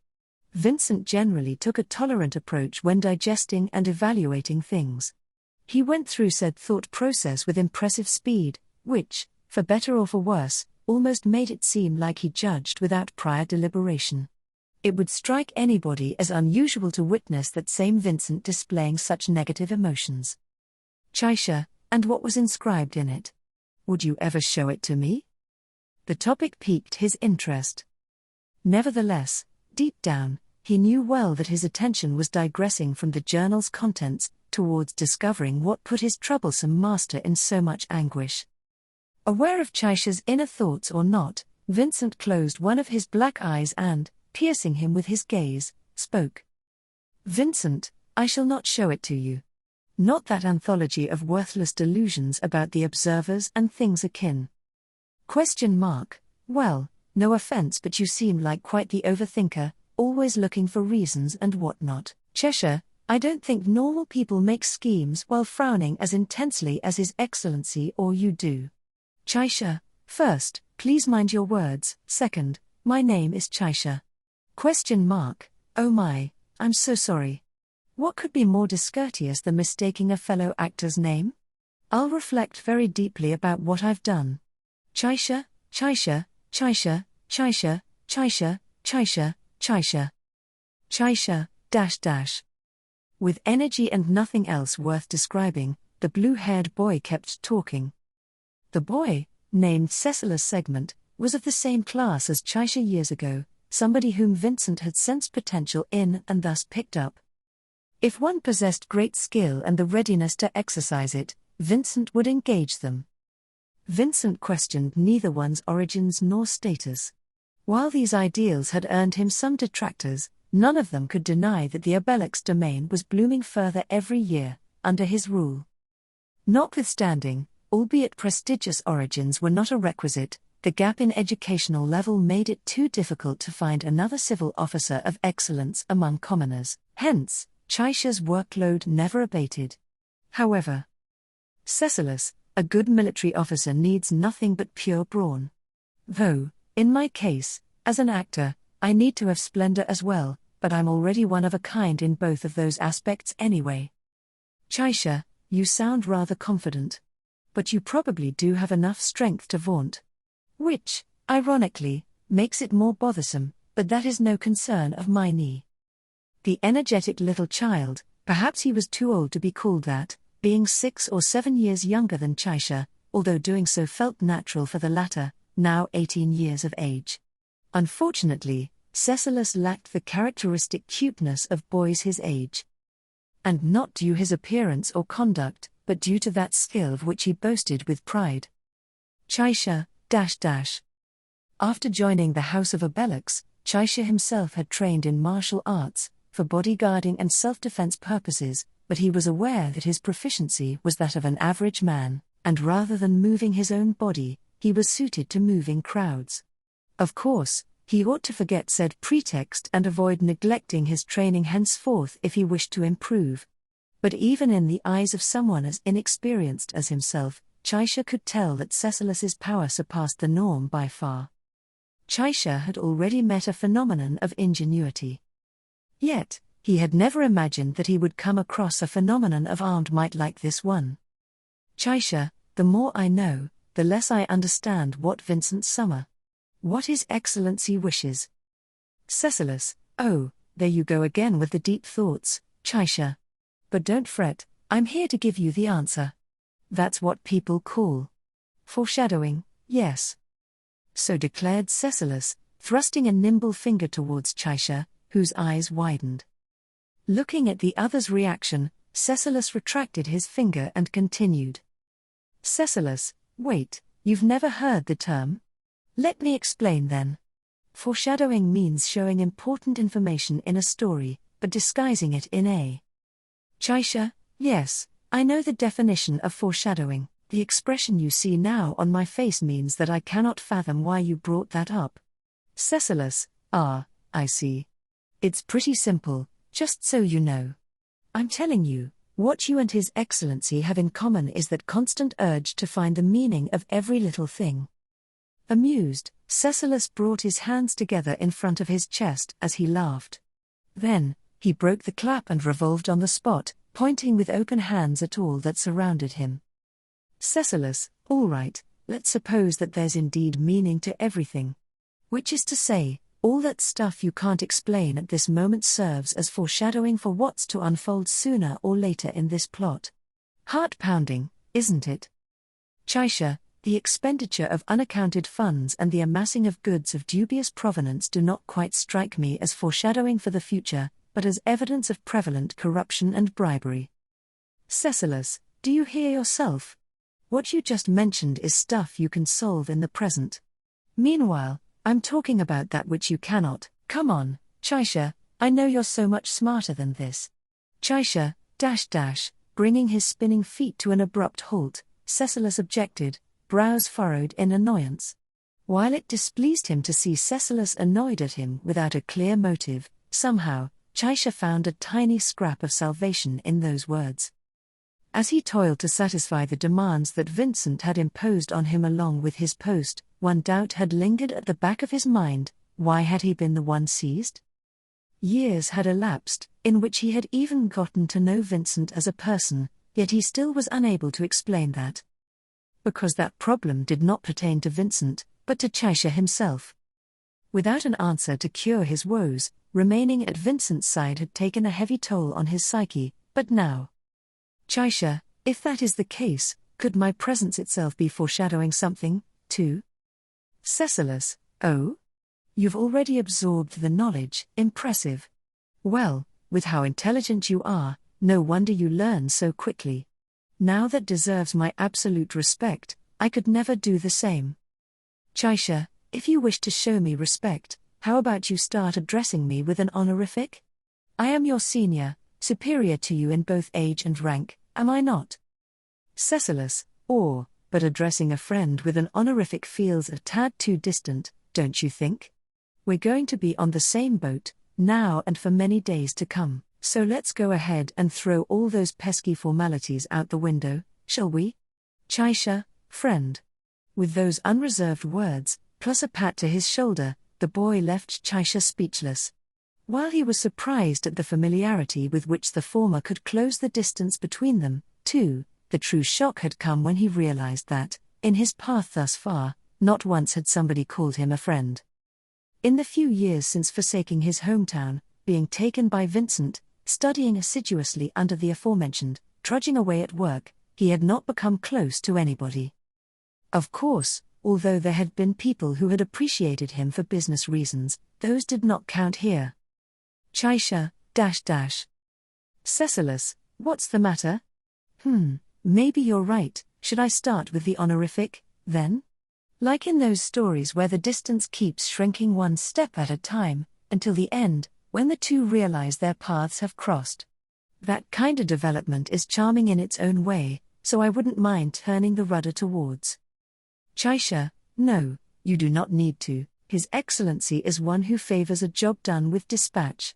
Vincent generally took a tolerant approach when digesting and evaluating things. He went through said thought process with impressive speed, which, for better or for worse, almost made it seem like he judged without prior deliberation. It would strike anybody as unusual to witness that same Vincent displaying such negative emotions. Chaisha, and what was inscribed in it? Would you ever show it to me? The topic piqued his interest. Nevertheless, deep down, he knew well that his attention was digressing from the journal's contents towards discovering what put his troublesome master in so much anguish. Aware of Chaisha's inner thoughts or not, Vincent closed one of his black eyes and, piercing him with his gaze, spoke. "Vincent, I shall not show it to you. Not that anthology of worthless delusions about the observers and things akin. Well, no offense, but you seem like quite the overthinker, always looking for reasons and whatnot. Cheshire, I don't think normal people make schemes while frowning as intensely as His Excellency or you do. Chaisha, first, please mind your words. Second, my name is Chaisha. Oh my, I'm so sorry. What could be more discourteous than mistaking a fellow actor's name? I'll reflect very deeply about what I've done. Chaisha, Chaisha, Chaisha, Chaisha, Chaisha, Chaisha, Chaisha. Chaisha, .. With energy and nothing else worth describing, the blue-haired boy kept talking. The boy, named Cecilus Segment, was of the same class as Chaisha years ago, somebody whom Vincent had sensed potential in and thus picked up. If one possessed great skill and the readiness to exercise it, Vincent would engage them. Vincent questioned neither one's origins nor status. While these ideals had earned him some detractors, none of them could deny that the Obelix domain was blooming further every year, under his rule. Notwithstanding, albeit prestigious origins were not a requisite, the gap in educational level made it too difficult to find another civil officer of excellence among commoners, hence, Chaisha's workload never abated. However, Cecilus, a good military officer, needs nothing but pure brawn. Though, in my case, as an actor, I need to have splendor as well, but I'm already one of a kind in both of those aspects anyway. Chaisha, you sound rather confident. But you probably do have enough strength to vaunt. Which, ironically, makes it more bothersome, but that is no concern of mine. The energetic little child, perhaps he was too old to be called that, being 6 or 7 years younger than Chaisha, although doing so felt natural for the latter, now 18 years of age. Unfortunately, Cecilus lacked the characteristic cuteness of boys his age. And not due his appearance or conduct, but due to that skill of which he boasted with pride. Chaisha, .. After joining the House of Obelix, Chaisha himself had trained in martial arts, for bodyguarding and self-defense purposes, but he was aware that his proficiency was that of an average man, and rather than moving his own body, he was suited to moving crowds. Of course, he ought to forget said pretext and avoid neglecting his training henceforth if he wished to improve. But even in the eyes of someone as inexperienced as himself, Chaisha could tell that Cecilus's power surpassed the norm by far. Chaisha had already met a phenomenon of ingenuity. Yet, he had never imagined that he would come across a phenomenon of armed might like this one. Chaisha, the more I know, the less I understand what Vincent Summer. What His Excellency wishes. Cecilus, oh, there you go again with the deep thoughts, Chaisha. But don't fret, I'm here to give you the answer. That's what people call foreshadowing, yes. So declared Cecilus, thrusting a nimble finger towards Chaisha, whose eyes widened. Looking at the other's reaction, Cecilus retracted his finger and continued. Cecilus, wait, you've never heard the term? Let me explain then. Foreshadowing means showing important information in a story, but disguising it in a. Chaisha, yes, I know the definition of foreshadowing. The expression you see now on my face means that I cannot fathom why you brought that up. Cecilus, I see. It's pretty simple, just so you know. I'm telling you, what you and His Excellency have in common is that constant urge to find the meaning of every little thing. Amused, Cecilus brought his hands together in front of his chest as he laughed. Then, he broke the clap and revolved on the spot, pointing with open hands at all that surrounded him. Cecilus, all right, let's suppose that there's indeed meaning to everything. Which is to say, all that stuff you can't explain at this moment serves as foreshadowing for what's to unfold sooner or later in this plot. Heart-pounding, isn't it? Chaisha, The expenditure of unaccounted funds and the amassing of goods of dubious provenance do not quite strike me as foreshadowing for the future, but as evidence of prevalent corruption and bribery. Cecilus, do you hear yourself? What you just mentioned is stuff you can solve in the present. Meanwhile, I'm talking about that which you cannot. Come on, Chaisha, I know you're so much smarter than this. Chaisha, bringing his spinning feet to an abrupt halt, Cecilus objected, brows furrowed in annoyance. While it displeased him to see Cecilus annoyed at him without a clear motive, somehow, Chaisha found a tiny scrap of salvation in those words. As he toiled to satisfy the demands that Vincent had imposed on him along with his post, one doubt had lingered at the back of his mind: why had he been the one seized? Years had elapsed, in which he had even gotten to know Vincent as a person, yet he still was unable to explain that. Because that problem did not pertain to Vincent, but to Chaisha himself. Without an answer to cure his woes, remaining at Vincent's side had taken a heavy toll on his psyche, but now. Chaisha, if that is the case, could my presence itself be foreshadowing something, too? Cecilus, oh? You've already absorbed the knowledge, impressive. Well, with how intelligent you are, no wonder you learn so quickly. Now that deserves my absolute respect, I could never do the same. Chaisha, if you wish to show me respect, how about you start addressing me with an honorific? I am your senior, superior to you in both age and rank, am I not? Cecilus, but addressing a friend with an honorific feels a tad too distant, don't you think? We're going to be on the same boat, now and for many days to come, so let's go ahead and throw all those pesky formalities out the window, shall we? Chaisha, friend. With those unreserved words, plus a pat to his shoulder, the boy left Chaisha speechless. While he was surprised at the familiarity with which the former could close the distance between them, too, the true shock had come when he realized that, in his path thus far, not once had somebody called him a friend. In the few years since forsaking his hometown, being taken by Vincent, studying assiduously under the aforementioned, trudging away at work, he had not become close to anybody. Of course, although there had been people who had appreciated him for business reasons, those did not count here. Chaisha, Cecilus, what's the matter? Maybe you're right, should I start with the honorific, then? Like in those stories where the distance keeps shrinking one step at a time, until the end, when the two realize their paths have crossed. That kind of development is charming in its own way, so I wouldn't mind turning the rudder towards. Chaisha, no, you do not need to. His Excellency is one who favors a job done with dispatch.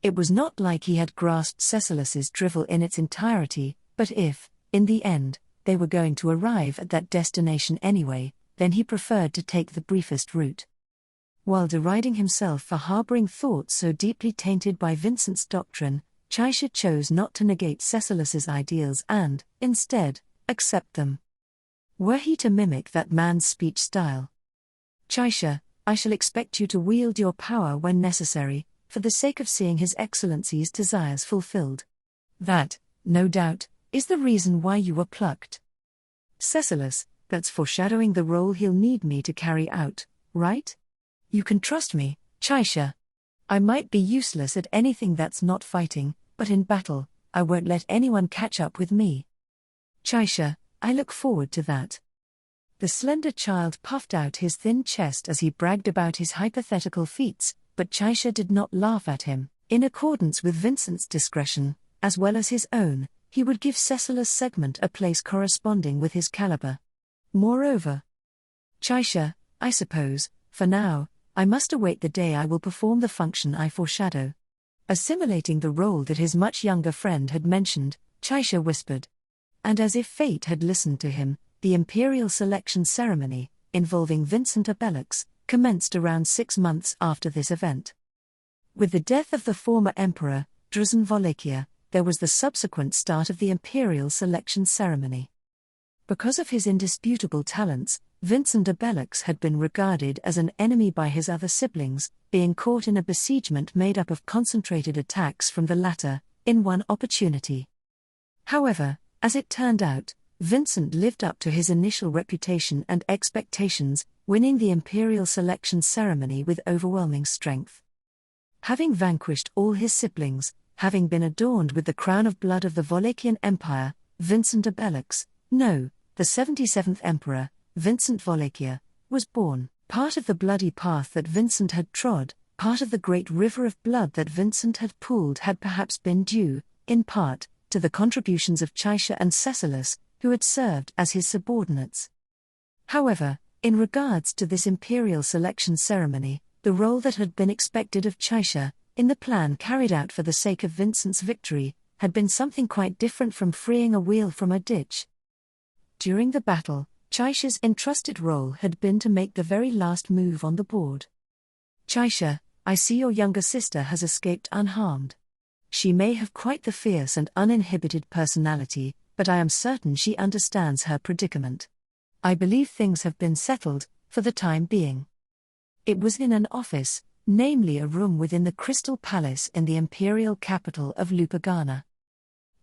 It was not like he had grasped Cecilus's drivel in its entirety, but if, in the end, they were going to arrive at that destination anyway, then he preferred to take the briefest route. While deriding himself for harboring thoughts so deeply tainted by Vincent's doctrine, Chaisha chose not to negate Cecilus's ideals and, instead, accept them. Were he to mimic that man's speech style? Chaisha, I shall expect you to wield your power when necessary, for the sake of seeing His Excellency's desires fulfilled. That, no doubt, is the reason why you were plucked. Cecilus, that's foreshadowing the role he'll need me to carry out, right? You can trust me, Chaisha. I might be useless at anything that's not fighting, but in battle, I won't let anyone catch up with me. Chaisha, I look forward to that. The slender child puffed out his thin chest as he bragged about his hypothetical feats, but Chaisha did not laugh at him. In accordance with Vincent's discretion, as well as his own, he would give Cecilus' segment a place corresponding with his caliber. Moreover, Chaisha, I suppose, for now, I must await the day I will perform the function I foreshadow. Assimilating the role that his much younger friend had mentioned, Chaisha whispered. And as if fate had listened to him, the imperial selection ceremony, involving Vincent Abellux, commenced around 6 months after this event. With the death of the former emperor, Drazen Wallachia, there was the subsequent start of the imperial selection ceremony. Because of his indisputable talents, Vincent Abellux had been regarded as an enemy by his other siblings, being caught in a besiegement made up of concentrated attacks from the latter, in one opportunity. However, as it turned out, Vincent lived up to his initial reputation and expectations, winning the imperial selection ceremony with overwhelming strength. Having vanquished all his siblings, having been adorned with the crown of blood of the Wallachian Empire, Vincent Abellux, the 77th Emperor, Vincent Wallachia, was born. Part of the bloody path that Vincent had trod, part of the great river of blood that Vincent had pooled had perhaps been due, in part, to the contributions of Chaisha and Cecilus, who had served as his subordinates. However, in regards to this imperial selection ceremony, the role that had been expected of Chaisha, in the plan carried out for the sake of Vincent's victory, had been something quite different from freeing a wheel from a ditch. During the battle, Chaisha's entrusted role had been to make the very last move on the board. "Chaisha, I see your younger sister has escaped unharmed. She may have quite the fierce and uninhibited personality, but I am certain she understands her predicament. I believe things have been settled, for the time being." It was in an office, namely a room within the Crystal Palace in the imperial capital of Lupagana.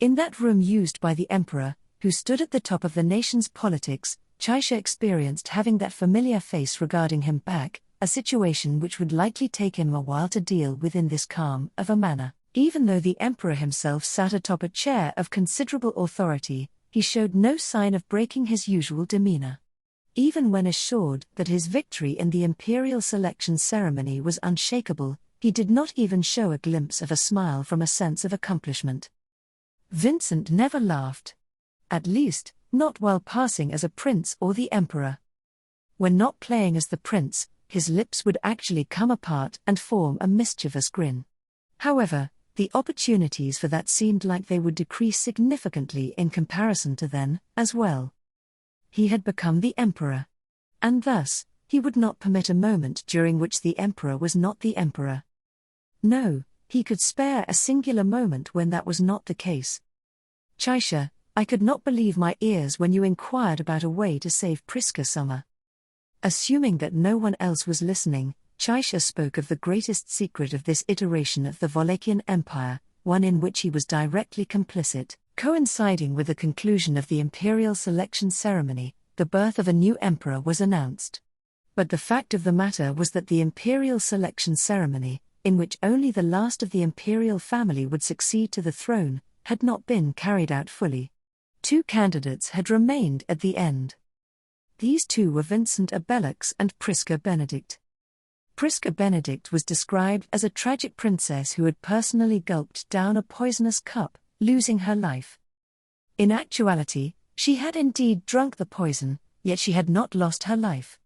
In that room used by the emperor, who stood at the top of the nation's politics, Chaisha experienced having that familiar face regarding him back, a situation which would likely take him a while to deal with in this calm of a manner. Even though the emperor himself sat atop a chair of considerable authority, he showed no sign of breaking his usual demeanor. Even when assured that his victory in the imperial selection ceremony was unshakable, he did not even show a glimpse of a smile from a sense of accomplishment. Vincent never laughed. At least, not while passing as a prince or the emperor. When not playing as the prince, his lips would actually come apart and form a mischievous grin. However, the opportunities for that seemed like they would decrease significantly in comparison to then, as well. He had become the emperor. And thus, he would not permit a moment during which the emperor was not the emperor. No, he could spare a singular moment when that was not the case. "Chaisha, I could not believe my ears when you inquired about a way to save Priska Summer." Assuming that no one else was listening, Chaisha spoke of the greatest secret of this iteration of the Wallachian Empire, one in which he was directly complicit. Coinciding with the conclusion of the imperial selection ceremony, the birth of a new emperor was announced. But the fact of the matter was that the imperial selection ceremony, in which only the last of the imperial family would succeed to the throne, had not been carried out fully. 2 candidates had remained at the end. These 2 were Vincent Abellux and Priska Benedict. Priska Benedict was described as a tragic princess who had personally gulped down a poisonous cup, losing her life. In actuality, she had indeed drunk the poison, yet she had not lost her life.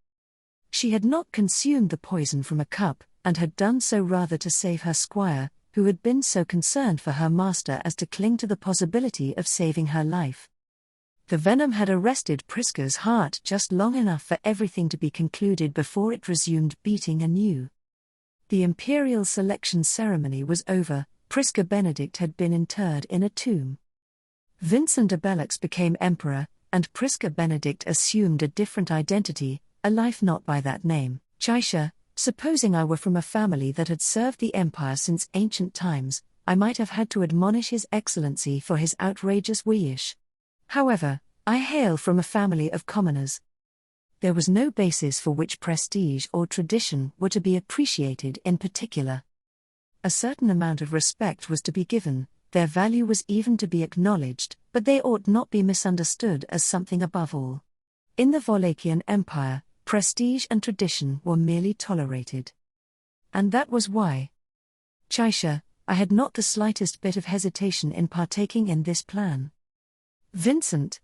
She had not consumed the poison from a cup, and had done so rather to save her squire, who had been so concerned for her master as to cling to the possibility of saving her life. The venom had arrested Priska's heart just long enough for everything to be concluded before it resumed beating anew. The imperial selection ceremony was over. Priska Benedict had been interred in a tomb. Vincent Abellux became emperor, and Priska Benedict assumed a different identity, a life not by that name. "Chaisha, supposing I were from a family that had served the empire since ancient times, I might have had to admonish His Excellency for his outrageous wish. However, I hail from a family of commoners. There was no basis for which prestige or tradition were to be appreciated in particular. A certain amount of respect was to be given, their value was even to be acknowledged, but they ought not be misunderstood as something above all. In the Wallachian Empire, prestige and tradition were merely tolerated. And that was why. Chaisha, I had not the slightest bit of hesitation in partaking in this plan." Vincent,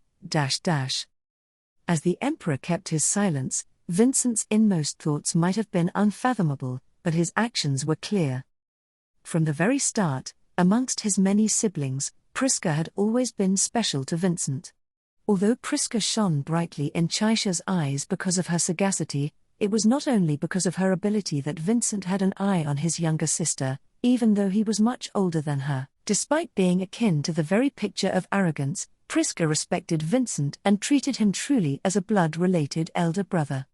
As the emperor kept his silence, Vincent's inmost thoughts might have been unfathomable, but his actions were clear. From the very start, amongst his many siblings, Priska had always been special to Vincent. Although Priska shone brightly in Chaisha's eyes because of her sagacity, it was not only because of her ability that Vincent had an eye on his younger sister, even though he was much older than her. Despite being akin to the very picture of arrogance, Priska respected Vincent and treated him truly as a blood-related elder brother.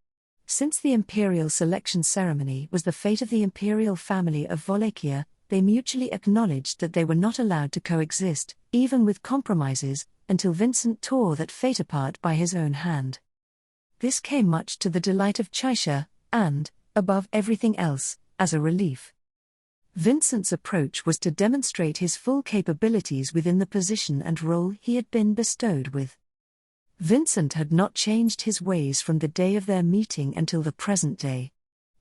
Since the imperial selection ceremony was the fate of the imperial family of Wallachia, they mutually acknowledged that they were not allowed to coexist, even with compromises, until Vincent tore that fate apart by his own hand. This came much to the delight of Chaisha, and, above everything else, as a relief. Vincent's approach was to demonstrate his full capabilities within the position and role he had been bestowed with. Vincent had not changed his ways from the day of their meeting until the present day.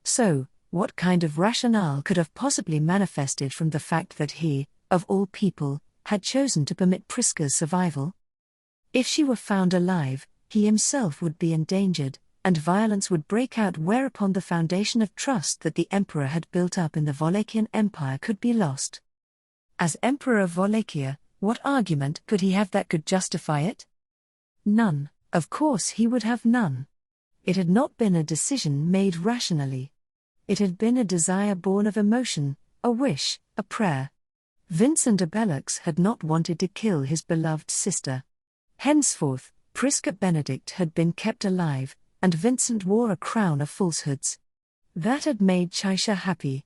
So, what kind of rationale could have possibly manifested from the fact that he, of all people, had chosen to permit Priska's survival? If she were found alive, he himself would be endangered, and violence would break out, whereupon the foundation of trust that the Emperor had built up in the Wallachian Empire could be lost. As Emperor of Wallachia, what argument could he have that could justify it? None. Of course he would have none. It had not been a decision made rationally. It had been a desire born of emotion, a wish, a prayer. Vincent Abelux had not wanted to kill his beloved sister. Henceforth, Priska Benedict had been kept alive, and Vincent wore a crown of falsehoods. That had made Chaisha happy.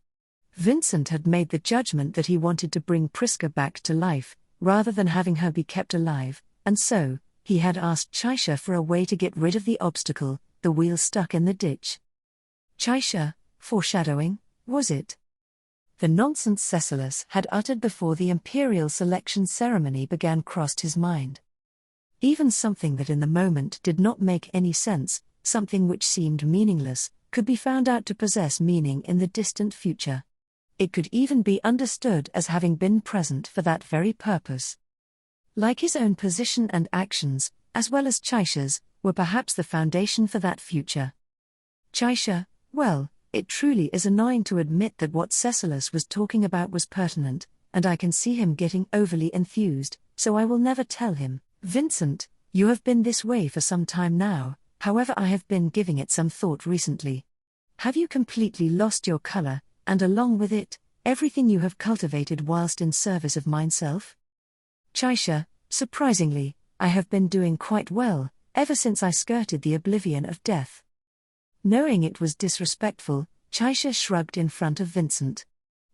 Vincent had made the judgment that he wanted to bring Priska back to life, rather than having her be kept alive, and so, he had asked Chaisha for a way to get rid of the obstacle, the wheel stuck in the ditch. Chaisha, foreshadowing, was it? The nonsense Cecilus had uttered before the imperial selection ceremony began crossed his mind. Even something that in the moment did not make any sense, something which seemed meaningless, could be found out to possess meaning in the distant future. It could even be understood as having been present for that very purpose. Like his own position and actions, as well as Chaisha's, were perhaps the foundation for that future. Chaisha, well, it truly is annoying to admit that what Cecilus was talking about was pertinent, and I can see him getting overly enthused, so I will never tell him, Vincent, you have been this way for some time now, however I have been giving it some thought recently. Have you completely lost your color, and along with it, everything you have cultivated whilst in service of mineself? Chaisha, surprisingly, I have been doing quite well, ever since I skirted the oblivion of death. Knowing it was disrespectful, Chaisha shrugged in front of Vincent.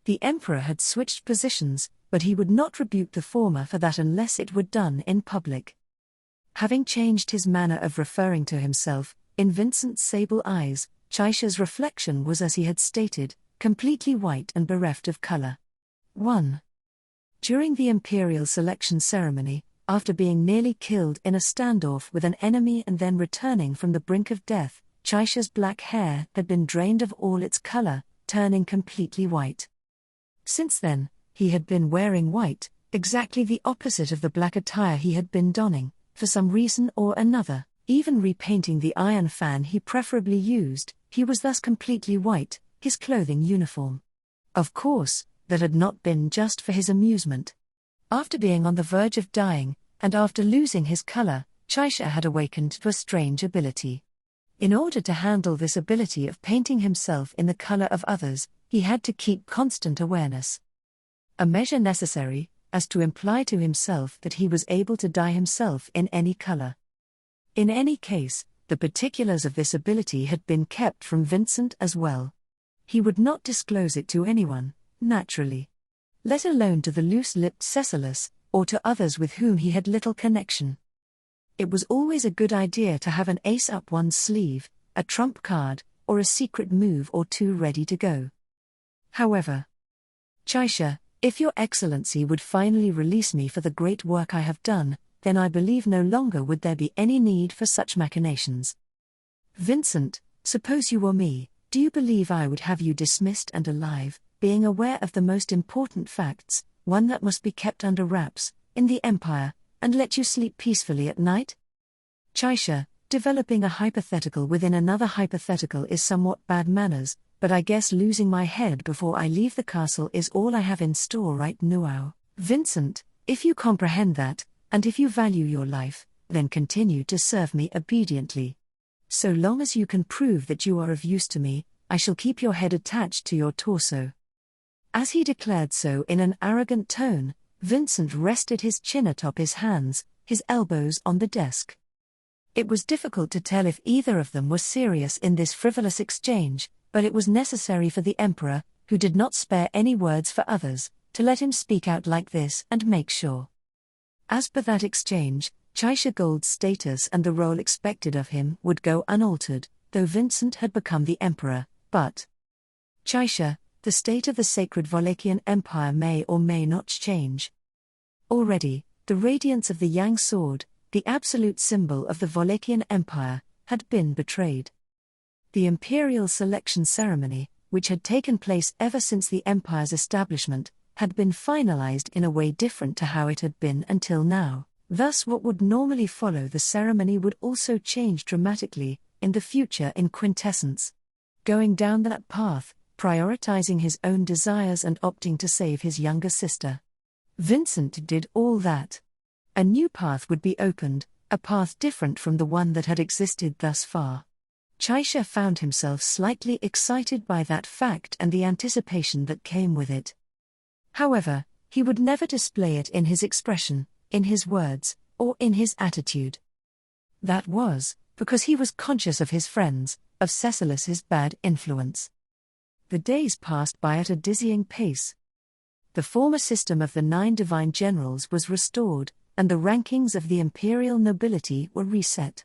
The Emperor had switched positions, but he would not rebuke the former for that unless it were done in public. Having changed his manner of referring to himself, in Vincent's sable eyes, Chaisha's reflection was as he had stated, completely white and bereft of color. 1. During the imperial selection ceremony, after being nearly killed in a standoff with an enemy and then returning from the brink of death, Chaisha's black hair had been drained of all its color, turning completely white. Since then, he had been wearing white, exactly the opposite of the black attire he had been donning, for some reason or another, even repainting the iron fan he preferably used. He was thus completely white, his clothing uniform. Of course, that had not been just for his amusement. After being on the verge of dying, and after losing his color, Chaisha had awakened to a strange ability. In order to handle this ability of painting himself in the color of others, he had to keep constant awareness. A measure necessary, as to imply to himself that he was able to dye himself in any color. In any case, the particulars of this ability had been kept from Vincent as well. He would not disclose it to anyone, naturally. Let alone to the loose-lipped Cecilus, or to others with whom he had little connection. It was always a good idea to have an ace up one's sleeve, a trump card, or a secret move or two ready to go. However, Chaisha, if your excellency would finally release me for the great work I have done, then I believe no longer would there be any need for such machinations. Vincent, suppose you were me, do you believe I would have you dismissed and alive, being aware of the most important facts, one that must be kept under wraps, in the Empire, and let you sleep peacefully at night? Chaisha, developing a hypothetical within another hypothetical is somewhat bad manners, but I guess losing my head before I leave the castle is all I have in store right now. Vincent, if you comprehend that, and if you value your life, then continue to serve me obediently. So long as you can prove that you are of use to me, I shall keep your head attached to your torso. As he declared so in an arrogant tone, Vincent rested his chin atop his hands, his elbows on the desk. It was difficult to tell if either of them was serious in this frivolous exchange, but it was necessary for the Emperor, who did not spare any words for others, to let him speak out like this and make sure. As per that exchange, Chaisha Gold's status and the role expected of him would go unaltered, though Vincent had become the emperor, but Chaisha, the state of the sacred Wallachian Empire may or may not change. Already, the radiance of the Yang sword, the absolute symbol of the Wallachian Empire, had been betrayed. The imperial selection ceremony, which had taken place ever since the empire's establishment, had been finalized in a way different to how it had been until now. Thus what would normally follow the ceremony would also change dramatically, in the future in quintessence. Going down that path, prioritizing his own desires and opting to save his younger sister. Vincent did all that. A new path would be opened, a path different from the one that had existed thus far. Chaisha found himself slightly excited by that fact and the anticipation that came with it. However, he would never display it in his expression, in his words, or in his attitude. That was because he was conscious of his friends, of Cecilus's bad influence. The days passed by at a dizzying pace. The former system of the 9 divine generals was restored, and the rankings of the imperial nobility were reset.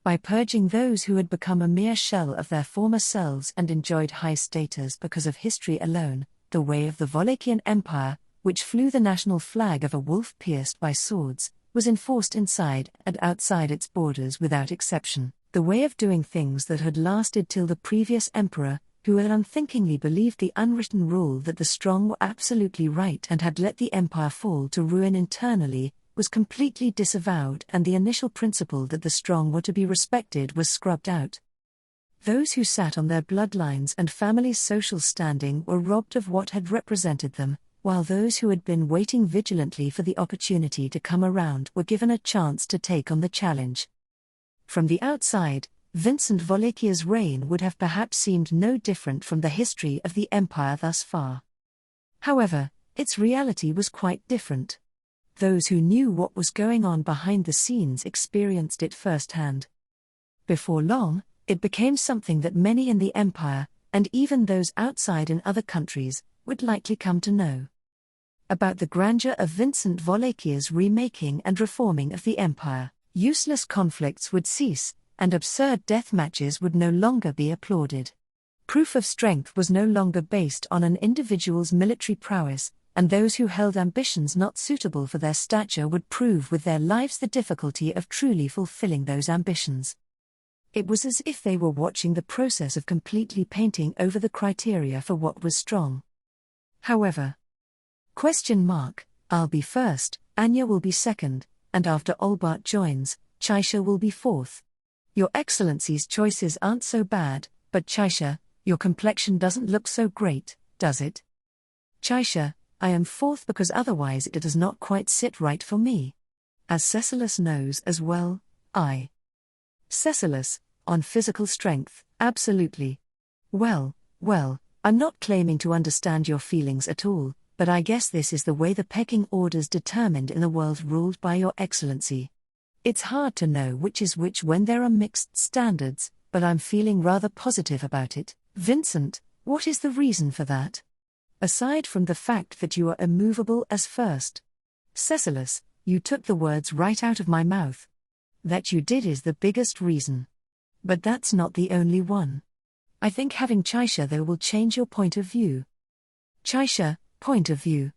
By purging those who had become a mere shell of their former selves and enjoyed high status because of history alone, the way of the Wallachian Empire, which flew the national flag of a wolf pierced by swords, was enforced inside and outside its borders without exception. The way of doing things that had lasted till the previous emperor, who had unthinkingly believed the unwritten rule that the strong were absolutely right and had let the empire fall to ruin internally, was completely disavowed, and the initial principle that the strong were to be respected was scrubbed out. Those who sat on their bloodlines and families' social standing were robbed of what had represented them, while those who had been waiting vigilantly for the opportunity to come around were given a chance to take on the challenge. From the outside, Vincent Wallachia's reign would have perhaps seemed no different from the history of the empire thus far. However, its reality was quite different. Those who knew what was going on behind the scenes experienced it firsthand. Before long, it became something that many in the empire, and even those outside in other countries, would likely come to know. About the grandeur of Vincent Wallachia's remaking and reforming of the empire, useless conflicts would cease, and absurd death matches would no longer be applauded. Proof of strength was no longer based on an individual's military prowess, and those who held ambitions not suitable for their stature would prove with their lives the difficulty of truly fulfilling those ambitions. It was as if they were watching the process of completely painting over the criteria for what was strong. However, I'll be first, Anya will be second, and after Olbart joins, Chaisha will be fourth. Your Excellency's choices aren't so bad, but Chaisha, your complexion doesn't look so great, does it? Chaisha, I am fourth because otherwise it does not quite sit right for me. As Cecilus knows as well, Cecilus, on physical strength, absolutely. Well, I'm not claiming to understand your feelings at all, but I guess this is the way the pecking order's determined in the world ruled by your Excellency. It's hard to know which is which when there are mixed standards, but I'm feeling rather positive about it. Vincent, what is the reason for that? Aside from the fact that you are immovable as first. Cecilus, you took the words right out of my mouth. That you did is the biggest reason. But that's not the only one. I think having Chaisha though will change your point of view. Chaisha, point of view.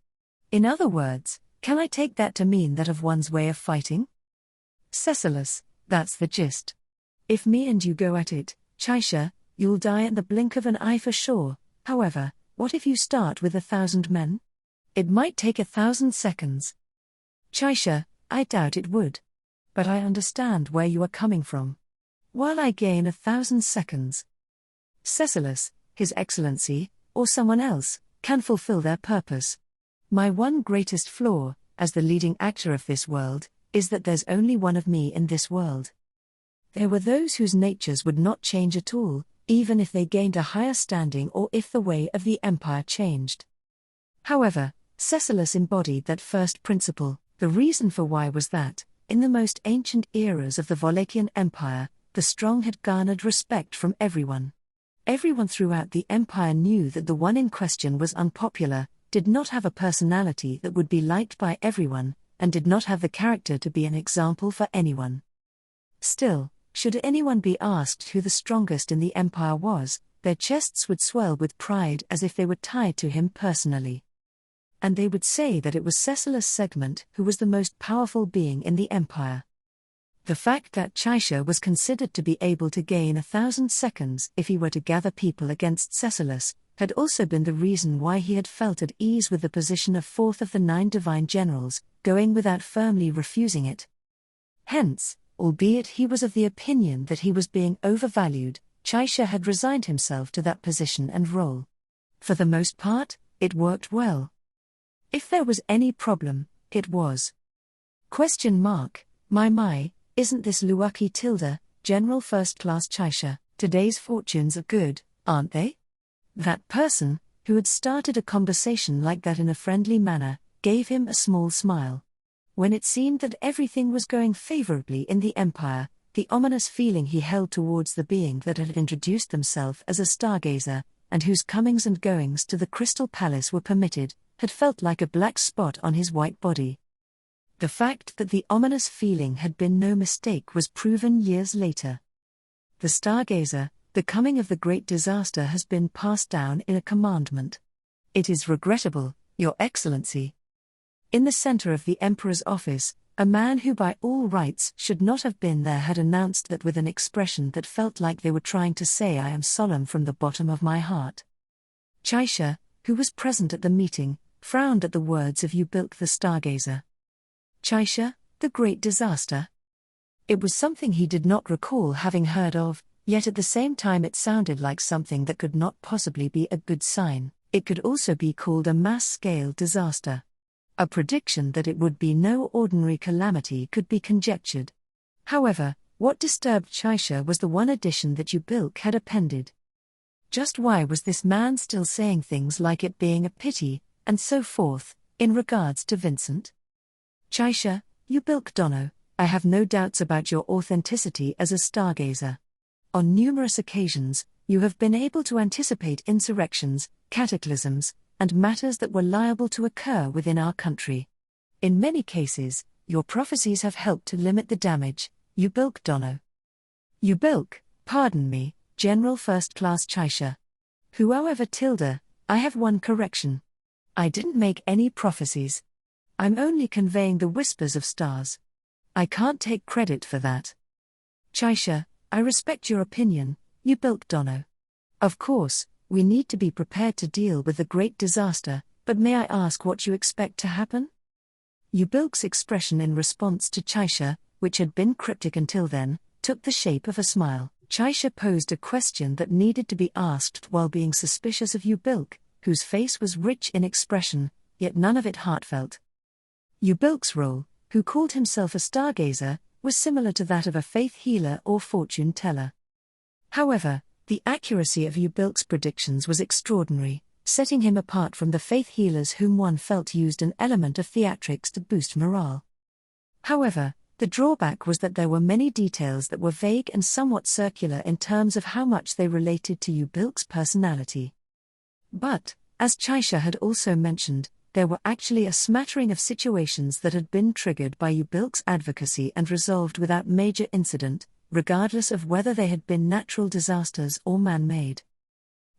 In other words, can I take that to mean that of one's way of fighting? Cecilus, that's the gist. If me and you go at it, Chaisha, you'll die at the blink of an eye for sure. However, what if you start with 1,000 men? It might take 1,000 seconds. Chaisha, I doubt it would. But I understand where you are coming from. While I gain 1,000 seconds, Cecilus, His Excellency, or someone else, can fulfill their purpose. My one greatest flaw, as the leading actor of this world, is that there's only one of me in this world. There were those whose natures would not change at all, even if they gained a higher standing or if the way of the empire changed. However, Cecilus embodied that first principle. The reason for why was that, in the most ancient eras of the Wallachian Empire, the strong had garnered respect from everyone. Everyone throughout the empire knew that the one in question was unpopular, did not have a personality that would be liked by everyone, and did not have the character to be an example for anyone. Still, should anyone be asked who the strongest in the empire was, their chests would swell with pride as if they were tied to him personally. And they would say that it was Cecilus Segment who was the most powerful being in the empire. The fact that Chaisha was considered to be able to gain 1,000 seconds if he were to gather people against Cecilus, had also been the reason why he had felt at ease with the position of fourth of the 9 divine generals, going without firmly refusing it. Hence, albeit he was of the opinion that he was being overvalued, Chaisha had resigned himself to that position and role. For the most part, it worked well. If there was any problem, it was. My, isn't this Luaki Tilda, General First Class Chaisha? Today's fortunes are good, aren't they? That person, who had started a conversation like that in a friendly manner, gave him a small smile. When it seemed that everything was going favorably in the empire, the ominous feeling he held towards the being that had introduced themselves as a stargazer, and whose comings and goings to the Crystal Palace were permitted, had felt like a black spot on his white body. The fact that the ominous feeling had been no mistake was proven years later. The stargazer, the coming of the great disaster, has been passed down in a commandment. It is regrettable, Your Excellency. In the center of the Emperor's office, a man who by all rights should not have been there had announced that with an expression that felt like they were trying to say, "I am solemn from the bottom of my heart." Chaisha, who was present at the meeting, frowned at the words of Ubilk the Stargazer. Chaisha, the great disaster? It was something he did not recall having heard of, yet at the same time it sounded like something that could not possibly be a good sign. It could also be called a mass-scale disaster. A prediction that it would be no ordinary calamity could be conjectured. However, what disturbed Chaisha was the one addition that Ubilk had appended. Just why was this man still saying things like it being a pity, and so forth, in regards to Vincent? Chaisha, Ubilk Dono, I have no doubts about your authenticity as a stargazer. On numerous occasions, you have been able to anticipate insurrections, cataclysms, and matters that were liable to occur within our country. In many cases, your prophecies have helped to limit the damage, Ubilk Dono. Ubilk, pardon me, General First Class Chaisha. However Tilda, I have one correction. I didn't make any prophecies. I'm only conveying the whispers of stars. I can't take credit for that. Chaisha, I respect your opinion, Ubilk Dono. Of course, we need to be prepared to deal with the great disaster, but may I ask what you expect to happen? Ubilk's expression in response to Chaisha, which had been cryptic until then, took the shape of a smile. Chaisha posed a question that needed to be asked while being suspicious of Ubilk, whose face was rich in expression, yet none of it heartfelt. Ubilk's role, who called himself a stargazer, was similar to that of a faith healer or fortune teller. However, the accuracy of Ubilk's predictions was extraordinary, setting him apart from the faith healers whom one felt used an element of theatrics to boost morale. However, the drawback was that there were many details that were vague and somewhat circular in terms of how much they related to Ubilk's personality. But, as Chaisha had also mentioned, there were actually a smattering of situations that had been triggered by Ubilk's advocacy and resolved without major incident, regardless of whether they had been natural disasters or man-made.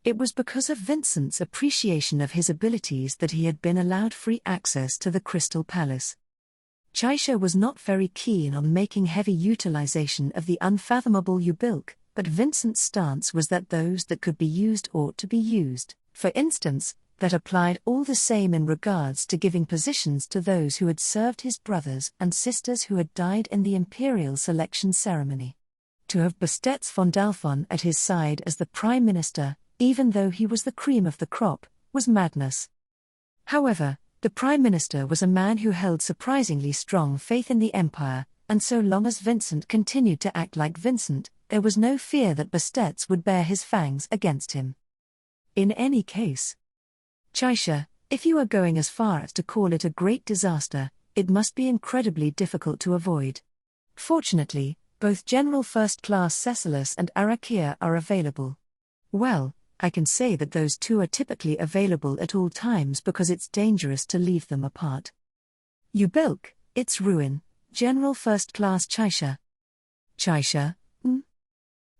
It was because of Vincent's appreciation of his abilities that he had been allowed free access to the Crystal Palace. Chaisha was not very keen on making heavy utilization of the unfathomable Ubilk, but Vincent's stance was that those that could be used ought to be used. For instance, that applied all the same in regards to giving positions to those who had served his brothers and sisters who had died in the imperial selection ceremony. To have Bastetz von Dalphon at his side as the prime minister, even though he was the cream of the crop, was madness. However, the prime minister was a man who held surprisingly strong faith in the empire, and so long as Vincent continued to act like Vincent, there was no fear that Bastetz would bare his fangs against him. In any case, Chaisha, if you are going as far as to call it a great disaster, it must be incredibly difficult to avoid. Fortunately, both General First Class Cecilus and Arakia are available. Well, I can say that those two are typically available at all times because it's dangerous to leave them apart. Yubilk, it's ruin, General First Class Chaisha. Chaisha,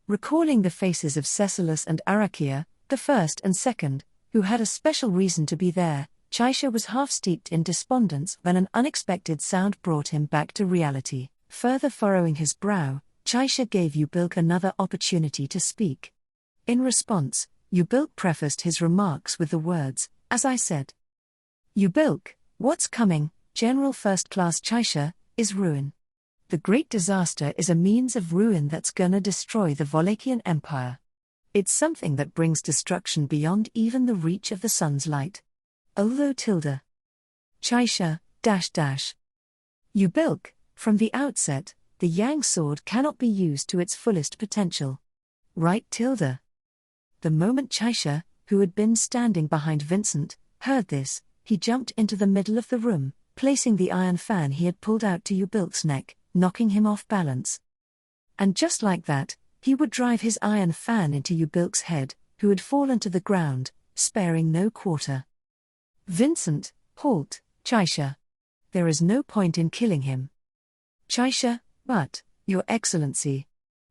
Recalling the faces of Cecilus and Arakia, the first and second, who had a special reason to be there, Chaisha was half steeped in despondence when an unexpected sound brought him back to reality. Further furrowing his brow, Chaisha gave Yubilk another opportunity to speak. In response, Yubilk prefaced his remarks with the words, "As I said. Yubilk, what's coming, General First Class Chaisha, is ruin. The great disaster is a means of ruin that's gonna destroy the Wallachian Empire. It's something that brings destruction beyond even the reach of the sun's light. Although tilde. Chaisha, Yubilk, from the outset, the Yang sword cannot be used to its fullest potential. Right tilde." The moment Chaisha, who had been standing behind Vincent, heard this, he jumped into the middle of the room, placing the iron fan he had pulled out to Yubilk's neck, knocking him off balance. And just like that, he would drive his iron fan into Yubilk's head, who had fallen to the ground, sparing no quarter. "Vincent, halt, Chaisha. There is no point in killing him." "Chaisha, but, Your Excellency.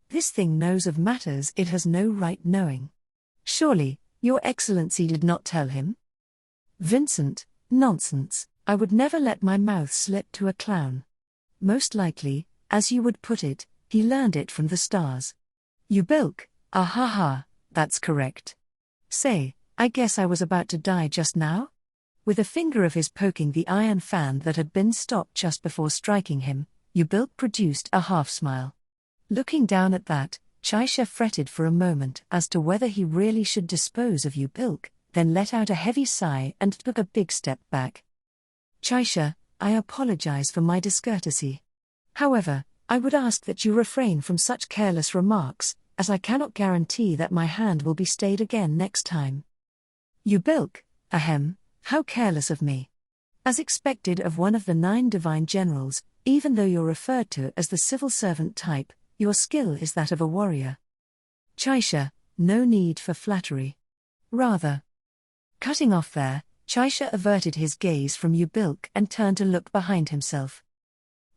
This thing knows of matters it has no right knowing. Surely, Your Excellency did not tell him?" "Vincent, nonsense, I would never let my mouth slip to a clown. Most likely, as you would put it, he learned it from the stars." "Yubilk, ah, that's correct. Say, I guess I was about to die just now?" With a finger of his poking the iron fan that had been stopped just before striking him, Yubilk produced a half-smile. Looking down at that, Chaisha fretted for a moment as to whether he really should dispose of Yubilk, then let out a heavy sigh and took a big step back. "Chaisha, I apologize for my discourtesy. However, I would ask that you refrain from such careless remarks, as I cannot guarantee that my hand will be stayed again next time." "Yubilk, ahem, how careless of me. As expected of one of the 9 divine generals, even though you're referred to as the civil servant type, your skill is that of a warrior." "Chaisha, no need for flattery. Rather." Cutting off there, Chaisha averted his gaze from Yubilk and turned to look behind himself.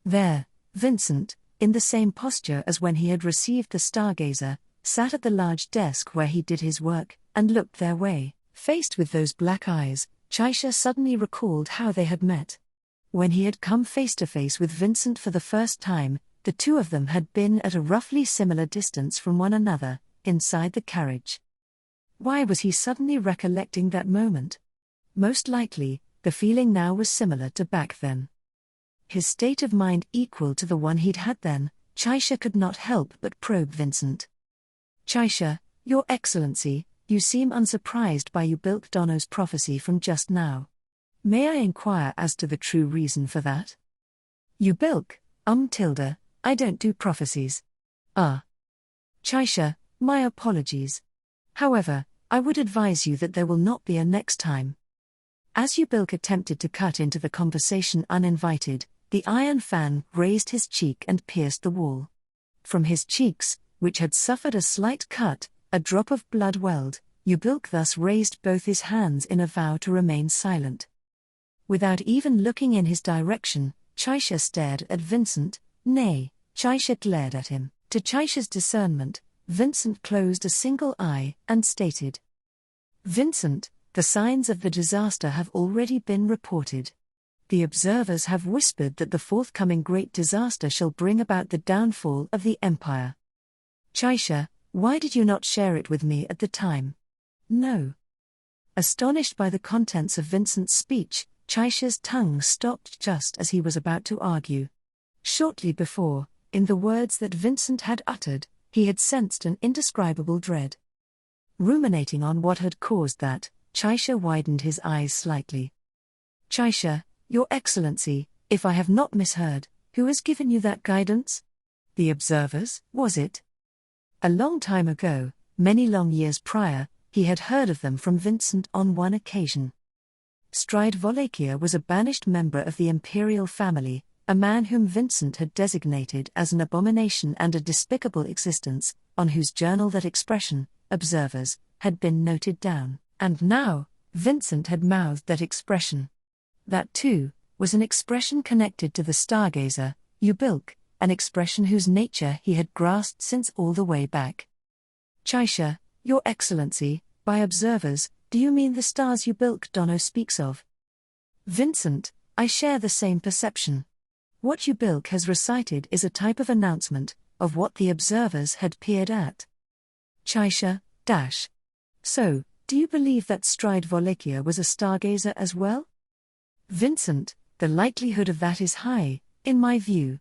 There, Vincent, in the same posture as when he had received the Stargazer, sat at the large desk where he did his work, and looked their way. Faced with those black eyes, Chaisha suddenly recalled how they had met. When he had come face to face with Vincent for the first time, the two of them had been at a roughly similar distance from one another, inside the carriage. Why was he suddenly recollecting that moment? Most likely, the feeling now was similar to back then. His state of mind equal to the one he'd had then, Chaisha could not help but probe Vincent. "Chaisha, Your Excellency, you seem unsurprised by Yubilk Dono's prophecy from just now. May I inquire as to the true reason for that?" "Yubilk, tilde, I don't do prophecies." "Ah. Chaisha, my apologies. However, I would advise you that there will not be a next time." As Yubilk attempted to cut into the conversation uninvited, the iron fan grazed his cheek and pierced the wall. From his cheeks, which had suffered a slight cut, a drop of blood welled. Yubilk thus raised both his hands in a vow to remain silent. Without even looking in his direction, Chaisha stared at Vincent. Nay, Chaisha glared at him. To Chaisha's discernment, Vincent closed a single eye and stated, "Vincent, the signs of the disaster have already been reported. The observers have whispered that the forthcoming great disaster shall bring about the downfall of the empire. Chaisha, why did you not share it with me at the time?" "No." Astonished by the contents of Vincent's speech, Chaisha's tongue stopped just as he was about to argue. Shortly before, in the words that Vincent had uttered, he had sensed an indescribable dread. Ruminating on what had caused that, Chaisha widened his eyes slightly. "Chaisha, Your Excellency, if I have not misheard, who has given you that guidance? The observers, was it?" A long time ago, many long years prior, he had heard of them from Vincent on one occasion. Stride Wallachia was a banished member of the imperial family, a man whom Vincent had designated as an abomination and a despicable existence, on whose journal that expression, observers, had been noted down, and now, Vincent had mouthed that expression. That, too, was an expression connected to the stargazer, Ubilk, an expression whose nature he had grasped since all the way back. Chaisha, Your Excellency, by observers, do you mean the stars Ubilk Dono speaks of? Vincent, I share the same perception. What Ubilk has recited is a type of announcement of what the observers had peered at. Chaisha, dash. So, do you believe that Stride Volikia was a stargazer as well? Vincent, the likelihood of that is high, in my view.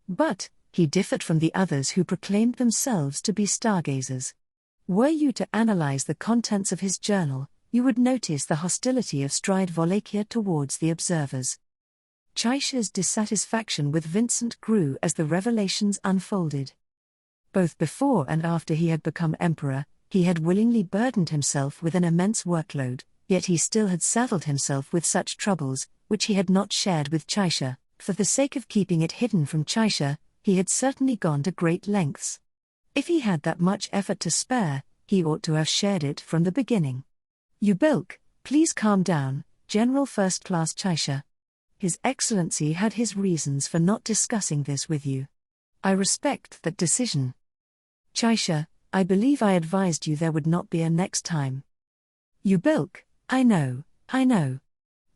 But, he differed from the others who proclaimed themselves to be stargazers. Were you to analyze the contents of his journal, you would notice the hostility of Stride Volikia towards the observers. Chaisha's dissatisfaction with Vincent grew as the revelations unfolded. Both before and after he had become emperor, he had willingly burdened himself with an immense workload, yet he still had saddled himself with such troubles, which he had not shared with Chaisha. For the sake of keeping it hidden from Chaisha, he had certainly gone to great lengths. If he had that much effort to spare, he ought to have shared it from the beginning. Ubilk, please calm down, General First Class Chaisha. His Excellency had his reasons for not discussing this with you. I respect that decision. Chaisha, I believe I advised you there would not be a next time. Ubilk, I know.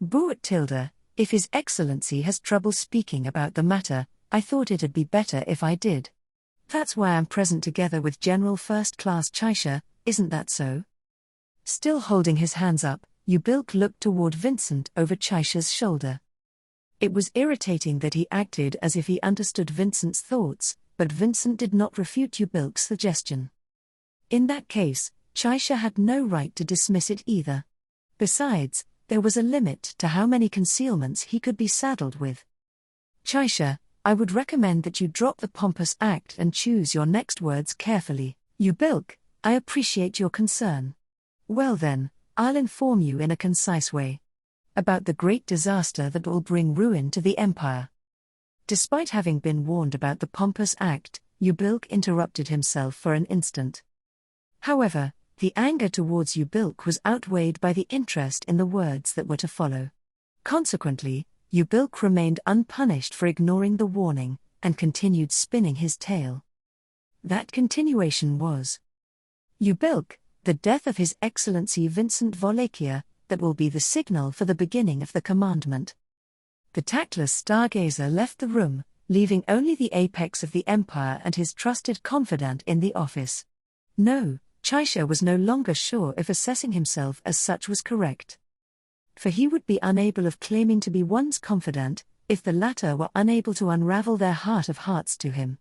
Buat tilde, if His Excellency has trouble speaking about the matter, I thought it'd be better if I did. That's why I'm present together with General First Class Chaisha, isn't that so? Still holding his hands up, Ubilk looked toward Vincent over Chaisha's shoulder. It was irritating that he acted as if he understood Vincent's thoughts, but Vincent did not refute Ubilk's suggestion. In that case, Chaisha had no right to dismiss it either. Besides, there was a limit to how many concealments he could be saddled with. Chaisha, I would recommend that you drop the pompous act and choose your next words carefully. Ubilk, I appreciate your concern. Well then, I'll inform you in a concise way about the great disaster that will bring ruin to the empire. Despite having been warned about the pompous act, Ubilk interrupted himself for an instant. However, the anger towards Ubilk was outweighed by the interest in the words that were to follow. Consequently, Ubilk remained unpunished for ignoring the warning, and continued spinning his tale. That continuation was, Ubilk, the death of His Excellency Vincent Volikia, that will be the signal for the beginning of the commandment. The tactless stargazer left the room, leaving only the apex of the empire and his trusted confidant in the office. No, Chaisha was no longer sure if assessing himself as such was correct. For he would be unable of claiming to be one's confidant, if the latter were unable to unravel their heart of hearts to him.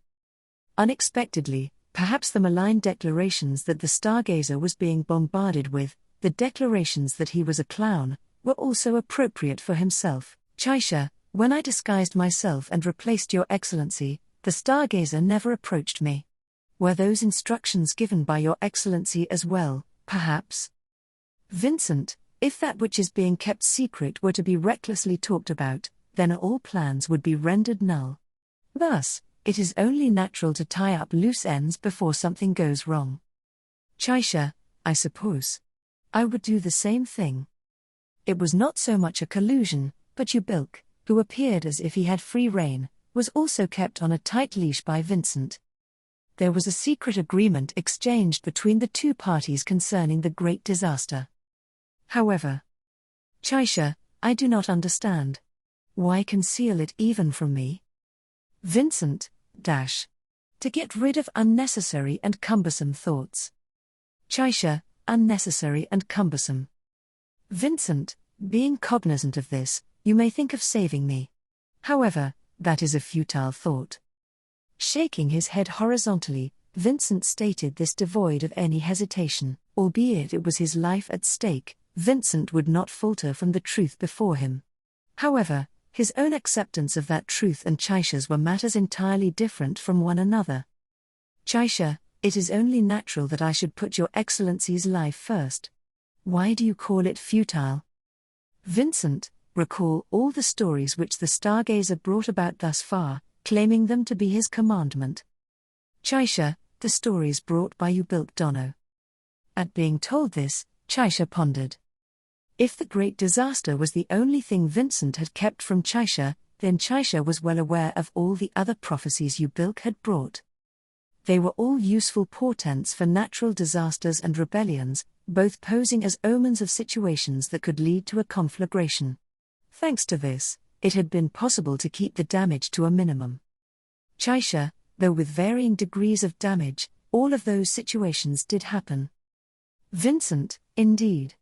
Unexpectedly, perhaps the malign declarations that the stargazer was being bombarded with, the declarations that he was a clown, were also appropriate for himself. Chaisha, when I disguised myself and replaced Your Excellency, the stargazer never approached me. Were those instructions given by Your Excellency as well, perhaps? Vincent, if that which is being kept secret were to be recklessly talked about, then all plans would be rendered null. Thus, it is only natural to tie up loose ends before something goes wrong. Chaisha, I suppose I would do the same thing. It was not so much a collusion, but Ubilk, who appeared as if he had free rein, was also kept on a tight leash by Vincent. There was a secret agreement exchanged between the two parties concerning the great disaster. However, Chaisha, I do not understand. Why conceal it even from me? Vincent, to get rid of unnecessary and cumbersome thoughts. Chaisha, unnecessary and cumbersome. Vincent, being cognizant of this, you may think of saving me. However, that is a futile thought. Shaking his head horizontally, Vincent stated this devoid of any hesitation. Albeit it was his life at stake, Vincent would not falter from the truth before him. However, his own acceptance of that truth and Chaisha's were matters entirely different from one another. Chaisha, it is only natural that I should put Your Excellency's life first. Why do you call it futile? Vincent, recall all the stories which the stargazer brought about thus far, claiming them to be his commandment. Chaisha, the stories brought by Ubilk Dono. At being told this, Chaisha pondered. If the great disaster was the only thing Vincent had kept from Chaisha, then Chaisha was well aware of all the other prophecies Ubilk had brought. They were all useful portents for natural disasters and rebellions, both posing as omens of situations that could lead to a conflagration. Thanks to this, it had been possible to keep the damage to a minimum. Chaisha, though with varying degrees of damage, all of those situations did happen. Vincent, indeed.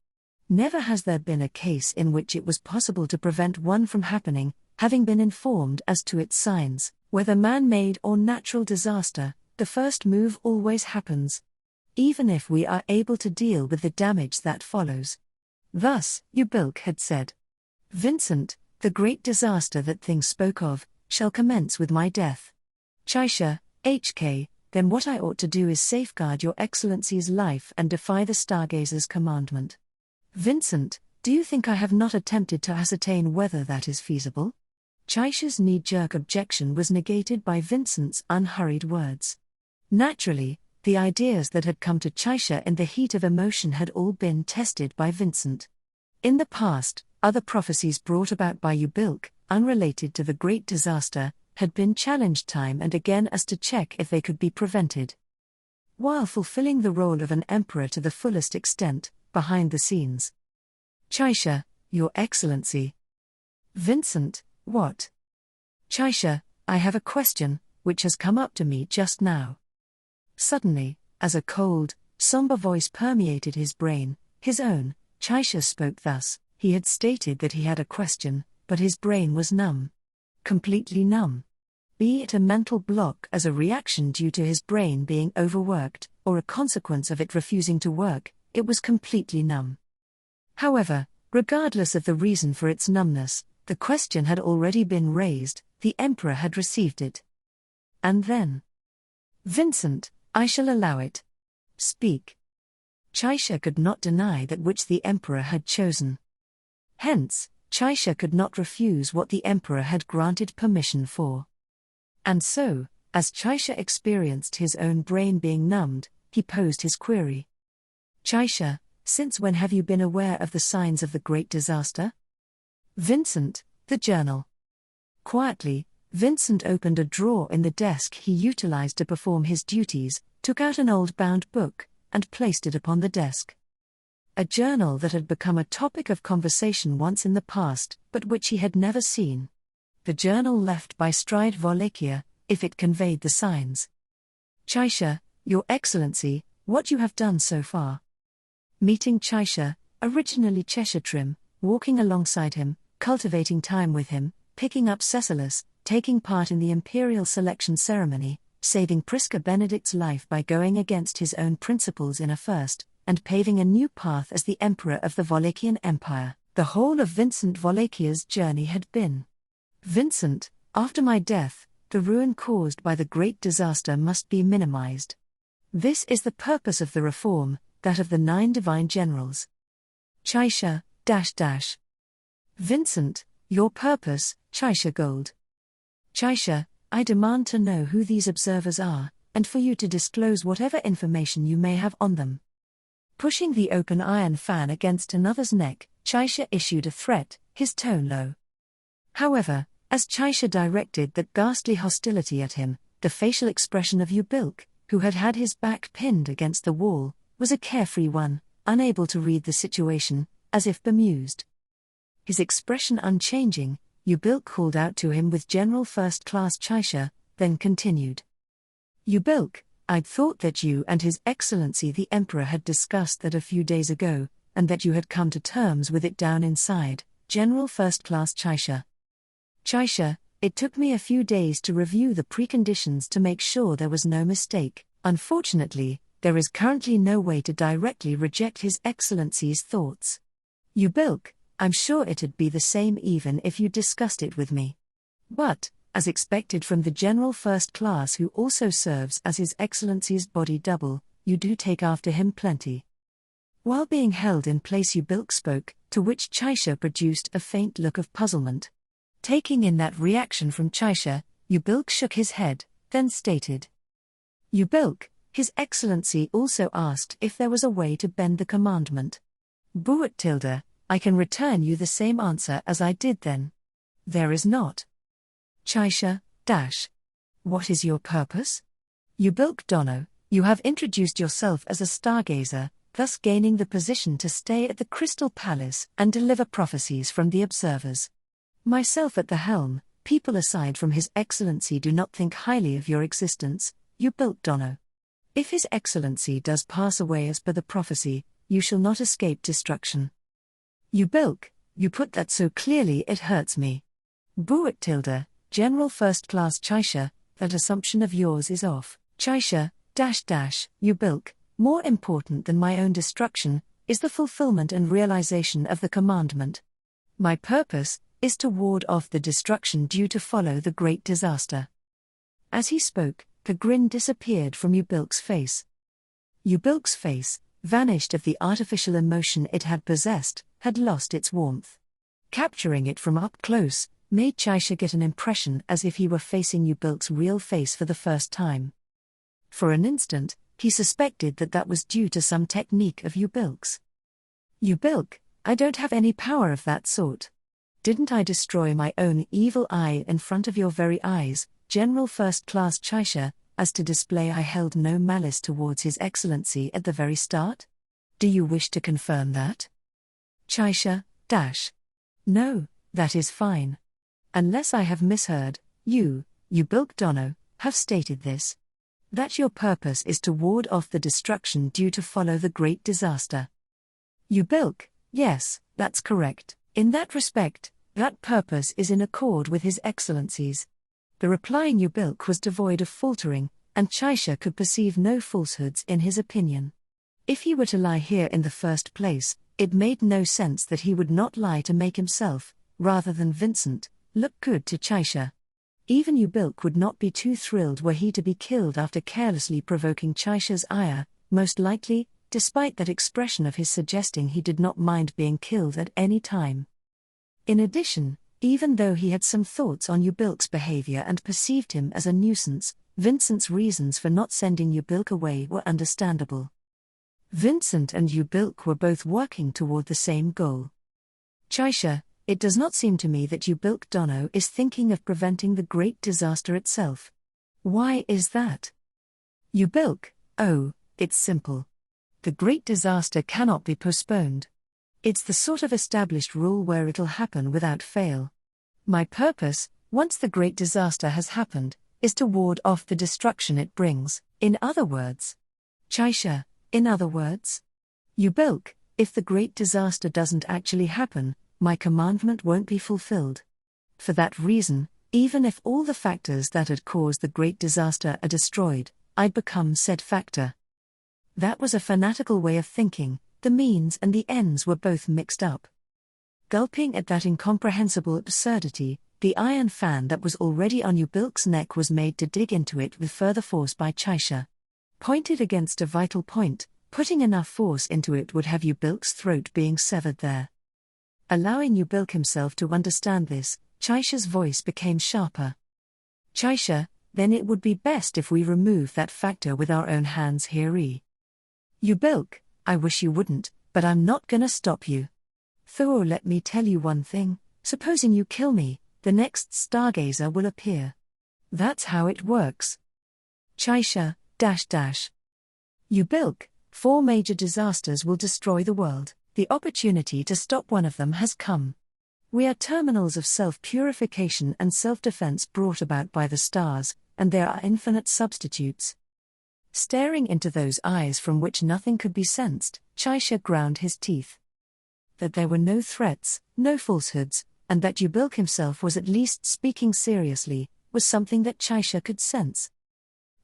Never has there been a case in which it was possible to prevent one from happening, having been informed as to its signs, whether man-made or natural disaster. The first move always happens, even if we are able to deal with the damage that follows. Thus, Ubilk had said, Vincent, the great disaster that things spoke of, shall commence with my death. Chaisha, HK, then what I ought to do is safeguard your Excellency's life and defy the Stargazer's commandment. Vincent, do you think I have not attempted to ascertain whether that is feasible? Chaisha's knee-jerk objection was negated by Vincent's unhurried words. Naturally, the ideas that had come to Chaisha in the heat of emotion had all been tested by Vincent. In the past, other prophecies brought about by Ubilk, unrelated to the great disaster, had been challenged time and again as to check if they could be prevented. While fulfilling the role of an emperor to the fullest extent, behind the scenes. Chaisha, Your Excellency. Vincent, what? Chaisha, I have a question, which has come up to me just now. Suddenly, as a cold, somber voice permeated his brain, his own, Chaisha spoke thus. He had stated that he had a question, but his brain was numb. Completely numb. Be it a mental block as a reaction due to his brain being overworked, or a consequence of it refusing to work, it was completely numb. However, regardless of the reason for its numbness, the question had already been raised, the Emperor had received it. And then? Vincent, I shall allow it. Speak. Chaisha could not deny that which the Emperor had chosen. Hence, Chaisha could not refuse what the Emperor had granted permission for. And so, as Chaisha experienced his own brain being numbed, he posed his query. Chaisha, since when have you been aware of the signs of the great disaster? Vincent, the journal. Quietly, Vincent opened a drawer in the desk he utilized to perform his duties, took out an old bound book, and placed it upon the desk. A journal that had become a topic of conversation once in the past, but which he had never seen. The journal left by Stride Wallachia, if it conveyed the signs. Chaisha, Your Excellency, what you have done so far. Meeting Chaisha, originally Cheshire Trim, walking alongside him, cultivating time with him, picking up Cecilus, taking part in the imperial selection ceremony, saving Prisca Benedict's life by going against his own principles in a first, and paving a new path as the Emperor of the Wallachian Empire. The whole of Vincent Wallachia's journey had been. Vincent, after my death, the ruin caused by the great disaster must be minimized. This is the purpose of the reform, that of the 9 divine generals. Chaisha, Vincent, your purpose, Chaisha Gold. Chaisha, I demand to know who these observers are, and for you to disclose whatever information you may have on them. Pushing the open iron fan against another's neck, Chaisha issued a threat, his tone low. However, as Chaisha directed that ghastly hostility at him, the facial expression of Ubilk, who had had his back pinned against the wall, was a carefree one, unable to read the situation, as if bemused. His expression unchanging, Ubilk called out to him with General First Class Chaisha, then continued. Ubilk, I'd thought that you and His Excellency the Emperor had discussed that a few days ago, and that you had come to terms with it down inside, General First Class Chaisha. Chaisha, it took me a few days to review the preconditions to make sure there was no mistake. Unfortunately, there is currently no way to directly reject His Excellency's thoughts. Ubilk, I'm sure it'd be the same even if you discussed it with me. But, as expected from the General First Class who also serves as His Excellency's body double, you do take after him plenty. While being held in place Ubilk spoke, to which Chaisha produced a faint look of puzzlement. Taking in that reaction from Chaisha, Ubilk shook his head, then stated. Ubilk, His Excellency also asked if there was a way to bend the commandment. Buat tilde, I can return you the same answer as I did then. There is not. Chaisha, dash. What is your purpose? Ubilk Dono, you have introduced yourself as a stargazer, thus gaining the position to stay at the Crystal Palace and deliver prophecies from the observers. Myself at the helm, people aside from His Excellency do not think highly of your existence, Ubilk Dono. If His Excellency does pass away as per the prophecy, you shall not escape destruction. Ubilk, you put that so clearly it hurts me. Buat tilde, General First Class Chaisha, that assumption of yours is off. Chaisha, dash dash, Ubilk, more important than my own destruction, is the fulfillment and realization of the commandment. My purpose is to ward off the destruction due to follow the great disaster. As he spoke, the grin disappeared from Ubilk's face. Ubilk's face, vanished of the artificial emotion it had possessed, had lost its warmth. Capturing it from up close, made Chaisha get an impression as if he were facing Ubilk's real face for the first time. For an instant, he suspected that was due to some technique of Ubilk's. Ubilk, I don't have any power of that sort. Didn't I destroy my own evil eye in front of your very eyes, General First Class Chaisha, as to display I held no malice towards His Excellency at the very start? Do you wish to confirm that? Chaisha, dash. No, that is fine. Unless I have misheard, you, Ubilk Dono, have stated this. That your purpose is to ward off the destruction due to follow the great disaster. Ubilk, yes, that's correct. In that respect, that purpose is in accord with His Excellency's. The replying Ubilk was devoid of faltering, and Chaisha could perceive no falsehoods in his opinion. If he were to lie here in the first place, it made no sense that he would not lie to make himself, rather than Vincent, look good to Chaisha. Even Ubilk would not be too thrilled were he to be killed after carelessly provoking Chaisha's ire, most likely, despite that expression of his suggesting he did not mind being killed at any time. In addition, even though he had some thoughts on Ubilk's behavior and perceived him as a nuisance, Vincent's reasons for not sending Ubilk away were understandable. Vincent and Ubilk were both working toward the same goal. Chaisha, it does not seem to me that Ubilk Dono is thinking of preventing the great disaster itself. Why is that? Ubilk, oh, it's simple. The great disaster cannot be postponed. It's the sort of established rule where it'll happen without fail. My purpose, once the great disaster has happened, is to ward off the destruction it brings. In other words. Chaisha, in other words? Ubilk, if the great disaster doesn't actually happen, my commandment won't be fulfilled. For that reason, even if all the factors that had caused the great disaster are destroyed, I'd become said factor. That was a fanatical way of thinking. The means and the ends were both mixed up. Gulping at that incomprehensible absurdity, the iron fan that was already on Ubilk's neck was made to dig into it with further force by Chaisha. Pointed against a vital point, putting enough force into it would have Ubilk's throat being severed there. Allowing Ubilk himself to understand this, Chaisha's voice became sharper. Chaisha, then it would be best if we remove that factor with our own hands here. Ubilk, I wish you wouldn't, but I'm not gonna stop you. Though let me tell you one thing, supposing you kill me, the next stargazer will appear. That's how it works. Chaisha, dash dash. Ubilk, 4 major disasters will destroy the world. The opportunity to stop one of them has come. We are terminals of self-purification and self-defense brought about by the stars, and there are infinite substitutes. Staring into those eyes from which nothing could be sensed, Chaisha ground his teeth. That there were no threats, no falsehoods, and that Ubilk himself was at least speaking seriously, was something that Chaisha could sense.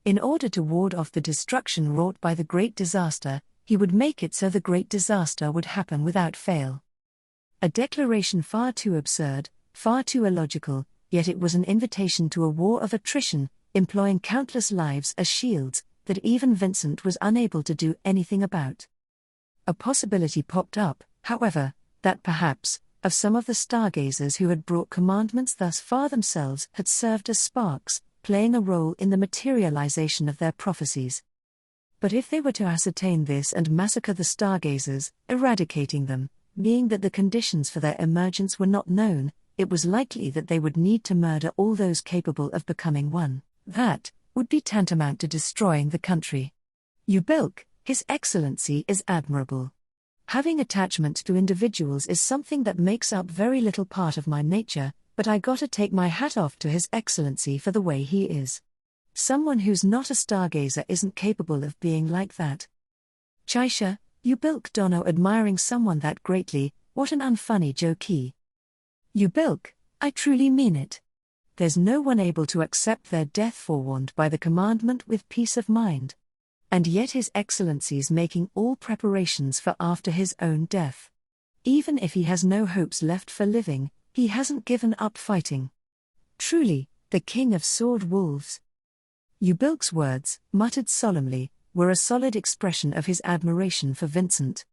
In order to ward off the destruction wrought by the great disaster, he would make it so the great disaster would happen without fail. A declaration far too absurd, far too illogical, yet it was an invitation to a war of attrition, employing countless lives as shields, that even Vincent was unable to do anything about. A possibility popped up, however, that perhaps, of some of the stargazers who had brought commandments thus far themselves had served as sparks, playing a role in the materialization of their prophecies. But if they were to ascertain this and massacre the stargazers, eradicating them, being that the conditions for their emergence were not known, it was likely that they would need to murder all those capable of becoming one. That would be tantamount to destroying the country. Ubilk, His Excellency is admirable. Having attachment to individuals is something that makes up very little part of my nature, but I gotta take my hat off to His Excellency for the way he is. Someone who's not a stargazer isn't capable of being like that. Chaisha, Ubilk Dono admiring someone that greatly, what an unfunny jokey. Ubilk, I truly mean it. There's no one able to accept their death forewarned by the commandment with peace of mind. And yet His Excellency's making all preparations for after his own death. Even if he has no hopes left for living, he hasn't given up fighting. Truly, the king of sword wolves. Ubilk's words, muttered solemnly, were a solid expression of his admiration for Vincent.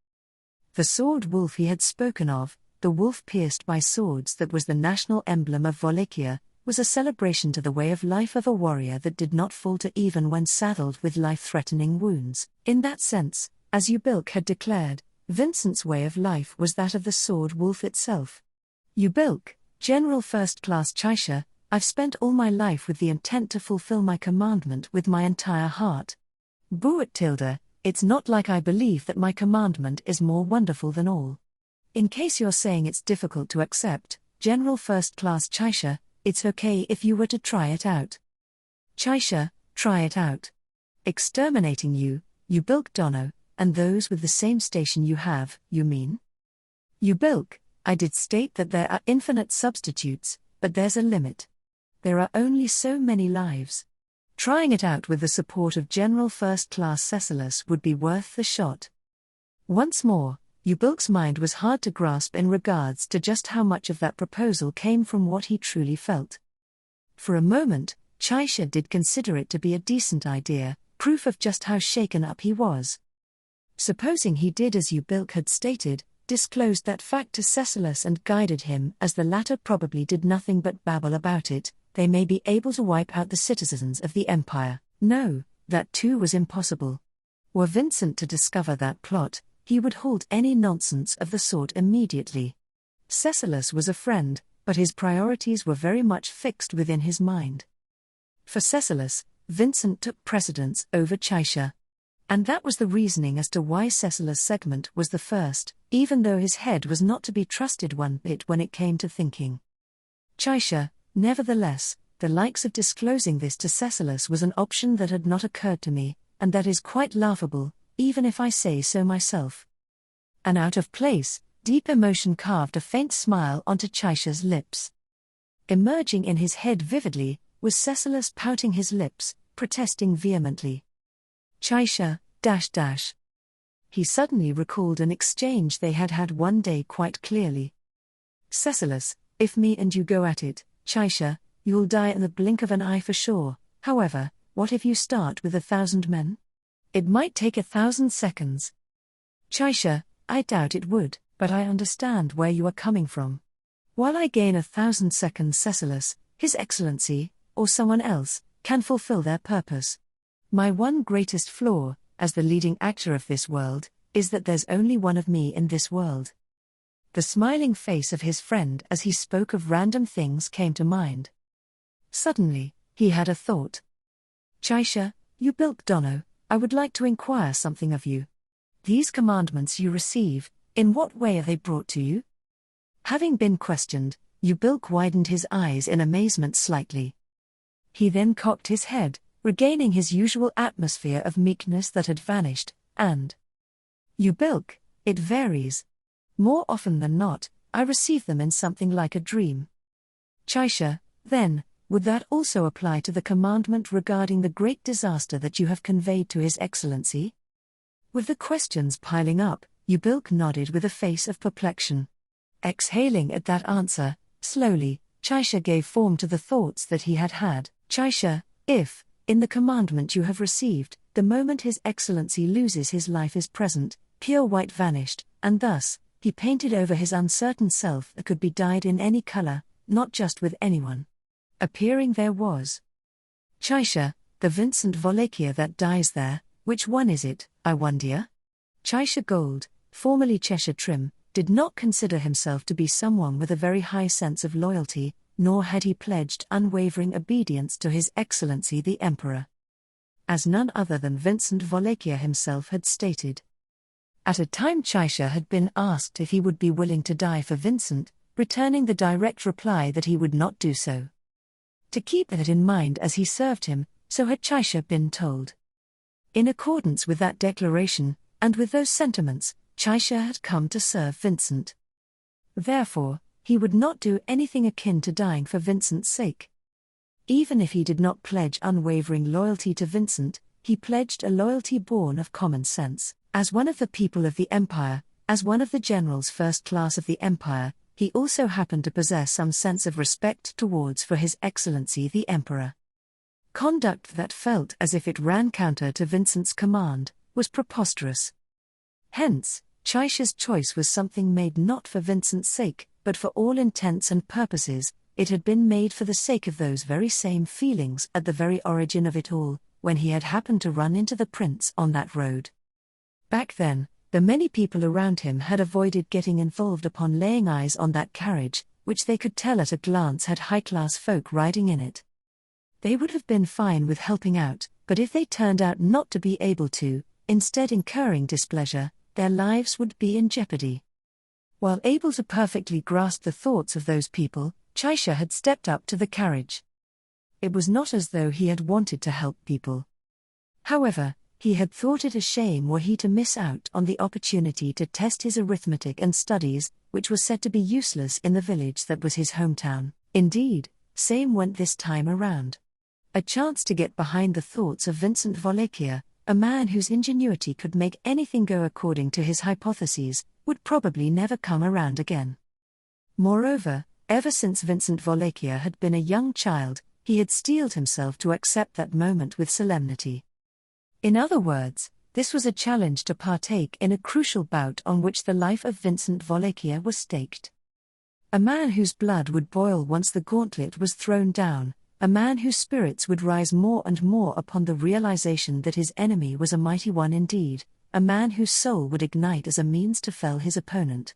The sword wolf he had spoken of, the wolf pierced by swords that was the national emblem of Wallachia, was a celebration to the way of life of a warrior that did not falter even when saddled with life-threatening wounds. In that sense, as Ubilk had declared, Vincent's way of life was that of the sword wolf itself. Ubilk, General First Class Chaisha, I've spent all my life with the intent to fulfill my commandment with my entire heart. Buat tilde, it's not like I believe that my commandment is more wonderful than all. In case you're saying it's difficult to accept, General First Class Chaisha, it's okay if you were to try it out. Chaisha, try it out. Exterminating you, Ubilk Dono, and those with the same station you have, you mean? Ubilk, I did state that there are infinite substitutes, but there's a limit. There are only so many lives. Trying it out with the support of General First Class Cecilus would be worth the shot. Once more, Ubilk's mind was hard to grasp in regards to just how much of that proposal came from what he truly felt. For a moment, Chaisha did consider it to be a decent idea, proof of just how shaken up he was. Supposing he did as Ubilk had stated, disclosed that fact to Cecilus and guided him as the latter probably did nothing but babble about it, they may be able to wipe out the citizens of the empire. No, that too was impossible. Were Vincent to discover that plot, he would halt any nonsense of the sort immediately. Cecilus was a friend, but his priorities were very much fixed within his mind. For Cecilus, Vincent took precedence over Chaisha. And that was the reasoning as to why Cecilus' segment was the first, even though his head was not to be trusted one bit when it came to thinking. Chaisha, nevertheless, the likes of disclosing this to Cecilus was an option that had not occurred to me, and that is quite laughable, even if I say so myself. An out-of-place, deep emotion carved a faint smile onto Chaisha's lips. Emerging in his head vividly, was Cecilus pouting his lips, protesting vehemently. Chaisha, .. He suddenly recalled an exchange they had had one day quite clearly. Cecilus, if me and you go at it, Chaisha, you'll die in the blink of an eye for sure. However, what if you start with 1,000 men? It might take 1,000 seconds. Chaisha, I doubt it would, but I understand where you are coming from. While I gain 1,000 seconds, Cecilus, His Excellency, or someone else, can fulfill their purpose. My one greatest flaw, as the leading actor of this world, is that there's only one of me in this world. The smiling face of his friend as he spoke of random things came to mind. Suddenly, he had a thought. Chaisha, Ubilk Dono, I would like to inquire something of you. These commandments you receive, in what way are they brought to you? Having been questioned, Ubilk widened his eyes in amazement slightly. He then cocked his head, regaining his usual atmosphere of meekness that had vanished, and Ubilk, it varies. More often than not, I receive them in something like a dream. Chaisha, then, would that also apply to the commandment regarding the great disaster that you have conveyed to His Excellency? With the questions piling up, Ubilk nodded with a face of perplexion. Exhaling at that answer, slowly, Chaisha gave form to the thoughts that he had had. Chaisha, if, in the commandment you have received, the moment His Excellency loses his life is present, pure white vanished, and thus, he painted over his uncertain self that could be dyed in any color, not just with anyone. Appearing there was Chaisha, the Vincent Wallachia that dies there, Which one is it, I wonder? Cheshire Gold, formerly Cheshire Trim, did not consider himself to be someone with a very high sense of loyalty, nor had he pledged unwavering obedience to His Excellency the Emperor. As none other than Vincent Volacchia himself had stated. At a time Cheshire had been asked if he would be willing to die for Vincent, returning the direct reply that he would not do so. To keep that in mind as he served him, so had Cheshire been told. In accordance with that declaration, and with those sentiments, Cheshire had come to serve Vincent. Therefore, he would not do anything akin to dying for Vincent's sake. Even if he did not pledge unwavering loyalty to Vincent, he pledged a loyalty born of common sense. As one of the people of the Empire, as one of the generals first class of the Empire, he also happened to possess some sense of respect towards for His Excellency the Emperor. Conduct that felt as if it ran counter to Vincent's command was preposterous. Hence, Cheshire's choice was something made not for Vincent's sake, but for all intents and purposes, it had been made for the sake of those very same feelings at the very origin of it all, when he had happened to run into the prince on that road. Back then, the many people around him had avoided getting involved upon laying eyes on that carriage, which they could tell at a glance had high-class folk riding in it. They would have been fine with helping out, but if they turned out not to be able to, instead incurring displeasure, their lives would be in jeopardy. While able to perfectly grasp the thoughts of those people, Cheshire had stepped up to the carriage. It was not as though he had wanted to help people. However, he had thought it a shame were he to miss out on the opportunity to test his arithmetic and studies, which was said to be useless in the village that was his hometown. Indeed, same went this time around. A chance to get behind the thoughts of Vincent Volacchia, a man whose ingenuity could make anything go according to his hypotheses, would probably never come around again. Moreover, ever since Vincent Volacchia had been a young child, he had steeled himself to accept that moment with solemnity. In other words, this was a challenge to partake in a crucial bout on which the life of Vincent Volacchia was staked. A man whose blood would boil once the gauntlet was thrown down, a man whose spirits would rise more and more upon the realization that his enemy was a mighty one indeed, a man whose soul would ignite as a means to fell his opponent.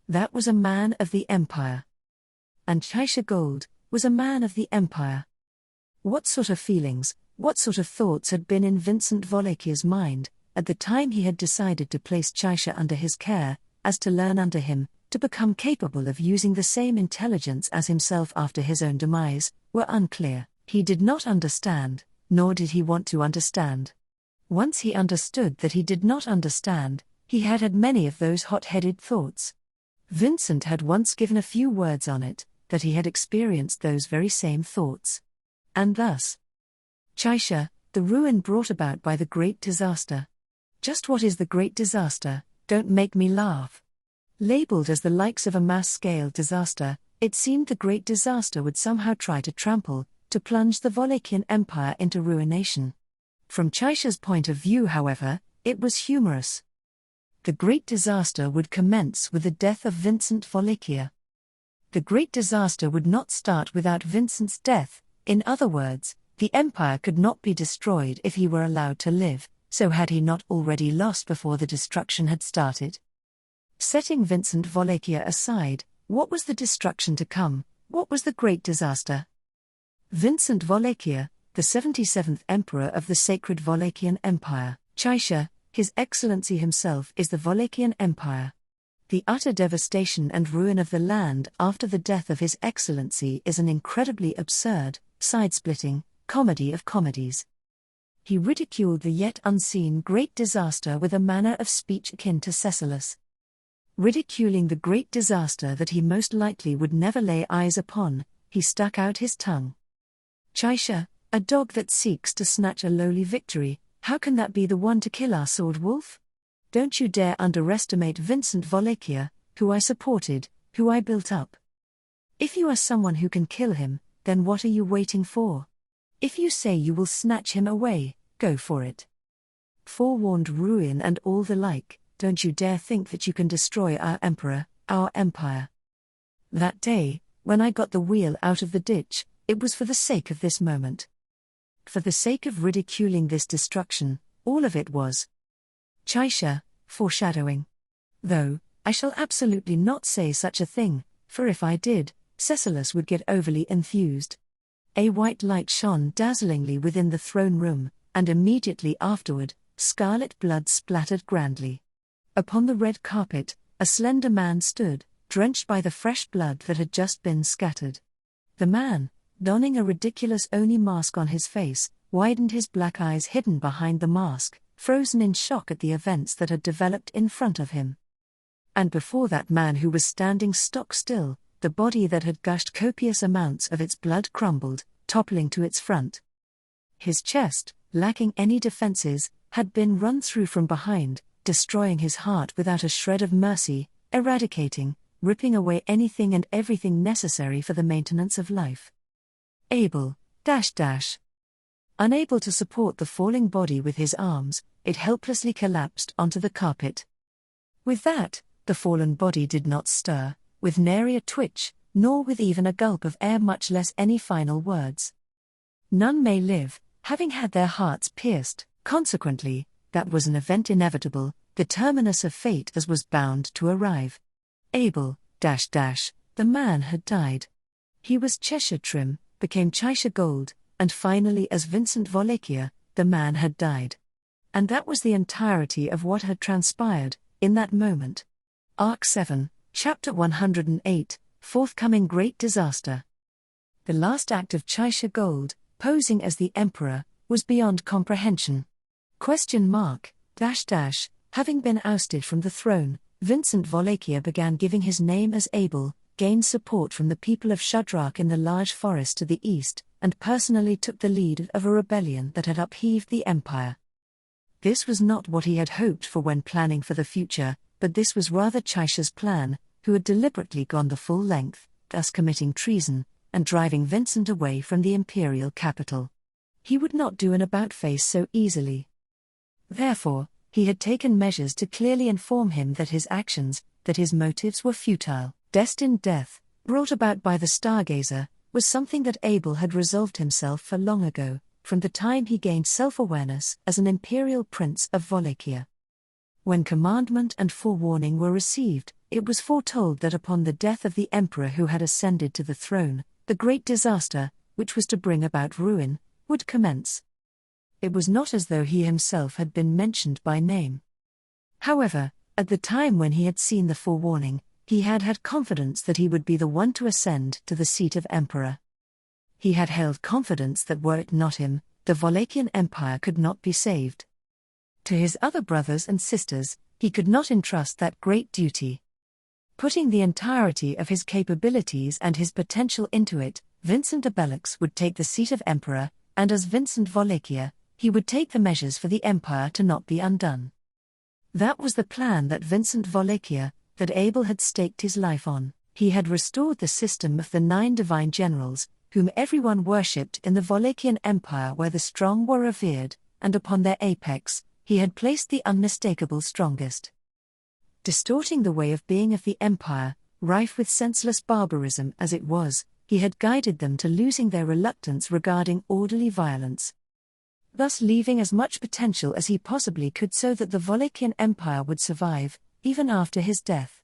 That was a man of the Empire. And Cheshire Gold was a man of the Empire. What sort of feelings, what sort of thoughts had been in Vincent Volacchia's mind, at the time he had decided to place Cheshire under his care, as to learn under him, to become capable of using the same intelligence as himself after his own demise, were unclear. He did not understand, nor did he want to understand. Once he understood that he did not understand, he had had many of those hot-headed thoughts. Vincent had once given a few words on it, that he had experienced those very same thoughts. And thus, Cheshire, the ruin brought about by the great disaster. Just what is the great disaster? Don't make me laugh. Labeled as the likes of a mass-scale disaster, it seemed the great disaster would somehow try to trample, to plunge the Volacchian Empire into ruination. From Cheshire's point of view, however, it was humorous. The great disaster would commence with the death of Vincent Volacchia. The great disaster would not start without Vincent's death. In other words, the empire could not be destroyed if he were allowed to live, so had he not already lost before the destruction had started? Setting Vincent Volacchia aside, what was the destruction to come? What was the great disaster? Vincent Volacchia, the 77th emperor of the sacred Volacchian Empire, Cheshire, His Excellency himself is the Volacchian Empire. The utter devastation and ruin of the land after the death of His Excellency is an incredibly absurd, side-splitting, comedy of comedies. He ridiculed the yet unseen great disaster with a manner of speech akin to Cecilus. Ridiculing the great disaster that he most likely would never lay eyes upon, he stuck out his tongue. Cheshire, a dog that seeks to snatch a lowly victory, how can that be the one to kill our sword wolf? Don't you dare underestimate Vincent Volacchia, who I supported, who I built up. If you are someone who can kill him, then what are you waiting for? If you say you will snatch him away, go for it. Forewarned ruin and all the like, don't you dare think that you can destroy our emperor, our empire. That day, when I got the wheel out of the ditch, it was for the sake of this moment. For the sake of ridiculing this destruction, All of it was Chaisha, foreshadowing. Though, I shall absolutely not say such a thing, for if I did, Cecilus would get overly enthused. A white light shone dazzlingly within the throne room, and immediately afterward, scarlet blood splattered grandly. Upon the red carpet, a slender man stood, drenched by the fresh blood that had just been scattered. The man, donning a ridiculous Oni mask on his face, widened his black eyes hidden behind the mask, frozen in shock at the events that had developed in front of him. And before that man who was standing stock still, the body that had gushed copious amounts of its blood crumbled, toppling to its front. His chest, lacking any defenses, had been run through from behind, destroying his heart without a shred of mercy, eradicating, ripping away anything and everything necessary for the maintenance of life. Abel, Unable to support the falling body with his arms, it helplessly collapsed onto the carpet. With that, the fallen body did not stir, with nary a twitch, nor with even a gulp of air, much less any final words. None may live, having had their hearts pierced, consequently, that was an event inevitable, the terminus of fate as was bound to arrive. Abel, the man had died. He was Cheshire Trim, became Chaisha Gold, and finally as Vincent Volakia, the man had died. And that was the entirety of what had transpired, in that moment. Arc 7, Chapter 108, Forthcoming Great Disaster. The last act of Chaisha Gold, posing as the Emperor, was beyond comprehension. Having been ousted from the throne, Vincent Volakia began giving his name as Abel, gained support from the people of Shudrak in the large forest to the east, and personally took the lead of a rebellion that had upheaved the empire. This was not what he had hoped for when planning for the future, but this was rather Chaisha's plan, who had deliberately gone the full length, thus committing treason, and driving Vincent away from the imperial capital. He would not do an about-face so easily. Therefore, he had taken measures to clearly inform him that his actions, that his motives were futile. Destined death, brought about by the Stargazer, was something that Abel had resolved himself for long ago, from the time he gained self-awareness as an imperial prince of Wallachia. When commandment and forewarning were received, it was foretold that upon the death of the emperor who had ascended to the throne, the great disaster, which was to bring about ruin, would commence. It was not as though he himself had been mentioned by name. However, at the time when he had seen the forewarning, he had had confidence that he would be the one to ascend to the seat of emperor. He had held confidence that were it not him, the Wallachian Empire could not be saved. To his other brothers and sisters, he could not entrust that great duty. Putting the entirety of his capabilities and his potential into it, Vincent Abelix would take the seat of emperor, and as Vincent Wallachia, he would take the measures for the empire to not be undone. That was the plan that Vincent Wallachia, that Abel had staked his life on. He had restored the system of the 9 divine generals, whom everyone worshipped in the Wallachian Empire where the strong were revered, and upon their apex, he had placed the unmistakable strongest. Distorting the way of being of the empire, rife with senseless barbarism as it was, he had guided them to losing their reluctance regarding orderly violence, thus leaving as much potential as he possibly could so that the Wallachian Empire would survive, even after his death.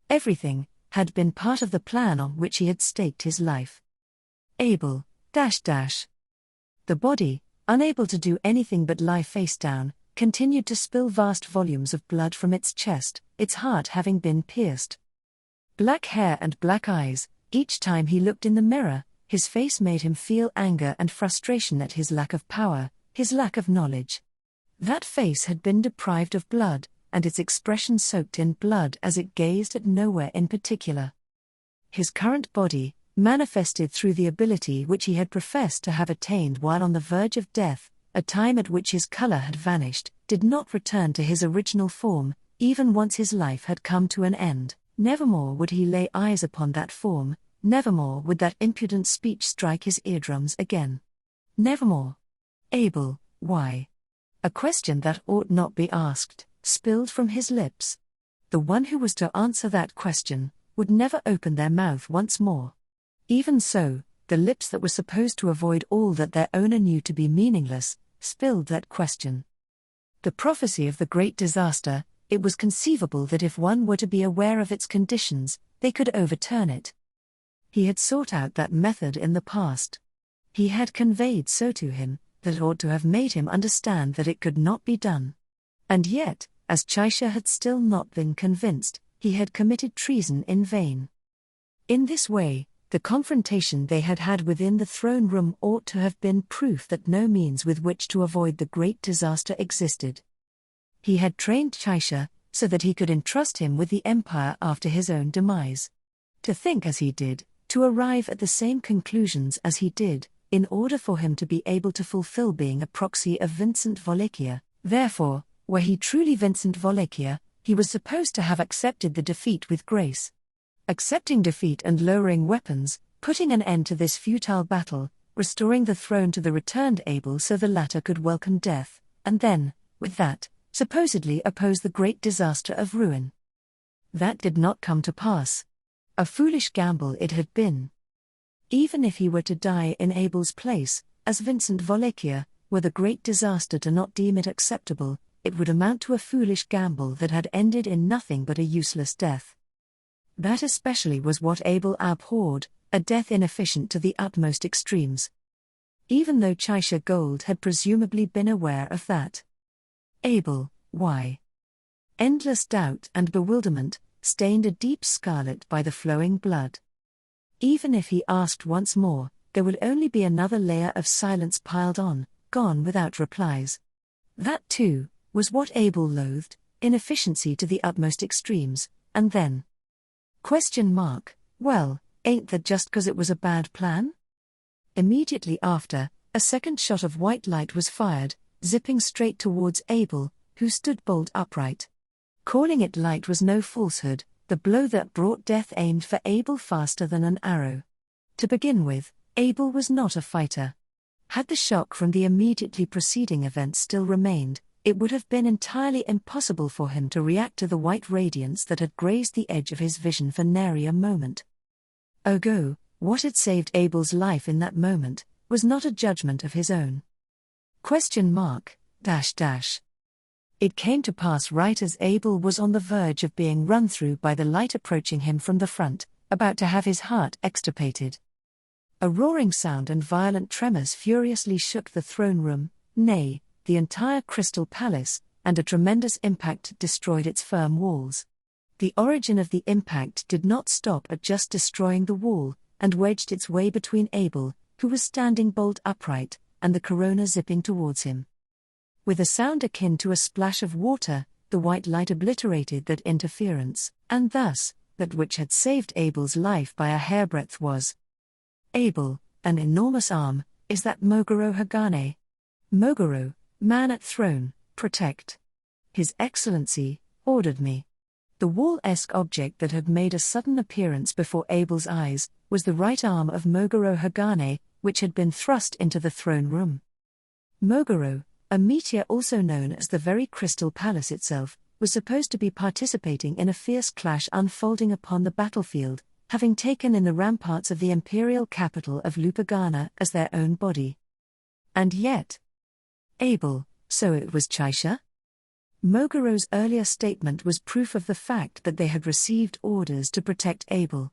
Everything had been part of the plan on which he had staked his life. Abel, The body, unable to do anything but lie face down, continued to spill vast volumes of blood from its chest, its heart having been pierced. Black hair and black eyes, each time he looked in the mirror, his face made him feel anger and frustration at his lack of power, his lack of knowledge. That face had been deprived of blood, and its expression soaked in blood as it gazed at nowhere in particular. His current body, manifested through the ability which he had professed to have attained while on the verge of death, a time at which his color had vanished, did not return to his original form, even once his life had come to an end. Nevermore would he lay eyes upon that form, nevermore would that impudent speech strike his eardrums again. Nevermore. Abel, why? A question that ought not be asked, spilled from his lips. The one who was to answer that question, would never open their mouth once more. Even so, the lips that were supposed to avoid all that their owner knew to be meaningless, spilled that question. The prophecy of the great disaster, it was conceivable that if one were to be aware of its conditions, they could overturn it. He had sought out that method in the past. He had conveyed so to him, that ought to have made him understand that it could not be done. And yet, as Chaisha had still not been convinced, he had committed treason in vain. In this way, the confrontation they had had within the throne room ought to have been proof that no means with which to avoid the great disaster existed. He had trained Chaisha, so that he could entrust him with the empire after his own demise. To think as he did, to arrive at the same conclusions as he did, in order for him to be able to fulfill being a proxy of Vincent Volacchia. Therefore, were he truly Vincent Volacchia, he was supposed to have accepted the defeat with grace. Accepting defeat and lowering weapons, putting an end to this futile battle, restoring the throne to the returned Abel so the latter could welcome death, and then, with that, supposedly oppose the great disaster of ruin. That did not come to pass. A foolish gamble it had been. Even if he were to die in Abel's place, as Vincent Volacchia, were the great disaster to not deem it acceptable, it would amount to a foolish gamble that had ended in nothing but a useless death. That especially was what Abel abhorred, a death inefficient to the utmost extremes. Even though Chaisha Gold had presumably been aware of that. Abel, why? Endless doubt and bewilderment, stained a deep scarlet by the flowing blood. Even if he asked once more, there would only be another layer of silence piled on, gone without replies. That too, was what Abel loathed, inefficiency to the utmost extremes, and then. Well, ain't that just 'cause it was a bad plan? Immediately after, a second shot of white light was fired, zipping straight towards Abel, who stood bolt upright. Calling it light was no falsehood, the blow that brought death aimed for Abel faster than an arrow. To begin with, Abel was not a fighter. Had the shock from the immediately preceding event still remained, it would have been entirely impossible for him to react to the white radiance that had grazed the edge of his vision for nary a moment. Ergo, what had saved Abel's life in that moment, was not a judgment of his own. It came to pass right as Abel was on the verge of being run through by the light approaching him from the front, about to have his heart extirpated. A roaring sound and violent tremors furiously shook the throne room, nay, the entire crystal palace, and a tremendous impact destroyed its firm walls. The origin of the impact did not stop at just destroying the wall, and wedged its way between Abel, who was standing bolt upright, and the corona zipping towards him. With a sound akin to a splash of water, the white light obliterated that interference, and thus, that which had saved Abel's life by a hairbreadth was. Abel, an enormous arm, is that Mogoro Hagane? Mogoro, man at throne, protect. His Excellency, ordered me. The wall-esque object that had made a sudden appearance before Abel's eyes, was the right arm of Mogoro Hagane, which had been thrust into the throne room. Mogoro, a meteor also known as the very Crystal Palace itself, was supposed to be participating in a fierce clash unfolding upon the battlefield, having taken in the ramparts of the imperial capital of Lupagana as their own body. And yet, Abel, so it was Chaisha? Mogoro's earlier statement was proof of the fact that they had received orders to protect Abel.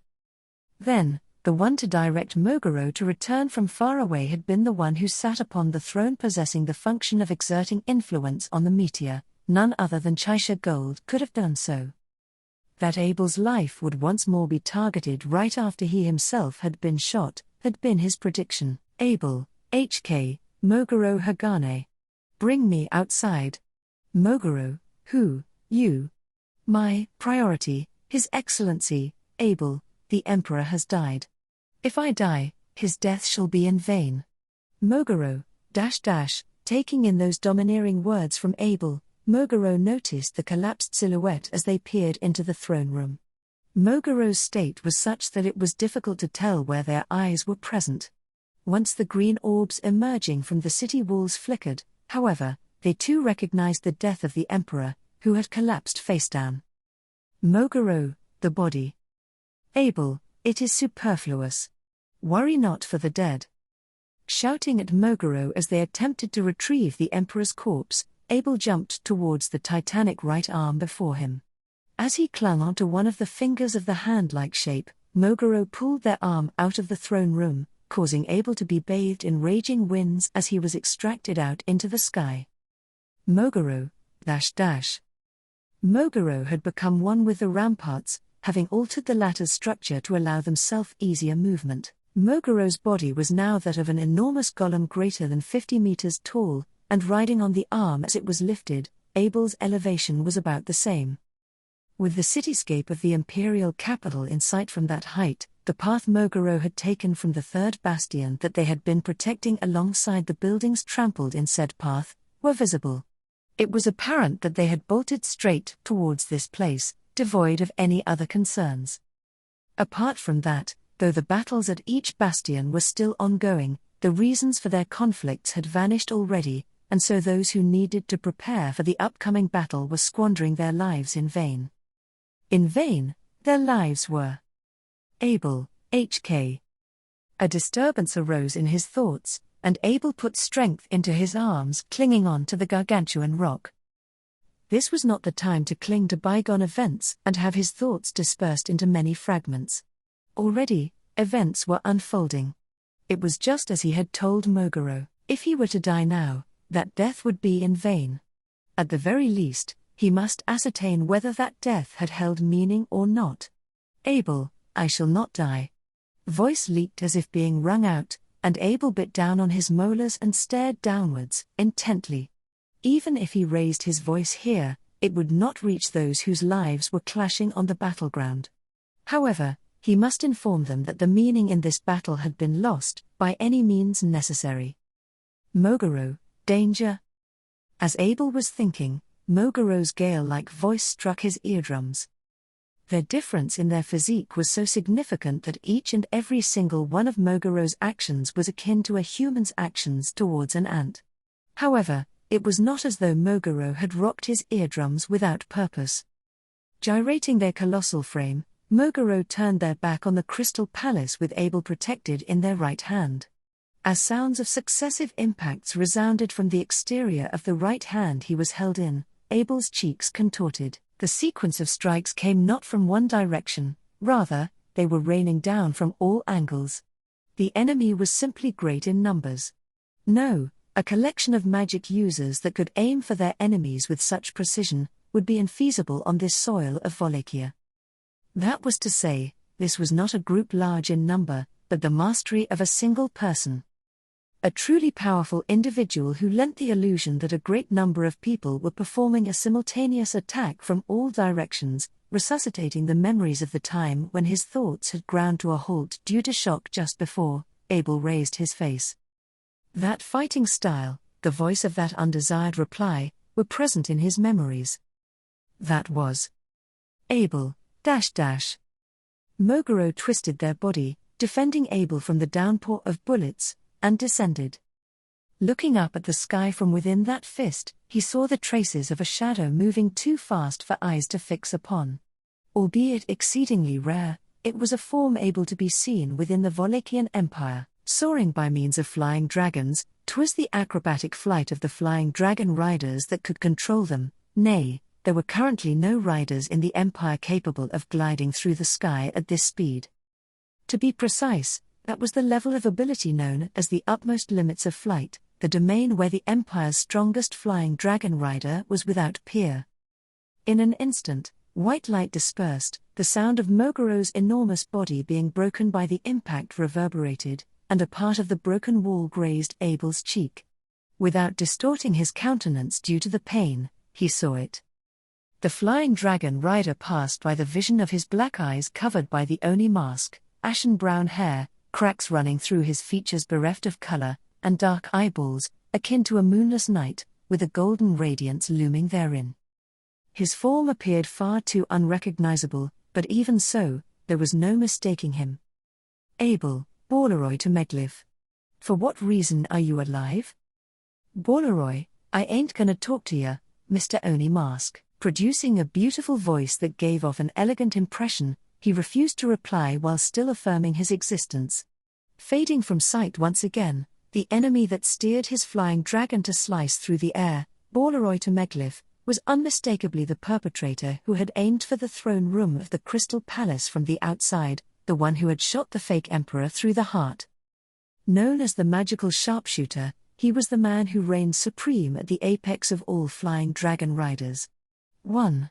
Then, the one to direct Mogoro to return from far away had been the one who sat upon the throne possessing the function of exerting influence on the meteor. None other than Chaisha Gold could have done so. That Abel's life would once more be targeted right after he himself had been shot, had been his prediction. Abel, HK, Mogoro Hagane. Bring me outside. Mogoro, who, you? My priority, His Excellency, Abel, the Emperor has died. If I die, his death shall be in vain. Mogoro, taking in those domineering words from Abel, Mogoro noticed the collapsed silhouette as they peered into the throne room. Mogoro's state was such that it was difficult to tell where their eyes were present. Once the green orbs emerging from the city walls flickered, however, they too recognized the death of the Emperor, who had collapsed face down. Mogoro, the body. Abel, it is superfluous. Worry not for the dead. Shouting at Mogoro as they attempted to retrieve the Emperor's corpse, Abel jumped towards the titanic right arm before him. As he clung onto one of the fingers of the hand-like shape, Moguro pulled their arm out of the throne room, causing Abel to be bathed in raging winds as he was extracted out into the sky. Moguro, Moguro had become one with the ramparts, having altered the latter's structure to allow themselves easier movement. Moguro's body was now that of an enormous golem greater than 50 meters tall, and riding on the arm as it was lifted, Abel's elevation was about the same. With the cityscape of the imperial capital in sight from that height, the path Moguro had taken from the third bastion that they had been protecting alongside the buildings trampled in said path, were visible. It was apparent that they had bolted straight towards this place, devoid of any other concerns. Apart from that, though the battles at each bastion were still ongoing, the reasons for their conflicts had vanished already, and so those who needed to prepare for the upcoming battle were squandering their lives in vain. In vain, their lives were. Abel, HK. A disturbance arose in his thoughts, and Abel put strength into his arms, clinging on to the gargantuan rock. This was not the time to cling to bygone events and have his thoughts dispersed into many fragments. Already, events were unfolding. It was just as he had told Moguro: if he were to die now, that death would be in vain. At the very least, he must ascertain whether that death had held meaning or not. Abel, I shall not die. Voice leaked as if being wrung out, and Abel bit down on his molars and stared downwards, intently. Even if he raised his voice here, it would not reach those whose lives were clashing on the battleground. However, he must inform them that the meaning in this battle had been lost, by any means necessary. Moguro, danger. As Abel was thinking, Moguro's gale-like voice struck his eardrums. Their difference in their physique was so significant that each and every single one of Moguro's actions was akin to a human's actions towards an ant. However, it was not as though Moguro had rocked his eardrums without purpose. Gyrating their colossal frame, Moguro turned their back on the crystal palace with Abel protected in their right hand. As sounds of successive impacts resounded from the exterior of the right hand he was held in, Abel's cheeks contorted. The sequence of strikes came not from one direction, rather, they were raining down from all angles. The enemy was simply great in numbers. No, a collection of magic users that could aim for their enemies with such precision would be infeasible on this soil of Wallachia. That was to say, this was not a group large in number, but the mastery of a single person. A truly powerful individual who lent the illusion that a great number of people were performing a simultaneous attack from all directions, resuscitating the memories of the time when his thoughts had ground to a halt due to shock just before Abel raised his face. That fighting style, the voice of that undesired reply, were present in his memories. That was Abel, Moguro twisted their body, defending Abel from the downpour of bullets, and descended. Looking up at the sky from within that fist, he saw the traces of a shadow moving too fast for eyes to fix upon. Albeit exceedingly rare, it was a form able to be seen within the Wallachian Empire, soaring by means of flying dragons. 'Twas the acrobatic flight of the flying dragon riders that could control them. Nay, there were currently no riders in the Empire capable of gliding through the sky at this speed. To be precise, that was the level of ability known as the utmost limits of flight, the domain where the Empire's strongest flying dragon rider was without peer. In an instant, white light dispersed, the sound of Moguro's enormous body being broken by the impact reverberated, and a part of the broken wall grazed Abel's cheek. Without distorting his countenance due to the pain, he saw it. The flying dragon rider passed by the vision of his black eyes covered by the Oni mask, ashen brown hair, cracks running through his features bereft of color, and dark eyeballs, akin to a moonless night, with a golden radiance looming therein. His form appeared far too unrecognizable, but even so, there was no mistaking him. Abel, Borleroy to Meglif. For what reason are you alive? Borleroy, I ain't gonna talk to ya, Mr. Oni Mask. Producing a beautiful voice that gave off an elegant impression, he refused to reply while still affirming his existence. Fading from sight once again, the enemy that steered his flying dragon to slice through the air, Balaroy to Meglyph, was unmistakably the perpetrator who had aimed for the throne room of the Crystal Palace from the outside, the one who had shot the fake emperor through the heart. Known as the magical sharpshooter, he was the man who reigned supreme at the apex of all flying dragon riders. 1.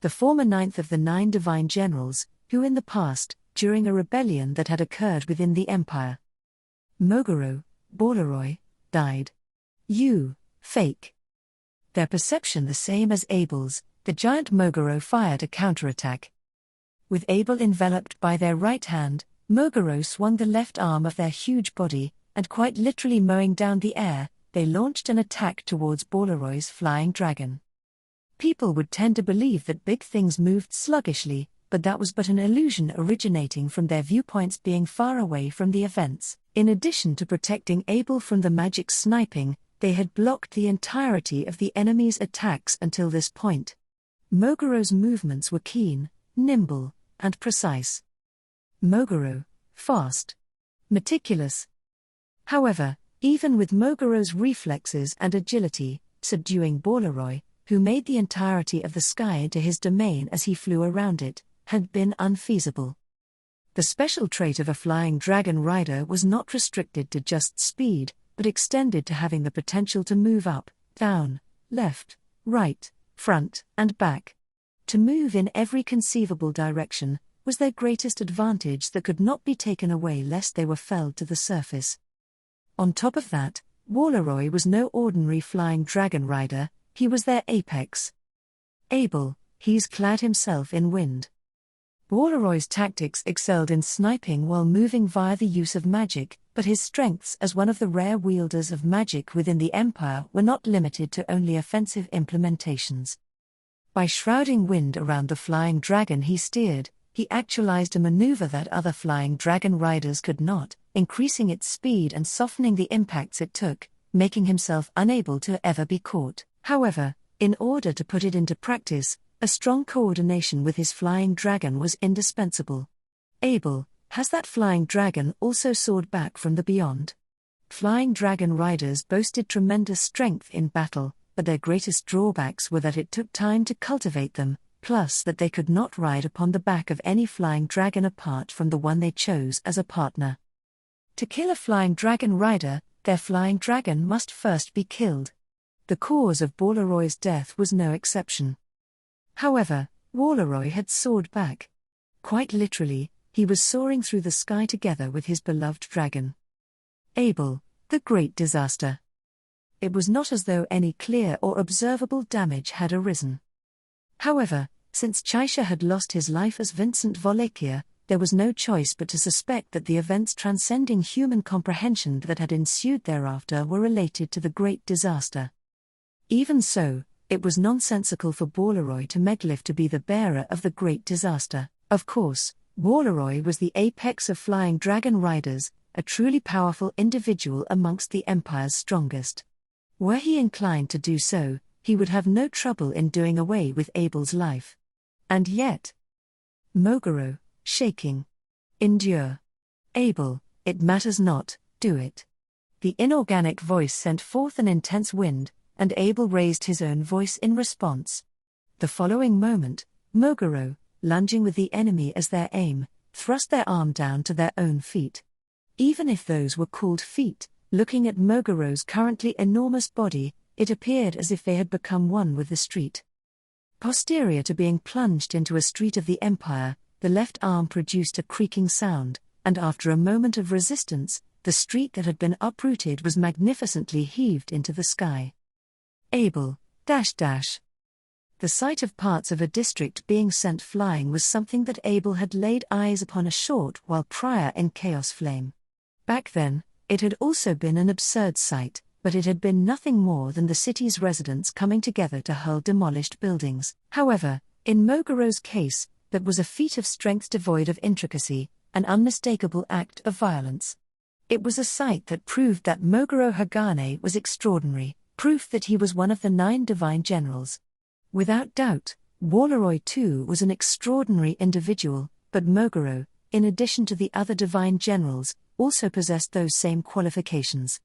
The former ninth of the 9 divine generals, who in the past, during a rebellion that had occurred within the empire, Mogoro, Balaroy, died. Fake. Their perception the same as Abel's, the giant Mogoro fired a counterattack. With Abel enveloped by their right hand, Mogoro swung the left arm of their huge body, and quite literally mowing down the air, they launched an attack towards Balaroy's flying dragon. People would tend to believe that big things moved sluggishly, but that was but an illusion originating from their viewpoints being far away from the events. In addition to protecting Abel from the magic sniping, they had blocked the entirety of the enemy's attacks until this point. Mogoro's movements were keen, nimble, and precise. Mogoro, fast, meticulous. However, even with Mogoro's reflexes and agility, subduing Balaroy, who made the entirety of the sky into his domain as he flew around it, had been unfeasible. The special trait of a flying dragon rider was not restricted to just speed, but extended to having the potential to move up, down, left, right, front, and back. To move in every conceivable direction was their greatest advantage that could not be taken away lest they were felled to the surface. On top of that, Balaroy was no ordinary flying dragon rider, he was their apex. Abel, he's clad himself in wind. Balaroy's tactics excelled in sniping while moving via the use of magic, but his strengths as one of the rare wielders of magic within the Empire were not limited to only offensive implementations. By shrouding wind around the flying dragon he steered, he actualized a maneuver that other flying dragon riders could not, increasing its speed and softening the impacts it took, making himself unable to ever be caught. However, in order to put it into practice, a strong coordination with his flying dragon was indispensable. Abel, has that flying dragon also soared back from the beyond? Flying dragon riders boasted tremendous strength in battle, but their greatest drawbacks were that it took time to cultivate them, plus that they could not ride upon the back of any flying dragon apart from the one they chose as a partner. To kill a flying dragon rider, their flying dragon must first be killed. The cause of Balaroy's death was no exception. However, Balaroy had soared back. Quite literally, he was soaring through the sky together with his beloved dragon. Abel, the great disaster. It was not as though any clear or observable damage had arisen. However, since Chaisha had lost his life as Vincent Volacchia, there was no choice but to suspect that the events transcending human comprehension that had ensued thereafter were related to the great disaster. Even so, it was nonsensical for Balaroy to Meglyph to be the bearer of the great disaster. Of course, Balaroy was the apex of flying dragon riders, a truly powerful individual amongst the Empire's strongest. Were he inclined to do so, he would have no trouble in doing away with Abel's life. And yet, Mogoro, shaking. Endure. Abel, it matters not, do it. The inorganic voice sent forth an intense wind, and Abel raised his own voice in response. The following moment, Mogoro, lunging with the enemy as their aim, thrust their arm down to their own feet. Even if those were called feet, looking at Mogoro's currently enormous body, it appeared as if they had become one with the street. Posterior to being plunged into a street of the Empire, the left arm produced a creaking sound, and after a moment of resistance, the street that had been uprooted was magnificently heaved into the sky. Abel, .. The sight of parts of a district being sent flying was something that Abel had laid eyes upon a short while prior in Chaos Flame. Back then, it had also been an absurd sight, but it had been nothing more than the city's residents coming together to hurl demolished buildings. However, in Mogoro's case, that was a feat of strength devoid of intricacy, an unmistakable act of violence. It was a sight that proved that Mogoro Hagane was extraordinary, proof that he was one of the 9 divine generals. Without doubt, Balaroy too was an extraordinary individual, but Mogoro, in addition to the other divine generals, also possessed those same qualifications.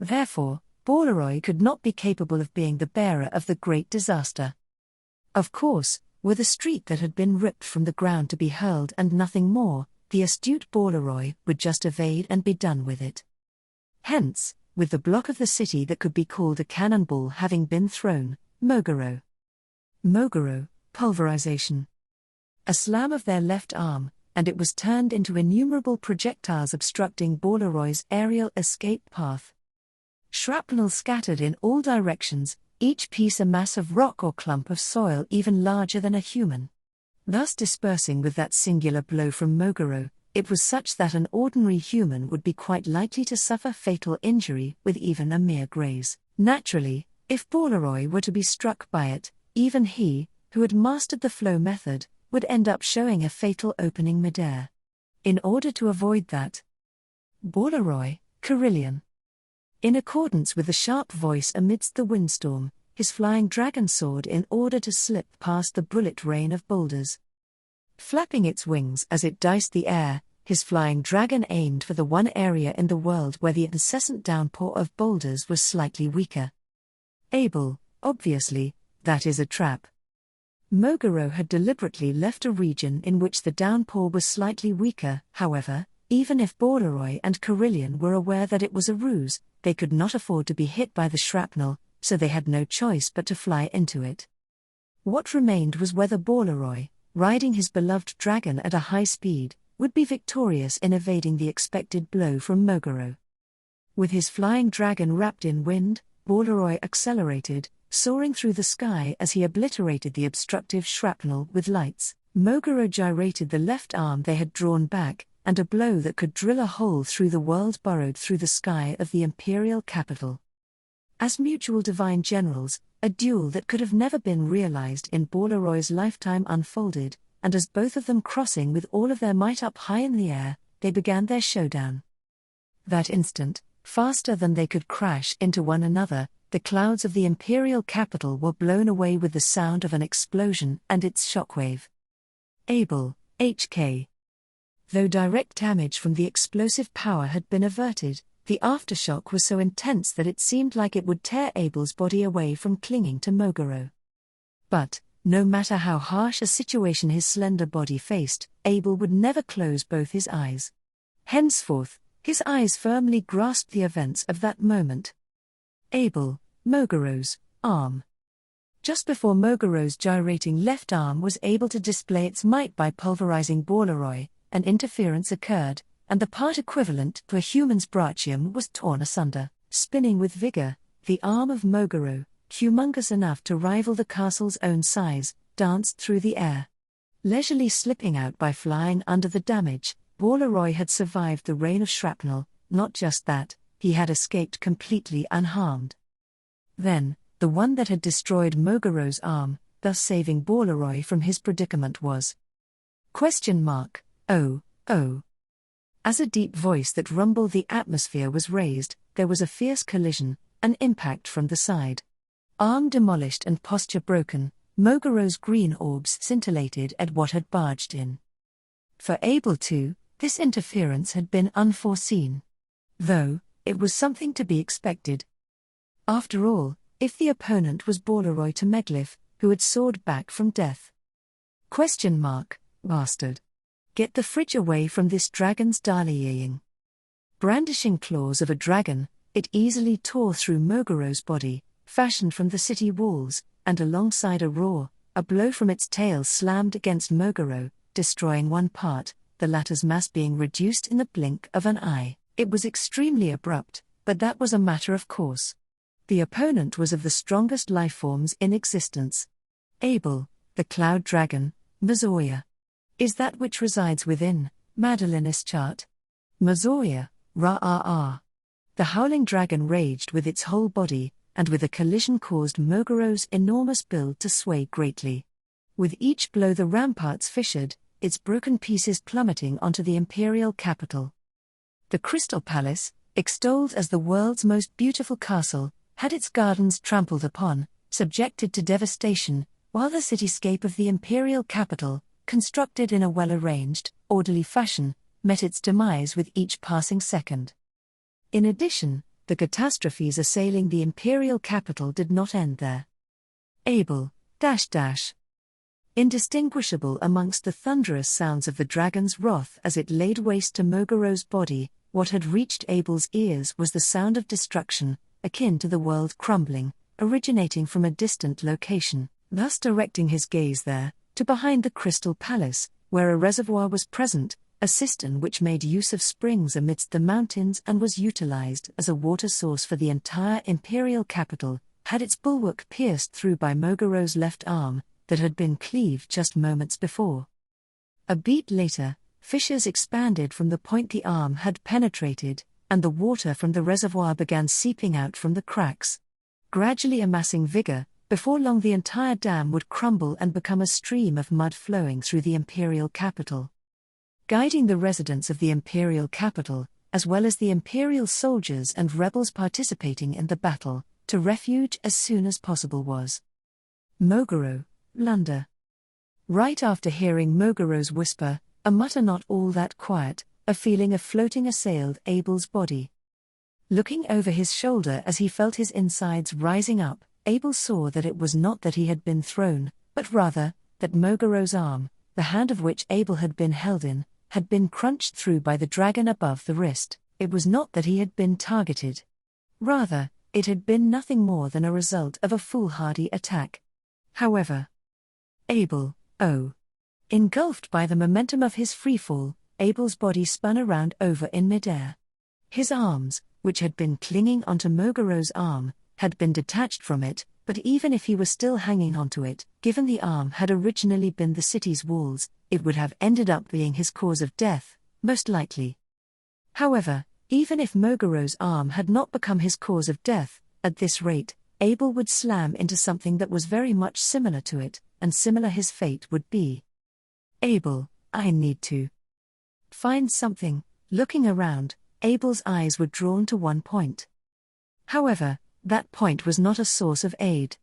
Therefore, Borleroy could not be capable of being the bearer of the great disaster. Of course, were the street that had been ripped from the ground to be hurled and nothing more, the astute Borleroy would just evade and be done with it. Hence, with the block of the city that could be called a cannonball having been thrown, Mogoro. Pulverization. A slam of their left arm, and it was turned into innumerable projectiles obstructing Borleroy's aerial escape path. Shrapnel scattered in all directions, each piece a mass of rock or clump of soil even larger than a human. Thus dispersing with that singular blow from Mogoro, it was such that an ordinary human would be quite likely to suffer fatal injury with even a mere graze. Naturally, if Borleroy were to be struck by it, even he, who had mastered the flow method, would end up showing a fatal opening midair. In order to avoid that, Borleroy, Carillion. In accordance with the sharp voice amidst the windstorm, his flying dragon soared in order to slip past the bullet rain of boulders. Flapping its wings as it diced the air, his flying dragon aimed for the one area in the world where the incessant downpour of boulders was slightly weaker. Abel, obviously, that is a trap. Mogoro had deliberately left a region in which the downpour was slightly weaker. However, even if Borleroy and Carillion were aware that it was a ruse, they could not afford to be hit by the shrapnel, so they had no choice but to fly into it. What remained was whether Borleroy, riding his beloved dragon at a high speed, would be victorious in evading the expected blow from Mogoro. With his flying dragon wrapped in wind, Borleroy accelerated, soaring through the sky as he obliterated the obstructive shrapnel with lights. Mogoro gyrated the left arm they had drawn back, and a blow that could drill a hole through the world burrowed through the sky of the imperial capital. As mutual divine generals, a duel that could have never been realized in Borleroy's lifetime unfolded, and as both of them crossing with all of their might up high in the air, they began their showdown. That instant, faster than they could crash into one another, the clouds of the imperial capital were blown away with the sound of an explosion and its shockwave. Abel, H.K. Though direct damage from the explosive power had been averted, the aftershock was so intense that it seemed like it would tear Abel's body away from clinging to Mogoro. But, no matter how harsh a situation his slender body faced, Abel would never close both his eyes. Henceforth, his eyes firmly grasped the events of that moment. Abel, Mogoro's arm. Just before Mogoro's gyrating left arm was able to display its might by pulverizing Borleroy, an interference occurred, and the part equivalent to a human's brachium was torn asunder. Spinning with vigor, the arm of Mogoro, humongous enough to rival the castle's own size, danced through the air. Leisurely slipping out by flying under the damage, Borleroy had survived the rain of shrapnel. Not just that, he had escaped completely unharmed. Then, the one that had destroyed Mogoro's arm, thus saving Borleroy from his predicament was... Oh. As a deep voice that rumbled the atmosphere was raised, there was a fierce collision, an impact from the side. Arm demolished and posture broken, Mogoro's green orbs scintillated at what had barged in. For Abel too, this interference had been unforeseen. Though, it was something to be expected. After all, if the opponent was Borleroy to Meglith, who had soared back from death. Bastard. Get the fridge away from this dragon's dallying. Brandishing claws of a dragon, it easily tore through Mogoro's body, fashioned from the city walls, and alongside a roar, a blow from its tail slammed against Mogoro, destroying one part, the latter's mass being reduced in the blink of an eye. It was extremely abrupt, but that was a matter of course. The opponent was of the strongest lifeforms in existence. Abel, the cloud dragon, Mazoya. Is that which resides within, Madeline's chart? Mazoya, Ra-ah-ah. The howling dragon raged with its whole body, and with a collision caused Mogoro's enormous build to sway greatly. With each blow the ramparts fissured, its broken pieces plummeting onto the imperial capital. The Crystal Palace, extolled as the world's most beautiful castle, had its gardens trampled upon, subjected to devastation, while the cityscape of the imperial capital, constructed in a well-arranged, orderly fashion, met its demise with each passing second. In addition, The catastrophes assailing the imperial capital did not end there. Abel, Indistinguishable amongst the thunderous sounds of the dragon's wrath as it laid waste to Mogoro's body, what had reached Abel's ears was the sound of destruction, akin to the world crumbling, originating from a distant location, thus directing his gaze there, to behind the crystal palace, where a reservoir was present, a cistern which made use of springs amidst the mountains and was utilized as a water source for the entire imperial capital, had its bulwark pierced through by Mogoro's left arm, that had been cleaved just moments before. A beat later, fissures expanded from the point the arm had penetrated, and the water from the reservoir began seeping out from the cracks. Gradually amassing vigor, before long the entire dam would crumble and become a stream of mud flowing through the imperial capital. Guiding the residents of the imperial capital, as well as the imperial soldiers and rebels participating in the battle, to refuge as soon as possible was Mogoro, Blunder. Right after hearing Mogoro's whisper, a mutter not all that quiet, a feeling of floating assailed Abel's body. Looking over his shoulder as he felt his insides rising up, Abel saw that it was not that he had been thrown, but rather, that Mogoro's arm, the hand of which Abel had been held in, had been crunched through by the dragon above the wrist. It was not that he had been targeted. Rather, it had been nothing more than a result of a foolhardy attack. However, Abel, engulfed by the momentum of his freefall, Abel's body spun around over in midair. His arms, which had been clinging onto Mogoro's arm, had been detached from it, but even if he were still hanging onto it, given the arm had originally been the city's walls, it would have ended up being his cause of death, most likely. However, even if Mogoro's arm had not become his cause of death, at this rate, Abel would slam into something that was very much similar to it, and similar his fate would be. Abel, I need to find something. Looking around, Abel's eyes were drawn to one point. However, that point was not a source of aid.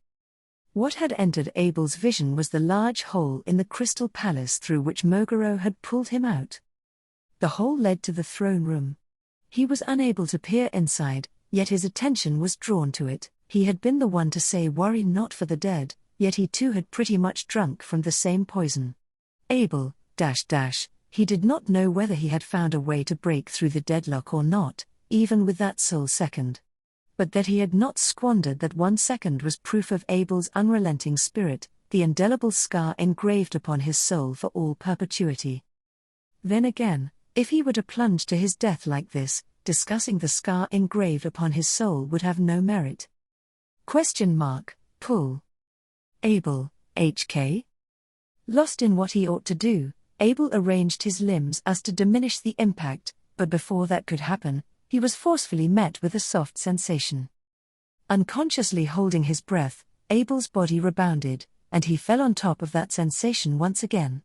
What had entered Abel's vision was the large hole in the crystal palace through which Mogoro had pulled him out. The hole led to the throne room. He was unable to peer inside, yet his attention was drawn to it. He had been the one to say worry not for the dead, yet he too had pretty much drunk from the same poison. Abel, he did not know whether he had found a way to break through the deadlock or not, even with that sole second. But that he had not squandered that 1 second was proof of Abel's unrelenting spirit, the indelible scar engraved upon his soul for all perpetuity. Then again, if he were to plunge to his death like this, discussing the scar engraved upon his soul would have no merit. Pull. Abel, HK? Lost in what he ought to do, Abel arranged his limbs as to diminish the impact, but before that could happen, he was forcefully met with a soft sensation. Unconsciously holding his breath, Abel's body rebounded, and he fell on top of that sensation once again.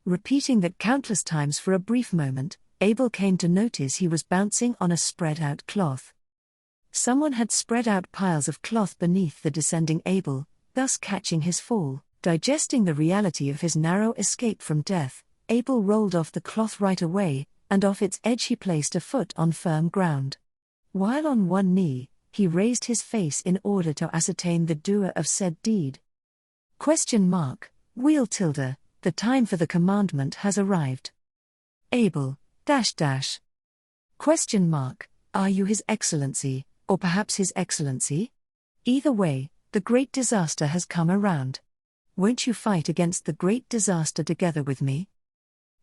Repeating that countless times for a brief moment, Abel came to notice he was bouncing on a spread-out cloth. Someone had spread out piles of cloth beneath the descending Abel, thus catching his fall. Digesting the reality of his narrow escape from death, Abel rolled off the cloth right away, and off its edge he placed a foot on firm ground. While on one knee, he raised his face in order to ascertain the doer of said deed. Wheel tilde, the time for the commandment has arrived. Abel, Are you His Excellency, or perhaps His Excellency? Either way, the great disaster has come around. Won't you fight against the great disaster together with me?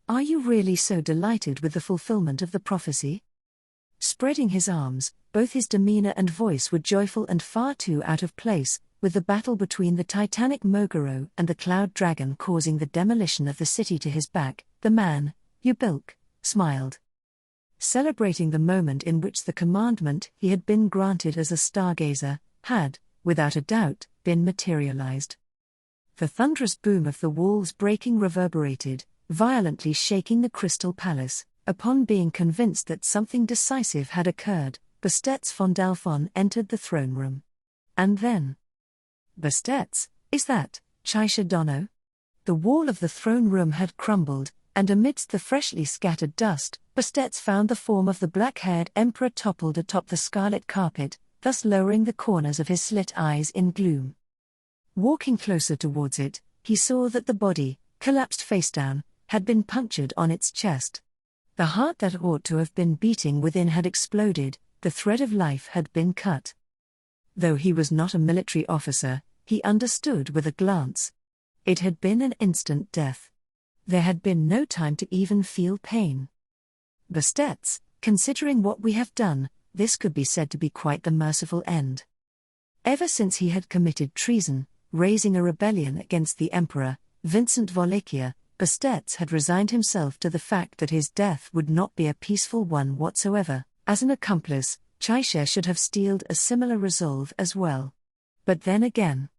Are you really so delighted with the fulfillment of the prophecy? Spreading his arms, both his demeanor and voice were joyful and far too out of place, with the battle between the titanic Mogoro and the cloud dragon causing the demolition of the city to his back. The man, Ubilk, smiled. Celebrating the moment in which the commandment he had been granted as a stargazer, had, without a doubt, been materialized. The thunderous boom of the walls breaking reverberated, violently shaking the crystal palace. Upon being convinced that something decisive had occurred, Bastet's von Dalphon entered the throne room. And then, Bastet's, is that, Chaisha Dono? The wall of the throne room had crumbled, and amidst the freshly scattered dust, Bastet's found the form of the black-haired emperor toppled atop the scarlet carpet, thus lowering the corners of his slit eyes in gloom. Walking closer towards it, he saw that the body, collapsed face down, had been punctured on its chest. The heart that ought to have been beating within had exploded, the thread of life had been cut. Though he was not a military officer, he understood with a glance. It had been an instant death. There had been no time to even feel pain. Bastet's, considering what we have done, this could be said to be quite the merciful end. Ever since he had committed treason, raising a rebellion against the emperor, Vincent Wallachia, Bastet's had resigned himself to the fact that his death would not be a peaceful one whatsoever. As an accomplice, Chaisha should have steeled a similar resolve as well. But then again,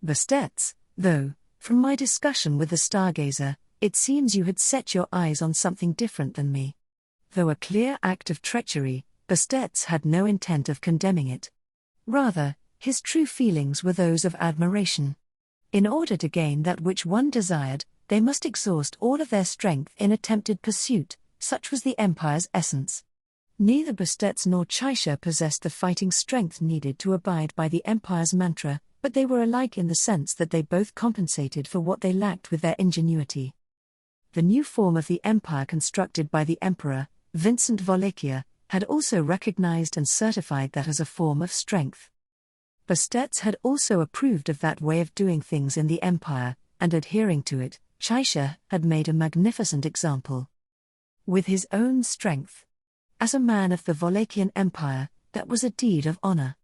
Bastet's, though, from my discussion with the stargazer, it seems you had set your eyes on something different than me. Though a clear act of treachery, Bastet's had no intent of condemning it. Rather, his true feelings were those of admiration. In order to gain that which one desired, they must exhaust all of their strength in attempted pursuit, such was the empire's essence. Neither Bastet's nor Chaisha possessed the fighting strength needed to abide by the empire's mantra, but they were alike in the sense that they both compensated for what they lacked with their ingenuity. The new form of the empire constructed by the emperor, Vincent Wallachia, had also recognized and certified that as a form of strength. Bastet's had also approved of that way of doing things in the empire, and adhering to it, Chaisha had made a magnificent example. With his own strength. As a man of the Wallachian Empire, that was a deed of honor.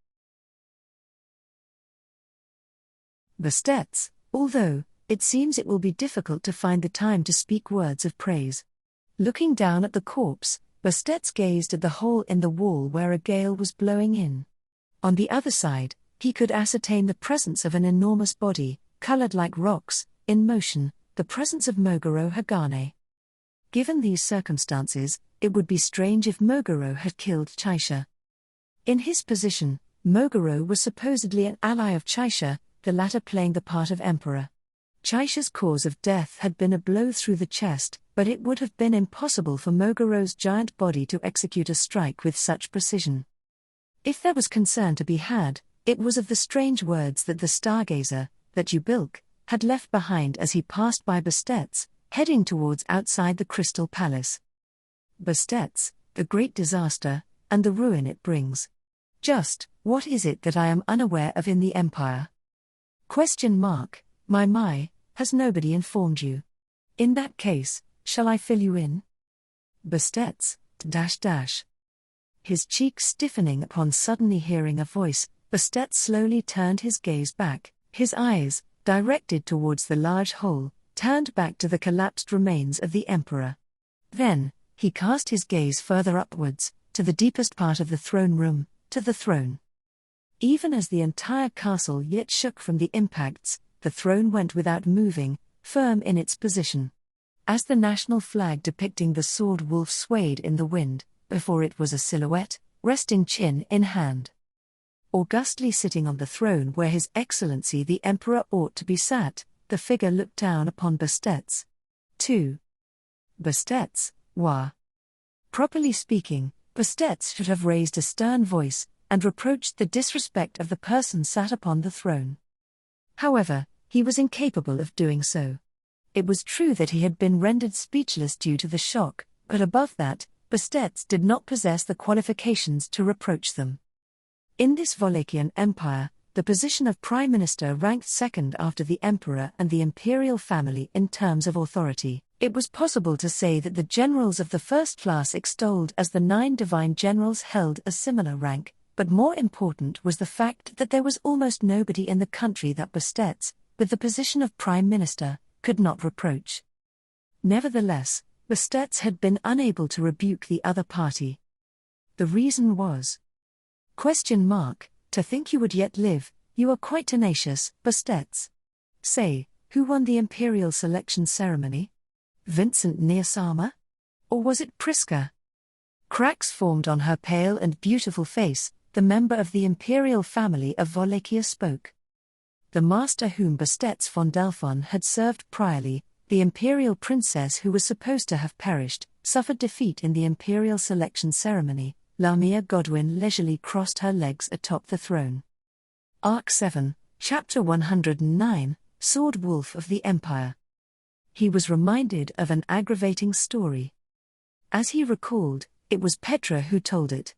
Bastet's, although, it seems it will be difficult to find the time to speak words of praise. Looking down at the corpse, Bastet's gazed at the hole in the wall where a gale was blowing in. On the other side, he could ascertain the presence of an enormous body, colored like rocks, in motion, the presence of Mogoro Hagane. Given these circumstances, it would be strange if Mogoro had killed Chaisha. In his position, Mogoro was supposedly an ally of Chaisha, the latter playing the part of emperor. Chaisha's cause of death had been a blow through the chest, but it would have been impossible for Mogoro's giant body to execute a strike with such precision. If there was concern to be had, it was of the strange words that the stargazer, that Ubilk, had left behind as he passed by Bastet's, heading towards outside the Crystal Palace. Bastet's, the great disaster, and the ruin it brings. Just, what is it that I am unaware of in the empire? ? My, has nobody informed you? In that case, shall I fill you in? Bastet's, . His cheeks stiffening upon suddenly hearing a voice, Bastet slowly turned his gaze back, his eyes, directed towards the large hole, turned back to the collapsed remains of the emperor. Then, he cast his gaze further upwards, to the deepest part of the throne room, to the throne. Even as the entire castle yet shook from the impacts, the throne went without moving, firm in its position. As the national flag depicting the sword wolf swayed in the wind, before it was a silhouette, resting chin in hand. Augustly sitting on the throne where His Excellency the Emperor ought to be sat, the figure looked down upon Bastet's. 2. Bastet's, wa. Properly speaking, Bastet's should have raised a stern voice, and reproached the disrespect of the person sat upon the throne. However, he was incapable of doing so. It was true that he had been rendered speechless due to the shock, but above that, Bastet's did not possess the qualifications to reproach them. In this Wallachian Empire, the position of Prime Minister ranked second after the Emperor and the imperial family in terms of authority. It was possible to say that the generals of the first class extolled as the 9 divine generals held a similar rank, but more important was the fact that there was almost nobody in the country that Bastet's, with the position of Prime Minister, could not reproach. Nevertheless, Bastet's had been unable to rebuke the other party. The reason was, ? To think you would yet live, you are quite tenacious, Bastet's. Say, who won the imperial selection ceremony? Vincent Neosama? Or was it Priska? Cracks formed on her pale and beautiful face. The member of the imperial family of Wallachia spoke. The master whom Bastet's von Delphon had served priorly, The imperial princess who was supposed to have perished, suffered defeat in the imperial selection ceremony. Lamia Godwin leisurely crossed her legs atop the throne. Arc 7, Chapter 109, Sword Wolf of the Empire. He was reminded of an aggravating story. As he recalled, it was Petra who told it.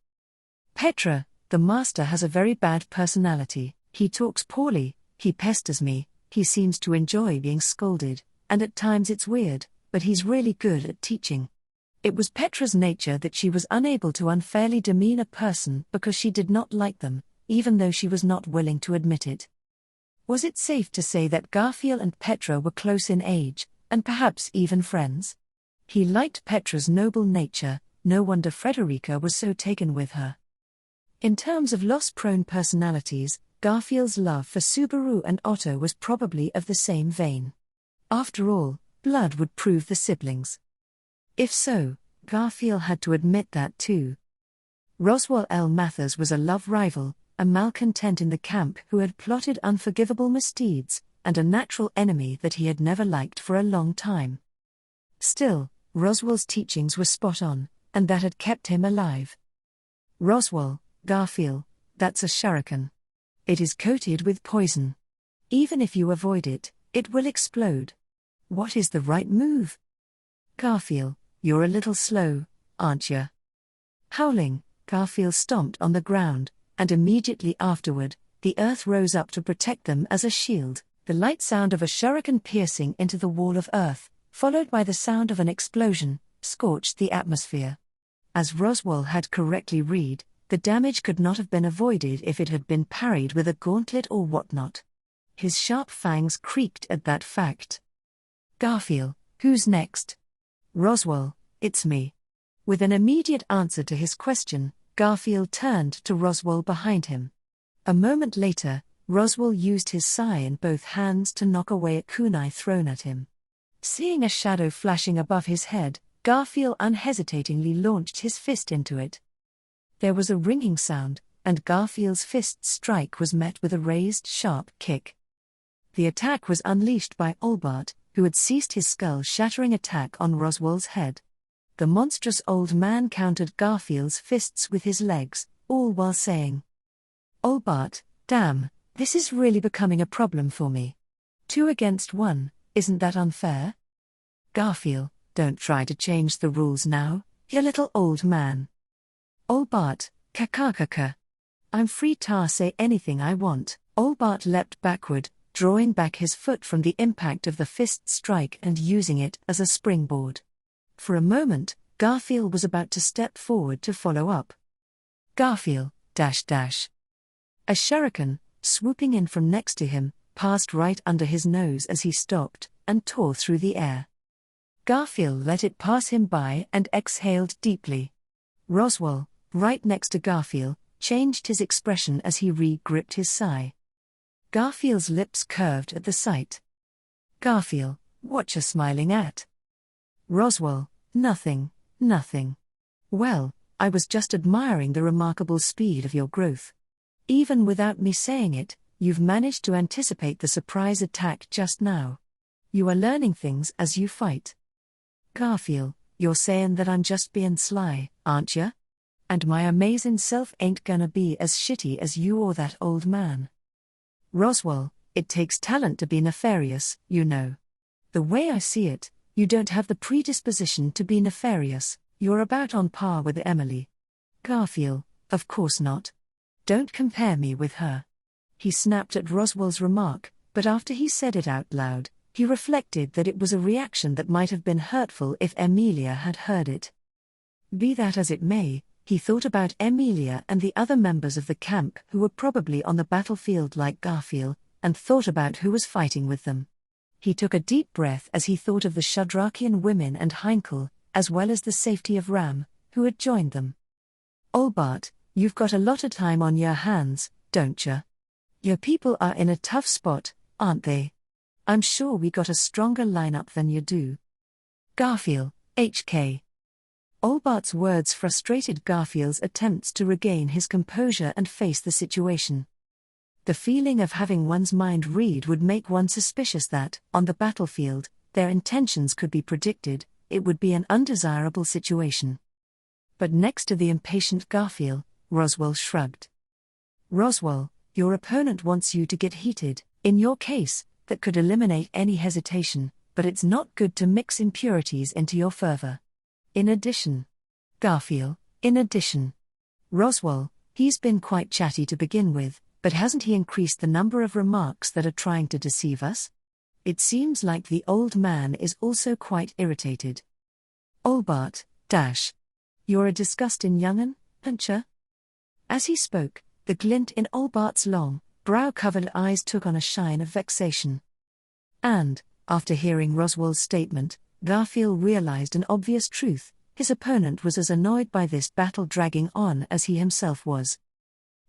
Petra, the master has a very bad personality. He talks poorly, he pesters me, he seems to enjoy being scolded, and at times it's weird, but he's really good at teaching. It was Petra's nature that she was unable to unfairly demean a person because she did not like them, even though she was not willing to admit it. Was it safe to say that Garfield and Petra were close in age, and perhaps even friends? He liked Petra's noble nature, no wonder Frederica was so taken with her. In terms of loss-prone personalities, Garfield's love for Subaru and Otto was probably of the same vein. After all, blood would prove the siblings. If so, Garfield had to admit that too. Roswell L. Mathers was a love rival, a malcontent in the camp who had plotted unforgivable misdeeds, and a natural enemy that he had never liked for a long time. Still, Roswell's teachings were spot on, and that had kept him alive. Roswell, Garfield, that's a shuriken. It is coated with poison. Even if you avoid it, it will explode. What is the right move? Garfield, you're a little slow, aren't you? Howling, Garfield stomped on the ground, and immediately afterward, the earth rose up to protect them as a shield. The light sound of a shuriken piercing into the wall of earth, followed by the sound of an explosion, scorched the atmosphere. As Roswell had correctly read, the damage could not have been avoided if it had been parried with a gauntlet or whatnot. His sharp fangs creaked at that fact. Garfield, who's next? Roswell, it's me. With an immediate answer to his question, Garfield turned to Roswell behind him. A moment later, Roswell used his sai in both hands to knock away a kunai thrown at him. Seeing a shadow flashing above his head, Garfield unhesitatingly launched his fist into it. There was a ringing sound, and Garfield's fist strike was met with a raised, sharp kick. The attack was unleashed by Olbart, who had ceased his skull-shattering attack on Roswell's head. The monstrous old man countered Garfield's fists with his legs, all while saying, "Olbart, damn, this is really becoming a problem for me. 2 against 1, isn't that unfair? Garfield, don't try to change the rules now, you little old man." Olbart, kakakaka. I'm free to say anything I want. Olbart leapt backward, drawing back his foot from the impact of the fist strike and using it as a springboard. For a moment, Garfield was about to step forward to follow up. Garfield, .. A shuriken, swooping in from next to him, passed right under his nose as he stopped, and tore through the air. Garfield let it pass him by and exhaled deeply. Roswell, right next to Garfield, changed his expression as he re-gripped his sai. Garfield's lips curved at the sight. Garfield, what you smiling at? Roswell, nothing. Well, I was just admiring the remarkable speed of your growth. Even without me saying it, you've managed to anticipate the surprise attack just now. You are learning things as you fight. Garfield, you're saying that I'm just being sly, aren't ya? And my amazing self ain't gonna be as shitty as you or that old man. Roswell, it takes talent to be nefarious, you know. The way I see it, you don't have the predisposition to be nefarious, you're about on par with Emily. Garfield, of course not. Don't compare me with her. He snapped at Roswell's remark, but after he said it out loud, he reflected that it was a reaction that might have been hurtful if Emilia had heard it. Be that as it may, he thought about Emilia and the other members of the camp who were probably on the battlefield like Garfield, and thought about who was fighting with them. He took a deep breath as he thought of the Shadrakian women and Heinkel, as well as the safety of Ram, who had joined them. Olbart, you've got a lot of time on your hands, don't ya? Your people are in a tough spot, aren't they? I'm sure we got a stronger lineup than you do. Garfield, HK. Olbart's words frustrated Garfield's attempts to regain his composure and face the situation. The feeling of having one's mind read would make one suspicious that, on the battlefield, their intentions could be predicted, it would be an undesirable situation. But next to the impatient Garfield, Roswell shrugged. Roswell, your opponent wants you to get heated. In your case, that could eliminate any hesitation, but it's not good to mix impurities into your fervor. In addition. Garfield, in addition. Roswell, he's been quite chatty to begin with, but hasn't he increased the number of remarks that are trying to deceive us? It seems like the old man is also quite irritated. Olbart, you're a disgusting young'un, aren't As he spoke, the glint in Olbart's long, brow-covered eyes took on a shine of vexation. And, after hearing Roswell's statement, Garfield realized an obvious truth: his opponent was as annoyed by this battle dragging on as he himself was.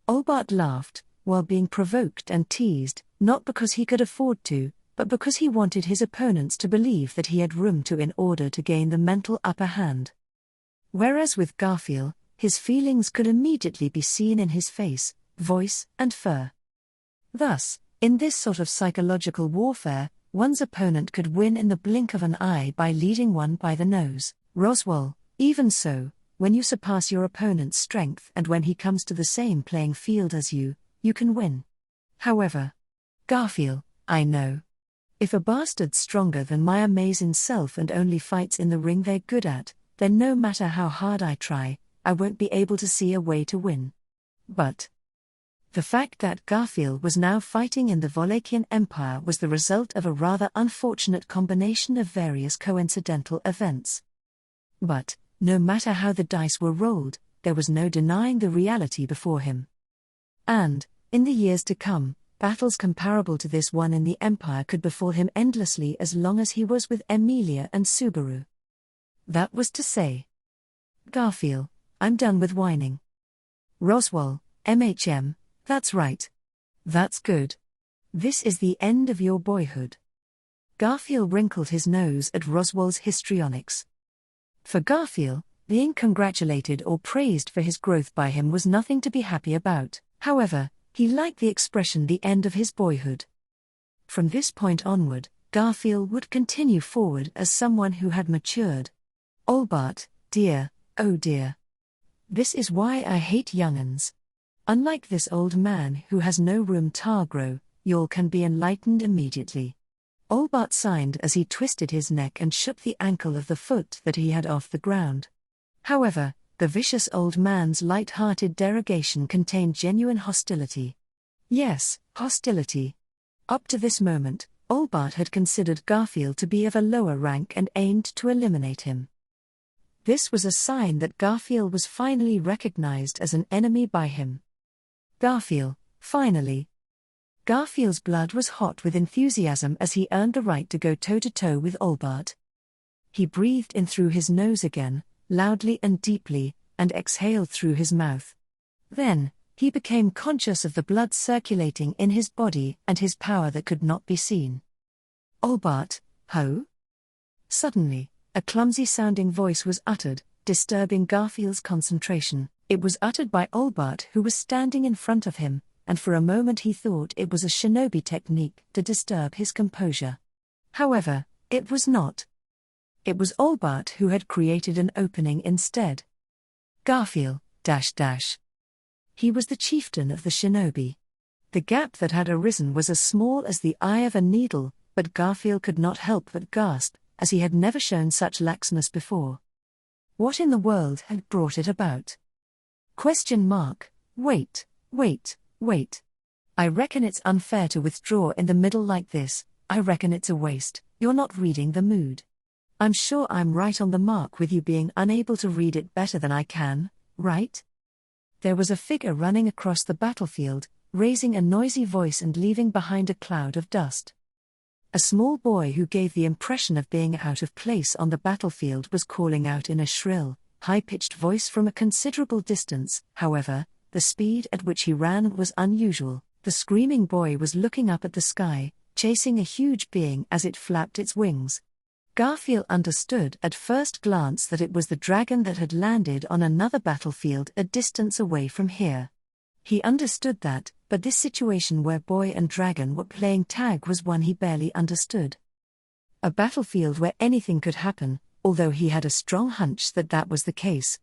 Olbart laughed, while being provoked and teased, not because he could afford to, but because he wanted his opponents to believe that he had room to in order to gain the mental upper hand. Whereas with Garfield, his feelings could immediately be seen in his face, voice, and fur. Thus, in this sort of psychological warfare, one's opponent could win in the blink of an eye by leading one by the nose. Roswell, even so, when you surpass your opponent's strength and when he comes to the same playing field as you, you can win. However, Garfield, I know. If a bastard's stronger than my amazing self and only fights in the ring they're good at, then no matter how hard I try, I won't be able to see a way to win. But the fact that Garfield was now fighting in the Wallachian Empire was the result of a rather unfortunate combination of various coincidental events. But, no matter how the dice were rolled, there was no denying the reality before him. And, in the years to come, battles comparable to this one in the Empire could befall him endlessly as long as he was with Emilia and Subaru. That was to say, Garfield, I'm done with whining. Roswell, MHM, that's right. That's good. This is the end of your boyhood. Garfield wrinkled his nose at Roswell's histrionics. For Garfield, being congratulated or praised for his growth by him was nothing to be happy about. However, he liked the expression "the end of his boyhood." From this point onward, Garfield would continue forward as someone who had matured. Olbart, dear, oh dear. This is why I hate young'uns. Unlike this old man who has no room to grow, y'all can be enlightened immediately. Olbart signed as he twisted his neck and shook the ankle of the foot that he had off the ground. However, the vicious old man's light-hearted derogation contained genuine hostility. Yes, hostility. Up to this moment, Olbart had considered Garfield to be of a lower rank and aimed to eliminate him. This was a sign that Garfield was finally recognized as an enemy by him. Garfield, finally. Garfield's blood was hot with enthusiasm as he earned the right to go toe-to-toe with Olbart. He breathed in through his nose again, loudly and deeply, and exhaled through his mouth. Then, he became conscious of the blood circulating in his body and his power that could not be seen. Olbart, ho? Suddenly, a clumsy-sounding voice was uttered, disturbing Garfield's concentration. It was uttered by Olbart, who was standing in front of him, and for a moment he thought it was a shinobi technique to disturb his composure. However, it was not. It was Olbart who had created an opening instead. Garfield, He was the chieftain of the shinobi. The gap that had arisen was as small as the eye of a needle, but Garfield could not help but gasp, as he had never shown such laxness before. What in the world had brought it about? Wait. I reckon it's unfair to withdraw in the middle like this. I reckon it's a waste. You're not reading the mood. I'm sure I'm right on the mark with you being unable to read it better than I can, right? There was a figure running across the battlefield, raising a noisy voice and leaving behind a cloud of dust. A small boy who gave the impression of being out of place on the battlefield was calling out in a shrill, high-pitched voice from a considerable distance. However, the speed at which he ran was unusual. The screaming boy was looking up at the sky, chasing a huge being as it flapped its wings. Garfield understood at first glance that it was the dragon that had landed on another battlefield a distance away from here. He understood that, but this situation where boy and dragon were playing tag was one he barely understood. A battlefield where anything could happen, although he had a strong hunch that that was the case.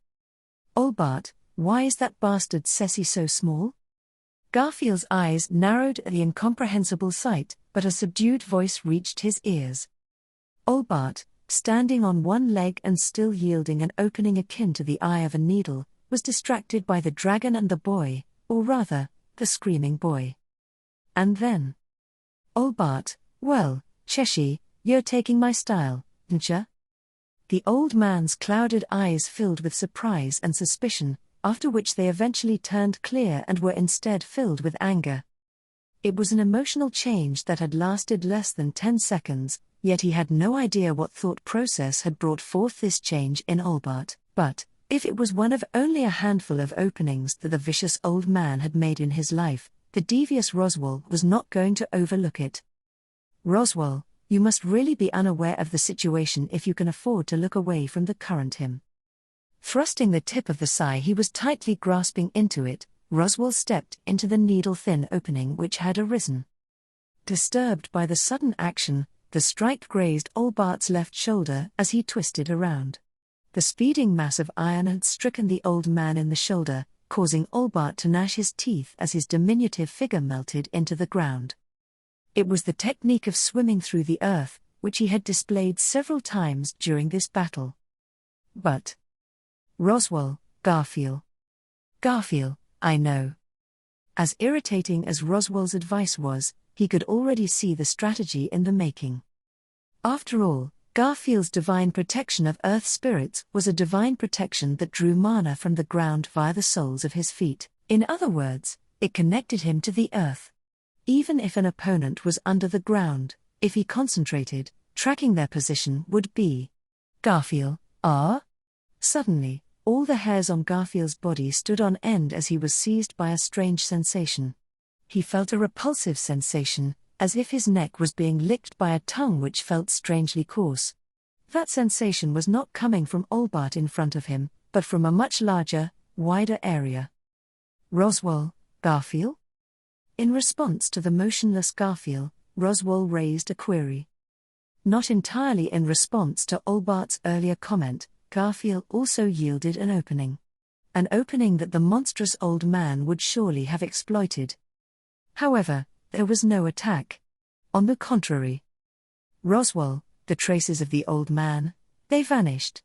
Olbart, why is that bastard Ceci so small? Garfield's eyes narrowed at the incomprehensible sight, but a subdued voice reached his ears. Olbart, standing on one leg and still yielding an opening akin to the eye of a needle, was distracted by the dragon and the boy, or rather, the screaming boy. And then. Olbart, well, Cheshi, you're taking my style, n'cha? The old man's clouded eyes filled with surprise and suspicion, after which they eventually turned clear and were instead filled with anger. It was an emotional change that had lasted less than 10 seconds, yet he had no idea what thought process had brought forth this change in Olbart, but, if it was one of only a handful of openings that the vicious old man had made in his life, the devious Roswell was not going to overlook it. Roswell, you must really be unaware of the situation if you can afford to look away from the current him. Thrusting the tip of the sai he was tightly grasping into it, Roswell stepped into the needle-thin opening which had arisen. Disturbed by the sudden action, the strike grazed Olbart's left shoulder as he twisted around. The speeding mass of iron had stricken the old man in the shoulder, causing Olbart to gnash his teeth as his diminutive figure melted into the ground. It was the technique of swimming through the earth, which he had displayed several times during this battle. But Roswell, Garfield, I know. As irritating as Roswell's advice was, he could already see the strategy in the making. After all, Garfield's divine protection of earth spirits was a divine protection that drew mana from the ground via the soles of his feet. In other words, it connected him to the earth. Even if an opponent was under the ground, if he concentrated, tracking their position would be. Garfield, Suddenly, all the hairs on Garfield's body stood on end as he was seized by a strange sensation. He felt a repulsive sensation, as if his neck was being licked by a tongue which felt strangely coarse. That sensation was not coming from Olbart in front of him, but from a much larger, wider area. Roswell, Garfield? In response to the motionless Garfield, Roswell raised a query. Not entirely in response to Olbart's earlier comment, Garfield also yielded an opening. An opening that the monstrous old man would surely have exploited. However, there was no attack. On the contrary. Roswell, the traces of the old man, they vanished.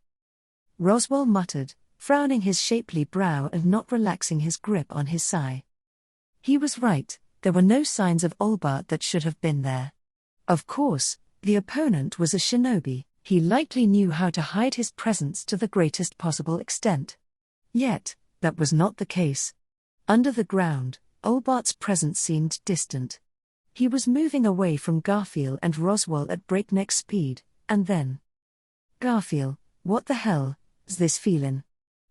Roswell muttered, frowning his shapely brow and not relaxing his grip on his sai. He was right, there were no signs of Olbart that should have been there. Of course, the opponent was a shinobi, he likely knew how to hide his presence to the greatest possible extent. Yet, that was not the case. Under the ground, Olbart's presence seemed distant. He was moving away from Garfield and Roswell at breakneck speed, and then. Garfield, what the hell is this feelin'?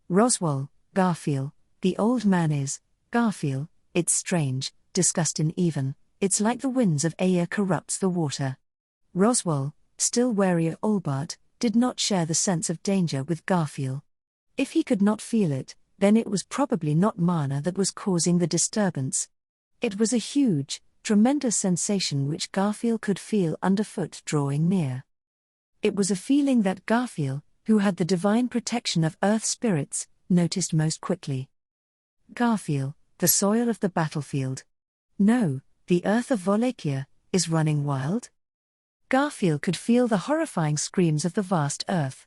Roswell, Garfield, the old man is, Garfield, it's strange, disgustin' even, it's like the winds of air corrupts the water. Roswell, still wary of Olbart, did not share the sense of danger with Garfield. If he could not feel it, then it was probably not mana that was causing the disturbance. It was a huge, tremendous sensation which Garfield could feel underfoot drawing near. It was a feeling that Garfield, who had the divine protection of earth spirits, noticed most quickly. Garfield, the soil of the battlefield. No, the earth of Wallachia, is running wild? Garfield could feel the horrifying screams of the vast earth.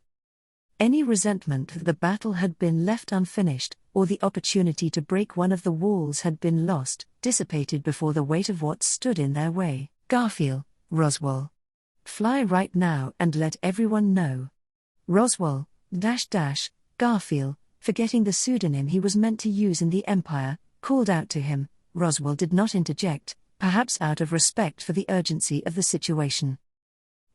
Any resentment that the battle had been left unfinished, or the opportunity to break one of the walls had been lost, dissipated before the weight of what stood in their way. Garfield, Roswell. Fly right now and let everyone know. Roswell, Garfield, forgetting the pseudonym he was meant to use in the Empire, called out to him. Roswell did not interject, perhaps out of respect for the urgency of the situation.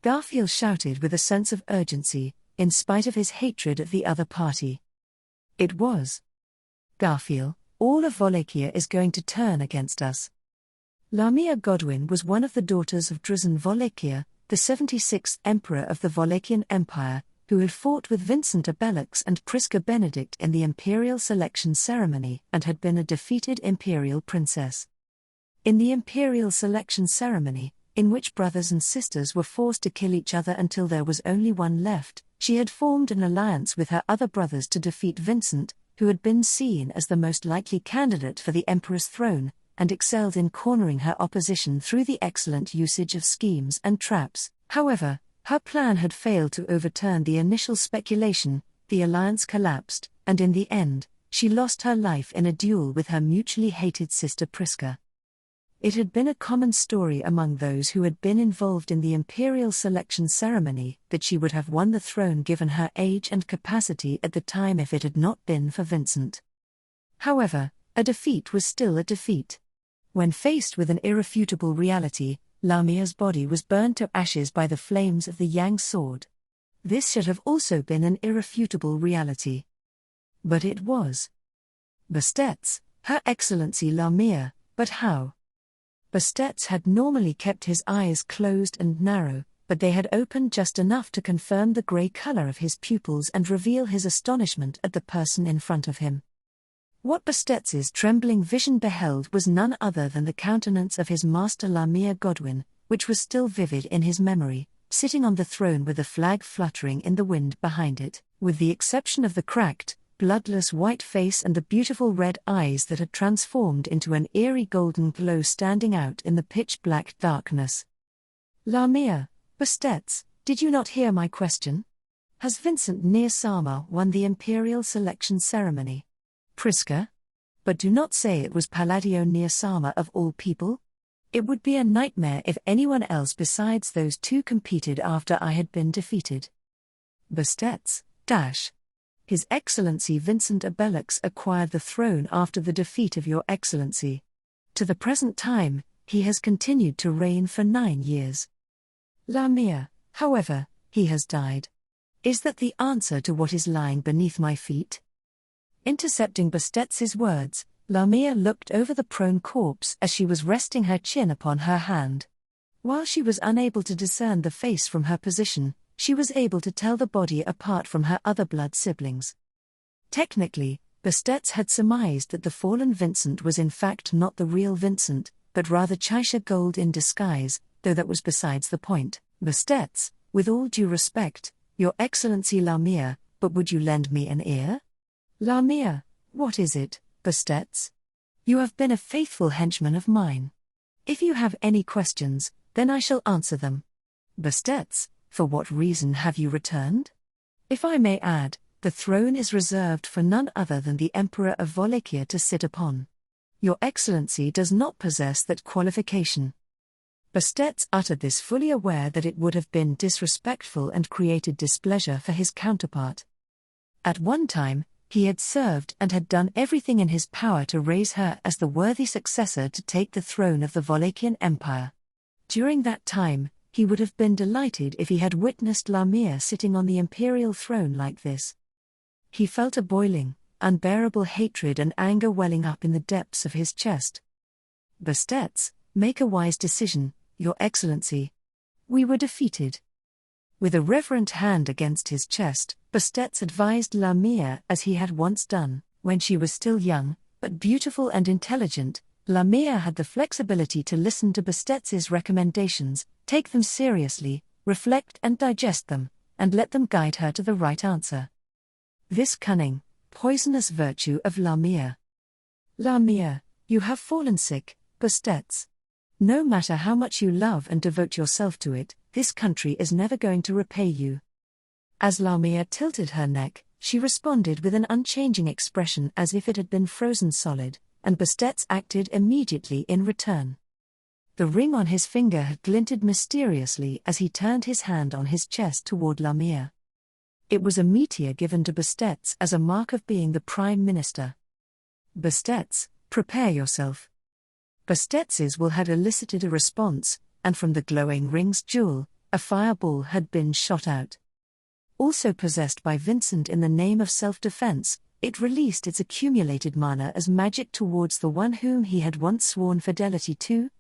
Garfield shouted with a sense of urgency, in spite of his hatred of the other party. It was. Garfield, all of Wallachia is going to turn against us. Lamia Godwin was one of the daughters of Drizzt Wallachia, the 76th Emperor of the Wallachian Empire, who had fought with Vincent Abelux and Prisca Benedict in the imperial selection ceremony and had been a defeated imperial princess. In the imperial selection ceremony, in which brothers and sisters were forced to kill each other until there was only one left, she had formed an alliance with her other brothers to defeat Vincent, who had been seen as the most likely candidate for the emperor's throne, and excelled in cornering her opposition through the excellent usage of schemes and traps. However, her plan had failed to overturn the initial speculation, the alliance collapsed, and in the end, she lost her life in a duel with her mutually hated sister Prisca. It had been a common story among those who had been involved in the imperial selection ceremony that she would have won the throne given her age and capacity at the time if it had not been for Vincent. However, a defeat was still a defeat. When faced with an irrefutable reality, Lamia's body was burned to ashes by the flames of the Yang sword. This should have also been an irrefutable reality. But it was. Bastet's, Her Excellency Lamia, but how? Bastet's had normally kept his eyes closed and narrow, but they had opened just enough to confirm the grey color of his pupils and reveal his astonishment at the person in front of him. What Bastet's trembling vision beheld was none other than the countenance of his master Lamia Godwin, which was still vivid in his memory, sitting on the throne with a flag fluttering in the wind behind it, with the exception of the cracked, bloodless white face and the beautiful red eyes that had transformed into an eerie golden glow standing out in the pitch-black darkness. Lamia, Bastet's, did you not hear my question? Has Vincent Nearsama won the imperial selection ceremony? Prisca? But do not say it was Palladio Nearsama of all people. It would be a nightmare if anyone else besides those two competed after I had been defeated. Bastet's, His Excellency Vincent Abelux acquired the throne after the defeat of Your Excellency. To the present time, he has continued to reign for 9 years. Lamia, however, he has died. Is that the answer to what is lying beneath my feet? Intercepting Bastet's words, Lamia looked over the prone corpse as she was resting her chin upon her hand. While she was unable to discern the face from her position, she was able to tell the body apart from her other blood siblings. Technically, Bastet's had surmised that the fallen Vincent was in fact not the real Vincent, but rather Chaisha Gold in disguise, though that was besides the point. Bastet's, with all due respect, Your Excellency Lamia, but would you lend me an ear? Lamia, what is it, Bastet's? You have been a faithful henchman of mine. If you have any questions, then I shall answer them. Bastet's, for what reason have you returned? If I may add, the throne is reserved for none other than the Emperor of Wallachia to sit upon. Your Excellency does not possess that qualification. Bastet's uttered this fully aware that it would have been disrespectful and created displeasure for his counterpart. At one time, he had served and had done everything in his power to raise her as the worthy successor to take the throne of the Wallachian Empire. During that time, he would have been delighted if he had witnessed Lamia sitting on the imperial throne like this. He felt a boiling, unbearable hatred and anger welling up in the depths of his chest. Bastet's, make a wise decision, Your Excellency. We were defeated. With a reverent hand against his chest, Bastet's advised Lamia as he had once done. When she was still young, but beautiful and intelligent, Lamia had the flexibility to listen to Bastet's recommendations, take them seriously, reflect and digest them, and let them guide her to the right answer. This cunning, poisonous virtue of Lamia. Lamia, you have fallen sick, Bastet's. No matter how much you love and devote yourself to it, this country is never going to repay you. As Lamia tilted her neck, she responded with an unchanging expression as if it had been frozen solid, and Bastet's acted immediately in return. The ring on his finger had glinted mysteriously as he turned his hand on his chest toward Lamia. It was a meteor given to Bastet's as a mark of being the Prime Minister. Bastet's, prepare yourself. Bastet's will had elicited a response, and from the glowing ring's jewel, a fireball had been shot out. Also possessed by Vincent in the name of self-defense, it released its accumulated mana as magic towards the one whom he had once sworn fidelity to,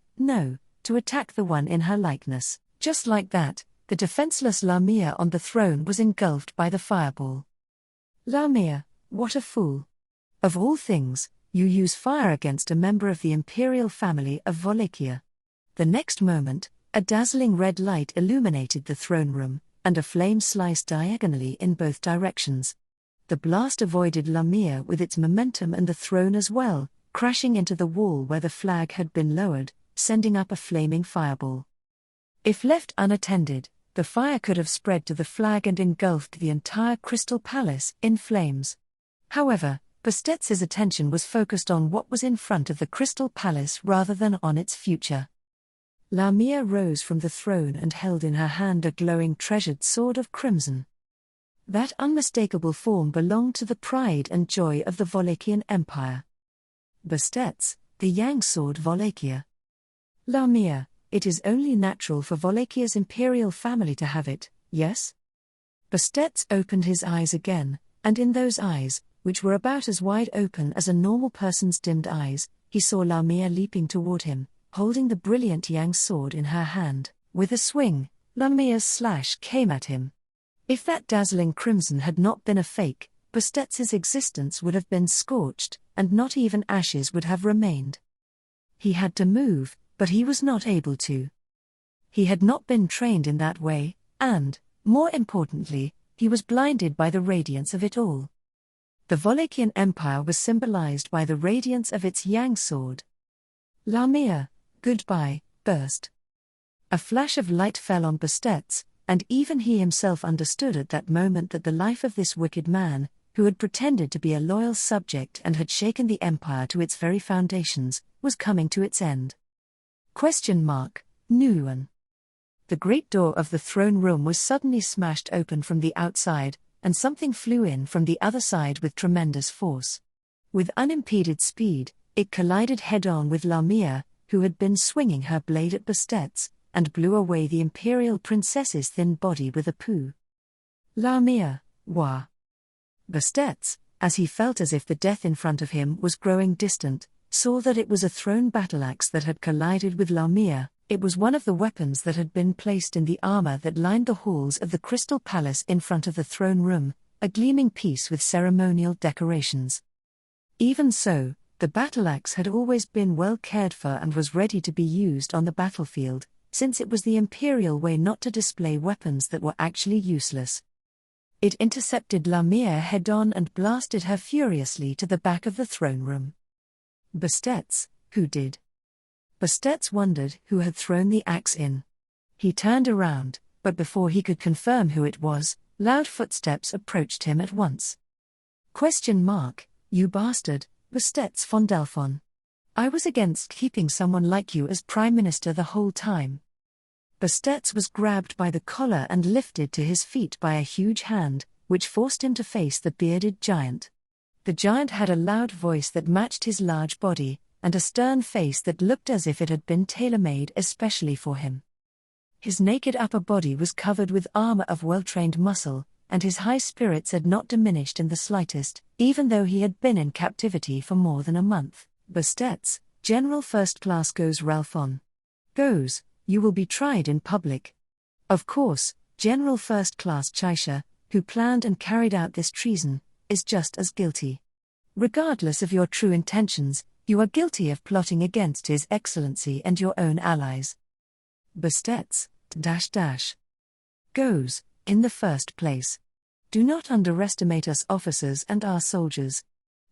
to attack the one in her likeness. Just like that, the defenseless Lamia on the throne was engulfed by the fireball. Lamia, what a fool! Of all things, you use fire against a member of the imperial family of Wallachia. The next moment, A dazzling red light illuminated the throne room, and a flame sliced diagonally in both directions. The blast avoided Lamia with its momentum and the throne as well, crashing into the wall where the flag had been lowered, sending up a flaming fireball. If left unattended, the fire could have spread to the flag and engulfed the entire Crystal Palace in flames. However, Bastets's attention was focused on what was in front of the Crystal Palace rather than on its future. Lamia rose from the throne and held in her hand a glowing treasured sword of crimson. That unmistakable form belonged to the pride and joy of the Wallachian Empire. Bastets, the Yang Sword Wallachia. Lamia, it is only natural for Wallachia's imperial family to have it, yes? Bastets opened his eyes again, and in those eyes, which were about as wide open as a normal person's dimmed eyes, he saw Lamia leaping toward him, holding the brilliant Yang sword in her hand. With a swing, Lamia's slash came at him. If that dazzling crimson had not been a fake, Bastets's existence would have been scorched, and not even ashes would have remained. He had to move, but he was not able to. He had not been trained in that way, and, more importantly, he was blinded by the radiance of it all. The Wallachian Empire was symbolized by the radiance of its Yang sword. Lamia, goodbye, burst. A flash of light fell on Bastets, and even he himself understood at that moment that the life of this wicked man, who had pretended to be a loyal subject and had shaken the empire to its very foundations, was coming to its end. Nuan. The great door of the throne room was suddenly smashed open from the outside, and something flew in from the other side with tremendous force. With unimpeded speed, it collided head-on with Lamia, who had been swinging her blade at Bastets, and blew away the imperial princess's thin body with a poo. Lamia, wah. Bastets, as he felt as if the death in front of him was growing distant, saw that it was a thrown battleaxe that had collided with Lamia. It was one of the weapons that had been placed in the armor that lined the halls of the Crystal Palace in front of the throne room, a gleaming piece with ceremonial decorations. Even so, the battleaxe had always been well cared for and was ready to be used on the battlefield, since it was the imperial way not to display weapons that were actually useless. It intercepted Lamia head-on and blasted her furiously to the back of the throne room. Bastets, who did? Bastets wondered who had thrown the axe in. He turned around, but before he could confirm who it was, loud footsteps approached him at once. You bastard, Bastets von Delphon. I was against keeping someone like you as Prime Minister the whole time. Bastets was grabbed by the collar and lifted to his feet by a huge hand, which forced him to face the bearded giant. The giant had a loud voice that matched his large body, and a stern face that looked as if it had been tailor-made especially for him. His naked upper body was covered with armor of well-trained muscle, and his high spirits had not diminished in the slightest, even though he had been in captivity for more than a month. Bastets, General First Class goes Ralphon. Goes, you will be tried in public. Of course, General First Class Chaisha, who planned and carried out this treason, is just as guilty. Regardless of your true intentions, you are guilty of plotting against His Excellency and your own allies. Bastets, goes, in the first place. Do not underestimate us officers and our soldiers.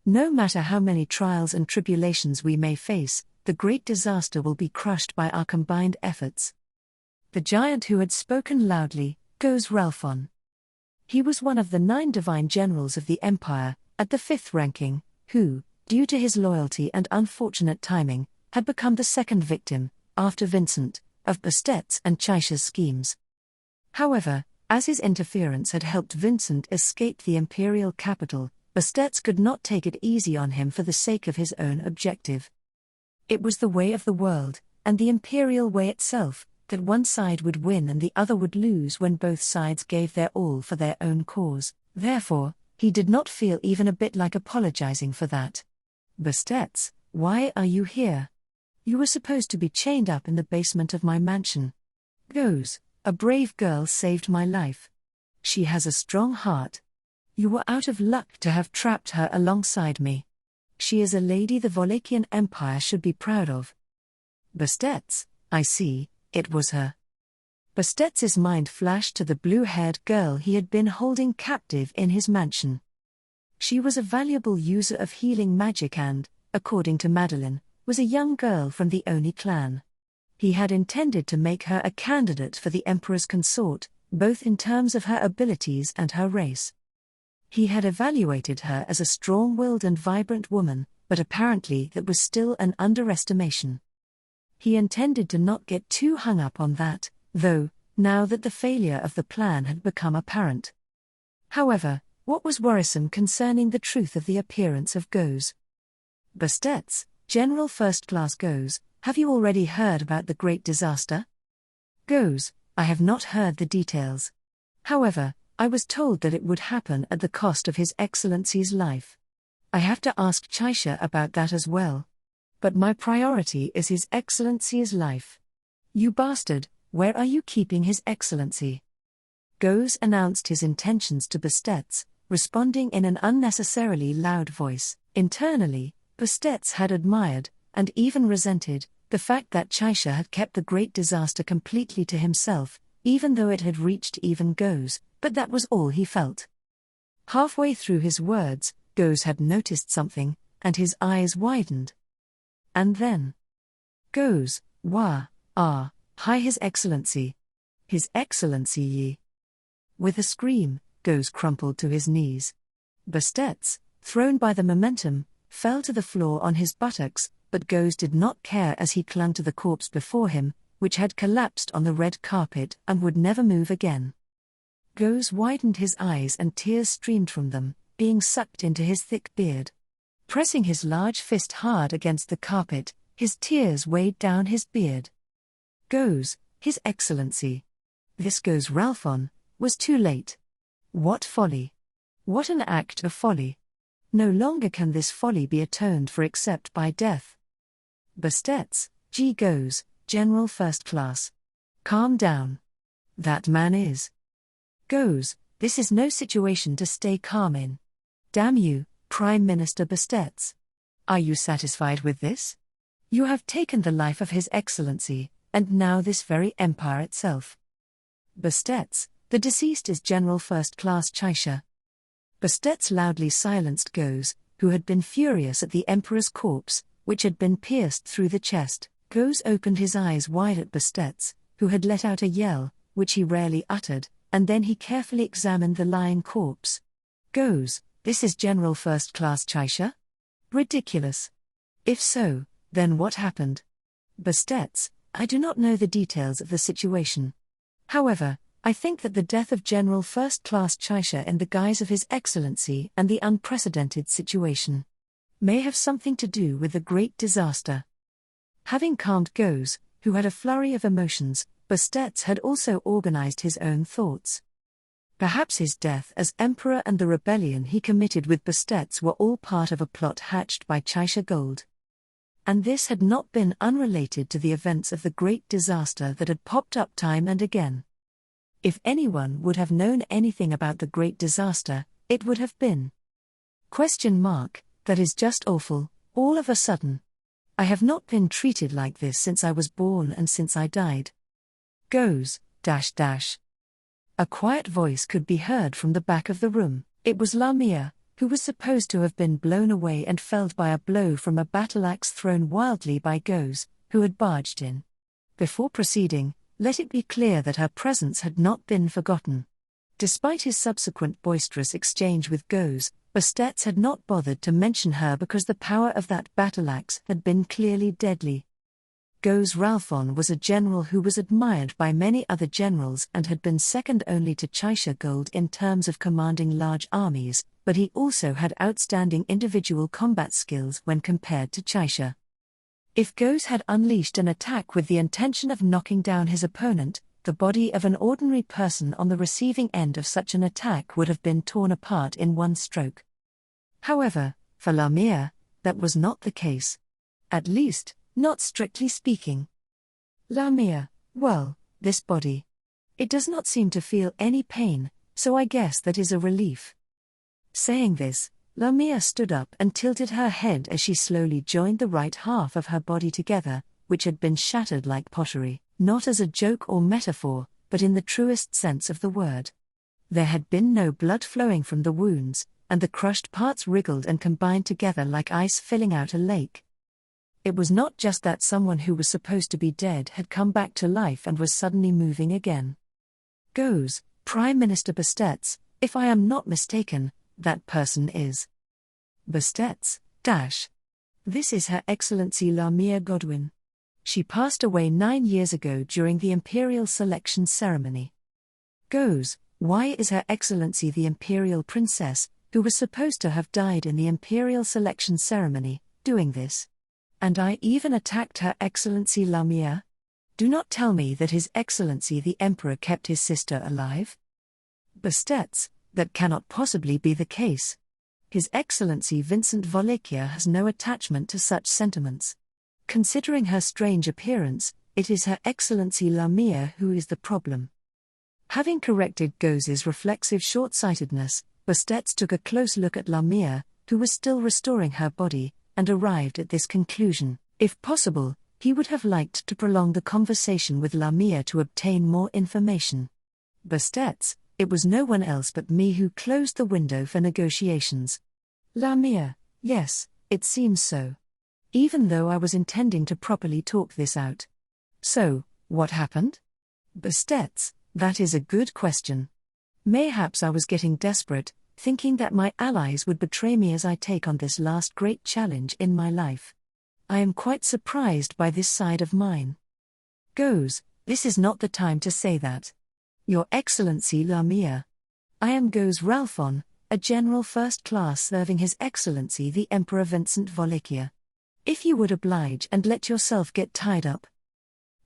No matter how many trials and tribulations we may face, the great disaster will be crushed by our combined efforts. The giant who had spoken loudly, goes Ralphon. He was one of the 9 divine generals of the empire, at the 5th ranking, who, due to his loyalty and unfortunate timing, had become the second victim, after Vincent, of Bastets and Chaisha's schemes. However, as his interference had helped Vincent escape the imperial capital, Bastets could not take it easy on him for the sake of his own objective. It was the way of the world, and the imperial way itself, that one side would win and the other would lose when both sides gave their all for their own cause. Therefore, he did not feel even a bit like apologizing for that. Bastets, why are you here? You were supposed to be chained up in the basement of my mansion. Goes, a brave girl saved my life. She has a strong heart. You were out of luck to have trapped her alongside me. She is a lady the Wallachian Empire should be proud of. Bastets, I see, It was her. Bastets's mind flashed to the blue-haired girl he had been holding captive in his mansion. She was a valuable user of healing magic and, according to Madeline, was a young girl from the Oni clan. He had intended to make her a candidate for the emperor's consort, both in terms of her abilities and her race. He had evaluated her as a strong-willed and vibrant woman, but apparently that was still an underestimation. He intended to not get too hung up on that, though, now that the failure of the plan had become apparent. However, what was worrisome concerning the truth of the appearance of Goes? Bastets, General First Class Goes, have you already heard about the great disaster? Goes, I have not heard the details. However, I was told that it would happen at the cost of His Excellency's life. I have to ask Chaisha about that as well. But my priority is His Excellency's life. You bastard, where are you keeping His Excellency? Goes announced his intentions to Bastets, responding in an unnecessarily loud voice. Internally, Bastets had admired, and even resented, the fact that Chaisha had kept the great disaster completely to himself, even though it had reached even Goes, but that was all he felt. Halfway through his words, Goes had noticed something, and his eyes widened. And then Goes, hi His Excellency. His Excellency ye. With a scream, Goes crumpled to his knees. Bastets, thrown by the momentum, fell to the floor on his buttocks, but Goes did not care as he clung to the corpse before him, which had collapsed on the red carpet and would never move again. Goes widened his eyes and tears streamed from them, being sucked into his thick beard. Pressing his large fist hard against the carpet, his tears weighed down his beard. Goes, His Excellency. This Goes Ralphon, was too late. What folly! What an act of folly! No longer can this folly be atoned for except by death. Bastets, G. Goes, General First Class. Calm down. That man is. Goes, this is no situation to stay calm in. Damn you, Prime Minister Bastets. Are you satisfied with this? You have taken the life of His Excellency, and now this very empire itself. Bastets, the deceased is General First Class Chaisha. Bastets loudly silenced Goes, who had been furious at the emperor's corpse, which had been pierced through the chest. Goes opened his eyes wide at Bastets, who had let out a yell, which he rarely uttered, and then he carefully examined the lying corpse. Goes, this is General First Class Chaisha? Ridiculous. If so, then what happened? Bastets, I do not know the details of the situation. However, I think that the death of General First Class Chaisha in the guise of His Excellency and the unprecedented situation may have something to do with the great disaster. Having calmed Goes, who had a flurry of emotions, Bastets had also organized his own thoughts. Perhaps his death as emperor and the rebellion he committed with Bastets were all part of a plot hatched by Chaisha Gold. And this had not been unrelated to the events of the great disaster that had popped up time and again. If anyone would have known anything about the great disaster, it would have been. That is just awful, all of a sudden. I have not been treated like this since I was born and since I died. Goes, . A quiet voice could be heard from the back of the room. It was Lamia, who was supposed to have been blown away and felled by a blow from a battle-axe thrown wildly by Goes, who had barged in. Before proceeding, let it be clear that her presence had not been forgotten. Despite his subsequent boisterous exchange with Goes, Bastets had not bothered to mention her because the power of that battle-axe had been clearly deadly. Goes Ralphon was a general who was admired by many other generals and had been second only to Chaisha Gold in terms of commanding large armies, but he also had outstanding individual combat skills when compared to Chaisha. If Goes had unleashed an attack with the intention of knocking down his opponent, the body of an ordinary person on the receiving end of such an attack would have been torn apart in one stroke. However, for Lamia, that was not the case. At least, not strictly speaking. Lamia, well, this body. It does not seem to feel any pain, so I guess that is a relief. Saying this, Lamia stood up and tilted her head as she slowly joined the right half of her body together, which had been shattered like pottery. not as a joke or metaphor, but in the truest sense of the word. There had been no blood flowing from the wounds, and the crushed parts wriggled and combined together like ice filling out a lake. It was not just that someone who was supposed to be dead had come back to life and was suddenly moving again. Goes, Prime Minister Bastetts, if I am not mistaken, that person is. Bastetts, This is Her Excellency Lamia Godwin. She passed away 9 years ago during the imperial selection ceremony. Goes, why is Her Excellency the Imperial Princess, who was supposed to have died in the imperial selection ceremony, doing this? And I even attacked Her Excellency Lamia? Do not tell me that His Excellency the Emperor kept his sister alive? Bastetts, that cannot possibly be the case. His Excellency Vincent Wallachia has no attachment to such sentiments. Considering her strange appearance, it is Her Excellency Lamia who is the problem. Having corrected Goz's reflexive short-sightedness, Bastetts took a close look at Lamia, who was still restoring her body, and arrived at this conclusion. If possible, he would have liked to prolong the conversation with Lamia to obtain more information. Bastetts, it was no one else but me who closed the window for negotiations. Lamia, yes, it seems so. Even though I was intending to properly talk this out. So, what happened? Bastetts, that is a good question. Mayhaps I was getting desperate, thinking that my allies would betray me as I take on this last great challenge in my life. I am quite surprised by this side of mine. Goes, this is not the time to say that. Your Excellency Lamia. I am Goes Ralphon, a General First Class serving His Excellency the Emperor Vincent Wallachia. If you would oblige and let yourself get tied up.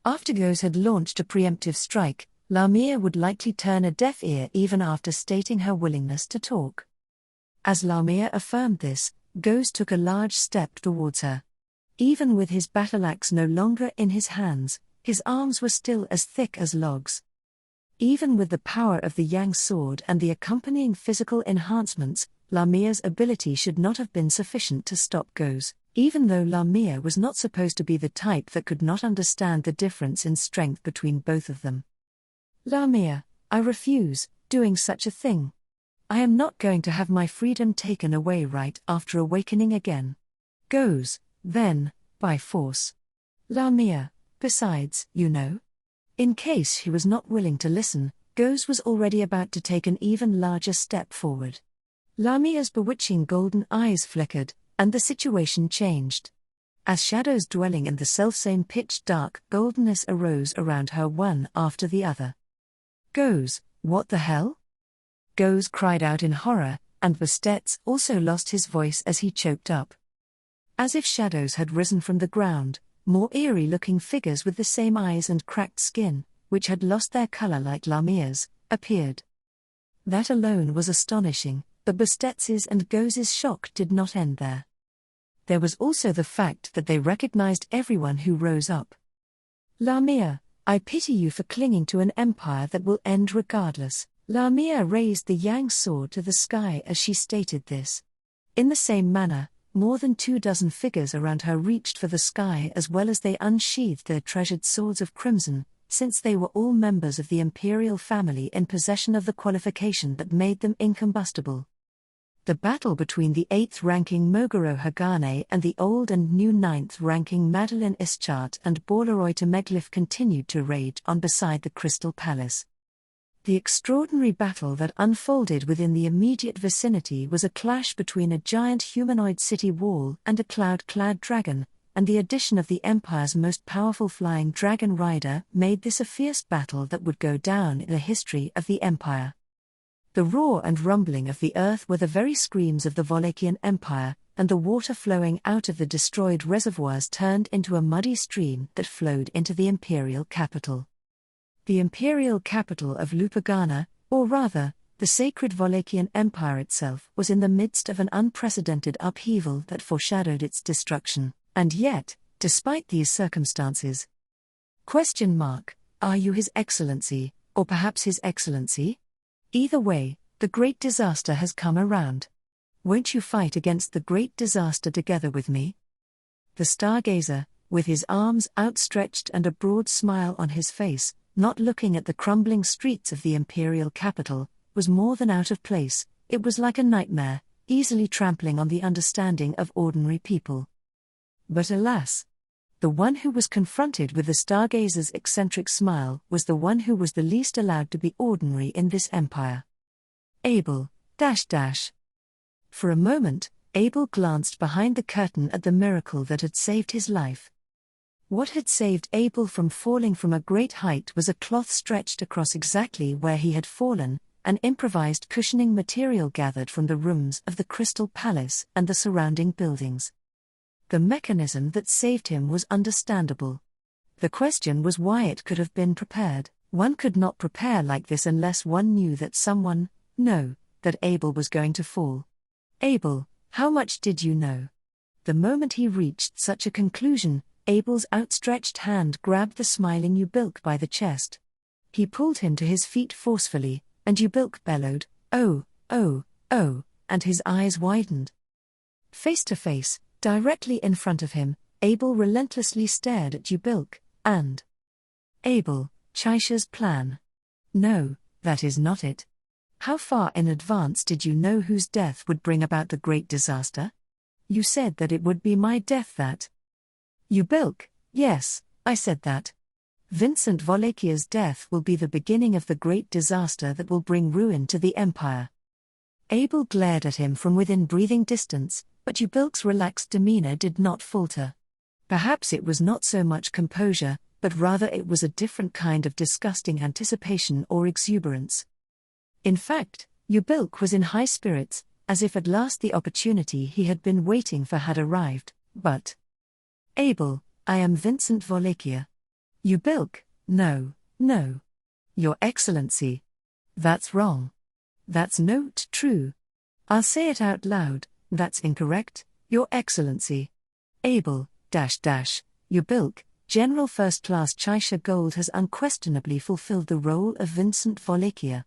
After Goes had launched a preemptive strike, Lamia would likely turn a deaf ear even after stating her willingness to talk. As Lamia affirmed this, Goes took a large step towards her. Even with his battle-axe no longer in his hands, his arms were still as thick as logs. Even with the power of the Yang sword and the accompanying physical enhancements, Lamia's ability should not have been sufficient to stop Goes, even though Lamia was not supposed to be the type that could not understand the difference in strength between both of them. Lamia, I refuse doing such a thing. I am not going to have my freedom taken away right after awakening again. Goes, then, by force. Lamia, besides, you know. In case he was not willing to listen, Goes was already about to take an even larger step forward. Lamia's bewitching golden eyes flickered, and the situation changed. As shadows dwelling in the selfsame pitch-dark goldenness arose around her one after the other. Goes, what the hell? Goes cried out in horror, and Bastetts also lost his voice as he choked up. As if shadows had risen from the ground, more eerie-looking figures with the same eyes and cracked skin, which had lost their color like Lamia's, appeared. That alone was astonishing, but Bastetts's and Goz's shock did not end there. There was also the fact that they recognized everyone who rose up. Lamia, I pity you for clinging to an empire that will end regardless. Lamia raised the Yang sword to the sky as she stated this. In the same manner, more than 24 figures around her reached for the sky as well as they unsheathed their treasured swords of crimson, since they were all members of the imperial family in possession of the qualification that made them incombustible. The battle between the 8th-ranking Moguro Hagane and the old and new 9th-ranking Madeline Ischart and Borleroy Temeglif continued to rage on beside the Crystal Palace. The extraordinary battle that unfolded within the immediate vicinity was a clash between a giant humanoid city wall and a cloud-clad dragon, and the addition of the Empire's most powerful flying dragon rider made this a fierce battle that would go down in the history of the Empire. The roar and rumbling of the earth were the very screams of the Wallachian Empire, and the water flowing out of the destroyed reservoirs turned into a muddy stream that flowed into the imperial capital. The imperial capital of Lupagana, or rather, the sacred Wallachian Empire itself, was in the midst of an unprecedented upheaval that foreshadowed its destruction, and yet, despite these circumstances, are you His Excellency, or perhaps His Excellency? Either way, the great disaster has come around. Won't you fight against the great disaster together with me? The stargazer, with his arms outstretched and a broad smile on his face, not looking at the crumbling streets of the imperial capital, was more than out of place. It was like a nightmare, easily trampling on the understanding of ordinary people. But alas! The one who was confronted with the stargazer's eccentric smile was the one who was the least allowed to be ordinary in this empire. Abel, For a moment, Abel glanced behind the curtain at the miracle that had saved his life. What had saved Abel from falling from a great height was a cloth stretched across exactly where he had fallen, an improvised cushioning material gathered from the rooms of the Crystal Palace and the surrounding buildings. The mechanism that saved him was understandable. The question was why it could have been prepared. One could not prepare like this unless one knew that that Abel was going to fall. Abel, how much did you know? The moment he reached such a conclusion, Abel's outstretched hand grabbed the smiling Ubilk by the chest. He pulled him to his feet forcefully, and Ubilk bellowed, "Oh, oh, oh," and his eyes widened. Face to face, directly in front of him, Abel relentlessly stared at Ubilk, and Abel, Chaisha's plan. No, that is not it. How far in advance did you know whose death would bring about the great disaster? You said that it would be my death that. Ubilk, yes, I said that. Vincent Volakia's death will be the beginning of the great disaster that will bring ruin to the empire. Abel glared at him from within breathing distance, but Ubilk's relaxed demeanor did not falter. Perhaps it was not so much composure, but rather it was a different kind of disgusting anticipation or exuberance. In fact, Ubilk was in high spirits, as if at last the opportunity he had been waiting for had arrived, but Abel, I am Vincent Volakia. Ubilk, no. Your Excellency. That's wrong. That's not true. I'll say it out loud, that's incorrect, Your Excellency. Abel, Ubilk, General First Class Chaisha Gold has unquestionably fulfilled the role of Vincent Volakia.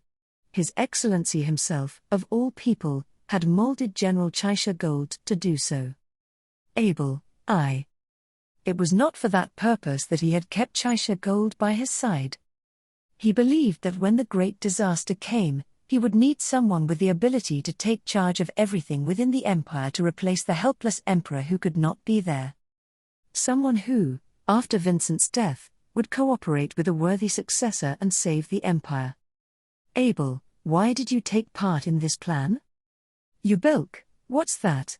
His Excellency himself, of all people, had molded General Chaisha Gold to do so. Abel, It was not for that purpose that he had kept Chaisha Gold by his side. He believed that when the great disaster came, he would need someone with the ability to take charge of everything within the empire to replace the helpless emperor who could not be there. Someone who, after Vincent's death, would cooperate with a worthy successor and save the empire. Abel, why did you take part in this plan? Ubilk, what's that?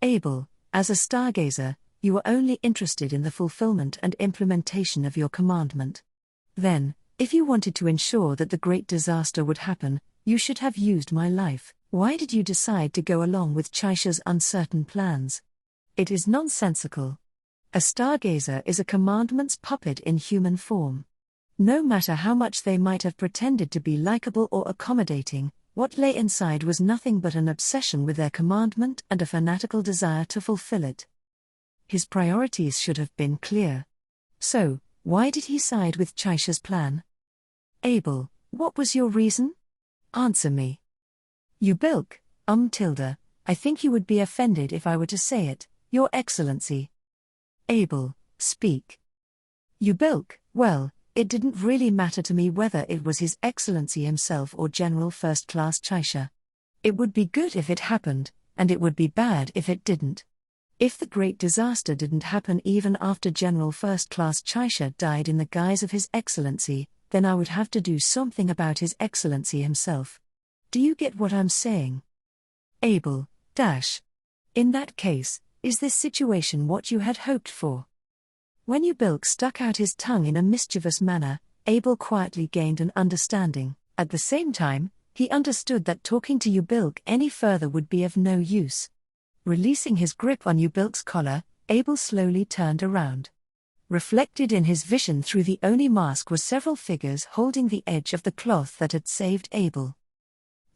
Abel, as a stargazer, you were only interested in the fulfillment and implementation of your commandment. Then, if you wanted to ensure that the great disaster would happen, you should have used my life. Why did you decide to go along with Chaisha's uncertain plans? It is nonsensical. A stargazer is a commandment's puppet in human form. No matter how much they might have pretended to be likable or accommodating, what lay inside was nothing but an obsession with their commandment and a fanatical desire to fulfill it. His priorities should have been clear. So, why did he side with Chaisha's plan? Abel, what was your reason? Answer me. Ubilk, I think you would be offended if I were to say it, Your Excellency. Abel, speak. Ubilk, well, it didn't really matter to me whether it was His Excellency himself or General First Class Chaisha. It would be good if it happened, and it would be bad if it didn't. If the great disaster didn't happen even after General First Class Chaisha died in the guise of His Excellency, then I would have to do something about His Excellency himself. Do you get what I'm saying? Abel, in that case, is this situation what you had hoped for? When Ubilk stuck out his tongue in a mischievous manner, Abel quietly gained an understanding. At the same time, he understood that talking to Ubilk any further would be of no use. Releasing his grip on Ubilk's collar, Abel slowly turned around. Reflected in his vision through the Oni mask were several figures holding the edge of the cloth that had saved Abel.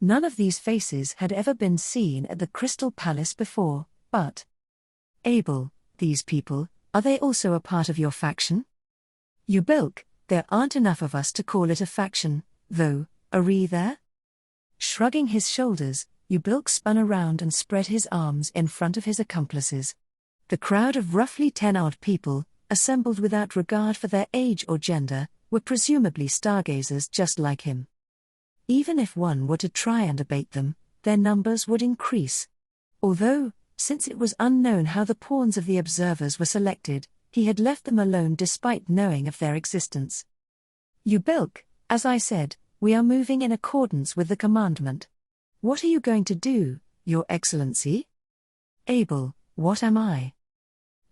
None of these faces had ever been seen at the Crystal Palace before, but Abel, these people, are they also a part of your faction? Ubilk, there aren't enough of us to call it a faction, though, are we there? Shrugging his shoulders, Ubilk spun around and spread his arms in front of his accomplices. The crowd of roughly 10 odd people, assembled without regard for their age or gender, were presumably stargazers just like him. Even if one were to try and abate them, their numbers would increase. Although, since it was unknown how the pawns of the observers were selected, he had left them alone despite knowing of their existence. Ubilk, as I said, we are moving in accordance with the commandment. What are you going to do, Your Excellency? Abel, what am I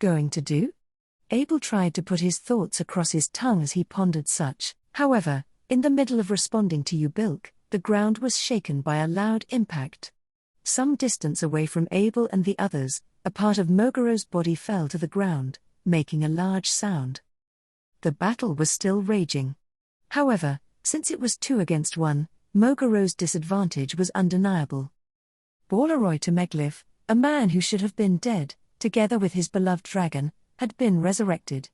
going to do? Abel tried to put his thoughts across his tongue as he pondered such. However, in the middle of responding to Ubilk, the ground was shaken by a loud impact. Some distance away from Abel and the others, a part of Moguro's body fell to the ground, making a large sound. The battle was still raging. However, since it was 2 against 1, Moguro's disadvantage was undeniable. Balaroy Temeglif, a man who should have been dead, together with his beloved dragon, had been resurrected.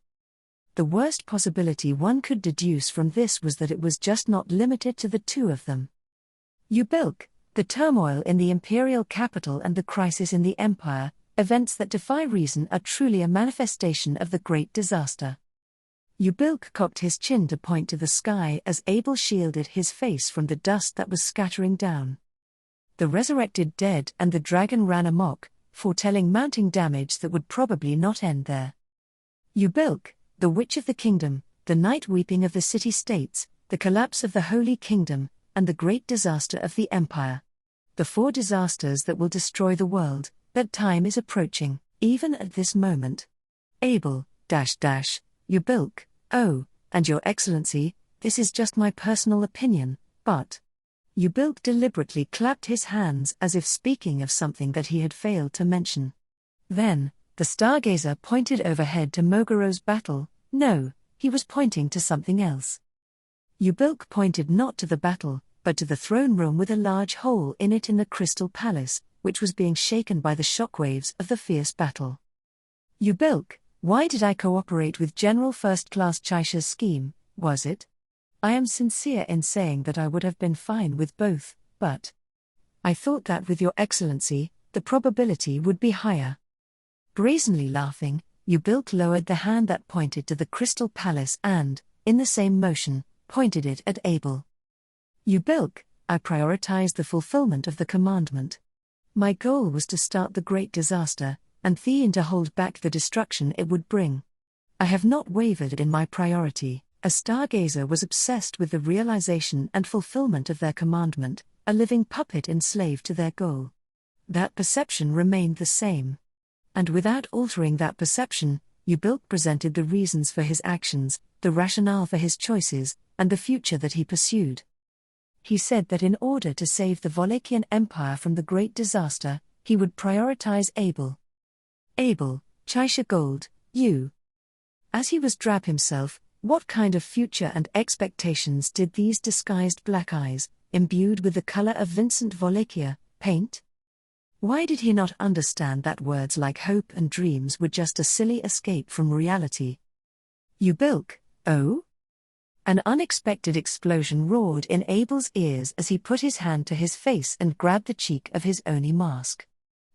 The worst possibility one could deduce from this was that it was just not limited to the 2 of them. Ubilk, the turmoil in the imperial capital and the crisis in the empire, events that defy reason, are truly a manifestation of the great disaster. Ubilk cocked his chin to point to the sky as Abel shielded his face from the dust that was scattering down. The resurrected dead and the dragon ran amok, foretelling mounting damage that would probably not end there. Ubilk, the witch of the kingdom, the night weeping of the city-states, the collapse of the Holy Kingdom, and the great disaster of the empire. The 4 disasters that will destroy the world, that time is approaching, even at this moment. Abel, Ubilk, oh, and Your Excellency, this is just my personal opinion, but... Ubilk deliberately clapped his hands as if speaking of something that he had failed to mention. Then, the stargazer pointed overhead to Moguro's battle. No, he was pointing to something else. Ubilk pointed not to the battle, but to the throne room with a large hole in it in the Crystal Palace, which was being shaken by the shockwaves of the fierce battle. Ubilk, why did I cooperate with General First Class Chaisha's scheme, was it? I am sincere in saying that I would have been fine with both, but I thought that with Your Excellency, the probability would be higher. Brazenly laughing, Ubilk lowered the hand that pointed to the Crystal Palace and, in the same motion, pointed it at Abel. Ubilk, I prioritized the fulfillment of the commandment. My goal was to start the great disaster, and Theon to hold back the destruction it would bring. I have not wavered in my priority. A stargazer was obsessed with the realization and fulfillment of their commandment, a living puppet enslaved to their goal. That perception remained the same. And without altering that perception, Ubilk presented the reasons for his actions, the rationale for his choices, and the future that he pursued. He said that in order to save the Wallachian Empire from the great disaster, he would prioritize Abel. Abel, Chaisha Gold, you. As he was drab himself, what kind of future and expectations did these disguised black eyes, imbued with the color of Vincent Wallachia, paint? Why did he not understand that words like hope and dreams were just a silly escape from reality? Ubilk, oh? An unexpected explosion roared in Abel's ears as he put his hand to his face and grabbed the cheek of his Oni mask.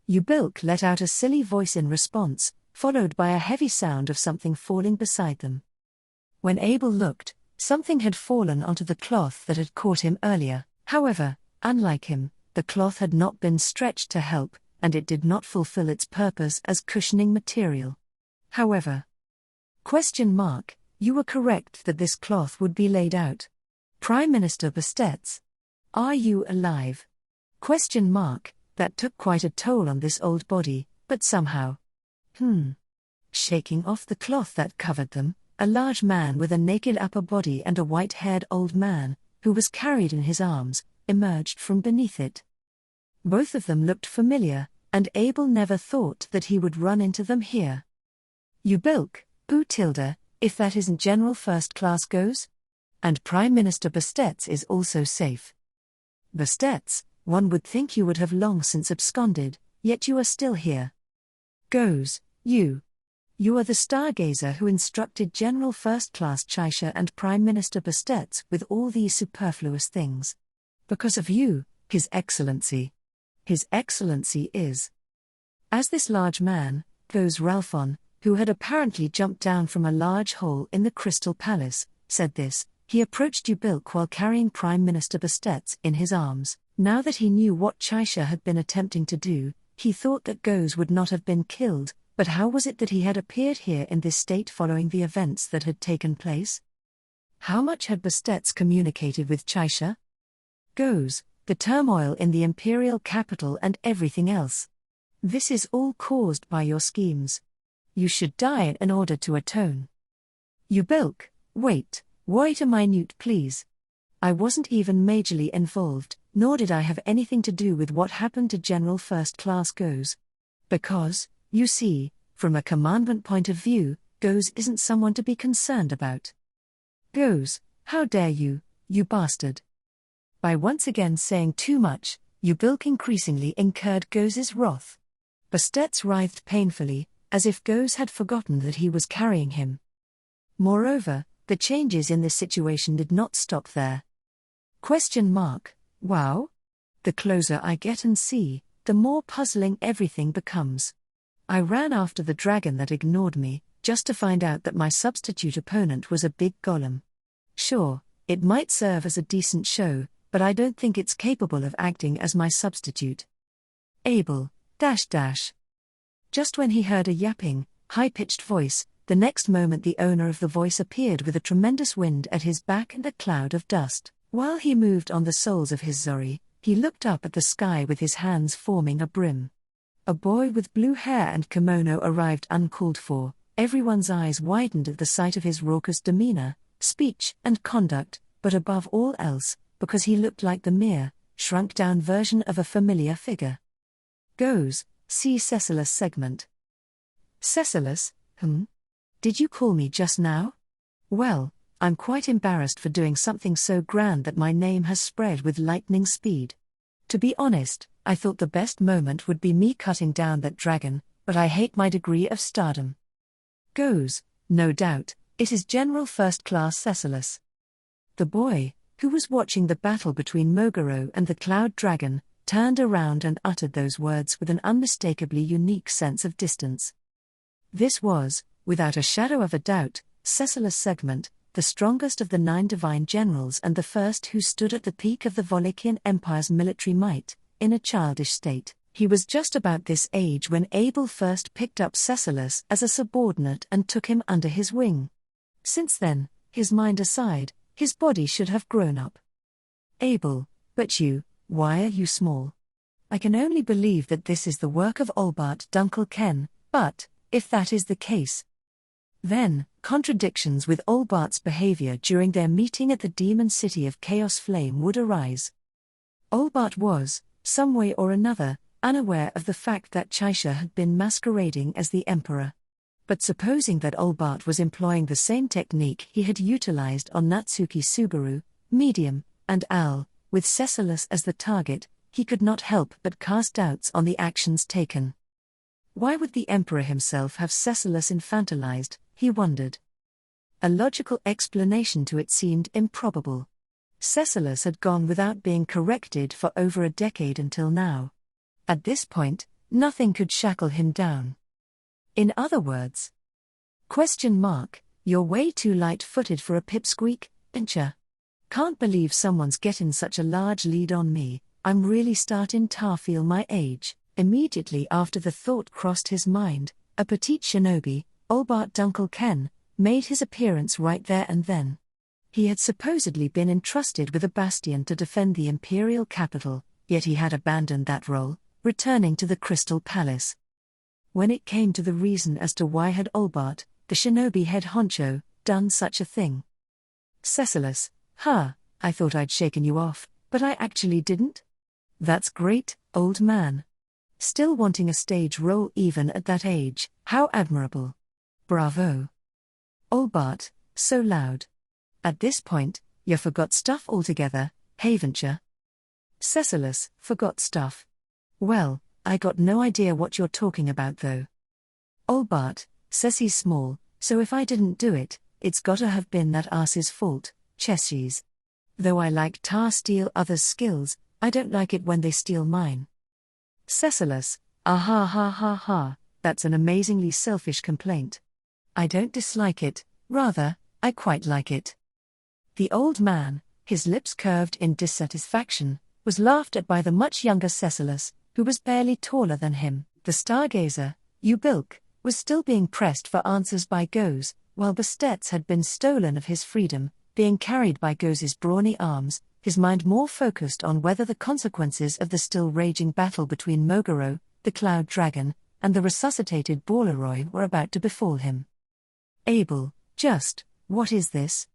Ubilk let out a silly voice in response, followed by a heavy sound of something falling beside them. When Abel looked, something had fallen onto the cloth that had caught him earlier. However, unlike him, the cloth had not been stretched to help, and it did not fulfill its purpose as cushioning material. However, you were correct that this cloth would be laid out. Prime Minister Bastetz. Are you alive? That took quite a toll on this old body, but somehow. Shaking off the cloth that covered them, a large man with a naked upper body and a white-haired old man, who was carried in his arms, emerged from beneath it. Both of them looked familiar, and Abel never thought that he would run into them here. Ubilk, if that isn't General First Class goes? And Prime Minister Bastetz is also safe. Bastetz, one would think you would have long since absconded, yet you are still here. Goes, you. You are the stargazer who instructed General First Class Chaisha and Prime Minister Bastetz with all these superfluous things. Because of you, His Excellency. His Excellency is. As this large man, Goes Ralphon, who had apparently jumped down from a large hole in the Crystal Palace, said this. He approached Ubilk while carrying Prime Minister Bastet's in his arms. Now that he knew what Chaisha had been attempting to do, he thought that Goes would not have been killed, but how was it that he had appeared here in this state following the events that had taken place? How much had Bastet's communicated with Chaisha? Goes, the turmoil in the imperial capital and everything else. This is all caused by your schemes. You should die in order to atone. Ubilk, wait a minute please. I wasn't even majorly involved, nor did I have anything to do with what happened to General First Class Goes. Because, you see, from a commandment point of view, Goes isn't someone to be concerned about. Goes, how dare you, you bastard. By once again saying too much, Ubilk increasingly incurred Goes's wrath. Bastet writhed painfully, as if Goes had forgotten that he was carrying him. Moreover, the changes in this situation did not stop there. Wow? The closer I get and see, the more puzzling everything becomes. I ran after the dragon that ignored me, just to find out that my substitute opponent was a big golem. Sure, it might serve as a decent show, but I don't think it's capable of acting as my substitute. Abel, .. Just when he heard a yapping, high-pitched voice, the next moment the owner of the voice appeared with a tremendous wind at his back and a cloud of dust. While he moved on the soles of his zori, he looked up at the sky with his hands forming a brim. A boy with blue hair and kimono arrived uncalled for. Everyone's eyes widened at the sight of his raucous demeanor, speech, and conduct, but above all else, because he looked like the mere, shrunk-down version of a familiar figure. Goes, see Cecilus segment. Cecilus, Did you call me just now? Well, I'm quite embarrassed for doing something so grand that my name has spread with lightning speed. To be honest, I thought the best moment would be me cutting down that dragon, but I hate my degree of stardom. Goes, no doubt, it is General First Class Cecilus. The boy, who was watching the battle between Mogaro and the Cloud Dragon, turned around and uttered those words with an unmistakably unique sense of distance. This was, without a shadow of a doubt, Cecilus Segment, the strongest of the 9 divine generals and the first who stood at the peak of the Wallachian Empire's military might, in a childish state. He was just about this age when Abel first picked up Cecilus as a subordinate and took him under his wing. Since then, his mind aside, his body should have grown up. Abel, but why are you small? I can only believe that this is the work of Olbart Dunkel Ken, but, if that is the case, then, contradictions with Olbart's behavior during their meeting at the demon city of Chaos Flame would arise. Olbart was, some way or another, unaware of the fact that Chaisha had been masquerading as the Emperor. But supposing that Olbart was employing the same technique he had utilized on Natsuki Subaru, Medium, and Al, with Cecilus as the target, he could not help but cast doubts on the actions taken. Why would the Emperor himself have Cecilus infantilized, he wondered. A logical explanation to it seemed improbable. Cecilus had gone without being corrected for over a decade until now. At this point, nothing could shackle him down. In other words, you're way too light-footed for a pipsqueak, ain'tcha? Can't believe someone's getting such a large lead on me, I'm really starting to feel my age. Immediately after the thought crossed his mind, a petite shinobi, Olbart Dunkel Ken, made his appearance right there and then. He had supposedly been entrusted with a bastion to defend the imperial capital, yet he had abandoned that role, returning to the Crystal Palace. When it came to the reason as to why had Olbart, the shinobi head honcho, done such a thing. Cecilus, I thought I'd shaken you off, but I actually didn't? That's great, old man. Still wanting a stage role even at that age, how admirable. Bravo. Olbart, so loud. At this point, you forgot stuff altogether, haven't Cecilus, forgot stuff. Well, I got no idea what you're talking about though. Olbart, says he's small, so if I didn't do it, it's gotta have been that ass's fault, Chessies. Though I like to steal others' skills, I don't like it when they steal mine. Cecilus, That's an amazingly selfish complaint. I don't dislike it, rather, I quite like it. The old man, his lips curved in dissatisfaction, was laughed at by the much younger Cecilus, who was barely taller than him. The stargazer, Ubilk, was still being pressed for answers by Goze, while Bastet's had been stolen of his freedom, being carried by Goze's brawny arms, his mind more focused on whether the consequences of the still raging battle between Mogoro, the Cloud Dragon, and the resuscitated Borleroy were about to befall him. Abel, what is this?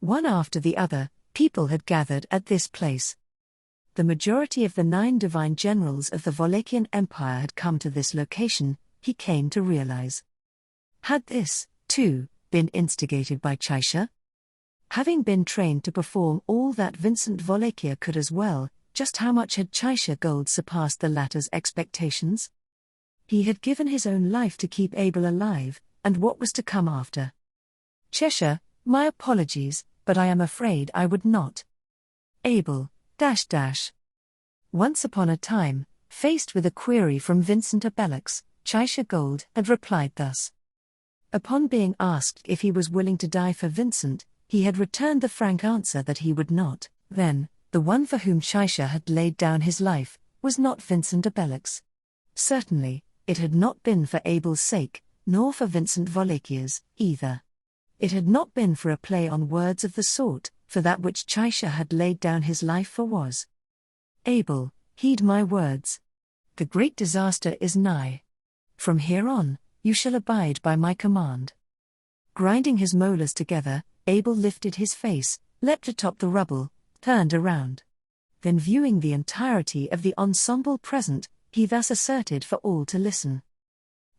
One after the other, people had gathered at this place. The majority of the 9 divine generals of the Wallachian Empire had come to this location, he came to realize. Had this, too, been instigated by Chaisha? Having been trained to perform all that Vincent Wallachia could as well, just how much had Chaisha Gold surpassed the latter's expectations? He had given his own life to keep Abel alive, and what was to come after? Cheshire, my apologies, but I am afraid I would not. Abel, .. Once upon a time, faced with a query from Vincent Abelix, Chaisha Gold had replied thus. Upon being asked if he was willing to die for Vincent, he had returned the frank answer that he would not. Then, the one for whom Chaisha had laid down his life, was not Vincent Abelix. Certainly, it had not been for Abel's sake, nor for Vincent Wallachia's, either. It had not been for a play on words of the sort, for that which Chaisha had laid down his life for was. Abel, heed my words. The great disaster is nigh. From here on, you shall abide by my command. Grinding his molars together, Abel lifted his face, leapt atop the rubble, turned around. Then viewing the entirety of the ensemble present, he thus asserted for all to listen.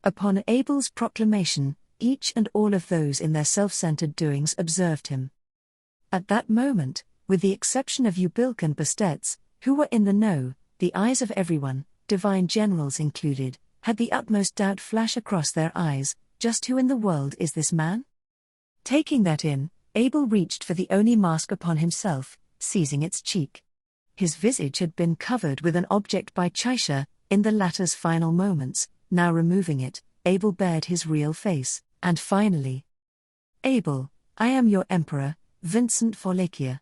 Upon Abel's proclamation, each and all of those in their self-centered doings observed him. At that moment, with the exception of Ubilk and Bastet's, who were in the know, the eyes of everyone, divine generals included, had the utmost doubt flash across their eyes. Just who in the world is this man? Taking that in, Abel reached for the Oni mask upon himself, seizing its cheek. His visage had been covered with an object by Chaisha, in the latter's final moments. Now removing it, Abel bared his real face, and finally. Abel, I am your emperor, Vincent Wallachia.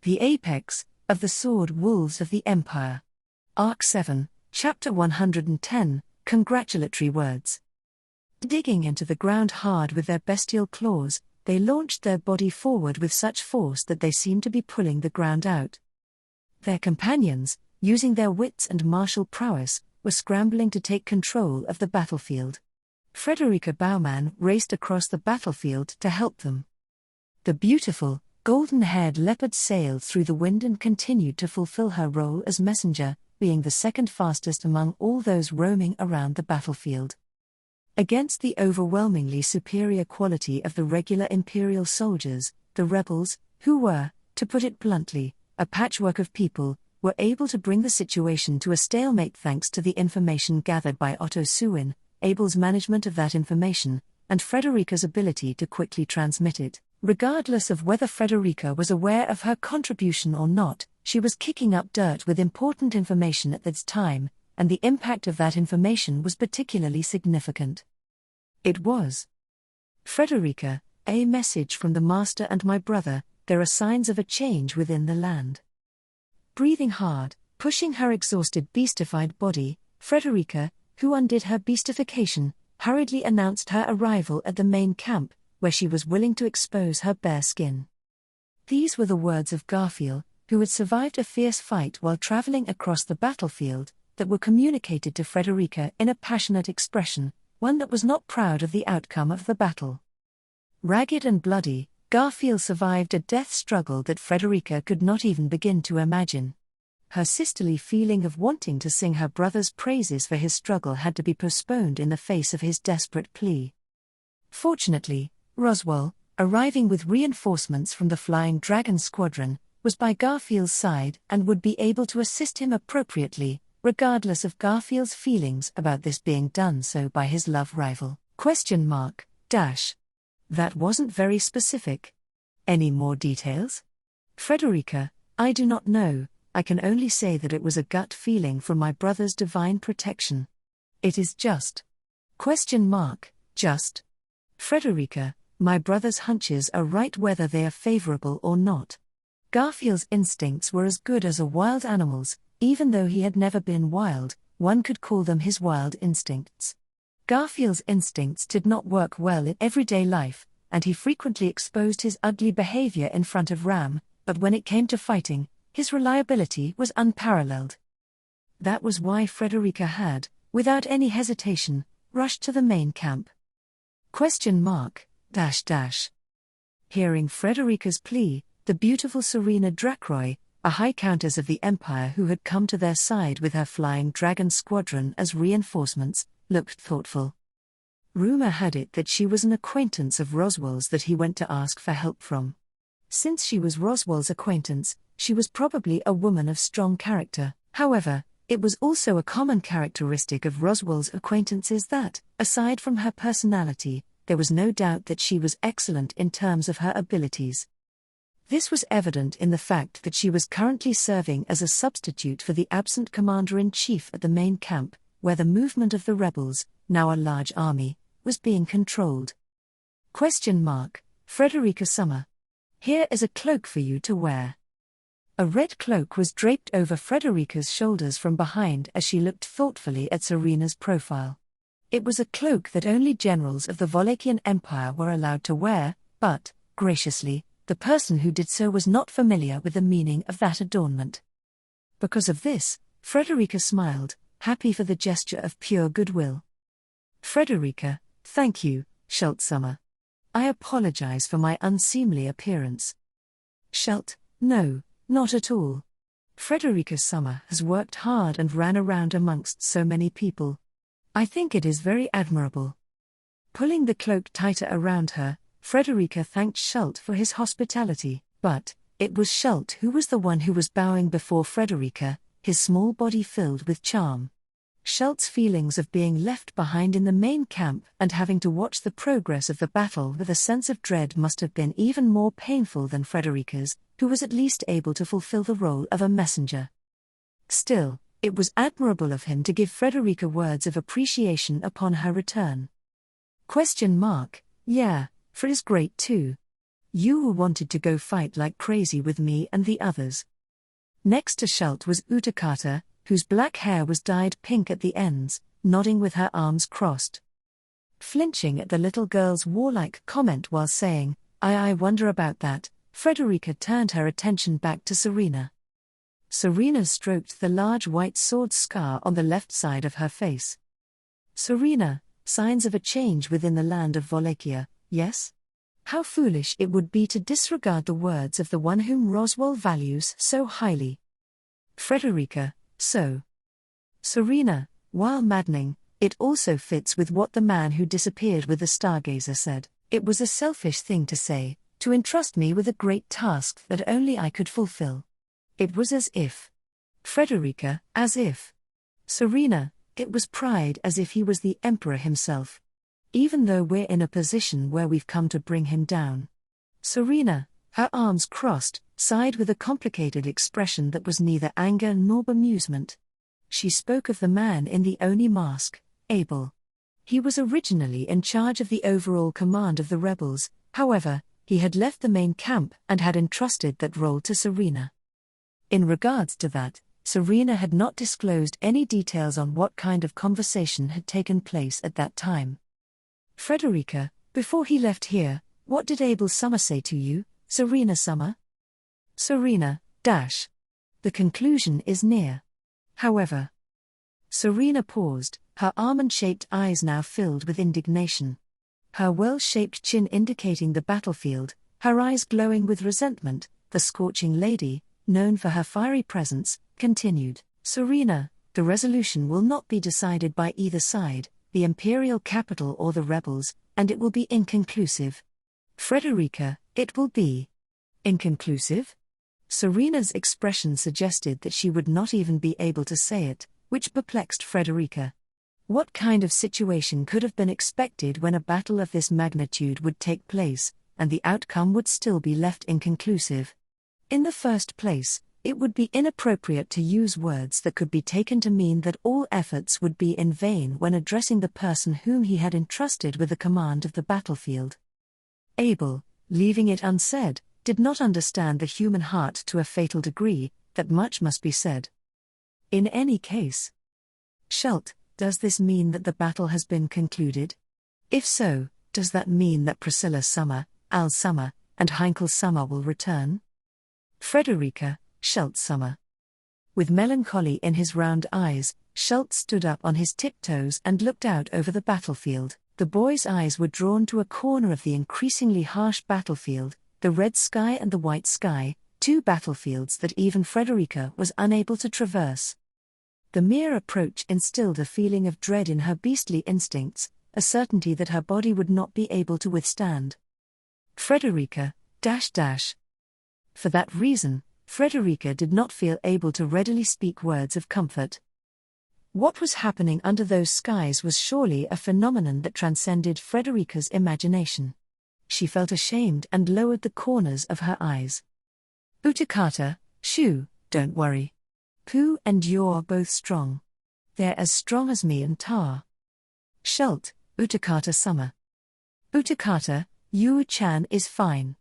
The apex, of the sword wolves of the empire. Arc 7, Chapter 110, Congratulatory Words. Digging into the ground hard with their bestial claws, they launched their body forward with such force that they seemed to be pulling the ground out. Their companions, using their wits and martial prowess, were scrambling to take control of the battlefield. Frederica Baumann raced across the battlefield to help them. The beautiful, golden-haired leopard sailed through the wind and continued to fulfill her role as messenger, being the second fastest among all those roaming around the battlefield. Against the overwhelmingly superior quality of the regular imperial soldiers, the rebels, who were, to put it bluntly, a patchwork of people, were able to bring the situation to a stalemate thanks to the information gathered by Otto Suin, Abel's management of that information, and Frederica's ability to quickly transmit it. Regardless of whether Frederica was aware of her contribution or not, she was kicking up dirt with important information at this time, and the impact of that information was particularly significant. It was. Frederica, a message from the Master and my brother, there are signs of a change within the land. Breathing hard, pushing her exhausted beastified body, Frederica, who undid her beastification, hurriedly announced her arrival at the main camp, where she was willing to expose her bare skin. These were the words of Garfield, who had survived a fierce fight while traveling across the battlefield, that were communicated to Frederica in a passionate expression, one that was not proud of the outcome of the battle. Ragged and bloody, Garfield survived a death struggle that Frederica could not even begin to imagine. Her sisterly feeling of wanting to sing her brother's praises for his struggle had to be postponed in the face of his desperate plea. Fortunately, Roswell, arriving with reinforcements from the Flying Dragon Squadron, was by Garfield's side and would be able to assist him appropriately, regardless of Garfield's feelings about this being done so by his love rival. That wasn't very specific. Any more details? Frederica, I do not know, I can only say that it was a gut feeling from my brother's divine protection. It is just. Question mark, just. Frederica, my brother's hunches are right whether they are favorable or not. Garfield's instincts were as good as a wild animal's, even though he had never been wild, one could call them his wild instincts. Garfield's instincts did not work well in everyday life, and he frequently exposed his ugly behavior in front of Ram, but when it came to fighting, his reliability was unparalleled. That was why Frederica had, without any hesitation, rushed to the main camp. Question mark, dash dash. Hearing Frederica's plea, the beautiful Serena Dracroy, a high countess of the Empire who had come to their side with her flying dragon squadron as reinforcements, looked thoughtful. Rumor had it that she was an acquaintance of Roswell's that he went to ask for help from. Since she was Roswell's acquaintance, she was probably a woman of strong character. However, it was also a common characteristic of Roswell's acquaintances that, aside from her personality, there was no doubt that she was excellent in terms of her abilities. This was evident in the fact that she was currently serving as a substitute for the absent commander-in-chief at the main camp, where the movement of the rebels, now a large army, was being controlled. Question mark, Frederica Summer. Here is a cloak for you to wear. A red cloak was draped over Frederica's shoulders from behind as she looked thoughtfully at Serena's profile. It was a cloak that only generals of the Wallachian Empire were allowed to wear, but, graciously, the person who did so was not familiar with the meaning of that adornment. Because of this, Frederica smiled, happy for the gesture of pure goodwill. Frederica, thank you, Schult Summer. I apologize for my unseemly appearance. Schult, no, not at all. Frederica Summer has worked hard and ran around amongst so many people. I think it is very admirable. Pulling the cloak tighter around her, Frederica thanked Schult for his hospitality, but it was Schult who was the one who was bowing before Frederica, his small body filled with charm. Schult's feelings of being left behind in the main camp and having to watch the progress of the battle with a sense of dread must have been even more painful than Frederica's, who was at least able to fulfill the role of a messenger. Still, it was admirable of him to give Frederica words of appreciation upon her return. Question mark, yeah, for is great too. You who wanted to go fight like crazy with me and the others. Next to Schult was Utakata, whose black hair was dyed pink at the ends, nodding with her arms crossed. Flinching at the little girl's warlike comment while saying, I wonder about that, Frederica turned her attention back to Serena. Serena stroked the large white sword scar on the left side of her face. Serena, signs of a change within the land of Wallachia, yes? How foolish it would be to disregard the words of the one whom Roswell values so highly. Frederica, so. Serena, while maddening, it also fits with what the man who disappeared with the Stargazer said. It was a selfish thing to say, to entrust me with a great task that only I could fulfill. It was as if. Frederica, as if. Serena, it was pride as if he was the emperor himself. Even though we're in a position where we've come to bring him down. Serena, her arms crossed, sighed with a complicated expression that was neither anger nor bemusement. She spoke of the man in the Oni mask, Abel. He was originally in charge of the overall command of the rebels, however, he had left the main camp and had entrusted that role to Serena. In regards to that, Serena had not disclosed any details on what kind of conversation had taken place at that time. Frederica, before he left here, what did Abel Summer say to you, Serena Summer? Serena, dash. The conclusion is near. However. Serena paused, her almond-shaped eyes now filled with indignation. Her well-shaped chin indicating the battlefield, her eyes glowing with resentment, the scorching lady, known for her fiery presence, continued, Serena, the resolution will not be decided by either side, the imperial capital or the rebels, and it will be inconclusive. Frederica, it will be inconclusive? Serena's expression suggested that she would not even be able to say it, which perplexed Frederica. What kind of situation could have been expected when a battle of this magnitude would take place, and the outcome would still be left inconclusive? In the first place, It would be inappropriate to use words that could be taken to mean that all efforts would be in vain when addressing the person whom he had entrusted with the command of the battlefield. Abel, leaving it unsaid, did not understand the human heart to a fatal degree, that much must be said. In any case, Schult, does this mean that the battle has been concluded? If so, does that mean that Priscilla Summer, Al Summer, and Heinkel Summer will return? Frederica, Schult Summer. With melancholy in his round eyes, Schult stood up on his tiptoes and looked out over the battlefield. The boy's eyes were drawn to a corner of the increasingly harsh battlefield, the red sky and the white sky, two battlefields that even Frederica was unable to traverse. The mere approach instilled a feeling of dread in her beastly instincts, a certainty that her body would not be able to withstand. Frederica, For that reason, Frederica did not feel able to readily speak words of comfort. What was happening under those skies was surely a phenomenon that transcended Frederica's imagination. She felt ashamed and lowered the corners of her eyes. Utakata, Shu, don't worry. Pooh and you're both strong. They're as strong as me and Tar. Schult, Utakata Summer. Utakata, Yu-chan is fine.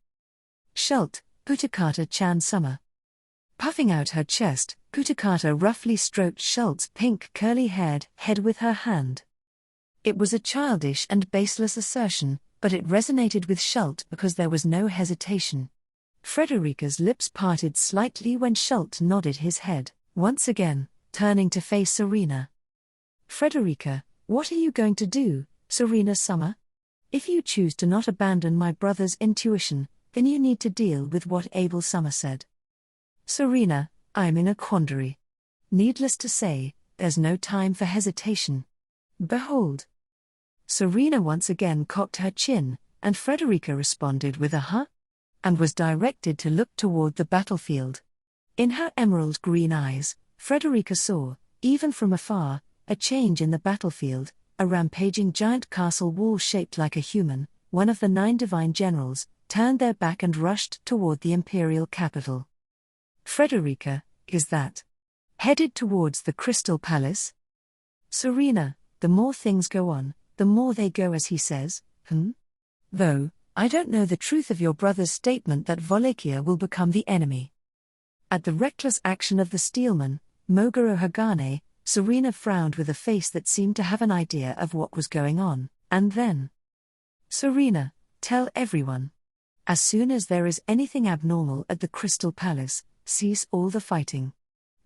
Schult, Utakata-chan Summer. Puffing out her chest, Utakata roughly stroked Schult's pink curly-haired head with her hand. It was a childish and baseless assertion, but it resonated with Schult because there was no hesitation. Frederica's lips parted slightly when Schult nodded his head, once again, turning to face Serena. Frederica, what are you going to do, Serena Summer? If you choose to not abandon my brother's intuition, then you need to deal with what Abel Summer said. Serena, I'm in a quandary. Needless to say, there's no time for hesitation. Behold. Serena once again cocked her chin, and Frederica responded with a huh? And was directed to look toward the battlefield. In her emerald green eyes, Frederica saw, even from afar, a change in the battlefield, a rampaging giant castle wall shaped like a human. One of the 9 divine generals turned their back and rushed toward the imperial capital. Frederica, is that headed towards the Crystal Palace? Serena, the more things go on, the more they go as he says, Though, I don't know the truth of your brother's statement that Wallachia will become the enemy. At the reckless action of the steelman, Moguro Hagane, Serena frowned with a face that seemed to have an idea of what was going on, and then, Serena, tell everyone. As soon as there is anything abnormal at the Crystal Palace, cease all the fighting.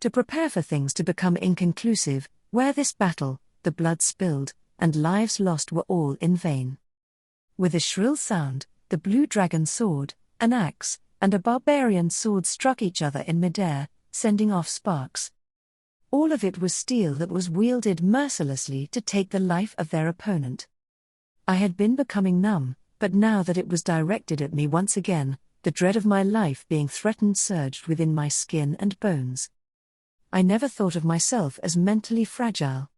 To prepare for things to become inconclusive, where this battle, the blood spilled, and lives lost were all in vain. With a shrill sound, the blue dragon sword, an axe, and a barbarian sword struck each other in midair, sending off sparks. All of it was steel that was wielded mercilessly to take the life of their opponent. I had been becoming numb, but now that it was directed at me once again, the dread of my life being threatened surged within my skin and bones. I never thought of myself as mentally fragile.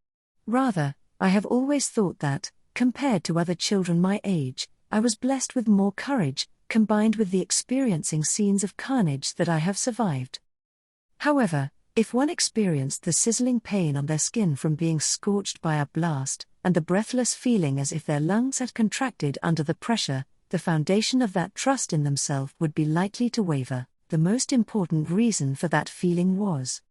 Rather, I have always thought that, compared to other children my age, I was blessed with more courage, combined with the experiencing scenes of carnage that I have survived. However, if one experienced the sizzling pain on their skin from being scorched by a blast, and the breathless feeling as if their lungs had contracted under the pressure, the foundation of that trust in themselves would be likely to waver. The most important reason for that feeling was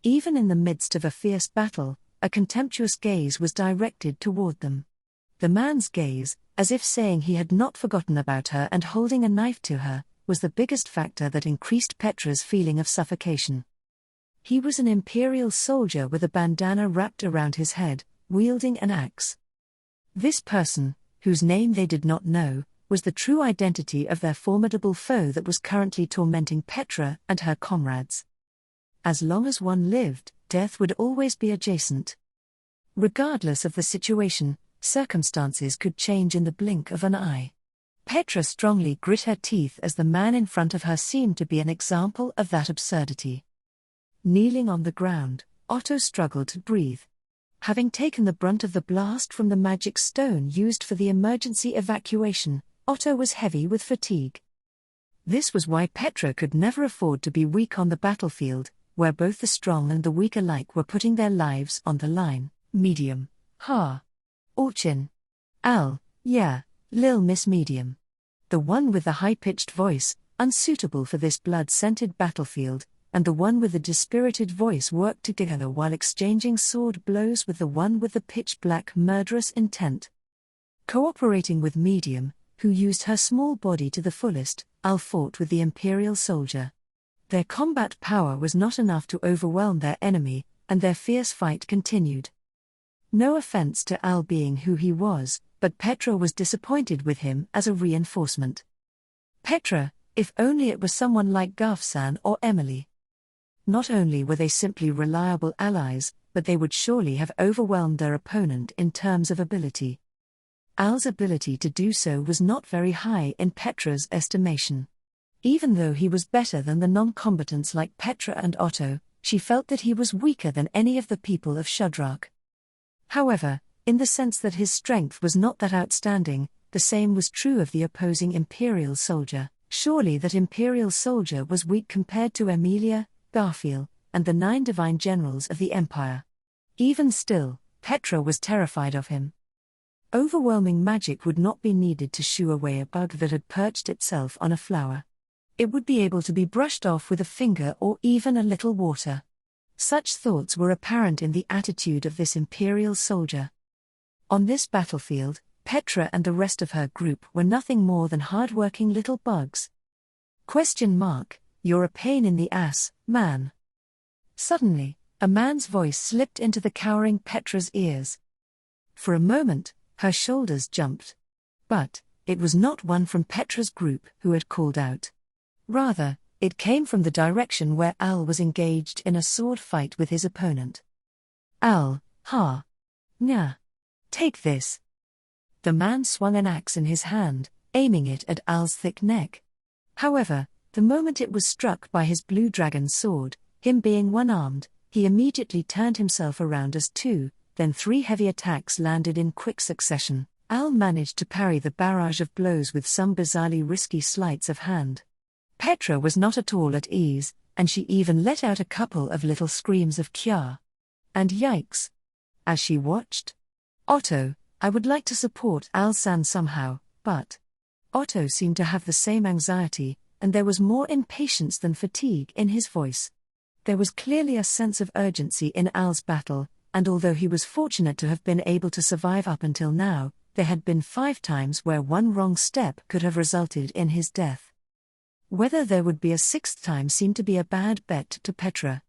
Even in the midst of a fierce battle, a contemptuous gaze was directed toward them. The man's gaze, as if saying he had not forgotten about her and holding a knife to her, was the biggest factor that increased Petra's feeling of suffocation. He was an imperial soldier with a bandana wrapped around his head, wielding an axe. This person, whose name they did not know, was the true identity of their formidable foe that was currently tormenting Petra and her comrades. As long as one lived, death would always be adjacent. Regardless of the situation, circumstances could change in the blink of an eye. Petra strongly grit her teeth as the man in front of her seemed to be an example of that absurdity. Kneeling on the ground, Otto struggled to breathe. Having taken the brunt of the blast from the magic stone used for the emergency evacuation, Otto was heavy with fatigue. This was why Petra could never afford to be weak on the battlefield, where both the strong and the weak alike were putting their lives on the line. Medium. Ha. Orchin. Al, yeah, Lil Miss Medium. The one with the high-pitched voice, unsuitable for this blood-scented battlefield, and the one with the dispirited voice worked together while exchanging sword blows with the one with the pitch-black murderous intent. Cooperating with Medium, who used her small body to the fullest, Al fought with the Imperial soldier. Their combat power was not enough to overwhelm their enemy, and their fierce fight continued. No offense to Al being who he was, but Petra was disappointed with him as a reinforcement. Petra, if only it was someone like Gafsan or Emily. Not only were they simply reliable allies, but they would surely have overwhelmed their opponent in terms of ability. Al's ability to do so was not very high in Petra's estimation. Even though he was better than the non-combatants like Petra and Otto, she felt that he was weaker than any of the people of Shudrak. However, in the sense that his strength was not that outstanding, the same was true of the opposing Imperial soldier. Surely that Imperial soldier was weak compared to Emilia, Garfield, and the 9 divine generals of the Empire. Even still, Petra was terrified of him. Overwhelming magic would not be needed to shoo away a bug that had perched itself on a flower. It would be able to be brushed off with a finger or even a little water. Such thoughts were apparent in the attitude of this Imperial soldier. On this battlefield, Petra and the rest of her group were nothing more than hard-working little bugs. You're a pain in the ass, man. Suddenly, a man's voice slipped into the cowering Petra's ears. For a moment, her shoulders jumped. But it was not one from Petra's group who had called out. Rather, it came from the direction where Al was engaged in a sword fight with his opponent. Al, ha. Nya. Take this. The man swung an axe in his hand, aiming it at Al's thick neck. However, the moment it was struck by his blue dragon sword, him being one-armed, he immediately turned himself around as 2, then 3 heavy attacks landed in quick succession. Al managed to parry the barrage of blows with some bizarrely risky sleights of hand. Petra was not at all at ease, and she even let out a couple of little screams of Kya. And yikes! As she watched. Otto, I would like to support Al-san somehow, but... Otto seemed to have the same anxiety, and there was more impatience than fatigue in his voice. There was clearly a sense of urgency in Al's battle, and although he was fortunate to have been able to survive up until now, there had been 5 times where one wrong step could have resulted in his death. Whether there would be a 6th time seemed to be a bad bet to Petra.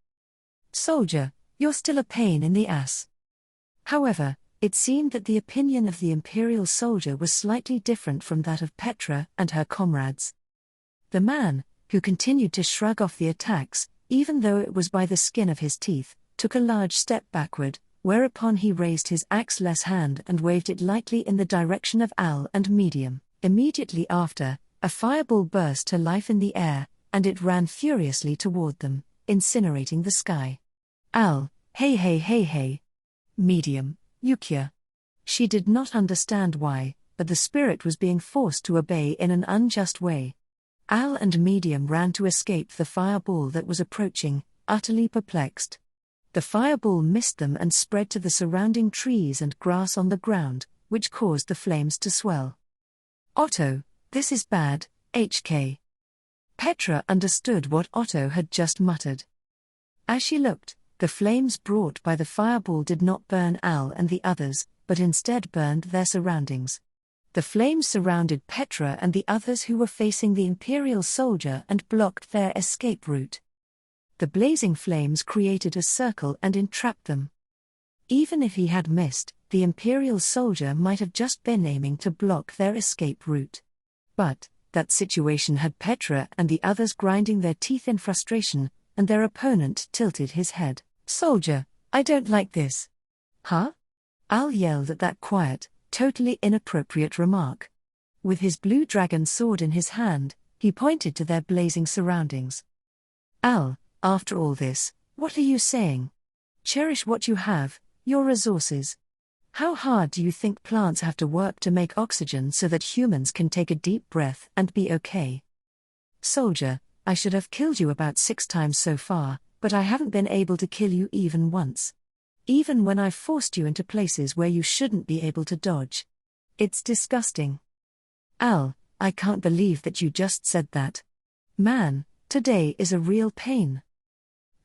Soldier, you're still a pain in the ass. However, it seemed that the opinion of the Imperial soldier was slightly different from that of Petra and her comrades. The man, who continued to shrug off the attacks, even though it was by the skin of his teeth, took a large step backward, whereupon he raised his axe-less hand and waved it lightly in the direction of Al and Medium. Immediately after, a fireball burst to life in the air, and it ran furiously toward them, incinerating the sky. Al, hey. Medium, Yukia. She did not understand why, but the spirit was being forced to obey in an unjust way. Al and Medium ran to escape the fireball that was approaching, utterly perplexed. The fireball missed them and spread to the surrounding trees and grass on the ground, which caused the flames to swell. Otto, this is bad, HK. Petra understood what Otto had just muttered. As she looked, the flames brought by the fireball did not burn Al and the others, but instead burned their surroundings. The flames surrounded Petra and the others who were facing the Imperial soldier and blocked their escape route. The blazing flames created a circle and entrapped them. Even if he had missed, the Imperial soldier might have just been aiming to block their escape route. But that situation had Petra and the others grinding their teeth in frustration, and their opponent tilted his head. Soldier, I don't like this. Huh? Al yelled at that quiet, totally inappropriate remark. With his blue dragon sword in his hand, he pointed to their blazing surroundings. Al, after all this, what are you saying? Cherish what you have, your resources. How hard do you think plants have to work to make oxygen so that humans can take a deep breath and be okay? Soldier, I should have killed you about 6 times so far, but I haven't been able to kill you even once. Even when I've forced you into places where you shouldn't be able to dodge. It's disgusting. Al, I can't believe that you just said that. Man, today is a real pain.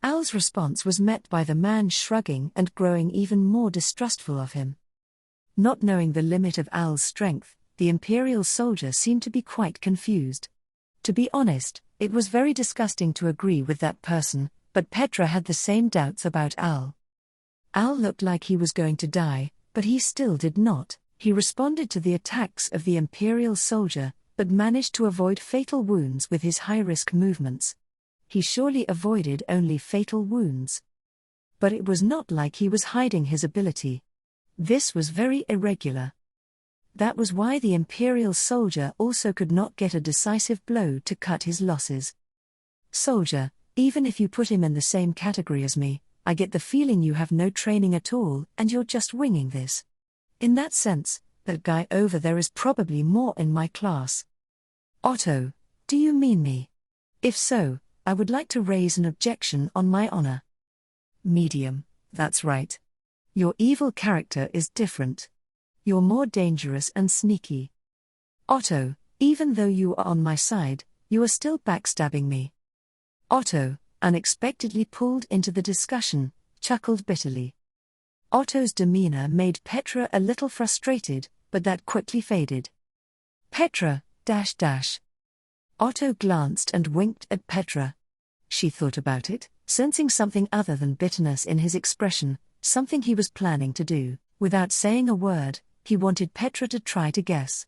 Al's response was met by the man shrugging and growing even more distrustful of him. Not knowing the limit of Al's strength, the Imperial soldier seemed to be quite confused. To be honest, it was very disgusting to agree with that person, but Petra had the same doubts about Al. Al looked like he was going to die, but he still did not. He responded to the attacks of the Imperial soldier, but managed to avoid fatal wounds with his high-risk movements. He surely avoided only fatal wounds. But it was not like he was hiding his ability. This was very irregular. That was why the Imperial soldier also could not get a decisive blow to cut his losses. Soldier, even if you put him in the same category as me, I get the feeling you have no training at all and you're just winging this. In that sense, that guy over there is probably more in my class. Otto, do you mean me? If so, I would like to raise an objection on my honor. Medium, that's right. Your evil character is different. You're more dangerous and sneaky. Otto, even though you are on my side, you are still backstabbing me. Otto, unexpectedly pulled into the discussion, chuckled bitterly. Otto's demeanor made Petra a little frustrated, but that quickly faded. Petra, .. Otto glanced and winked at Petra. She thought about it, sensing something other than bitterness in his expression, something he was planning to do. Without saying a word, he wanted Petra to try to guess.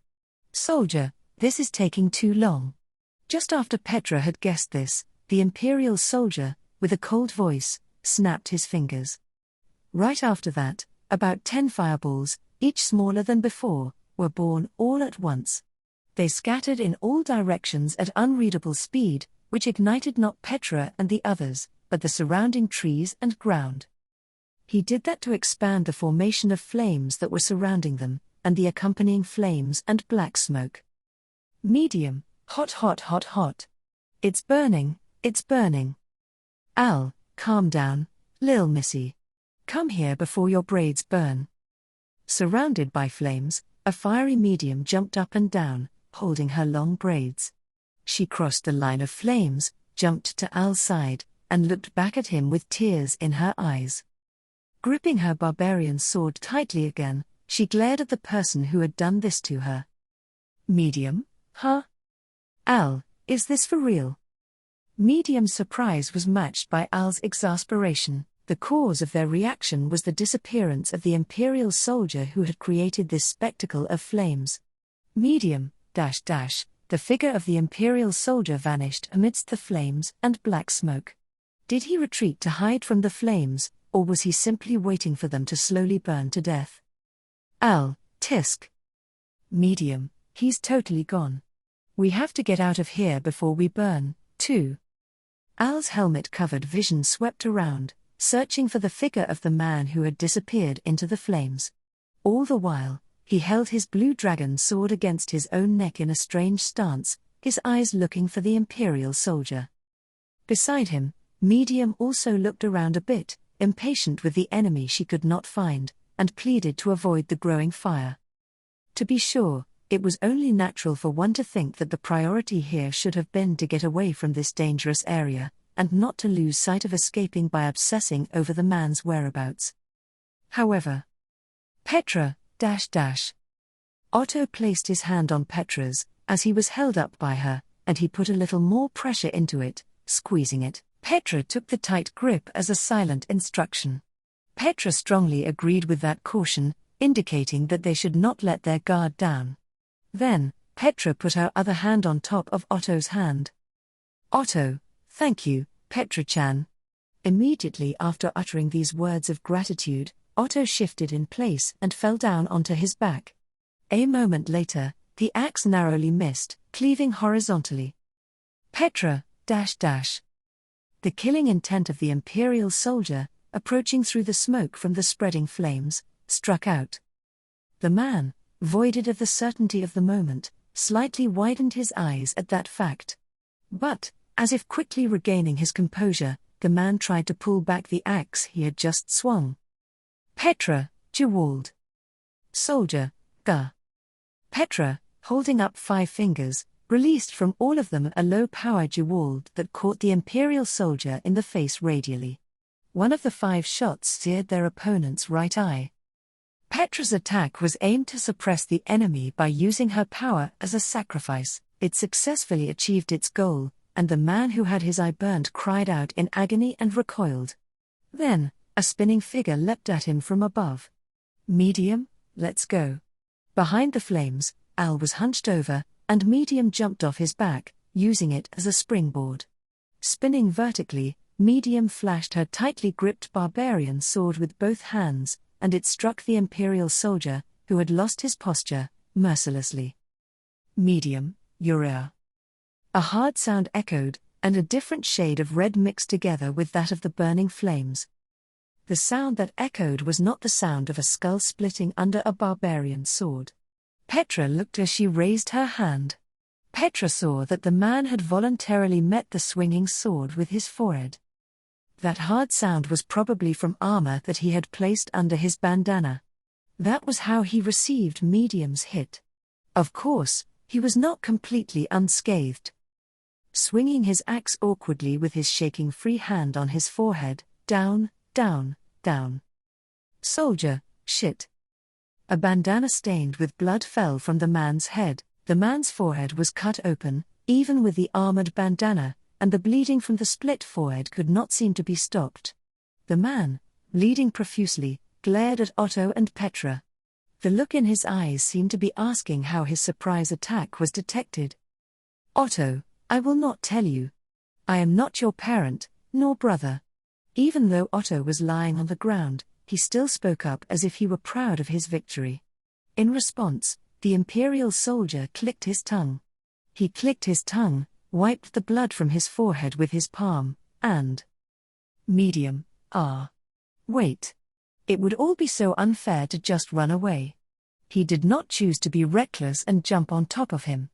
Soldier, this is taking too long. Just after Petra had guessed this, the Imperial soldier, with a cold voice, snapped his fingers. Right after that, about 10 fireballs, each smaller than before, were born all at once. They scattered in all directions at unreadable speed, which ignited not Petra and the others, but the surrounding trees and ground. He did that to expand the formation of flames that were surrounding them, and the accompanying flames and black smoke. Medium, hot hot hot hot. It's burning, it's burning. Al, calm down, lil missy. Come here before your braids burn. Surrounded by flames, a fiery medium jumped up and down, holding her long braids. She crossed the line of flames, jumped to Al's side, and looked back at him with tears in her eyes. Gripping her barbarian sword tightly again, she glared at the person who had done this to her. Medium, huh? Al, is this for real? Medium's surprise was matched by Al's exasperation. The cause of their reaction was the disappearance of the Imperial soldier who had created this spectacle of flames. Medium, .. The figure of the Imperial soldier vanished amidst the flames and black smoke. Did he retreat to hide from the flames, or was he simply waiting for them to slowly burn to death? Al, tisk. Medium, he's totally gone. We have to get out of here before we burn, too. Al's helmet-covered vision swept around, searching for the figure of the man who had disappeared into the flames. All the while, he held his blue dragon sword against his own neck in a strange stance, his eyes looking for the Imperial soldier. Beside him, Medium also looked around a bit, impatient with the enemy she could not find, and pleaded to avoid the growing fire. To be sure, it was only natural for one to think that the priority here should have been to get away from this dangerous area, and not to lose sight of escaping by obsessing over the man's whereabouts. However, Petra, .. Otto placed his hand on Petra's, as he was held up by her, and he put a little more pressure into it, squeezing it. Petra took the tight grip as a silent instruction. Petra strongly agreed with that caution, indicating that they should not let their guard down. Then, Petra put her other hand on top of Otto's hand. Otto, thank you, Petra-chan. Immediately after uttering these words of gratitude, Otto shifted in place and fell down onto his back. A moment later, the axe narrowly missed, cleaving horizontally. Petra, .. The killing intent of the Imperial soldier, approaching through the smoke from the spreading flames, struck out. The man, voided of the certainty of the moment, slightly widened his eyes at that fact. But, as if quickly regaining his composure, the man tried to pull back the axe he had just swung. Petra, Jewald. Soldier, Ga. Petra, holding up 5 fingers, released from all of them a low-power Jewald that caught the Imperial soldier in the face radially. One of the 5 shots seared their opponent's right eye. Petra's attack was aimed to suppress the enemy by using her power as a sacrifice. It successfully achieved its goal, and the man who had his eye burnt cried out in agony and recoiled. Then, a spinning figure leapt at him from above. Medium, let's go. Behind the flames, Al was hunched over, and Medium jumped off his back, using it as a springboard. Spinning vertically, Medium flashed her tightly gripped barbarian sword with both hands, and it struck the Imperial soldier, who had lost his posture, mercilessly. Medium, Uriah. A hard sound echoed, and a different shade of red mixed together with that of the burning flames. The sound that echoed was not the sound of a skull splitting under a barbarian sword. Petra looked as she raised her hand. Petra saw that the man had voluntarily met the swinging sword with his forehead. That hard sound was probably from armor that he had placed under his bandana. That was how he received Medium's hit. Of course, he was not completely unscathed. Swinging his axe awkwardly with his shaking free hand on his forehead, down, down, down. Soldier, shit. A bandana stained with blood fell from the man's head. The man's forehead was cut open, even with the armored bandana, and the bleeding from the split forehead could not seem to be stopped. The man, bleeding profusely, glared at Otto and Petra. The look in his eyes seemed to be asking how his surprise attack was detected. Otto, I will not tell you. I am not your parent, nor brother. Even though Otto was lying on the ground, he still spoke up as if he were proud of his victory. In response, the Imperial soldier clicked his tongue. He clicked his tongue, wiped the blood from his forehead with his palm, and... Medium, wait. It would all be so unfair to just run away. He did not choose to be reckless and jump on top of him.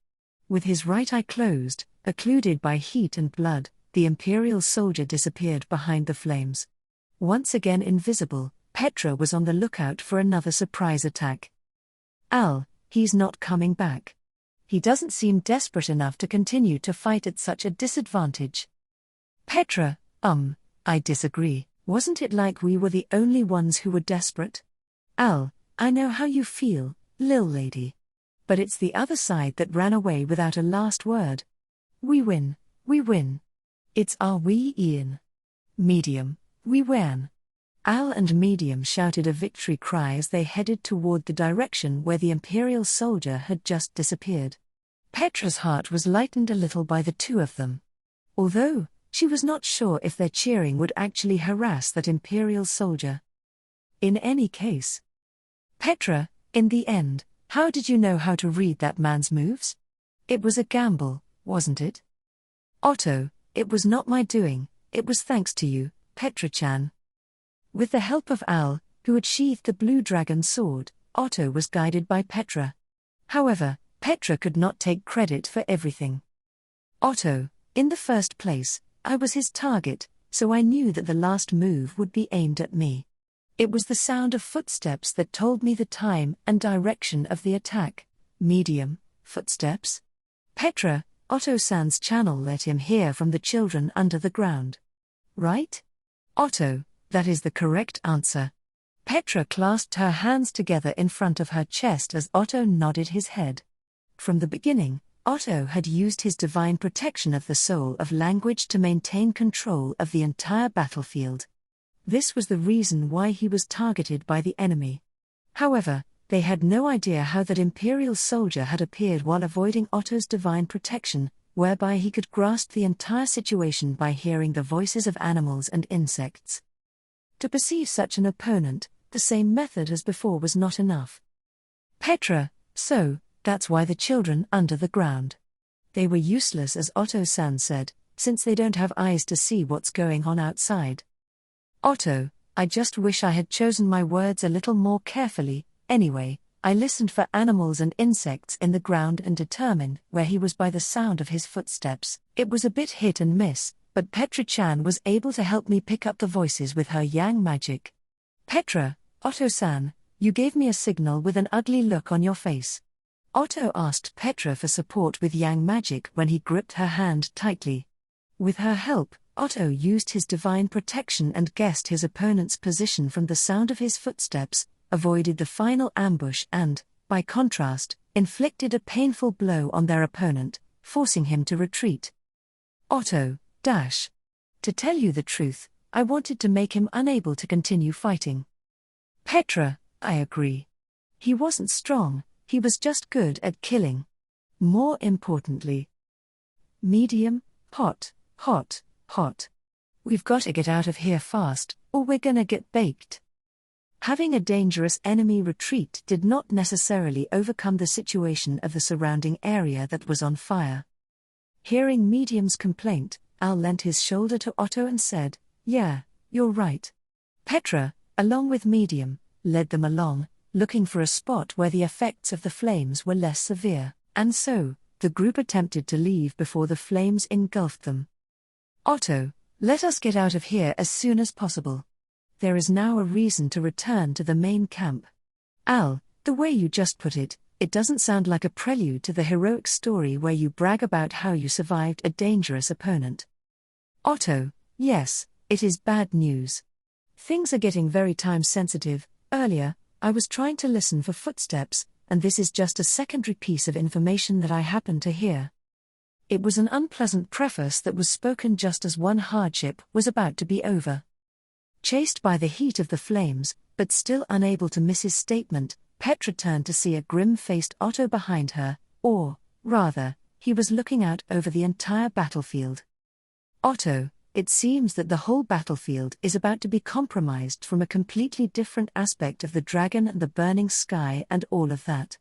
With his right eye closed, occluded by heat and blood, the Imperial soldier disappeared behind the flames. Once again invisible, Petra was on the lookout for another surprise attack. Al, he's not coming back. He doesn't seem desperate enough to continue to fight at such a disadvantage. Petra, I disagree. Wasn't it like we were the only ones who were desperate? Al, I know how you feel, lil lady. But it's the other side that ran away without a last word. We win, we win. It's our we Ian. Medium, we win. Al and Medium shouted a victory cry as they headed toward the direction where the Imperial soldier had just disappeared. Petra's heart was lightened a little by the two of them. Although, she was not sure if their cheering would actually harass that Imperial soldier. In any case. Petra, in the end, how did you know how to read that man's moves? It was a gamble, wasn't it? Otto, it was not my doing, it was thanks to you, Petra-chan. With the help of Al, who had sheathed the blue dragon sword, Otto was guided by Petra. However, Petra could not take credit for everything. Otto, in the first place, I was his target, so I knew that the last move would be aimed at me. It was the sound of footsteps that told me the time and direction of the attack. Medium, footsteps? Petra, Otto-san's channel let him hear from the children under the ground. Right? Otto, that is the correct answer. Petra clasped her hands together in front of her chest as Otto nodded his head. From the beginning, Otto had used his divine protection of the soul of language to maintain control of the entire battlefield. This was the reason why he was targeted by the enemy. However, they had no idea how that Imperial soldier had appeared while avoiding Otto's divine protection, whereby he could grasp the entire situation by hearing the voices of animals and insects. To perceive such an opponent, the same method as before was not enough. Petra, so, that's why the children under the ground. They were useless, as Otto-san said, since they don't have eyes to see what's going on outside. Otto, I just wish I had chosen my words a little more carefully. Anyway, I listened for animals and insects in the ground and determined where he was by the sound of his footsteps. It was a bit hit and miss, but Petra-chan was able to help me pick up the voices with her yang magic. Petra, Otto-san, you gave me a signal with an ugly look on your face. Otto asked Petra for support with yang magic when he gripped her hand tightly. With her help, Otto used his divine protection and guessed his opponent's position from the sound of his footsteps, avoided the final ambush and, by contrast, inflicted a painful blow on their opponent, forcing him to retreat. Otto, to tell you the truth, I wanted to make him unable to continue fighting. Petra, I agree. He wasn't strong, he was just good at killing. More importantly. Medium, hot. We've got to get out of here fast, or we're gonna get baked. Having a dangerous enemy retreat did not necessarily overcome the situation of the surrounding area that was on fire. Hearing Medium's complaint, Al lent his shoulder to Otto and said, "Yeah, you're right." Petra, along with Medium, led them along, looking for a spot where the effects of the flames were less severe, and so, the group attempted to leave before the flames engulfed them. Otto, let us get out of here as soon as possible. There is now a reason to return to the main camp. Al, the way you just put it, it doesn't sound like a prelude to the heroic story where you brag about how you survived a dangerous opponent. Otto, yes, it is bad news. Things are getting very time-sensitive. Earlier, I was trying to listen for footsteps, and this is just a secondary piece of information that I happened to hear. It was an unpleasant preface that was spoken just as one hardship was about to be over. Chased by the heat of the flames, but still unable to miss his statement, Petra turned to see a grim-faced Otto behind her, or, rather, he was looking out over the entire battlefield. Otto, it seems that the whole battlefield is about to be compromised from a completely different aspect of the dragon and the burning sky and all of that.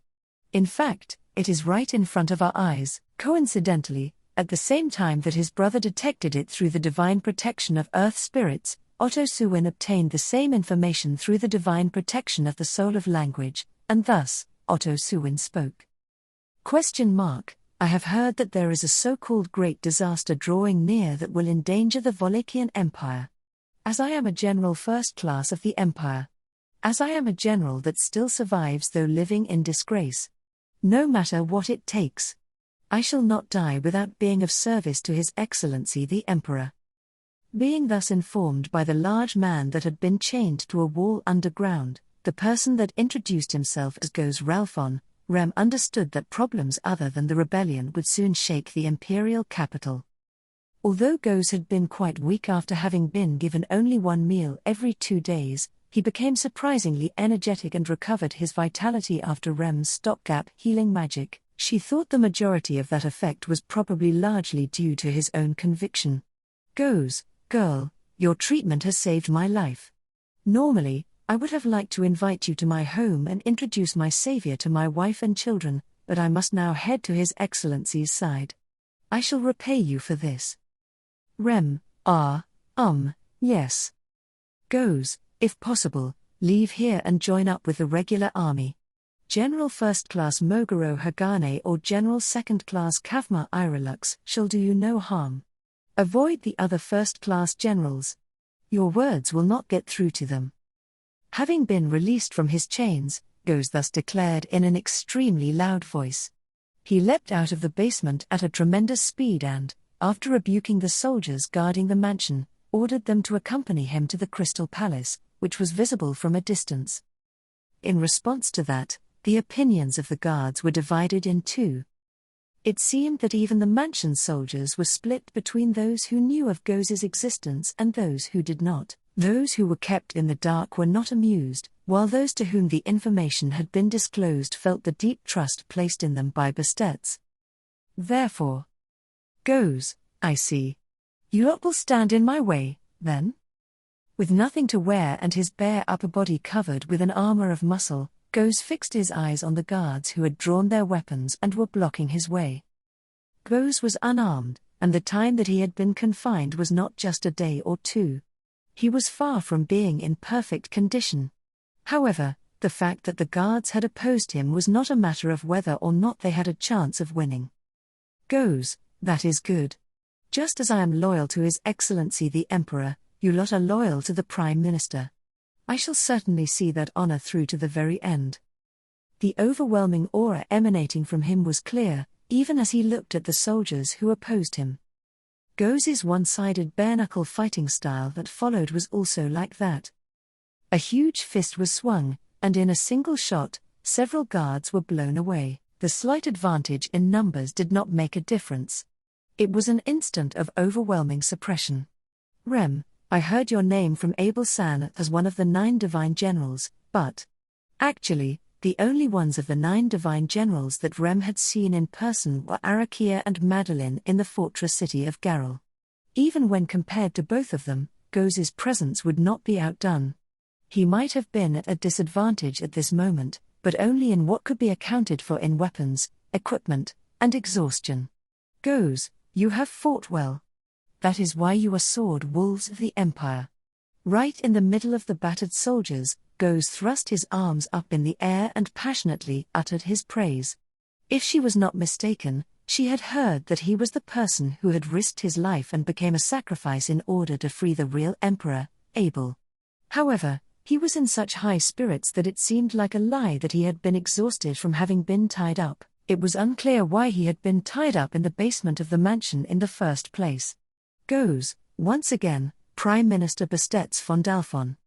In fact, it is right in front of our eyes, coincidentally, at the same time that his brother detected it through the divine protection of earth spirits. Otto Suwin obtained the same information through the divine protection of the soul of language, and thus, Otto Suwin spoke. I have heard that there is a so-called great disaster drawing near that will endanger the Walachian Empire. As I am a general first class of the Empire. As I am a general that still survives though living in disgrace. No matter what it takes. I shall not die without being of service to His Excellency the Emperor. Being thus informed by the large man that had been chained to a wall underground, the person that introduced himself as Goes Ralphon, Rem understood that problems other than the rebellion would soon shake the imperial capital. Although Goes had been quite weak after having been given only one meal every 2 days, he became surprisingly energetic and recovered his vitality after Rem's stopgap healing magic. She thought the majority of that effect was probably largely due to his own conviction. Goes, girl, your treatment has saved my life. Normally, I would have liked to invite you to my home and introduce my savior to my wife and children, but I must now head to His Excellency's side. I shall repay you for this. Rem, yes. Goes, if possible, leave here and join up with the regular army. General First Class Moguro Hagane or General Second Class Kavma Irelux shall do you no harm. Avoid the other first-class generals. Your words will not get through to them. Having been released from his chains, Goes thus declared in an extremely loud voice. He leapt out of the basement at a tremendous speed and, after rebuking the soldiers guarding the mansion, ordered them to accompany him to the Crystal Palace, which was visible from a distance. In response to that, the opinions of the guards were divided in two. It seemed that even the mansion soldiers were split between those who knew of Goes's existence and those who did not. Those who were kept in the dark were not amused, while those to whom the information had been disclosed felt the deep trust placed in them by Bastetts. Therefore, Goes, I see. You lot will stand in my way, then? With nothing to wear and his bare upper body covered with an armor of muscle, Goes fixed his eyes on the guards who had drawn their weapons and were blocking his way. Goes was unarmed, and the time that he had been confined was not just a day or two. He was far from being in perfect condition. However, The fact that the guards had opposed him was not a matter of whether or not they had a chance of winning. Goes, that is good. Just as I am loyal to His Excellency the Emperor, you lot are loyal to the Prime Minister. I shall certainly see that honor through to the very end. The overwhelming aura emanating from him was clear, even as he looked at the soldiers who opposed him. Go's one-sided bare-knuckle fighting style that followed was also like that. A huge fist was swung, and in a single shot, several guards were blown away. The slight advantage in numbers did not make a difference. It was an instant of overwhelming suppression. Rem, I heard your name from Abel-san as one of the 9 divine generals, but actually, the only ones of the 9 divine generals that Rem had seen in person were Arakia and Madeline in the fortress city of Garrel. Even when compared to both of them, Go's presence would not be outdone. He might have been at a disadvantage at this moment, but only in what could be accounted for in weapons, equipment, and exhaustion. Go's, you have fought well. That is why you are sword wolves of the Empire. Right in the middle of the battered soldiers, Go's thrust his arms up in the air and passionately uttered his praise. If she was not mistaken, she had heard that he was the person who had risked his life and became a sacrifice in order to free the real Emperor, Abel. However, he was in such high spirits that it seemed like a lie that he had been exhausted from having been tied up. It was unclear why he had been tied up in the basement of the mansion in the first place. Goes, once again, Prime Minister Bastetz von Dalphon.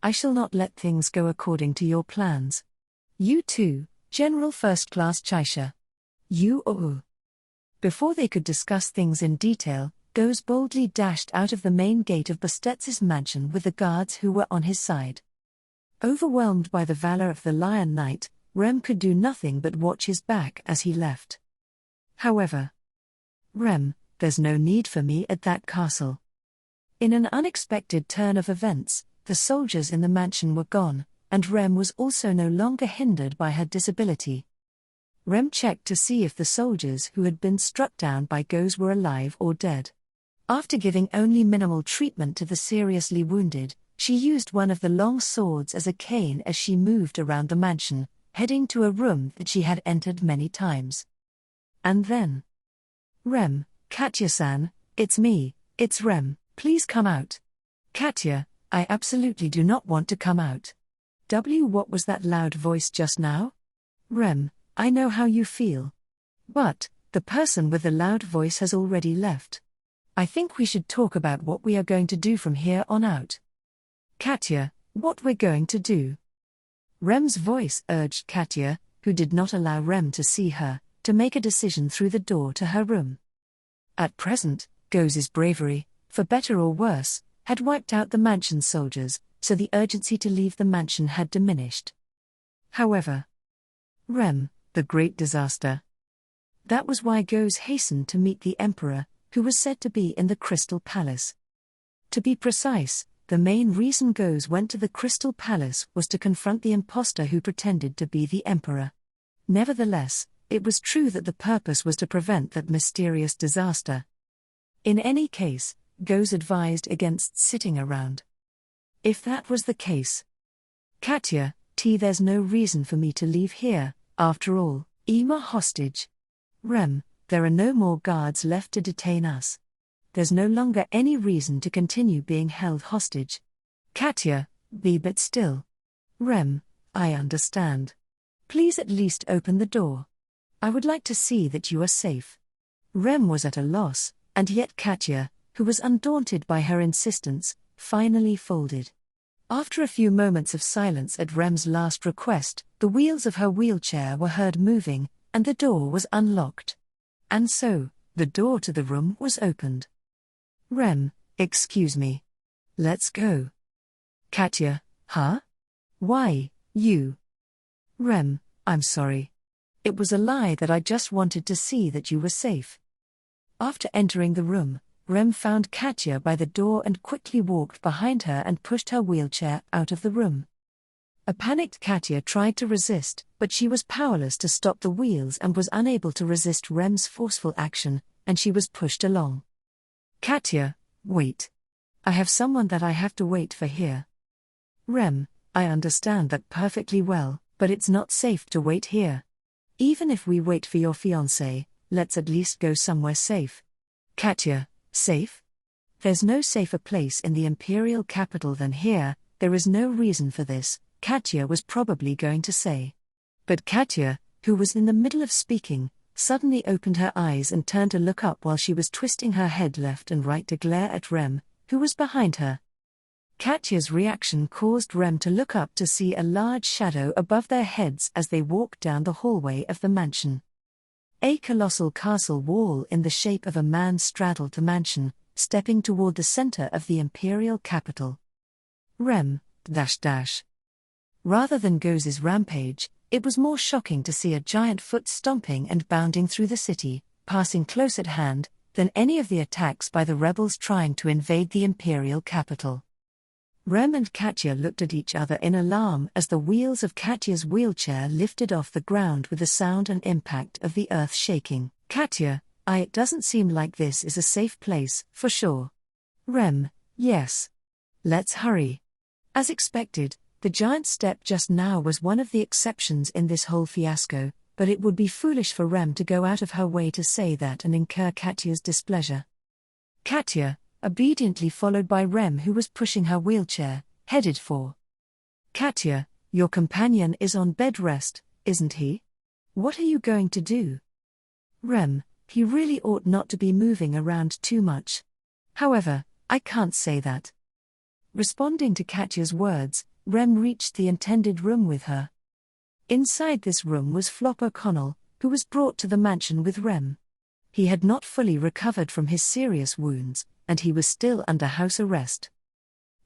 I shall not let things go according to your plans. You too, General First Class Chaisha. You. Before they could discuss things in detail, Goes boldly dashed out of the main gate of Bastetz's mansion with the guards who were on his side. Overwhelmed by the valor of the Lion Knight, Rem could do nothing but watch his back as he left. However, Rem, there's no need for me at that castle. In an unexpected turn of events, the soldiers in the mansion were gone, and Rem was also no longer hindered by her disability. Rem checked to see if the soldiers who had been struck down by Goes were alive or dead. After giving only minimal treatment to the seriously wounded, she used one of the long swords as a cane as she moved around the mansion, heading to a room that she had entered many times. And then, Rem, Katya-san, it's me, it's Rem, please come out. Katya, I absolutely do not want to come out. What was that loud voice just now? Rem, I know how you feel. But, the person with the loud voice has already left. I think we should talk about what we are going to do from here on out. Katya, what we're going to do? Rem's voice urged Katya, who did not allow Rem to see her, to make a decision through the door to her room. At present, Go's bravery, for better or worse, had wiped out the mansion soldiers, so the urgency to leave the mansion had diminished. However, Rem, the great disaster. That was why Go's hastened to meet the Emperor, who was said to be in the Crystal Palace. To be precise, the main reason Go's went to the Crystal Palace was to confront the impostor who pretended to be the Emperor. Nevertheless, it was true that the purpose was to prevent that mysterious disaster. In any case, Go's advised against sitting around. If that was the case, Katya, there's no reason for me to leave here, after all, Ema hostage. Rem, there are no more guards left to detain us. There's no longer any reason to continue being held hostage. Katya, but still. Rem, I understand. Please at least open the door. I would like to see that you are safe. Rem was at a loss, and yet Katya, who was undaunted by her insistence, finally folded. After a few moments of silence at Rem's last request, the wheels of her wheelchair were heard moving, and the door was unlocked. And so, the door to the room was opened. Rem, excuse me. Let's go. Katya, huh? Why, you? Rem, I'm sorry. It was a lie that I just wanted to see that you were safe. After entering the room, Rem found Katya by the door and quickly walked behind her and pushed her wheelchair out of the room. A panicked Katya tried to resist, but she was powerless to stop the wheels and was unable to resist Rem's forceful action, and she was pushed along. Katya, wait. I have someone that I have to wait for here. Rem, I understand that perfectly well, but it's not safe to wait here. Even if we wait for your fiancé, let's at least go somewhere safe. Katya, safe? There's no safer place in the imperial capital than here, there is no reason for this, Katya was probably going to say. But Katya, who was in the middle of speaking, suddenly opened her eyes and turned to look up while she was twisting her head left and right to glare at Rem, who was behind her. Katya's reaction caused Rem to look up to see a large shadow above their heads as they walked down the hallway of the mansion. A colossal castle wall in the shape of a man straddled the mansion, stepping toward the center of the imperial capital. Rem, Rather than Goze's rampage, it was more shocking to see a giant foot stomping and bounding through the city, passing close at hand, than any of the attacks by the rebels trying to invade the imperial capital. Rem and Katya looked at each other in alarm as the wheels of Katya's wheelchair lifted off the ground with the sound and impact of the earth shaking. Katya, it doesn't seem like this is a safe place, for sure. Rem, yes. Let's hurry. As expected, the giant step just now was one of the exceptions in this whole fiasco, but it would be foolish for Rem to go out of her way to say that and incur Katya's displeasure. Katya, obediently followed by Rem, who was pushing her wheelchair, headed for. Katya, your companion is on bed rest, isn't he? What are you going to do? Rem, he really ought not to be moving around too much. However, I can't say that. Responding to Katya's words, Rem reached the intended room with her. Inside this room was Flop O'Connell, who was brought to the mansion with Rem. He had not fully recovered from his serious wounds, and he was still under house arrest.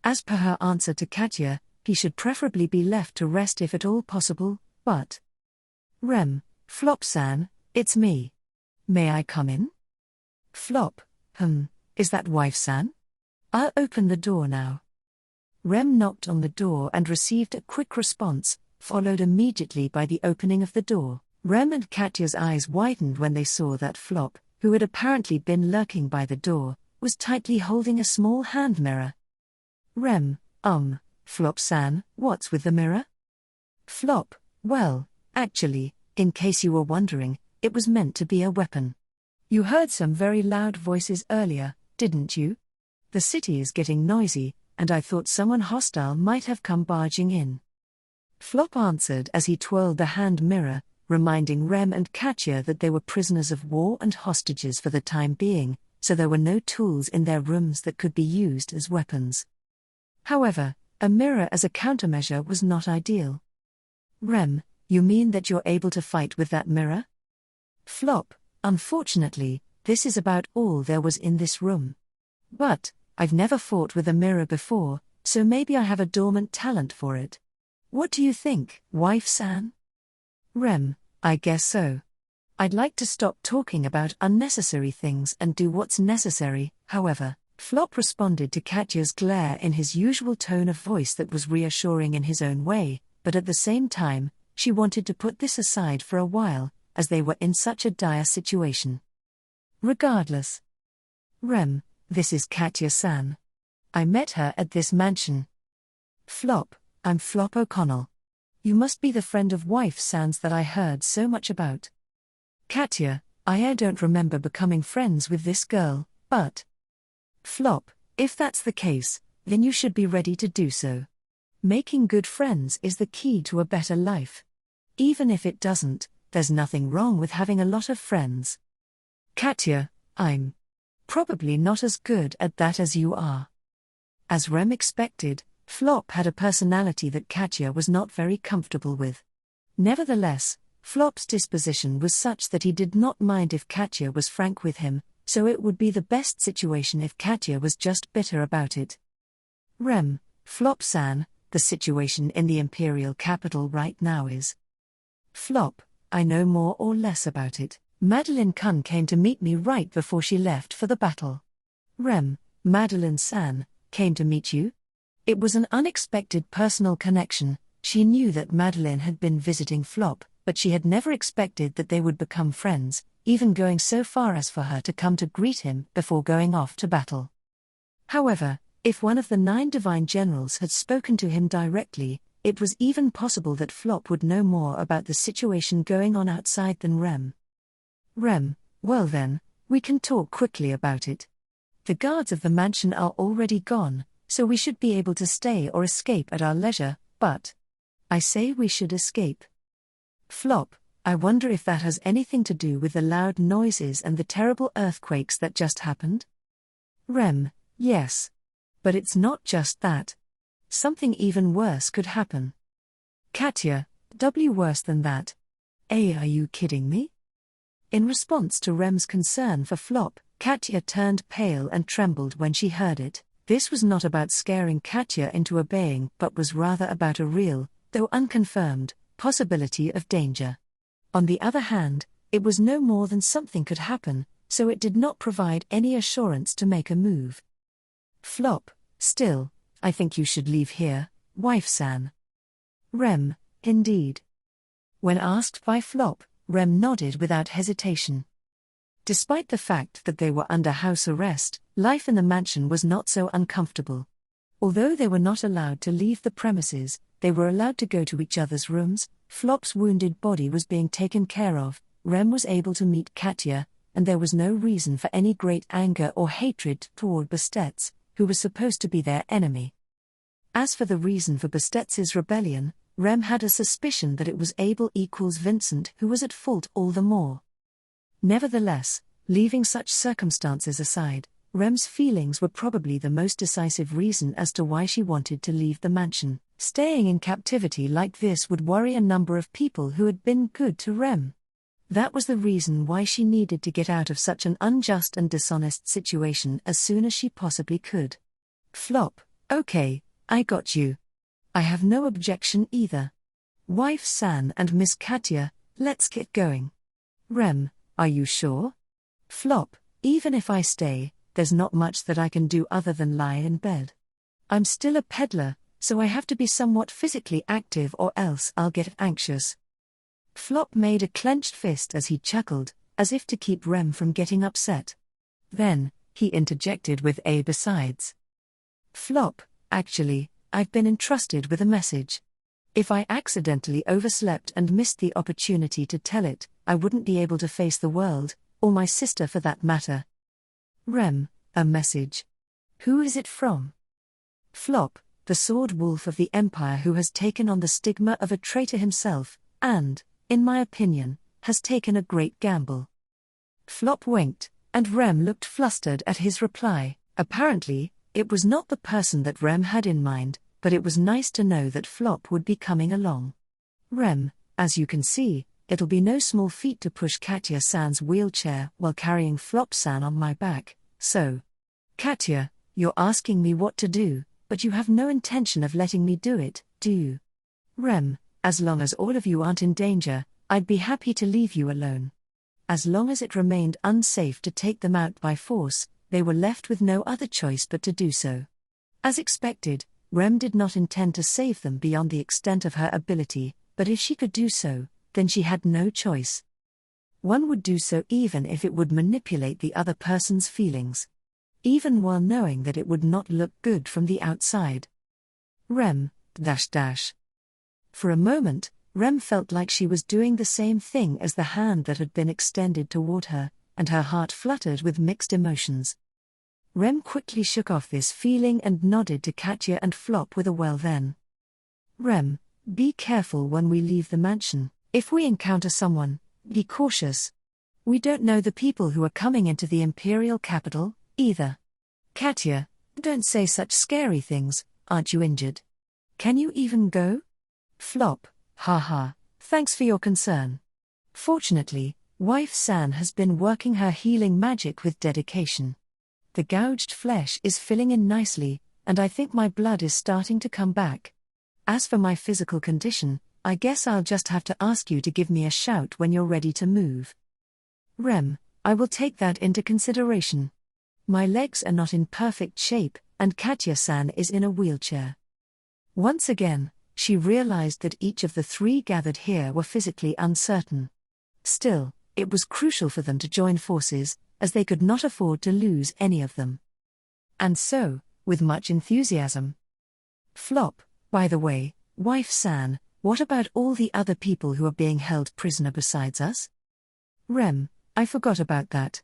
As per her answer to Katya, he should preferably be left to rest if at all possible, but... Rem, Flop-san, it's me. May I come in? Flop, is that wife-san? I'll open the door now. Rem knocked on the door and received a quick response, followed immediately by the opening of the door. Rem and Katya's eyes widened when they saw that Flop, who had apparently been lurking by the door, was tightly holding a small hand mirror. Rem, Flop-san, what's with the mirror? Flop, well, actually, in case you were wondering, it was meant to be a weapon. You heard some very loud voices earlier, didn't you? The city is getting noisy, and I thought someone hostile might have come barging in. Flop answered as he twirled the hand mirror, reminding Rem and Katya that they were prisoners of war and hostages for the time being, so there were no tools in their rooms that could be used as weapons. However, a mirror as a countermeasure was not ideal. Rem, you mean that you're able to fight with that mirror? Flop, unfortunately, this is about all there was in this room. But, I've never fought with a mirror before, so maybe I have a dormant talent for it. What do you think, wife-san? Rem, I guess so. I'd like to stop talking about unnecessary things and do what's necessary, however. Flop responded to Katya's glare in his usual tone of voice that was reassuring in his own way, but at the same time, she wanted to put this aside for a while, as they were in such a dire situation. Regardless. Rem, this is Katya-san. I met her at this mansion. Flop, I'm Flop O'Connell. You must be the friend of wife-san's that I heard so much about. Katya, I don't remember becoming friends with this girl, but... Flop, if that's the case, then you should be ready to do so. Making good friends is the key to a better life. Even if it doesn't, there's nothing wrong with having a lot of friends. Katya, I'm probably not as good at that as you are. As Rem expected, Flop had a personality that Katya was not very comfortable with. Nevertheless, Flop's disposition was such that he did not mind if Katya was frank with him, so it would be the best situation if Katya was just bitter about it. Rem, Flop-san, the situation in the imperial capital right now is... Flop, I know more or less about it. Madeline Kun came to meet me right before she left for the battle. Rem, Madeline-san, came to meet you? It was an unexpected personal connection. She knew that Madeline had been visiting Flop, but she had never expected that they would become friends, even going so far as for her to come to greet him before going off to battle. However, if one of the 9 divine generals had spoken to him directly, it was even possible that Flop would know more about the situation going on outside than Rem. Rem, well then, we can talk quickly about it. The guards of the mansion are already gone, so we should be able to stay or escape at our leisure, but I say we should escape. Flop, I wonder if that has anything to do with the loud noises and the terrible earthquakes that just happened? Rem, yes. But it's not just that. Something even worse could happen. Katya, doubly worse than that. Are you kidding me? In response to Rem's concern for Flop, Katya turned pale and trembled when she heard it. This was not about scaring Katya into obeying but was rather about a real, though unconfirmed, possibility of danger. On the other hand, it was no more than something could happen, so it did not provide any assurance to make a move. Flop, still, I think you should leave here, wife-san. Rem, indeed. When asked by Flop, Rem nodded without hesitation. Despite the fact that they were under house arrest, life in the mansion was not so uncomfortable. Although they were not allowed to leave the premises, they were allowed to go to each other's rooms. Flop's wounded body was being taken care of, Rem was able to meet Katya, and there was no reason for any great anger or hatred toward Bastet's, who was supposed to be their enemy. As for the reason for Bastet's rebellion, Rem had a suspicion that it was Abel equals Vincent who was at fault all the more. Nevertheless, leaving such circumstances aside, Rem's feelings were probably the most decisive reason as to why she wanted to leave the mansion. Staying in captivity like this would worry a number of people who had been good to Rem. That was the reason why she needed to get out of such an unjust and dishonest situation as soon as she possibly could. Flop, okay, I got you. I have no objection either. Wife San and Miss Katya, let's get going. Rem, are you sure? Flop, even if I stay, there's not much that I can do other than lie in bed. I'm still a peddler, so I have to be somewhat physically active or else I'll get anxious. Flop made a clenched fist as he chuckled, as if to keep Rem from getting upset. Then, he interjected with a besides. Flop, actually, I've been entrusted with a message. If I accidentally overslept and missed the opportunity to tell it, I wouldn't be able to face the world, or my sister for that matter. Rem, a message. Who is it from? Flop, the sword wolf of the Empire who has taken on the stigma of a traitor himself, and, in my opinion, has taken a great gamble. Flop winked, and Rem looked flustered at his reply. Apparently, it was not the person that Rem had in mind, but it was nice to know that Flop would be coming along. Rem, as you can see, it'll be no small feat to push Katya-san's wheelchair while carrying Flop-san on my back, so. Katya, you're asking me what to do, but you have no intention of letting me do it, do you? Rem, as long as all of you aren't in danger, I'd be happy to leave you alone. As long as it remained unsafe to take them out by force, they were left with no other choice but to do so. As expected, Rem did not intend to save them beyond the extent of her ability, but if she could do so, then she had no choice. One would do so even if it would manipulate the other person's feelings. Even while knowing that it would not look good from the outside. Rem, .. For a moment, Rem felt like she was doing the same thing as the hand that had been extended toward her, and her heart fluttered with mixed emotions. Rem quickly shook off this feeling and nodded to Katya and Flop with a well then. Rem, be careful when we leave the mansion. If we encounter someone, be cautious. We don't know the people who are coming into the imperial capital, either. Katya, don't say such scary things, aren't you injured? Can you even go? Flop, haha, thanks for your concern. Fortunately, wife San has been working her healing magic with dedication. The gouged flesh is filling in nicely, and I think my blood is starting to come back. As for my physical condition, I guess I'll just have to ask you to give me a shout when you're ready to move. Rem, I will take that into consideration. My legs are not in perfect shape, and Katya-san is in a wheelchair. Once again, she realized that each of the three gathered here were physically uncertain. Still, it was crucial for them to join forces, as they could not afford to lose any of them. And so, with much enthusiasm. Flop, by the way, Wife-san, what about all the other people who are being held prisoner besides us? Rem, I forgot about that.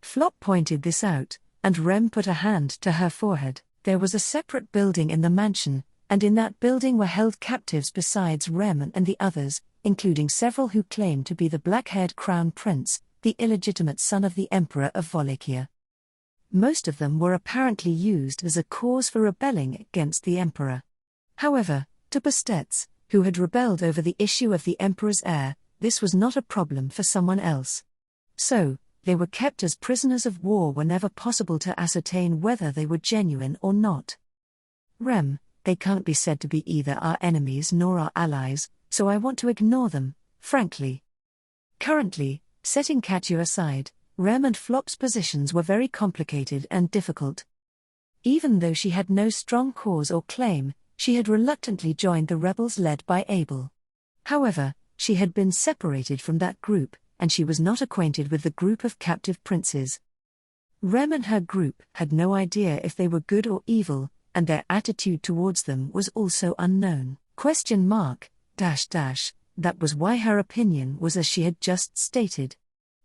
Flop pointed this out, and Rem put a hand to her forehead. There was a separate building in the mansion, and in that building were held captives besides Rem and the others, including several who claimed to be the black-haired crown prince, the illegitimate son of the Emperor of Wallachia. Most of them were apparently used as a cause for rebelling against the Emperor. However, to Bastet's, who had rebelled over the issue of the Emperor's heir, this was not a problem for someone else. So, they were kept as prisoners of war whenever possible to ascertain whether they were genuine or not. Rem, they can't be said to be either our enemies nor our allies, so I want to ignore them, frankly. Currently, setting Katya aside, Rem and Flop's positions were very complicated and difficult. Even though she had no strong cause or claim, she had reluctantly joined the rebels led by Abel. However, she had been separated from that group, and she was not acquainted with the group of captive princes. Rem and her group had no idea if they were good or evil, and their attitude towards them was also unknown. That was why her opinion was as she had just stated.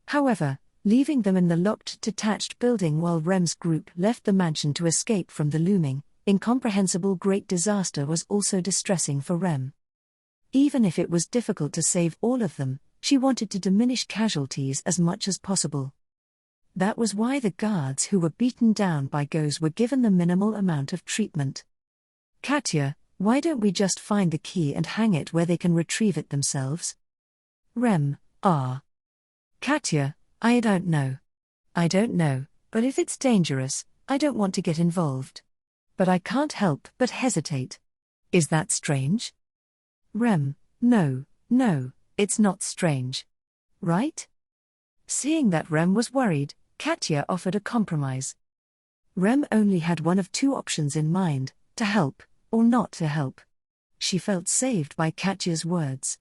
However, leaving them in the locked detached building while Rem's group left the mansion to escape from the looming, incomprehensible great disaster was also distressing for Rem. Even if it was difficult to save all of them, she wanted to diminish casualties as much as possible. That was why the guards who were beaten down by Goes were given the minimal amount of treatment. Katya, why don't we just find the key and hang it where they can retrieve it themselves? Rem, Katya, I don't know. I don't know, but if it's dangerous, I don't want to get involved. But I can't help but hesitate. Is that strange? Rem, no, it's not strange. Right? Seeing that Rem was worried, Katya offered a compromise. Rem only had one of two options in mind, to help, or not to help. She felt saved by Katya's words.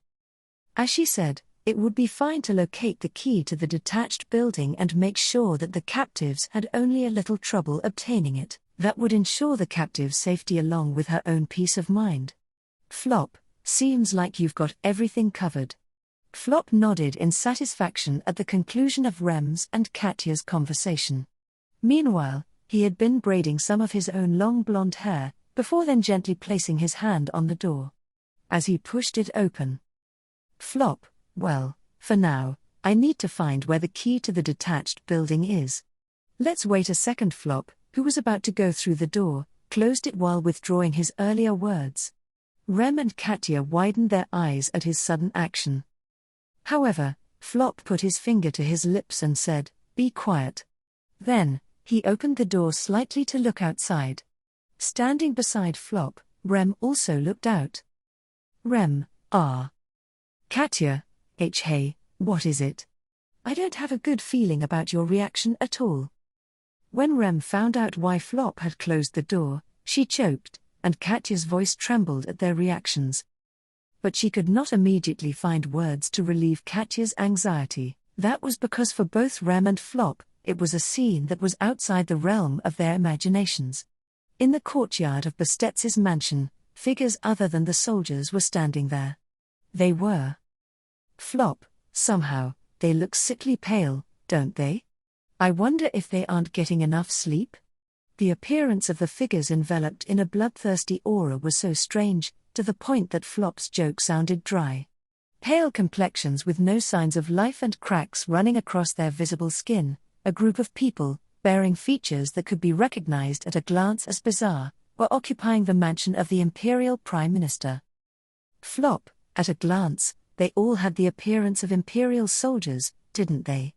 As she said, it would be fine to locate the key to the detached building and make sure that the captives had only a little trouble obtaining it. That would ensure the captives' safety along with her own peace of mind. Flop, seems like you've got everything covered. Flop nodded in satisfaction at the conclusion of Rem's and Katya's conversation. Meanwhile, he had been braiding some of his own long blonde hair, before then gently placing his hand on the door. As he pushed it open. Flop, well, for now, I need to find where the key to the detached building is. Let's wait a second. Flop, who was about to go through the door, closed it while withdrawing his earlier words. Rem and Katya widened their eyes at his sudden action. However, Flop put his finger to his lips and said, "Be quiet." Then, he opened the door slightly to look outside. Standing beside Flop, Rem also looked out. Rem, Katya, hey, what is it? I don't have a good feeling about your reaction at all. When Rem found out why Flop had closed the door, she choked, and Katya's voice trembled at their reactions. But she could not immediately find words to relieve Katya's anxiety. That was because for both Rem and Flop, it was a scene that was outside the realm of their imaginations. In the courtyard of Bastet's mansion, figures other than the soldiers were standing there. They were Flop, somehow, they look sickly pale, don't they? I wonder if they aren't getting enough sleep? The appearance of the figures enveloped in a bloodthirsty aura was so strange, to the point that Flop's joke sounded dry. Pale complexions with no signs of life and cracks running across their visible skin, a group of people, bearing features that could be recognized at a glance as bizarre, were occupying the mansion of the Imperial Prime Minister. Flop, at a glance, they all had the appearance of Imperial soldiers, didn't they?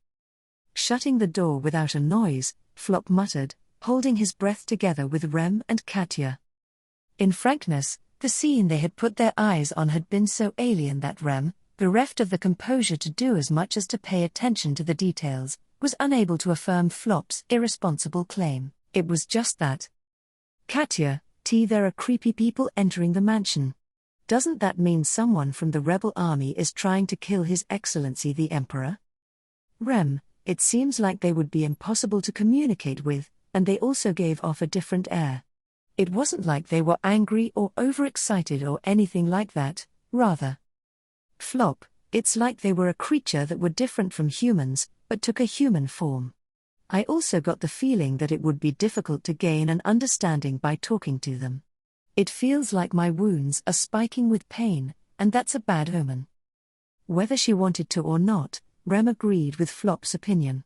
Shutting the door without a noise, Flop muttered, holding his breath together with Rem and Katya. In frankness, the scene they had put their eyes on had been so alien that Rem, bereft of the composure to do as much as to pay attention to the details, was unable to affirm Flop's irresponsible claim. It was just that. Katya, there are creepy people entering the mansion. Doesn't that mean someone from the rebel army is trying to kill His Excellency the Emperor? Rem, it seems like they would be impossible to communicate with, and they also gave off a different air. It wasn't like they were angry or overexcited or anything like that, rather. Flop, it's like they were a creature that were different from humans, but took a human form. I also got the feeling that it would be difficult to gain an understanding by talking to them. It feels like my wounds are spiking with pain, and that's a bad omen. Whether she wanted to or not, Rem agreed with Flop's opinion.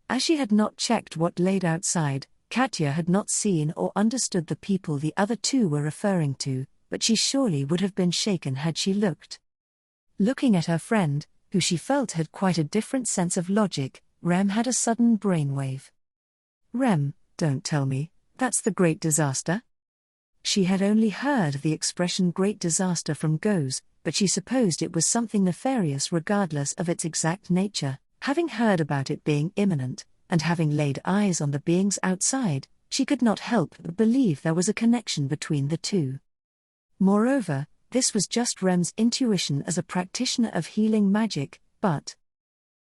As she had not checked what laid outside, Katya had not seen or understood the people the other two were referring to, but she surely would have been shaken had she looked. Looking at her friend, who she felt had quite a different sense of logic, Rem had a sudden brainwave. Rem, don't tell me, that's the great disaster? She had only heard the expression great disaster from Goes, but she supposed it was something nefarious regardless of its exact nature. Having heard about it being imminent, and having laid eyes on the beings outside, she could not help but believe there was a connection between the two. Moreover, this was just Rem's intuition as a practitioner of healing magic, but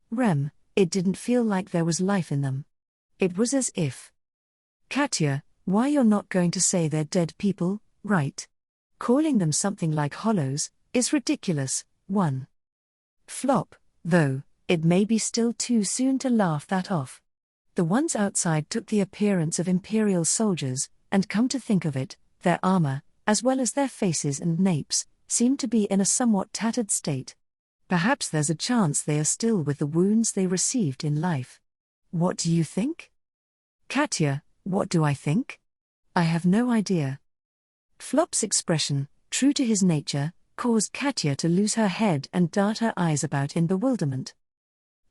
Rem, it didn't feel like there was life in them. It was as if... Katya, why you're not going to say they're dead people, right? Calling them something like hollows is ridiculous. 1. Flop, though, it may be still too soon to laugh that off. The ones outside took the appearance of Imperial soldiers, and come to think of it, their armor, as well as their faces and napes, seemed to be in a somewhat tattered state. Perhaps there's a chance they are still with the wounds they received in life. What do you think? Katya, what do I think? I have no idea. Flop's expression, true to his nature, caused Katya to lose her head and dart her eyes about in bewilderment.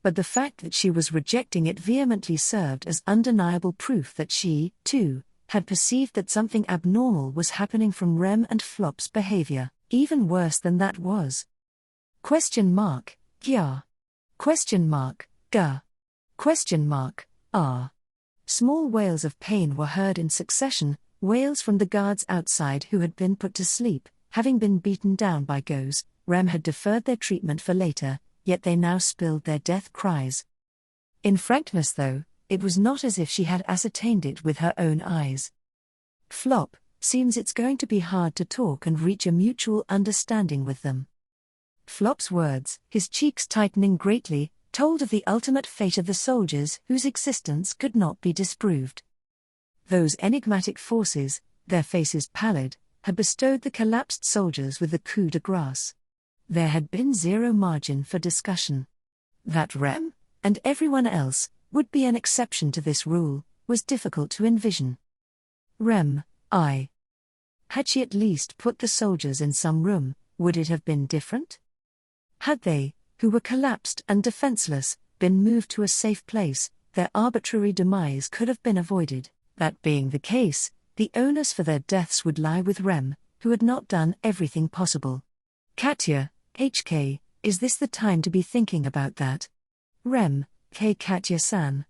But the fact that she was rejecting it vehemently served as undeniable proof that she, too, had perceived that something abnormal was happening from Rem and Flop's behavior. Even worse than that was... Gya. Ga. Ah. Small wails of pain were heard in succession, wails from the guards outside who had been put to sleep, having been beaten down by Goes. Rem had deferred their treatment for later, yet they now spilled their death cries. In frankness though, it was not as if she had ascertained it with her own eyes. Flop, seems it's going to be hard to talk and reach a mutual understanding with them. Flop's words, his cheeks tightening greatly, told of the ultimate fate of the soldiers whose existence could not be disproved. Those enigmatic forces, their faces pallid, had bestowed the collapsed soldiers with the coup de grâce. There had been zero margin for discussion. That Rem, and everyone else, would be an exception to this rule, was difficult to envision. Rem, had she at least put the soldiers in some room, would it have been different? Had they, who were collapsed and defenseless, been moved to a safe place, their arbitrary demise could have been avoided. That being the case, the onus for their deaths would lie with Rem, who had not done everything possible. Katya, HK, is this the time to be thinking about that? Rem, Katya-san.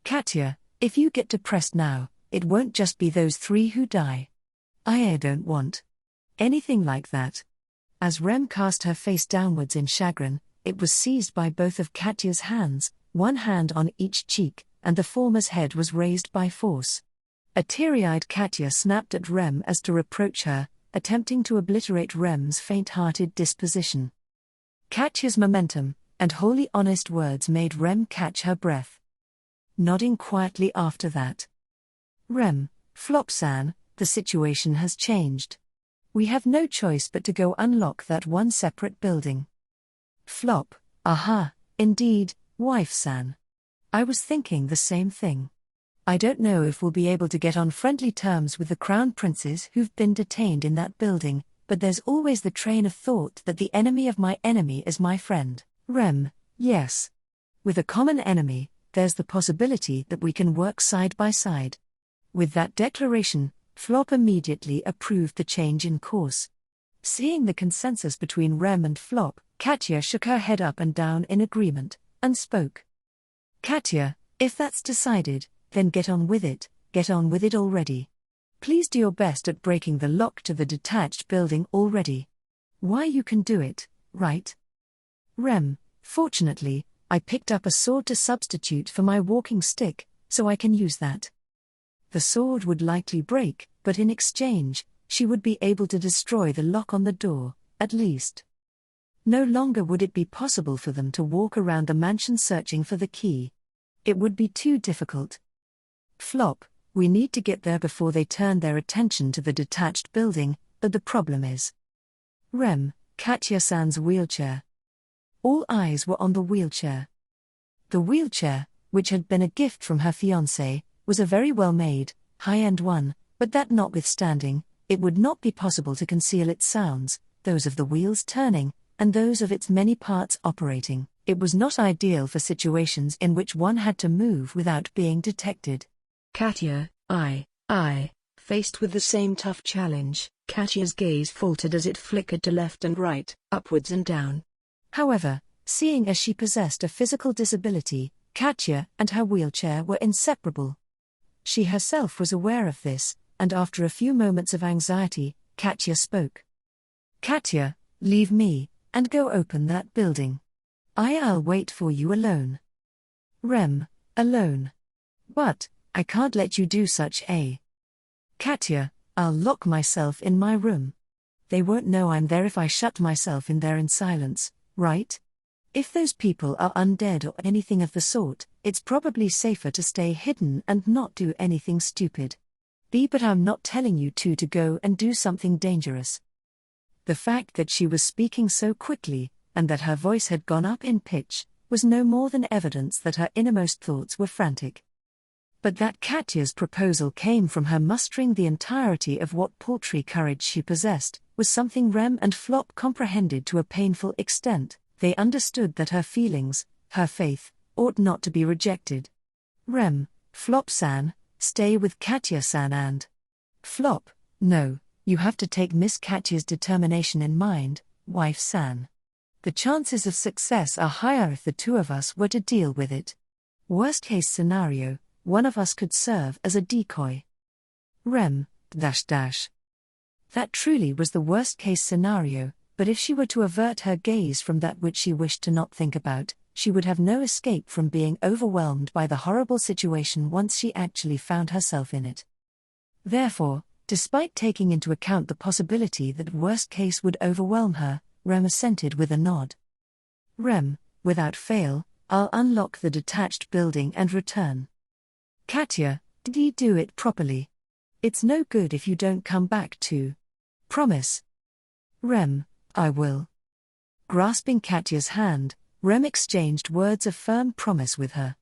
Katya, if you get depressed now, it won't just be those 3 who die. I don't want anything like that. As Rem cast her face downwards in chagrin, it was seized by both of Katya's hands, one hand on each cheek, and the former's head was raised by force. A teary-eyed Katya snapped at Rem as to reproach her, attempting to obliterate Rem's faint-hearted disposition. Katya's momentum and wholly honest words made Rem catch her breath. Nodding quietly after that. Rem, Flop-san, the situation has changed. We have no choice but to go unlock that one separate building. Flop, aha, indeed, wife-san. I was thinking the same thing. I don't know if we'll be able to get on friendly terms with the crown princes who've been detained in that building, but there's always the train of thought that the enemy of my enemy is my friend. Rem, yes. With a common enemy, there's the possibility that we can work side by side. With that declaration, Flop immediately approved the change in course. Seeing the consensus between Rem and Flop, Katya shook her head up and down in agreement, and spoke. Katya, if that's decided, then get on with it already. Please do your best at breaking the lock to the detached building already. Why, you can do it, right? Rem, fortunately, I picked up a sword to substitute for my walking stick, so I can use that. The sword would likely break, but in exchange, she would be able to destroy the lock on the door, at least. No longer would it be possible for them to walk around the mansion searching for the key. It would be too difficult. Flop, we need to get there before they turn their attention to the detached building, but the problem is. Rem, Katya-san's wheelchair. All eyes were on the wheelchair. The wheelchair, which had been a gift from her fiancé, was a very well-made, high-end one, but that notwithstanding, it would not be possible to conceal its sounds, those of the wheels turning, and those of its many parts operating. It was not ideal for situations in which one had to move without being detected. Katya, faced with the same tough challenge, Katya's gaze faltered as it flickered to left and right, upwards and down. However, seeing as she possessed a physical disability, Katya and her wheelchair were inseparable. She herself was aware of this, and after a few moments of anxiety, Katya spoke. Katya, leave me, and go open that building. I'll wait for you alone. Rem, alone. But, I can't let you do such a. Katya, I'll lock myself in my room. They won't know I'm there if I shut myself in there in silence, right? If those people are undead or anything of the sort, it's probably safer to stay hidden and not do anything stupid. But I'm not telling you two to go and do something dangerous. The fact that she was speaking so quickly, and that her voice had gone up in pitch, was no more than evidence that her innermost thoughts were frantic. But that Katya's proposal came from her mustering the entirety of what paltry courage she possessed, was something Rem and Flop comprehended to a painful extent. They understood that her feelings, her faith, ought not to be rejected. Rem, Flop-san, stay with Katya-san and. Flop, no, you have to take Miss Katya's determination in mind, wife-san. The chances of success are higher if the two of us were to deal with it. Worst-case scenario, one of us could serve as a decoy. Rem, That truly was the worst-case scenario, but if she were to avert her gaze from that which she wished to not think about, she would have no escape from being overwhelmed by the horrible situation once she actually found herself in it. Therefore, despite taking into account the possibility that worst case would overwhelm her, Rem assented with a nod. Rem, without fail, I'll unlock the detached building and return. Katya, did you do it properly? It's no good if you don't come back too. Promise. Rem, I will. Grasping Katya's hand, Rem exchanged words of firm promise with her.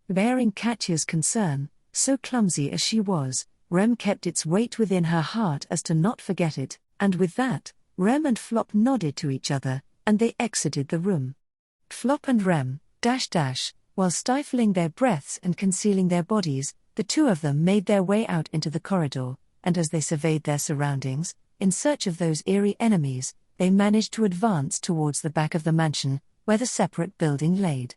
Bearing Katya's concern, so clumsy as she was, Rem kept its weight within her heart as to not forget it, and with that, Rem and Flop nodded to each other, and they exited the room. Flop and Rem, while stifling their breaths and concealing their bodies, the two of them made their way out into the corridor, and as they surveyed their surroundings, in search of those eerie enemies, they managed to advance towards the back of the mansion, where the separate building laid.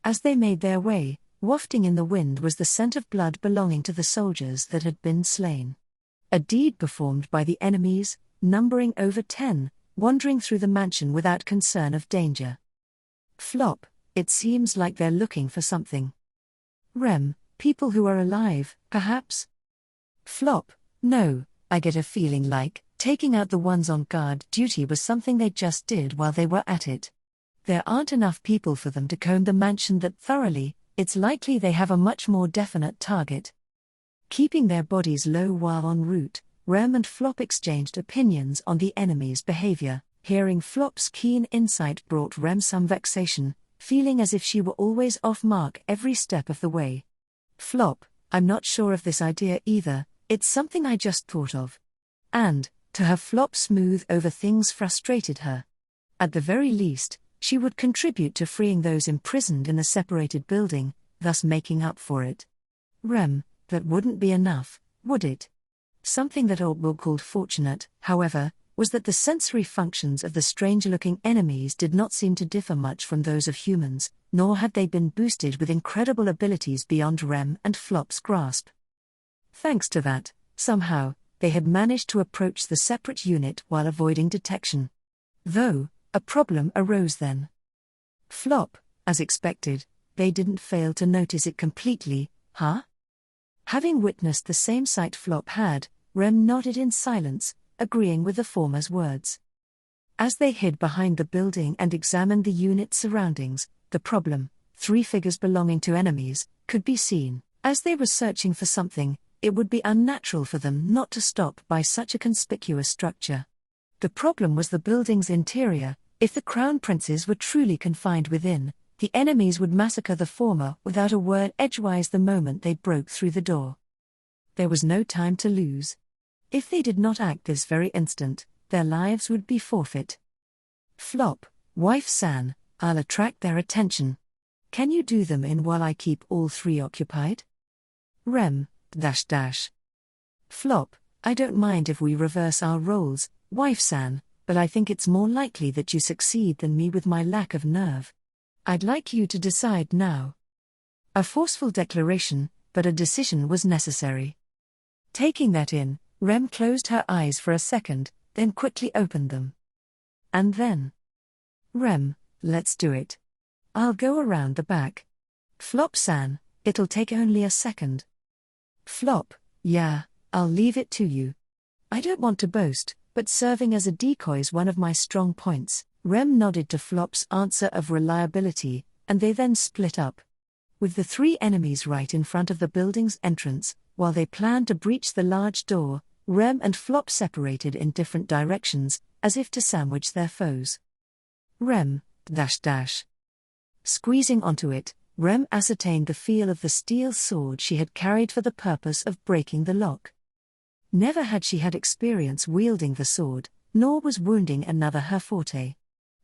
As they made their way, wafting in the wind was the scent of blood belonging to the soldiers that had been slain. A deed performed by the enemies, numbering over 10, wandering through the mansion without concern of danger. Flop, it seems like they're looking for something. Rem, people who are alive, perhaps? Flop, no, I get a feeling like taking out the ones on guard duty was something they just did while they were at it. There aren't enough people for them to comb the mansion that thoroughly, it's likely they have a much more definite target. Keeping their bodies low while en route, Rem and Flop exchanged opinions on the enemy's behavior. Hearing Flop's keen insight brought Rem some vexation, feeling as if she were always off mark every step of the way. Flop, I'm not sure of this idea either, it's something I just thought of. And, to have Flop smooth over things frustrated her. At the very least, she would contribute to freeing those imprisoned in the separated building, thus making up for it. Rem, that wouldn't be enough, would it? Something that Old Will called fortunate, however, was that the sensory functions of the strange-looking enemies did not seem to differ much from those of humans, nor had they been boosted with incredible abilities beyond Rem and Flop's grasp. Thanks to that, somehow, they had managed to approach the separate unit while avoiding detection. Though, a problem arose then. Flop, as expected, they didn't fail to notice it completely, huh? Having witnessed the same sight Flop had, Rem nodded in silence, agreeing with the former's words. As they hid behind the building and examined the unit's surroundings, the problem, 3 figures belonging to enemies, could be seen. As they were searching for something, it would be unnatural for them not to stop by such a conspicuous structure. The problem was the building's interior. If the crown princes were truly confined within, the enemies would massacre the former without a word edgewise the moment they broke through the door. There was no time to lose. If they did not act this very instant, their lives would be forfeit. Flop, wife-san, I'll attract their attention. Can you do them in while I keep all 3 occupied? Rem, Flop, I don't mind if we reverse our roles, wife-san, but I think it's more likely that you succeed than me with my lack of nerve. I'd like you to decide now. A forceful declaration, but a decision was necessary. Taking that in, Rem closed her eyes for a second, then quickly opened them. And then, Rem, let's do it. I'll go around the back. Flop-san, it'll take only a second. Flop, yeah, I'll leave it to you. I don't want to boast, but serving as a decoy's one of my strong points. Rem nodded to Flop's answer of reliability, and they then split up. With the 3 enemies right in front of the building's entrance, while they planned to breach the large door, Rem and Flop separated in different directions, as if to sandwich their foes. Rem, Squeezing onto it, Rem ascertained the feel of the steel sword she had carried for the purpose of breaking the lock. Never had she had experience wielding the sword, nor was wounding another her forte.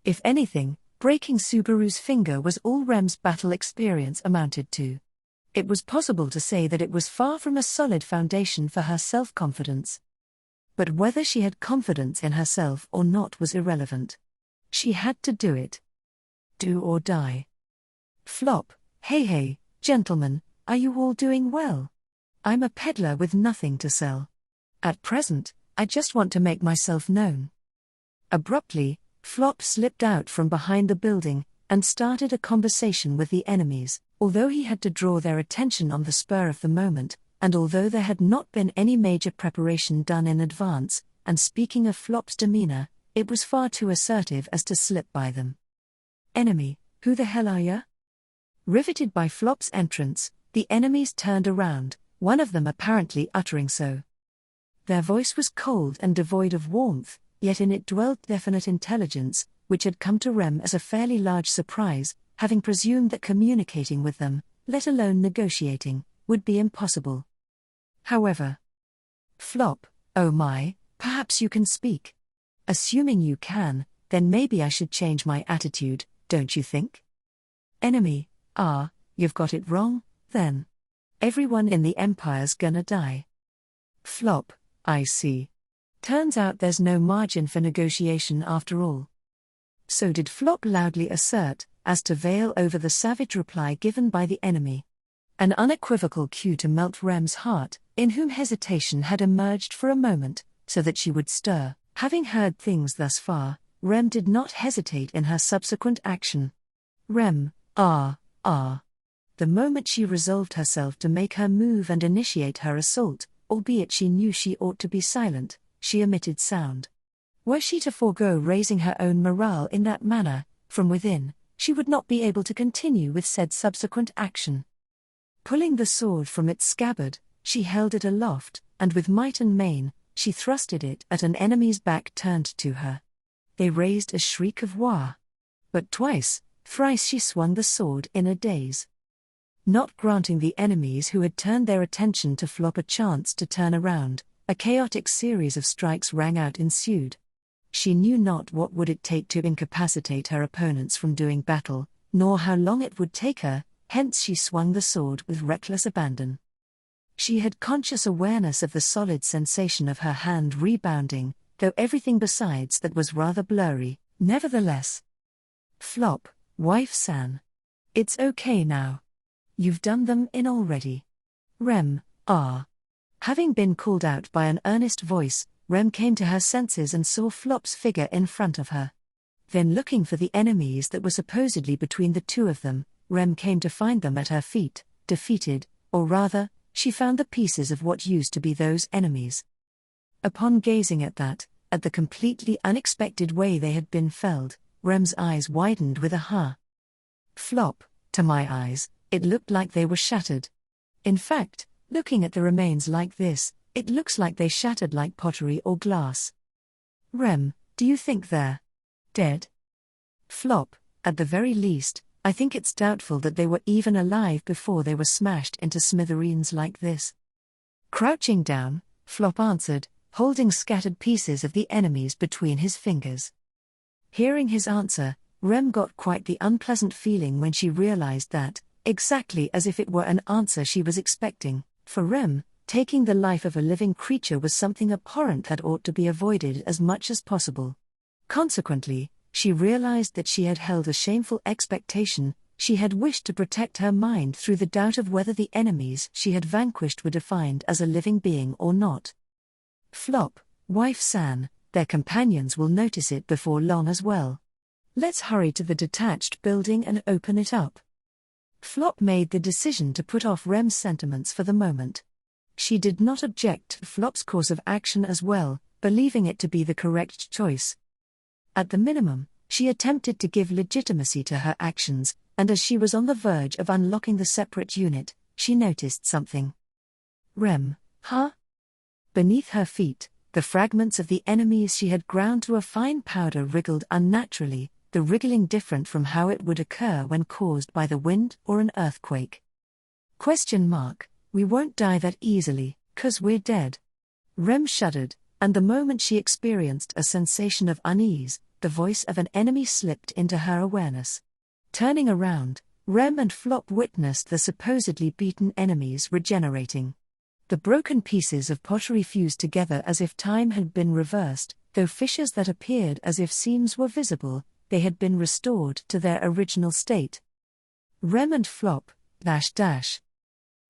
If anything, breaking Subaru's finger was all Rem's battle experience amounted to. It was possible to say that it was far from a solid foundation for her self-confidence. But whether she had confidence in herself or not was irrelevant. She had to do it. Do or die. Flop, hey, gentlemen, are you all doing well? I'm a peddler with nothing to sell. At present, I just want to make myself known. Abruptly, Flop slipped out from behind the building, and started a conversation with the enemies. Although he had to draw their attention on the spur of the moment, and although there had not been any major preparation done in advance, and speaking of Flop's demeanor, it was far too assertive as to slip by them. Enemy, who the hell are ya? Riveted by Flop's entrance, the enemies turned around, one of them apparently uttering so. Their voice was cold and devoid of warmth, yet in it dwelt definite intelligence, which had come to Rem as a fairly large surprise, having presumed that communicating with them, let alone negotiating, would be impossible. However, Flop, oh my, perhaps you can speak. Assuming you can, then maybe I should change my attitude, don't you think? Enemy, you've got it wrong, then. Everyone in the Empire's gonna die. Flop, I see. Turns out there's no margin for negotiation after all. So did Flop loudly assert, as to veil over the savage reply given by the enemy. An unequivocal cue to melt Rem's heart, in whom hesitation had emerged for a moment, so that she would stir. Having heard things thus far, Rem did not hesitate in her subsequent action. Rem, The moment she resolved herself to make her move and initiate her assault, albeit she knew she ought to be silent, she emitted sound. Were she to forego raising her own morale in that manner, from within, she would not be able to continue with said subsequent action. Pulling the sword from its scabbard, she held it aloft, and with might and main, she thrusted it at an enemy's back turned to her. They raised a shriek of wah. But twice, thrice she swung the sword in a daze. Not granting the enemies who had turned their attention to Flop a chance to turn around, a chaotic series of strikes rang out ensued. She knew not what would it take to incapacitate her opponents from doing battle, nor how long it would take her, hence she swung the sword with reckless abandon. She had conscious awareness of the solid sensation of her hand rebounding, though everything besides that was rather blurry, nevertheless. Flop, wife-san. It's okay now. You've done them in already. Rem, Having been called out by an earnest voice, Rem came to her senses and saw Flop's figure in front of her. Then looking for the enemies that were supposedly between the two of them, Rem came to find them at her feet, defeated, or rather, she found the pieces of what used to be those enemies. Upon gazing at the completely unexpected way they had been felled, Rem's eyes widened with a "huh." Flop, to my eyes, it looked like they were shattered. In fact, looking at the remains like this, it looks like they shattered like pottery or glass. Rem, do you think they're dead? Flop, at the very least, I think it's doubtful that they were even alive before they were smashed into smithereens like this. Crouching down, Flop answered, holding scattered pieces of the enemies between his fingers. Hearing his answer, Rem got quite the unpleasant feeling when she realized that, exactly as if it were an answer she was expecting, for Rem, taking the life of a living creature was something abhorrent that ought to be avoided as much as possible. Consequently, she realized that she had held a shameful expectation. She had wished to protect her mind through the doubt of whether the enemies she had vanquished were defined as a living being or not. Flop, wife San, their companions will notice it before long as well. Let's hurry to the detached building and open it up. Flop made the decision to put off Rem's sentiments for the moment. She did not object to Flop's course of action as well, believing it to be the correct choice. At the minimum, she attempted to give legitimacy to her actions, and as she was on the verge of unlocking the separate unit, she noticed something. Rem, huh? Beneath her feet, the fragments of the enemies she had ground to a fine powder wriggled unnaturally, the wriggling different from how it would occur when caused by the wind or an earthquake. We won't die that easily, 'cause we're dead. Rem shuddered, and the moment she experienced a sensation of unease, the voice of an enemy slipped into her awareness. Turning around, Rem and Flop witnessed the supposedly beaten enemies regenerating. The broken pieces of pottery fused together as if time had been reversed, though fissures that appeared as if seams were visible, they had been restored to their original state. Rem and Flop,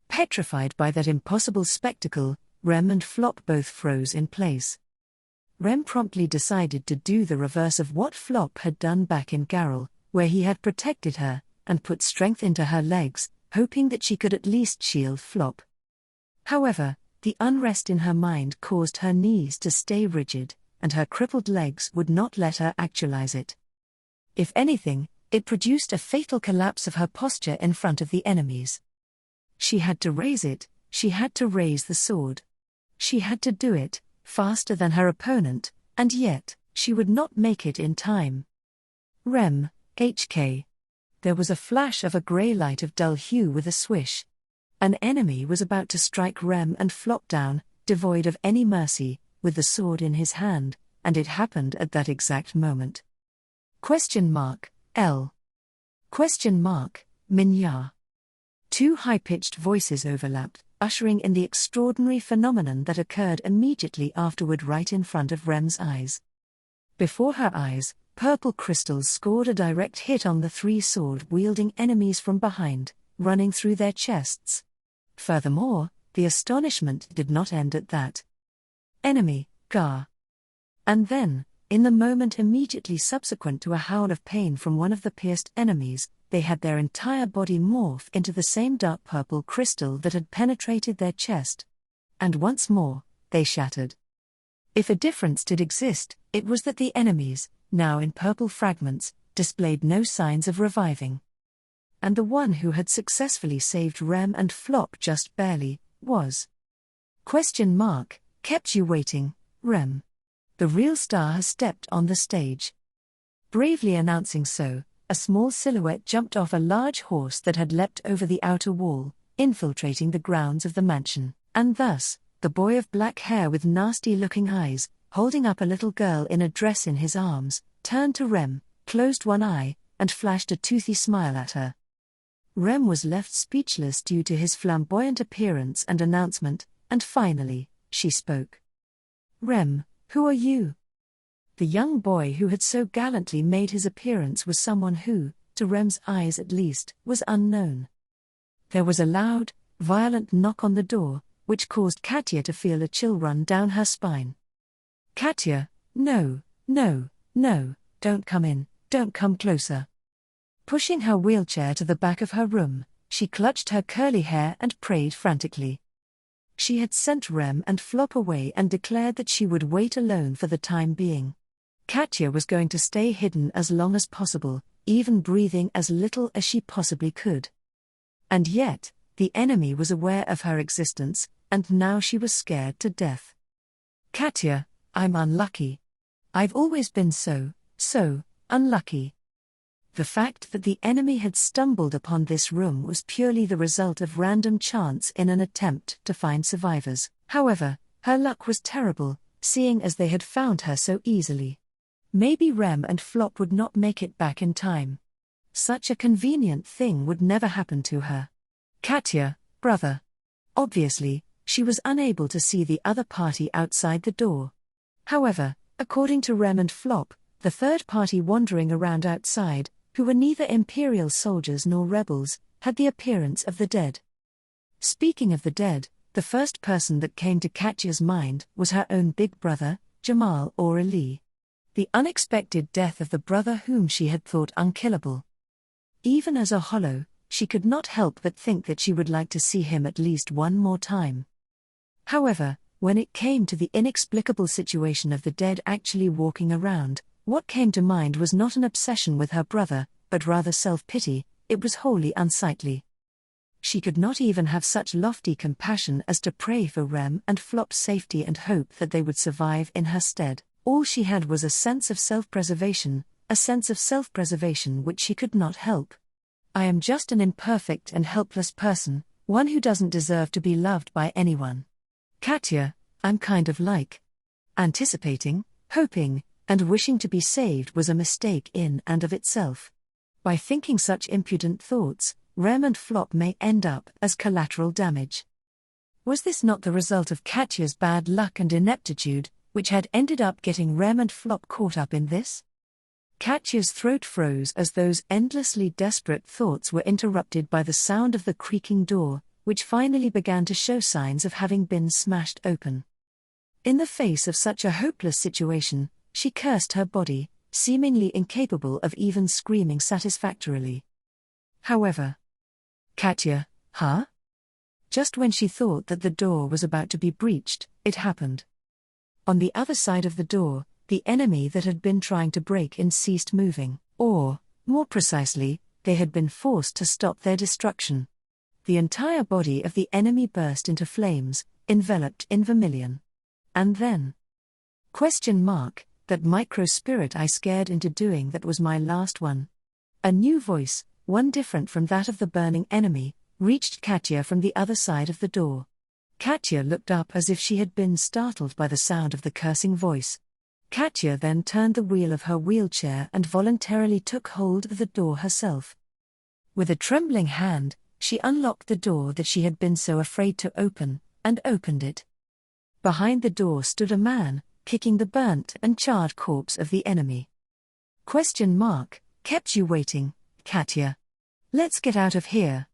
Petrified by that impossible spectacle, Rem and Flop both froze in place. Rem promptly decided to do the reverse of what Flop had done back in Garrel, where he had protected her, and put strength into her legs, hoping that she could at least shield Flop. However, the unrest in her mind caused her knees to stay rigid, and her crippled legs would not let her actualize it. If anything, it produced a fatal collapse of her posture in front of the enemies. She had to raise it, she had to raise the sword. She had to do it, faster than her opponent, and yet, she would not make it in time. Rem, HK. There was a flash of a grey light of dull hue with a swish. An enemy was about to strike Rem and Flop down, devoid of any mercy, with the sword in his hand, and it happened at that exact moment. L. Minya. Two high-pitched voices overlapped, ushering in the extraordinary phenomenon that occurred immediately afterward right in front of Rem's eyes. Before her eyes, purple crystals scored a direct hit on the three sword-wielding enemies from behind, running through their chests. Furthermore, the astonishment did not end at that. Enemy, Gar. And then, in the moment immediately subsequent to a howl of pain from one of the pierced enemies, they had their entire body morph into the same dark purple crystal that had penetrated their chest. And once more, they shattered. If a difference did exist, it was that the enemies, now in purple fragments, displayed no signs of reviving. And the one who had successfully saved Rem and Flop just barely, was. Kept you waiting, Rem. The real star has stepped on the stage. Bravely announcing so, a small silhouette jumped off a large horse that had leapt over the outer wall, infiltrating the grounds of the mansion, and thus, the boy of black hair with nasty-looking eyes, holding up a little girl in a dress in his arms, turned to Rem, closed one eye, and flashed a toothy smile at her. Rem was left speechless due to his flamboyant appearance and announcement, and finally, she spoke. Rem, who are you? The young boy who had so gallantly made his appearance was someone who, to Rem's eyes at least, was unknown. There was a loud, violent knock on the door, which caused Katya to feel a chill run down her spine. Katya, no, don't come in, don't come closer. Pushing her wheelchair to the back of her room, she clutched her curly hair and prayed frantically. she had sent Rem and Flop away and declared that she would wait alone for the time being. Katya was going to stay hidden as long as possible, even breathing as little as she possibly could. And yet, the enemy was aware of her existence, and now she was scared to death. Katya, I'm unlucky. I've always been so unlucky. The fact that the enemy had stumbled upon this room was purely the result of random chance in an attempt to find survivors. However, her luck was terrible, seeing as they had found her so easily. Maybe Rem and Flop would not make it back in time. Such a convenient thing would never happen to her. Katya, brother. Obviously, she was unable to see the other party outside the door. However, according to Rem and Flop, the third party wandering around outside, who were neither Imperial soldiers nor rebels, had the appearance of the dead. Speaking of the dead, the first person that came to Katya's mind was her own big brother, Jamal or Ali. The unexpected death of the brother whom she had thought unkillable. Even as a hollow, she could not help but think that she would like to see him at least one more time. However, when it came to the inexplicable situation of the dead actually walking around, what came to mind was not an obsession with her brother, but rather self-pity. It was wholly unsightly. She could not even have such lofty compassion as to pray for Rem and Flop's safety and hope that they would survive in her stead. All she had was a sense of self-preservation which she could not help. I am just an imperfect and helpless person, one who doesn't deserve to be loved by anyone. Katya, I'm kind of like. Anticipating, hoping, and wishing to be saved was a mistake in and of itself. By thinking such impudent thoughts, Rem and Flop may end up as collateral damage. Was this not the result of Katya's bad luck and ineptitude, which had ended up getting Rem and Flop caught up in this? Katya's throat froze as those endlessly desperate thoughts were interrupted by the sound of the creaking door, which finally began to show signs of having been smashed open. In the face of such a hopeless situation, she cursed her body, seemingly incapable of even screaming satisfactorily. However, Katya, huh? Just when she thought that the door was about to be breached, it happened. On the other side of the door, the enemy that had been trying to break in ceased moving, or, more precisely, they had been forced to stop their destruction. The entire body of the enemy burst into flames, enveloped in vermilion. And then? That micro-spirit I scared into doing that was my last one. A new voice, one different from that of the burning enemy, reached Katya from the other side of the door. Katya looked up as if she had been startled by the sound of the cursing voice. Katya then turned the wheel of her wheelchair and voluntarily took hold of the door herself. With a trembling hand, she unlocked the door that she had been so afraid to open, and opened it. Behind the door stood a man, kicking the burnt and charred corpse of the enemy. Kept you waiting, Katya. Let's get out of here.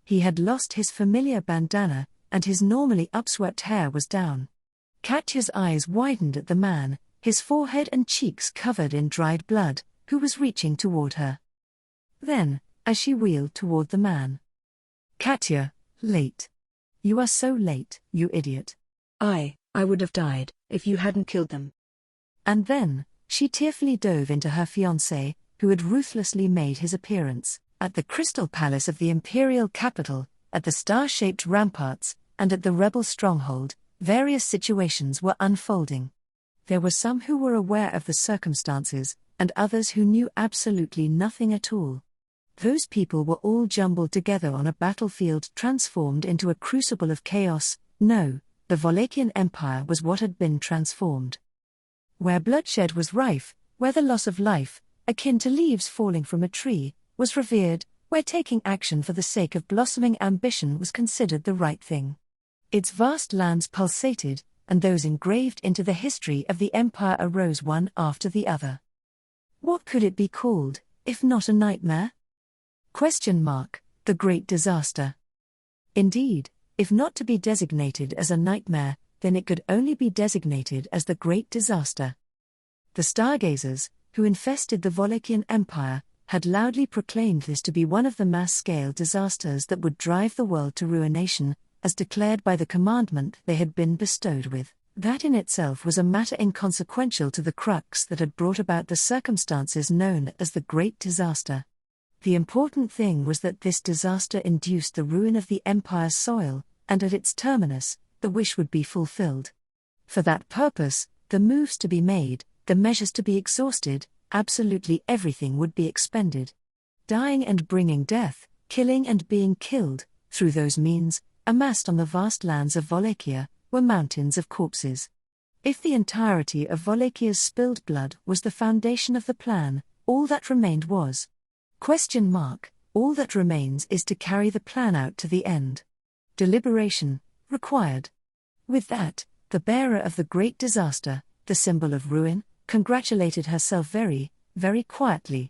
He had lost his familiar bandana, and his normally upswept hair was down. Katya's eyes widened at the man, his forehead and cheeks covered in dried blood, who was reaching toward her. Then, as she wheeled toward the man. Katya, late. You are so late, you idiot. I would have died, if you hadn't killed them. And then, she tearfully dove into her fiancé, who had ruthlessly made his appearance, at the Crystal Palace of the Imperial capital, at the star-shaped ramparts, and at the rebel stronghold. Various situations were unfolding. There were some who were aware of the circumstances, and others who knew absolutely nothing at all. Those people were all jumbled together on a battlefield transformed into a crucible of chaos. No, the Wallachian Empire was what had been transformed. Where bloodshed was rife, where the loss of life, akin to leaves falling from a tree, was revered, where taking action for the sake of blossoming ambition was considered the right thing. Its vast lands pulsated, and those engraved into the history of the empire arose one after the other. What could it be called, if not a nightmare? The Great Disaster. Indeed, if not to be designated as a nightmare, then it could only be designated as the Great Disaster. The stargazers, who infested the Wallachian Empire, had loudly proclaimed this to be one of the mass-scale disasters that would drive the world to ruination, as declared by the commandment they had been bestowed with. That in itself was a matter inconsequential to the crux that had brought about the circumstances known as the Great Disaster. The important thing was that this disaster induced the ruin of the empire's soil, and at its terminus, the wish would be fulfilled. For that purpose, the moves to be made, the measures to be exhausted, absolutely everything would be expended. Dying and bringing death, killing and being killed, through those means, amassed on the vast lands of Wallachia, were mountains of corpses. If the entirety of Wallachia's spilled blood was the foundation of the plan, all that remained was all that remains is to carry the plan out to the end. Deliberation, required. With that, the bearer of the great disaster, the symbol of ruin, congratulated herself very, very quietly.